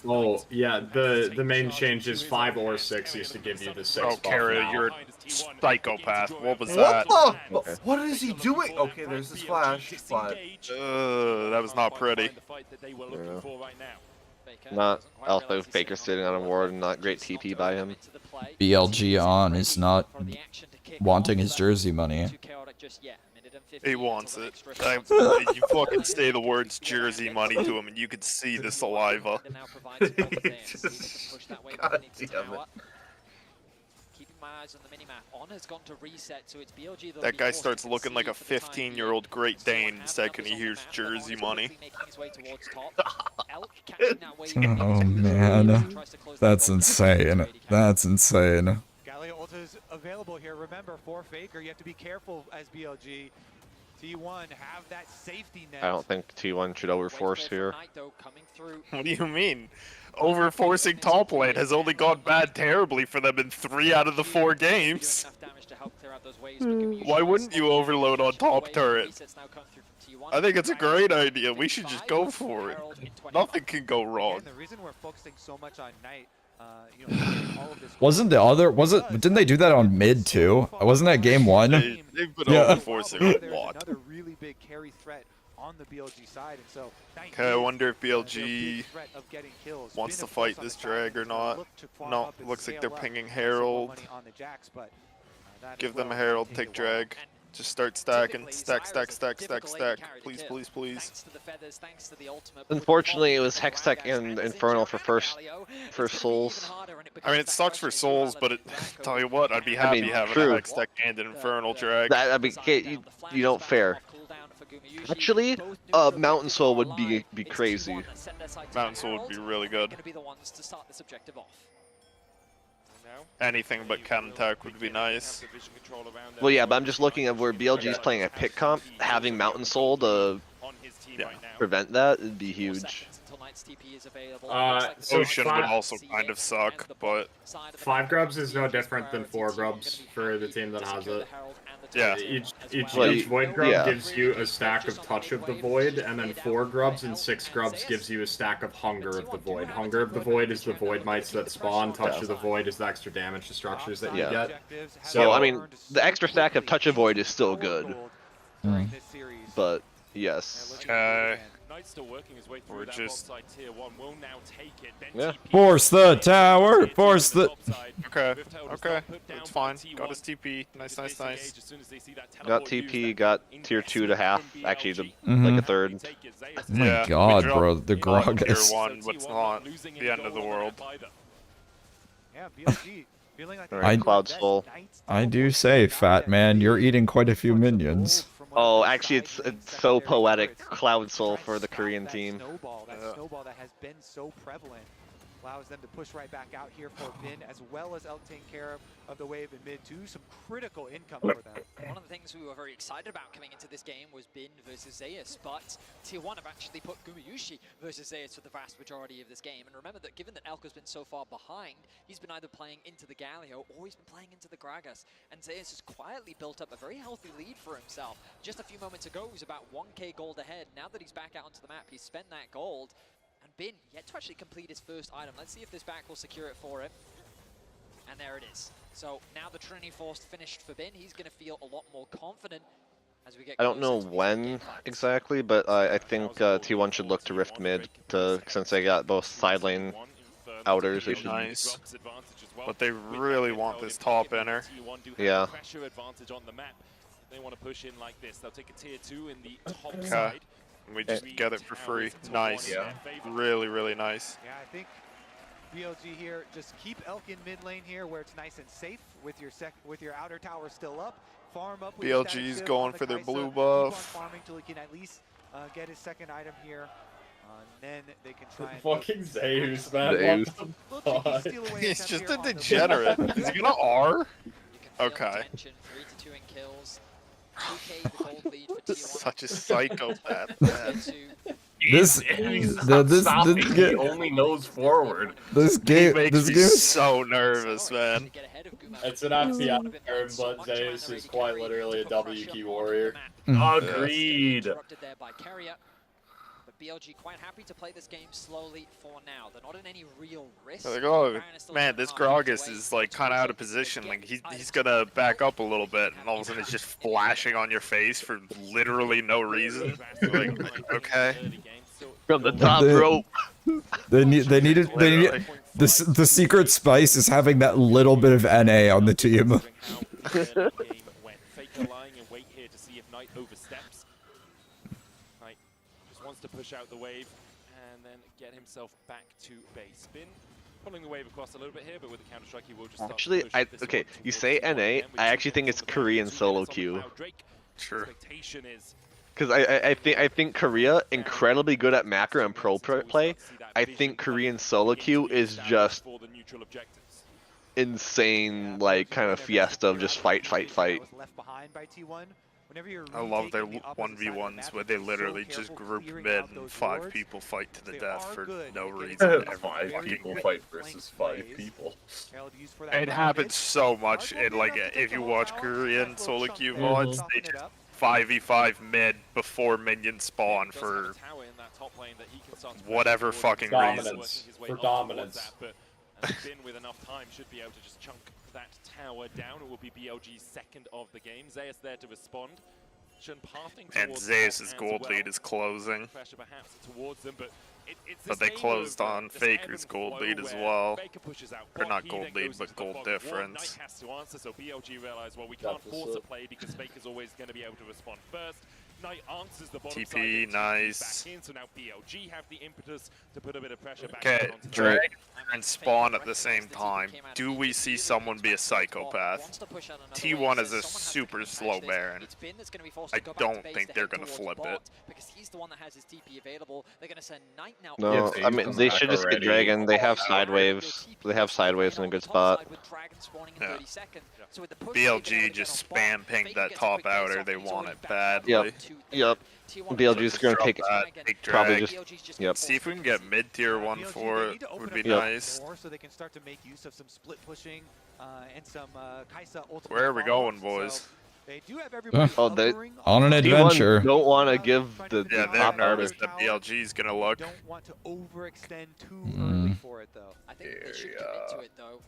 Oh yeah, the main change is 5 or 6 used to give you the 6. Oh, buff carry, now. you're a psychopath. What was What that? the? What is he doing? Okay, there's this flash, but That was not pretty. Not also Faker sitting on a ward and not great TP by him. BLG on is not wanting his jersey money. He wants it. You fucking say the words jersey money to him and you can see the saliva. God damn it. My eyes on the minimap. Honor's gone to reset, so it's BLG That guy starts looking like a 15-year-old Great Dane the second he hears jersey money. Oh man, that's insane. That's insane. Galio Ulta's available here. Remember, for Faker, you have to be careful as BLG. T1 have that safety net. I don't think T1 should overforce here. What do you mean? Overforcing top lane has only gone bad terribly for them in 3 out of the 4 games. Why wouldn't you overload on top turret? I think it's a great idea. We should just go for it. Nothing can go wrong. The reason we're focusing so much on Knight, Wasn't the other? Didn't they do that on mid too? Wasn't that game 1? They've been overforcing a lot. Another really big carry threat on the BLG side, and so Okay, I wonder if BLG wants to fight this drag or not. No, looks like they're pinging Herald. Give them a Herald, take drag. Just start stacking. Stack, stack, stack, stack, stack. Please, please, please. Unfortunately, it was Hextech and Infernal for first souls. I mean, it sucks for souls, but tell you what, I'd be happy having true. a Hextech and an Infernal drag. I mean, you don't fair. Actually, Mountain Soul would be crazy. Mountain Soul would be really good. anything but chem tech would be nice. Well, yeah, but I'm just looking at where BLG's playing a pick comp, having Mountain Soul to prevent that would be huge. So Ocean would also kind of suck, but 5 grubs is no different than 4 grubs for the team that has it. Yeah. Each void grub gives you a stack of Touch of the Void, and then 4 grubs and 6 grubs gives you a stack of Hunger of the Void. Hunger of the Void is the Void mites that spawn. Touch of the Void is the extra damage to structures that you get. So I mean, the extra stack of Touch of Void is still good. But yes. Okay. We're just Force the tower. Force the. Okay. Okay. It's fine. Got his TP. Nice. Got TP. Got tier 2 to half. Actually, like a third. Oh my god, bro, the grog is. Tier 1, but it's not the end of the world. Cloud Soul. I do say, Fat Man, you're eating quite a few minions. Oh, actually, it's so poetic. Cloud Soul for the Korean team. Snowball that has been so prevalent allows them to push right back out here for Bin, as well as taking care of the wave in mid too. Some critical income for them. One of the things we were very excited about coming into this game was Bin versus Zeus, but Tier 1 have actually put Gumayushi versus Zeus for the vast majority of this game. And remember that given that Elka's been so far behind, he's been either playing into the Galio or he's been playing into the Gragas. And Zeus has quietly built up a very healthy lead for himself. Just a few moments ago, he was about 1k gold ahead. Now that he's back out onto the map, he's spent that gold. And Bin yet to actually complete his first item. Let's see if this back will secure it for him. And there it is. So now the Trinity Force finished for Bin. He's going to feel a lot more confident as we get. I don't know when exactly, but I think T1 should look to Rift mid since they got both side lane outers. They should. Nice. But they really want this top inner. Yeah. They want to push in like this. They'll take a tier 2 in the top Okay. side. And we just get it for free. Nice. Yeah. Really nice. Yeah, I think BLG here, just keep Elk in mid lane here where it's nice and safe with your outer tower still up. Farm up with BLG's going for their blue buff. Farming till he can at least get his second item here. And then they can try and fucking Zeus, man. He's just a degenerate. Is he gonna R? Okay. Such a psychopath, man. This he only knows forward. This game is so nervous, man. It's an FPI term, but Zeus is quite literally a W key warrior. Agreed. BLG quite happy to play this game slowly for now. They're not in any real risk. Like, oh man, this Gragas is like kind of out of position. Like he's gonna back up a little bit, and all of a sudden it's just flashing on your face for literally no reason. Like, okay. From the top rope. They need the secret spice is having that little bit of NA on the team. To push out the wave and then get himself back to base. Bin pulling the wave across a little bit here, but with the counter strike he will just start Actually, okay, you say NA, I actually think it's Korean solo queue. Sure. Because I think Korea incredibly good at macro and pro play. I think Korean solo queue is just insane, like kind of fiesta of just fight. I love their 1v1s where they literally just group mid and 5 people fight to the death for no reason. 5 people fight versus 5 people. It happens so much in like if you watch Korean solo queue mods, they just 5v5 mid before minions spawn for whatever fucking reasons. For dominance. Bin with enough time should be able to just chunk that tower down. It will be BLG's second of the game. Zeus there to respond. And Zeus' gold lead is closing. But they closed on Faker's gold lead as well. Or not gold lead, but gold difference. Has to answer, so BLG realize, well, we can't force a play because Faker's always going to be able to respond first. Knight answers the bottom TP, side, nice. back in, so now PLG have the impetus to put a bit of pressure back Okay, onto the drag and spawn at the same time. Do we see someone be a psychopath? T1 is a super slow Baron. I don't think they're gonna flip it. Because he's the one that has his TP available. They're gonna send Knight now. No, I mean they should just get Dragon. They have side waves. They have side waves in a good spot. Yeah. BLG just spam pinged that top outer. They want it badly. Yep. BLG's gonna take it. Probably just. Yep. See if we can get mid tier 1-4. Would be Yep. nice. So they can start to make use of some split pushing and some Kai'Sa ultimate. Where are we going, boys? They do have everybody Oh, they on an adventure. Don't want to give the Yeah, they're top outer. nervous that BLG's gonna look. Don't want to overextend too early for it though. I think they should commit to it though.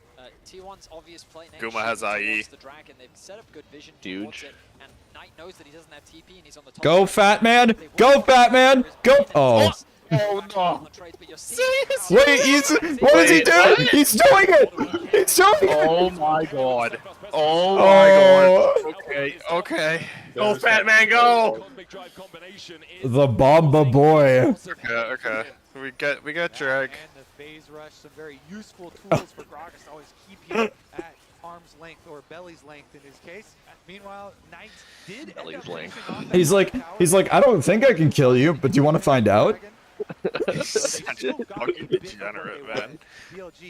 T1's obvious play next. Guma has IE. The dragon. They've set up good vision Huge. towards it, and Knight knows that he doesn't have TP and he's on the top. Go, fat man! Go, fat man! Go! Oh. Oh no! Wait, what is he doing? He's doing it! He's doing it! Oh my god! Oh my god! Okay, okay. Go, fat man, go! The Bomba boy. Okay. We got drag. And the phase rush, some very useful tools for Gragas to always keep you at arm's length or belly's length in his case. Meanwhile, Knight did Belly's length. He's like, I don't think I can kill you, but do you want to find out? Such a fucking degenerate, man.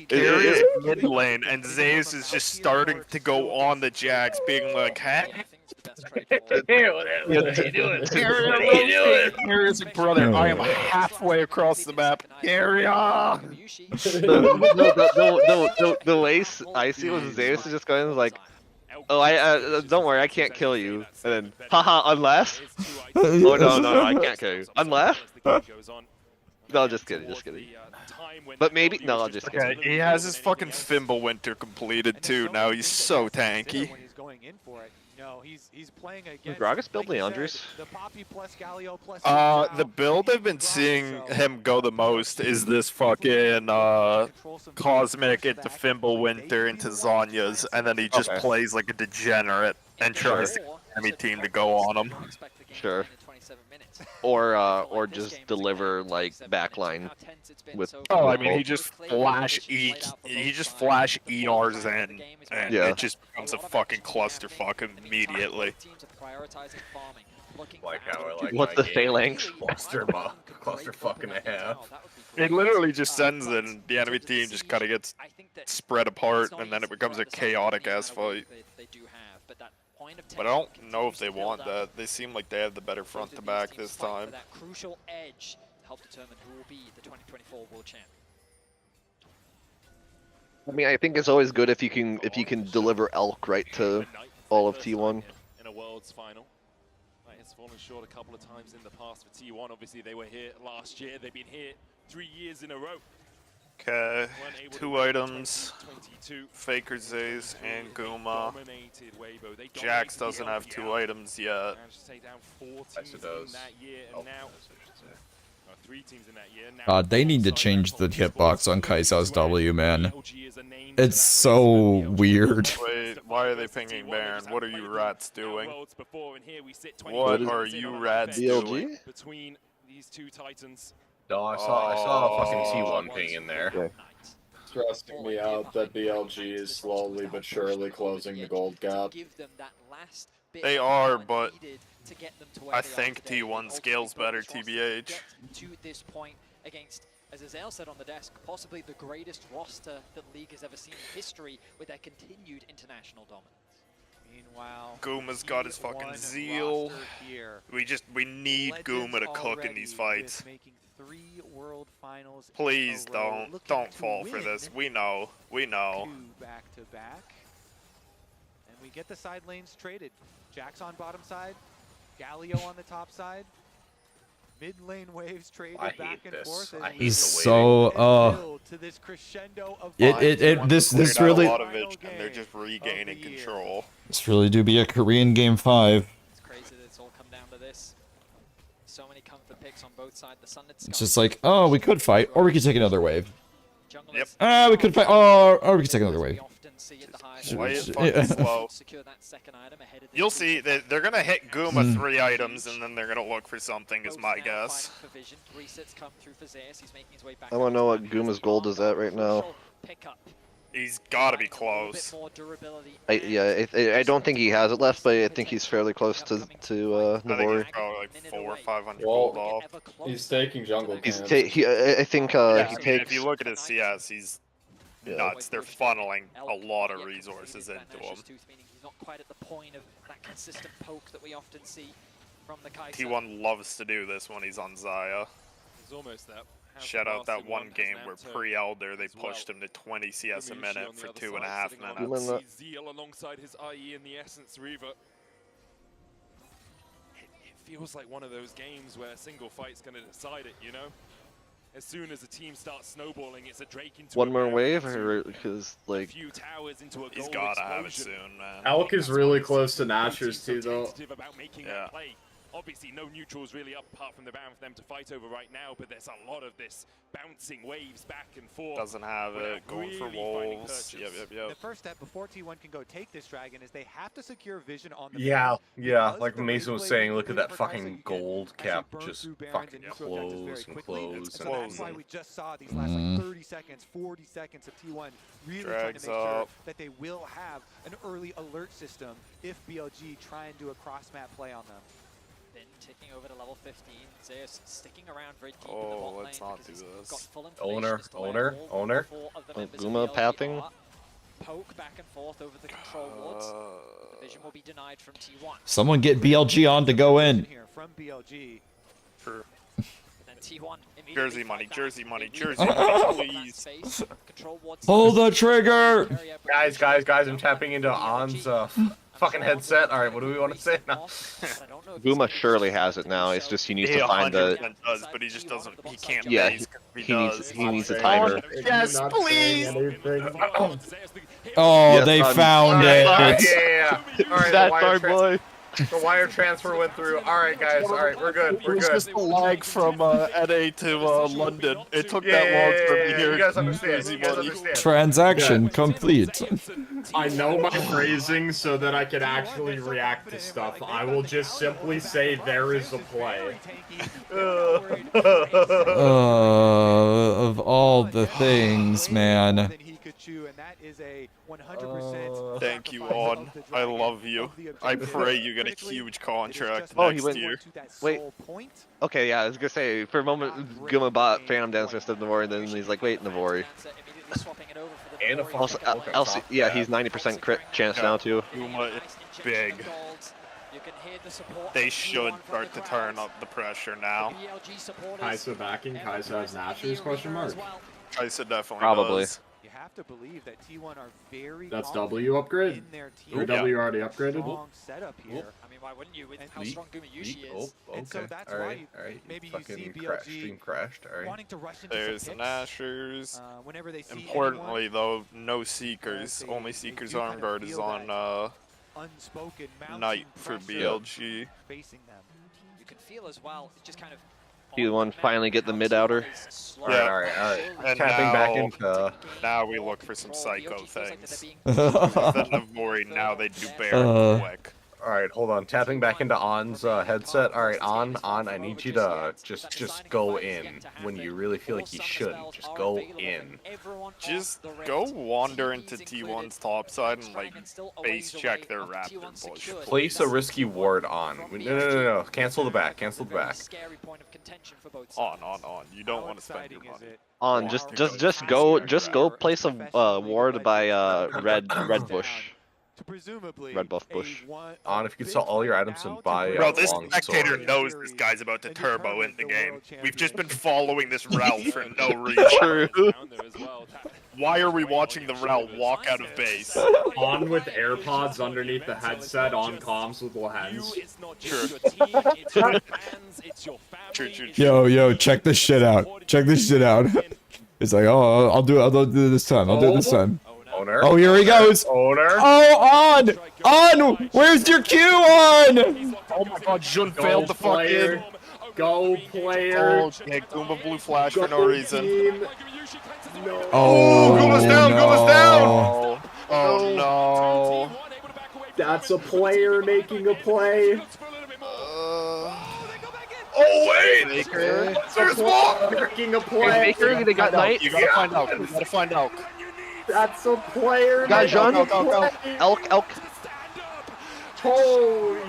Gary is mid lane, and Zeus is just starting to go on the Jax, being like, "Hey, What are you doing? Gary is like, brother, I am halfway across the map. Gary, The way I see was Zeus is just going like, oh, don't worry, I can't kill you. And then, haha, unless? Oh no, I can't kill you. Unless? No, just kidding. But maybe, no, I'll just kidding. Okay, he has his fucking Fimbulwinter completed too. Now he's so tanky. When he's going in for it. No, he's playing against. Gragas build Leandris? The Poppy plus Galio plus. The build I've been seeing him go the most is this fucking Cosmic into Fimbulwinter into Zanya's, and then he just plays like a degenerate and tries to get the enemy team to go on him. Sure. Or just deliver like backline with. Oh, I mean, he just flash ERs in, and it just becomes a fucking clusterfuck immediately. Like how I like What's my the game. phalanx? Clusterfuck and a half. It literally just sends it, and the enemy team just kind of gets spread apart, and then it becomes a chaotic ass fight. But I don't know if they want that. They seem like they have the better front to back this time. That crucial edge to help determine who will be the 2024 world champ. I mean, I think it's always good if you can deliver Elk right to all of T1. In a Worlds final. That has fallen short a couple of times in the past for T1. Obviously, they were here last year. They've been here 3 years in a row. Okay, 2 items, Faker Zaze and Guma. Jax doesn't have 2 items yet. Yes, it does. God, they need to change the hitbox on Kai'Sa's W, man. It's so weird. Wait, why are they pinging Baron? What are you rats doing? What are you rats doing? Between these two titans. No, I saw a fucking T1 ping in there. Stressing me out that BLG is slowly but surely closing the gold gap. They are, but I think T1 scales better, TBH. To this point against, as Azael said on the desk, possibly the greatest roster that League has ever seen in history with their continued international dominance. Meanwhile, Guma's got his fucking zeal. We need Guma to cook in these fights. 3 world finals. Please don't fall for this. We know. 2 back to back. And we get the side lanes traded. Jax on bottom side, Galio on the top side. Mid lane waves traded back and forth. He's so to this crescendo of this really a lot of it, and they're just regaining control. This really do be a Korean game 5. It's crazy that it's all come down to this. So many comfort picks on both sides. The Sun It's just like, oh, we could fight, or we could take another wave. Yep. We could fight, or we could take another wave. Play it fucking slow. You'll see that they're gonna hit Guma 3 items and then they're gonna look for something, is my guess. I want to know what Guma's gold is at right now. He's gotta be close. I don't think he has it left, but I think he's fairly close to I think Navori. he's probably like 400 or 500 Well, gold off. He's taking jungle He's camps. I think he If takes. you look at his CS, he's nuts. They're funneling a lot of resources into him. T1 loves to do this when he's on Xayah. He's almost there. Shout out that one game where pre-Elder they pushed him to 20 CS a minute for 2.5 minutes. Zeal alongside his IE in the Essence Reaver. It feels like one of those games where a single fight's going to decide it, you know? As soon as a team starts snowballing, it's a Drake into One more wave, or because like few towers into a he's gotta have it soon, man. Alec is really close to Nashers too, though. Yeah. Obviously, no neutrals really up apart from the round for them to fight over right now, but there's a lot of this bouncing waves back and forth. Doesn't have it, going for wolves. Yep. The first step before T1 can go take this dragon is they have to secure vision on the Yeah, like Mason was saying, look at that fucking gold cap just fucking close and close. So that's why we just saw these last like 30 seconds, 40 seconds of T1 really trying to make sure that they will have an early alert system if BLG try and do a cross-map play on them. Then ticking over to level 15. Zeus sticking around very deep in the bot lane let's not do because he's this. got full Owner. information as to where all four of the members of Guma BLG pathing. are. Poke back and forth over the control wards. The vision will be denied from T1. Someone get BLG on to go in. Here from BLG. True. Then T1 Jersey money, Jersey money, Jersey money, please. Pull the trigger! Guys, I'm tapping into On's fucking headset. Alright, what do we want to say now? Guma surely has it now. It's just he needs to find the. 100% does, but he just doesn't. He can't. Yeah, base he needs a timer. Yes, please. Oh, Yes, they I'm- found it. Yeah. Alright, That's our boy. The wire transfer went through. Alright, guys. Alright, we're good. It was just a lag from NA to London. It took that long for me here. You guys understand. You guys understand. Transaction complete. I know my phrasing so that I can actually react to stuff. I will just simply say there is a play. Of all the things, man. Thank you, On. I love you. I pray you get a huge contract Oh, he next went. year. Wait. Okay, yeah, I was gonna say for a moment Guma bought Phantom Dance instead of Navori, then he's like, wait, Navori. And a Also, yeah, he's 90% crit chance now too. Guma is big. They should start to turn up the pressure now. Kaisa backing, Kaisa has Nashers, question mark. Kaisa definitely Probably. does. You have to believe that T1 are very That's W upgrade? in their team. Or W already upgraded? Strong setup here. I mean, why wouldn't you with how strong Gumayushi Oh, is? And so okay. that's Alright, why alright. maybe you Fucking see crash, BLG stream crashed. Alright. wanting to rush into There's some the picks. Nashers. Whenever they see Importantly, though, no Seekers. they- Only they Seekers do arm kind of guard is feel on unspoken mounting Knight for pressure BLG. facing them. You can feel as well, just kind of T1 finally get the mid outer. Alright. And Tapping back into. now we look for some psycho things. Instead of Navori, now they do bear quick. Alright, hold on. Tapping back into On's headset. Alright, On, I need you to just go in when you really feel like you shouldn't. Just go in. Just go wander into T1's top side and like base check their raptor bush. Place a risky ward on. No. Cancel the back. Cancel the back. On. You don't want to spend your money. On, just go place a ward by red bush. Red buff bush. On, if you could sell all your items and buy Bro, this long spectator sword. knows this guy's about to turbo in the game. We've just been following this Rel for no reason. Why are we watching the Rel walk out of base? On with AirPods underneath the headset, on comms with Lahens. True. Yo, check this shit out. Check this shit out. It's like, oh, I'll do it this time. I'll do it this time. Owner. Oh, here he goes. Owner. Oh, on! Where's your Q on? Oh my god, Jun failed the fucking. Go player. Oh, yeah, Goomba blue flash for no reason. Oh, Goombas down. Oh That's a player making a play. Oh wait! Baker. There's more! Making a play. Baker, they got Knight. You gotta find out. You gotta find out. That's a player. Got making Jean. a play. Elk. Holy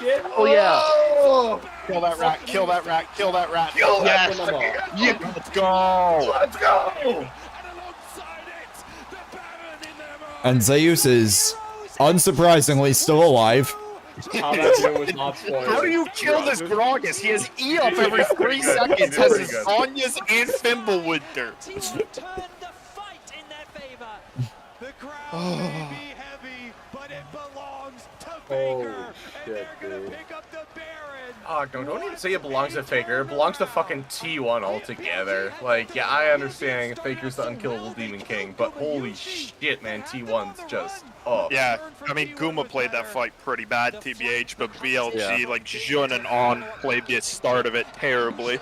shit! Oh yeah. Kill that rat. Kill that rat. Kill that rat. Kill that! Yes. Let's go. Let's go! And Zeus is, unsurprisingly, still alive. How that dude was not spoiled. How do you kill this Gragas? He has E up every 3 He seconds, did has pretty his good. Sonyas and Fimbulwinter. The crowd may be heavy, but it belongs to Holy Faker. shit, and they're dude. gonna pick up the Baron. Oh, don't even say it belongs to Faker. It belongs to fucking T1 altogether. Like, yeah, I understand Faker's the unkillable Demon King, but holy shit, man, T1's just up. Yeah, I mean, Guma played that fight pretty bad, TBH, but BLG, like, Jun and On played the start of it terribly.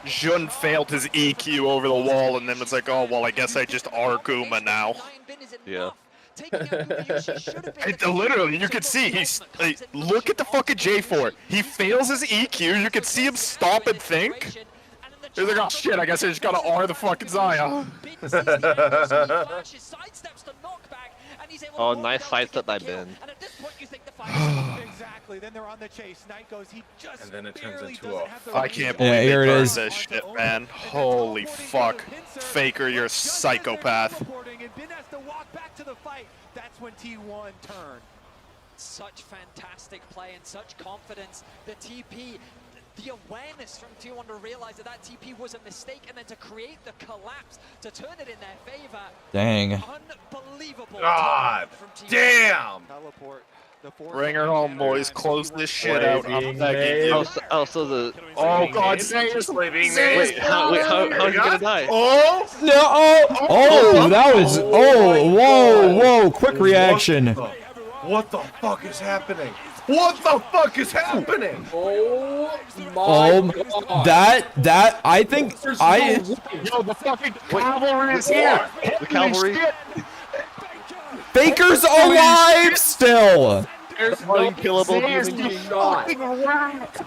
Jun failed his EQ over the wall and then was like, oh, well, I guess I just are Guma now. Yeah. Literally, you could see, he's, like, look at the fucking J4. He fails his EQ, you could see him stop and think. He's like, oh shit, I guess I just gotta R the fucking Zaya. Oh, nice sidestep by Ben. Exactly. Then they're on the chase. Knight goes. He just And then it turns barely into doesn't a have the I can't believe Yeah, they here it turned is. this shit, man. Holy fuck. Faker, you're a psychopath. And Ben has to walk back to the fight. That's when T1 turned. Such fantastic play and such confidence. The TP, the awareness from T1 to realize that TP was a mistake and then to create the collapse to turn it in their favor. Dang. Unbelievable. God from T1. damn! Teleport. Bring her home, boys. Close this shit out. I'm begging you. Also the. Oh god, Zeus! Wait, how are you gonna die? Oh! No! Oh, that was. Oh, whoa! Quick reaction. What the fuck is happening? What the fuck is happening? Oh my god. That I think I. Yo, the fucking cavalry is here! The cavalry. Baker's alive still. There's no unkillable Zeus, Demon you King. fucking rat!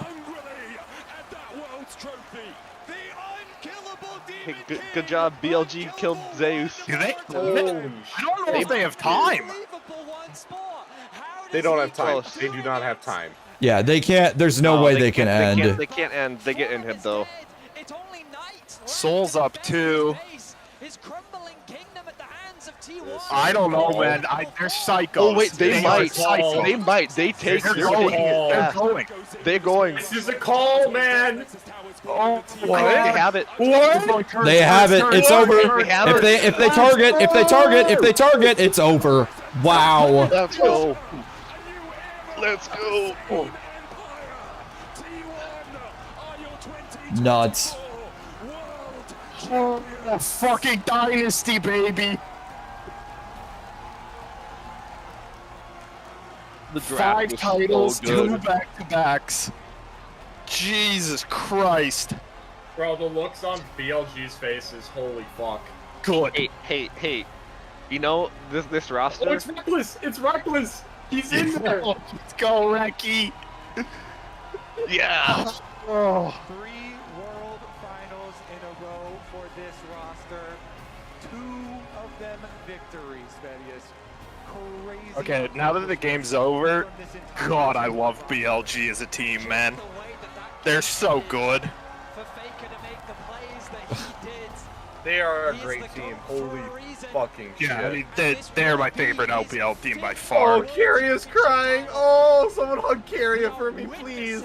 Hey, good job, BLG killed Zeus. I don't know if they have time. They don't have time. Oh, They do not have time. Yeah, they can't. There's no way they can end. They can't end. They get in him though. Soul's up too. I don't know, man. They're psychos. Oh wait, they might. Psychos. They might. They take. They're They're going. taking it. They're Yeah. going. They're going. This is a call, man. Oh, They have it. what? They have it. It's over. They have If they target, it's over. Wow. Let's go. Let's go. Nuts. Oh, fucking dynasty, baby. The draft 5 was titles, so good. 2 back-to-backs. Jesus Christ. Bro, the looks on BLG's face is holy fuck. Good. Hey. You know this roster. Oh, it's reckless. It's reckless. He's in there. Let's go, Reki. Yeah. Oh. 3 World Finals in a row for this roster. 2 of them victories, Vedius. Crazy. Okay, now that the game's over, God, I love BLG as a team, man. They're so good. For Faker to make the plays that he did. They are a great team. Holy fucking shit. Yeah, I mean, they're my favorite LPL team by far. Oh, Kyria's crying. Oh, someone hug Kyria for me, please.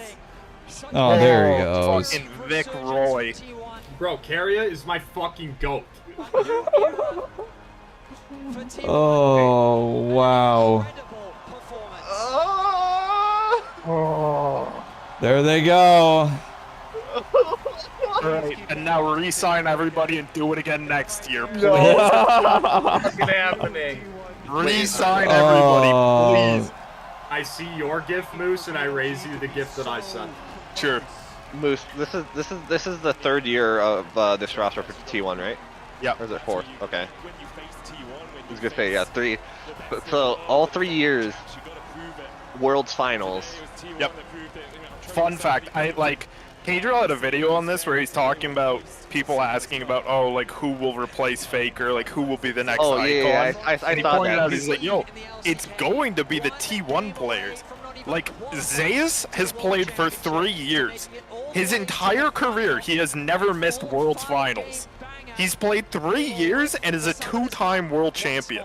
Oh, there he goes. Fucking Vic Roy. Bro, Carria is my fucking goat. Oh, wow. Oh. There they go. Alright, and now re-sign everybody and do it again next year, please. What's happening? Re-sign everybody, please. I see your gift, Moose, and I raise you the gift that I sent. Sure. Moose, this is the 3rd year of this roster for T1, right? Yeah. Or is it 4th? Okay. I was gonna say 3. So all 3 years, World's Finals. Yep. Fun fact, Pedro had a video on this where he's talking about people asking about, oh, like, who will replace Faker, like, who will be the next icon. Yeah, I and he saw pointed that. out, he's like, yo, it's going to be the T1 players. Like, Zeus has played for 3 years. His entire career, he has never missed World's Finals. He's played 3 years and is a 2-time world champion.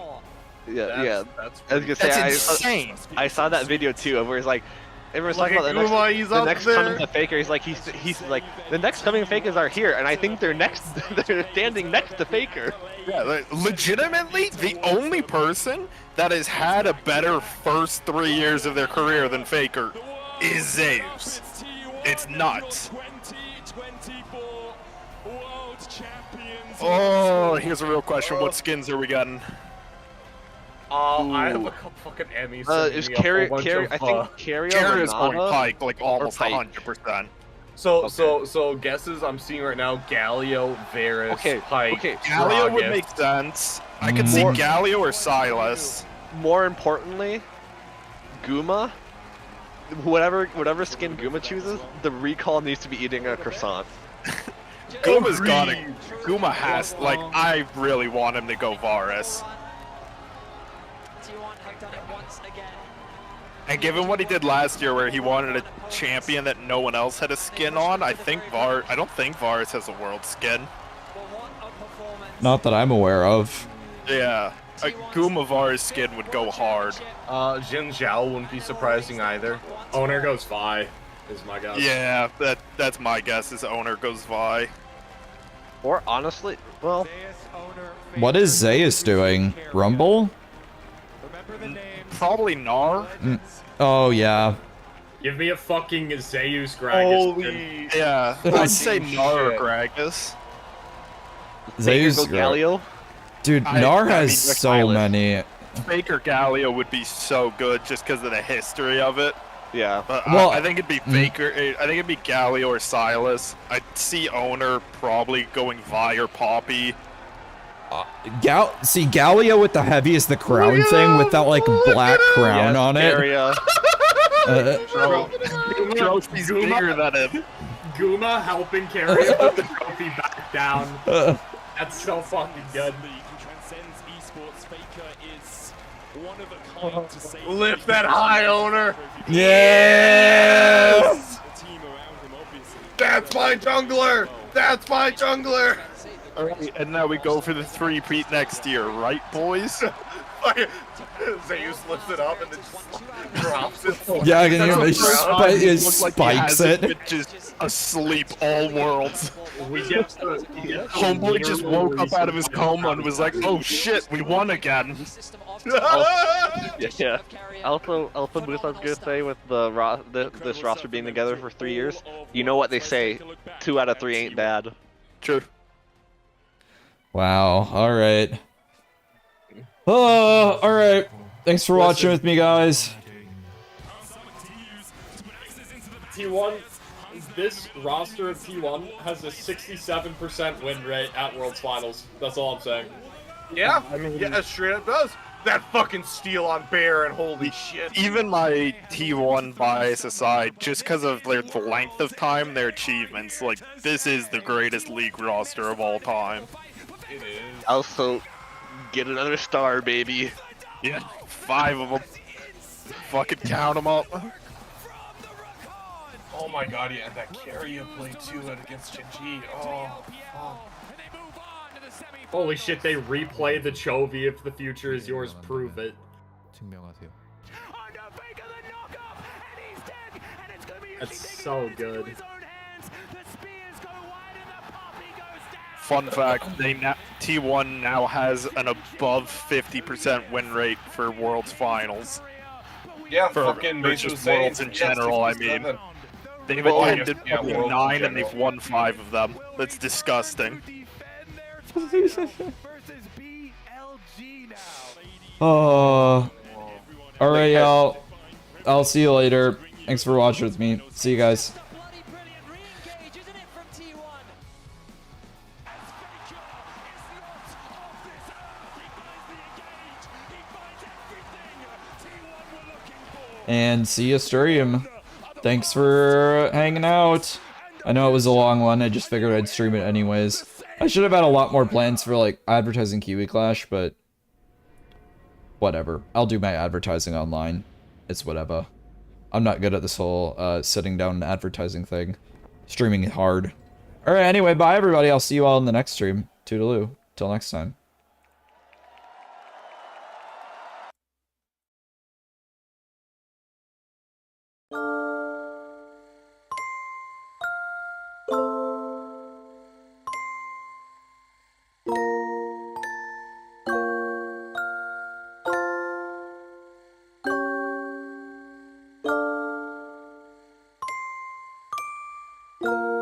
Yeah. That's I was gonna say, That's insane. I saw that video too, where he's like, everyone's talking about the next coming to Faker. He's like, he's like, the next coming Fakers are here, and I think they're standing next to Faker. Yeah, like, legitimately, the only person that has had a better first 3 years of their career than Faker is Zeus. It's nuts. Oh, here's a real question. What skins are we getting? I have a couple fucking Emmys. Is Carrier? I think Carrier is going Pike, like almost 100%. So guesses I'm seeing right now: Galio, Varus, Pike. Galio would make sense. I could see Galio or Silas. More importantly, Guma. Whatever skin Guma chooses, the recall needs to be eating a croissant. Guma's got it. Guma has, like, I really want him to go Varus. And given what he did last year, where he wanted a champion that no one else had a skin on, I don't think Varus has a world skin. Not that I'm aware of. Yeah, a Guma Varus skin would go hard. Jin Zhao wouldn't be surprising either. Owner goes Vi, is my guess. Yeah, that's my guess. Is Owner goes Vi. Or honestly, well, what is Zeus doing? Rumble? Probably Gnar. Oh yeah. Give me a fucking Zeus Gragas. Yeah, I'd say Gnar or Gragas. Zeus Galio. Dude, Gnar has so many. Faker Galio would be so good just because of the history of it. Yeah. But Well, I think it'd be Faker. I think it'd be Galio or Silas. I'd see Owner probably going Vi or Poppy. See, Galio with the heaviest, the crown thing with that like black crown on it. Trophy's bigger than him. Guma helping carry put the trophy back down. That's so fucking good. Lift that high, Owner. Yes. That's my jungler. That's my jungler. Alright, and now we go for the 3-peat next year, right, boys? Zeus lifts it up and then just drops it. Yeah, I can hear him. He spikes it. Just asleep all worlds. We get Homeboy just woke up out of his coma and was like, "Oh shit, we won again." Yeah. Also, Booth, I was gonna say with this roster being together for 3 years, you know what they say? 2 out of 3 ain't bad. True. Wow. All right. Oh, all right. Thanks for watching with me, guys. T1, this roster of T1 has a 67% win rate at World's Finals. That's all I'm saying. Yeah, I mean, yeah, straight up does. That fucking steal on Bear and holy shit. Even my T1 bias aside, just because of the length of time, their achievements, like, this is the greatest league roster of all time. It is. Also, get another star, baby. Yeah, 5 of them. Fucking count them up. Oh my god, yeah, that carry play too against Shinji. Oh, fuck. Holy shit, they replayed the Chovy. If the future is yours, prove it. That's so good. Fun fact, T1 now has an above 50% win rate for Worlds Finals. Yeah, for fucking just Worlds in general, I mean. They've attended 9 and they've won 5 of them. That's disgusting. Oh. Alright, y'all. I'll see you later. Thanks for watching with me. See you guys. and see you stream. Thanks for hanging out. I know it was a long one, I just figured I'd stream it anyways. I should have had a lot more plans for, like, advertising Kiwi Clash, but whatever. I'll do my advertising online. It's whatever. I'm not good at this whole sitting down and advertising thing. Streaming it hard. Alright, anyway, bye everybody. I'll see you all in the next stream. Toodaloo. Till next time. you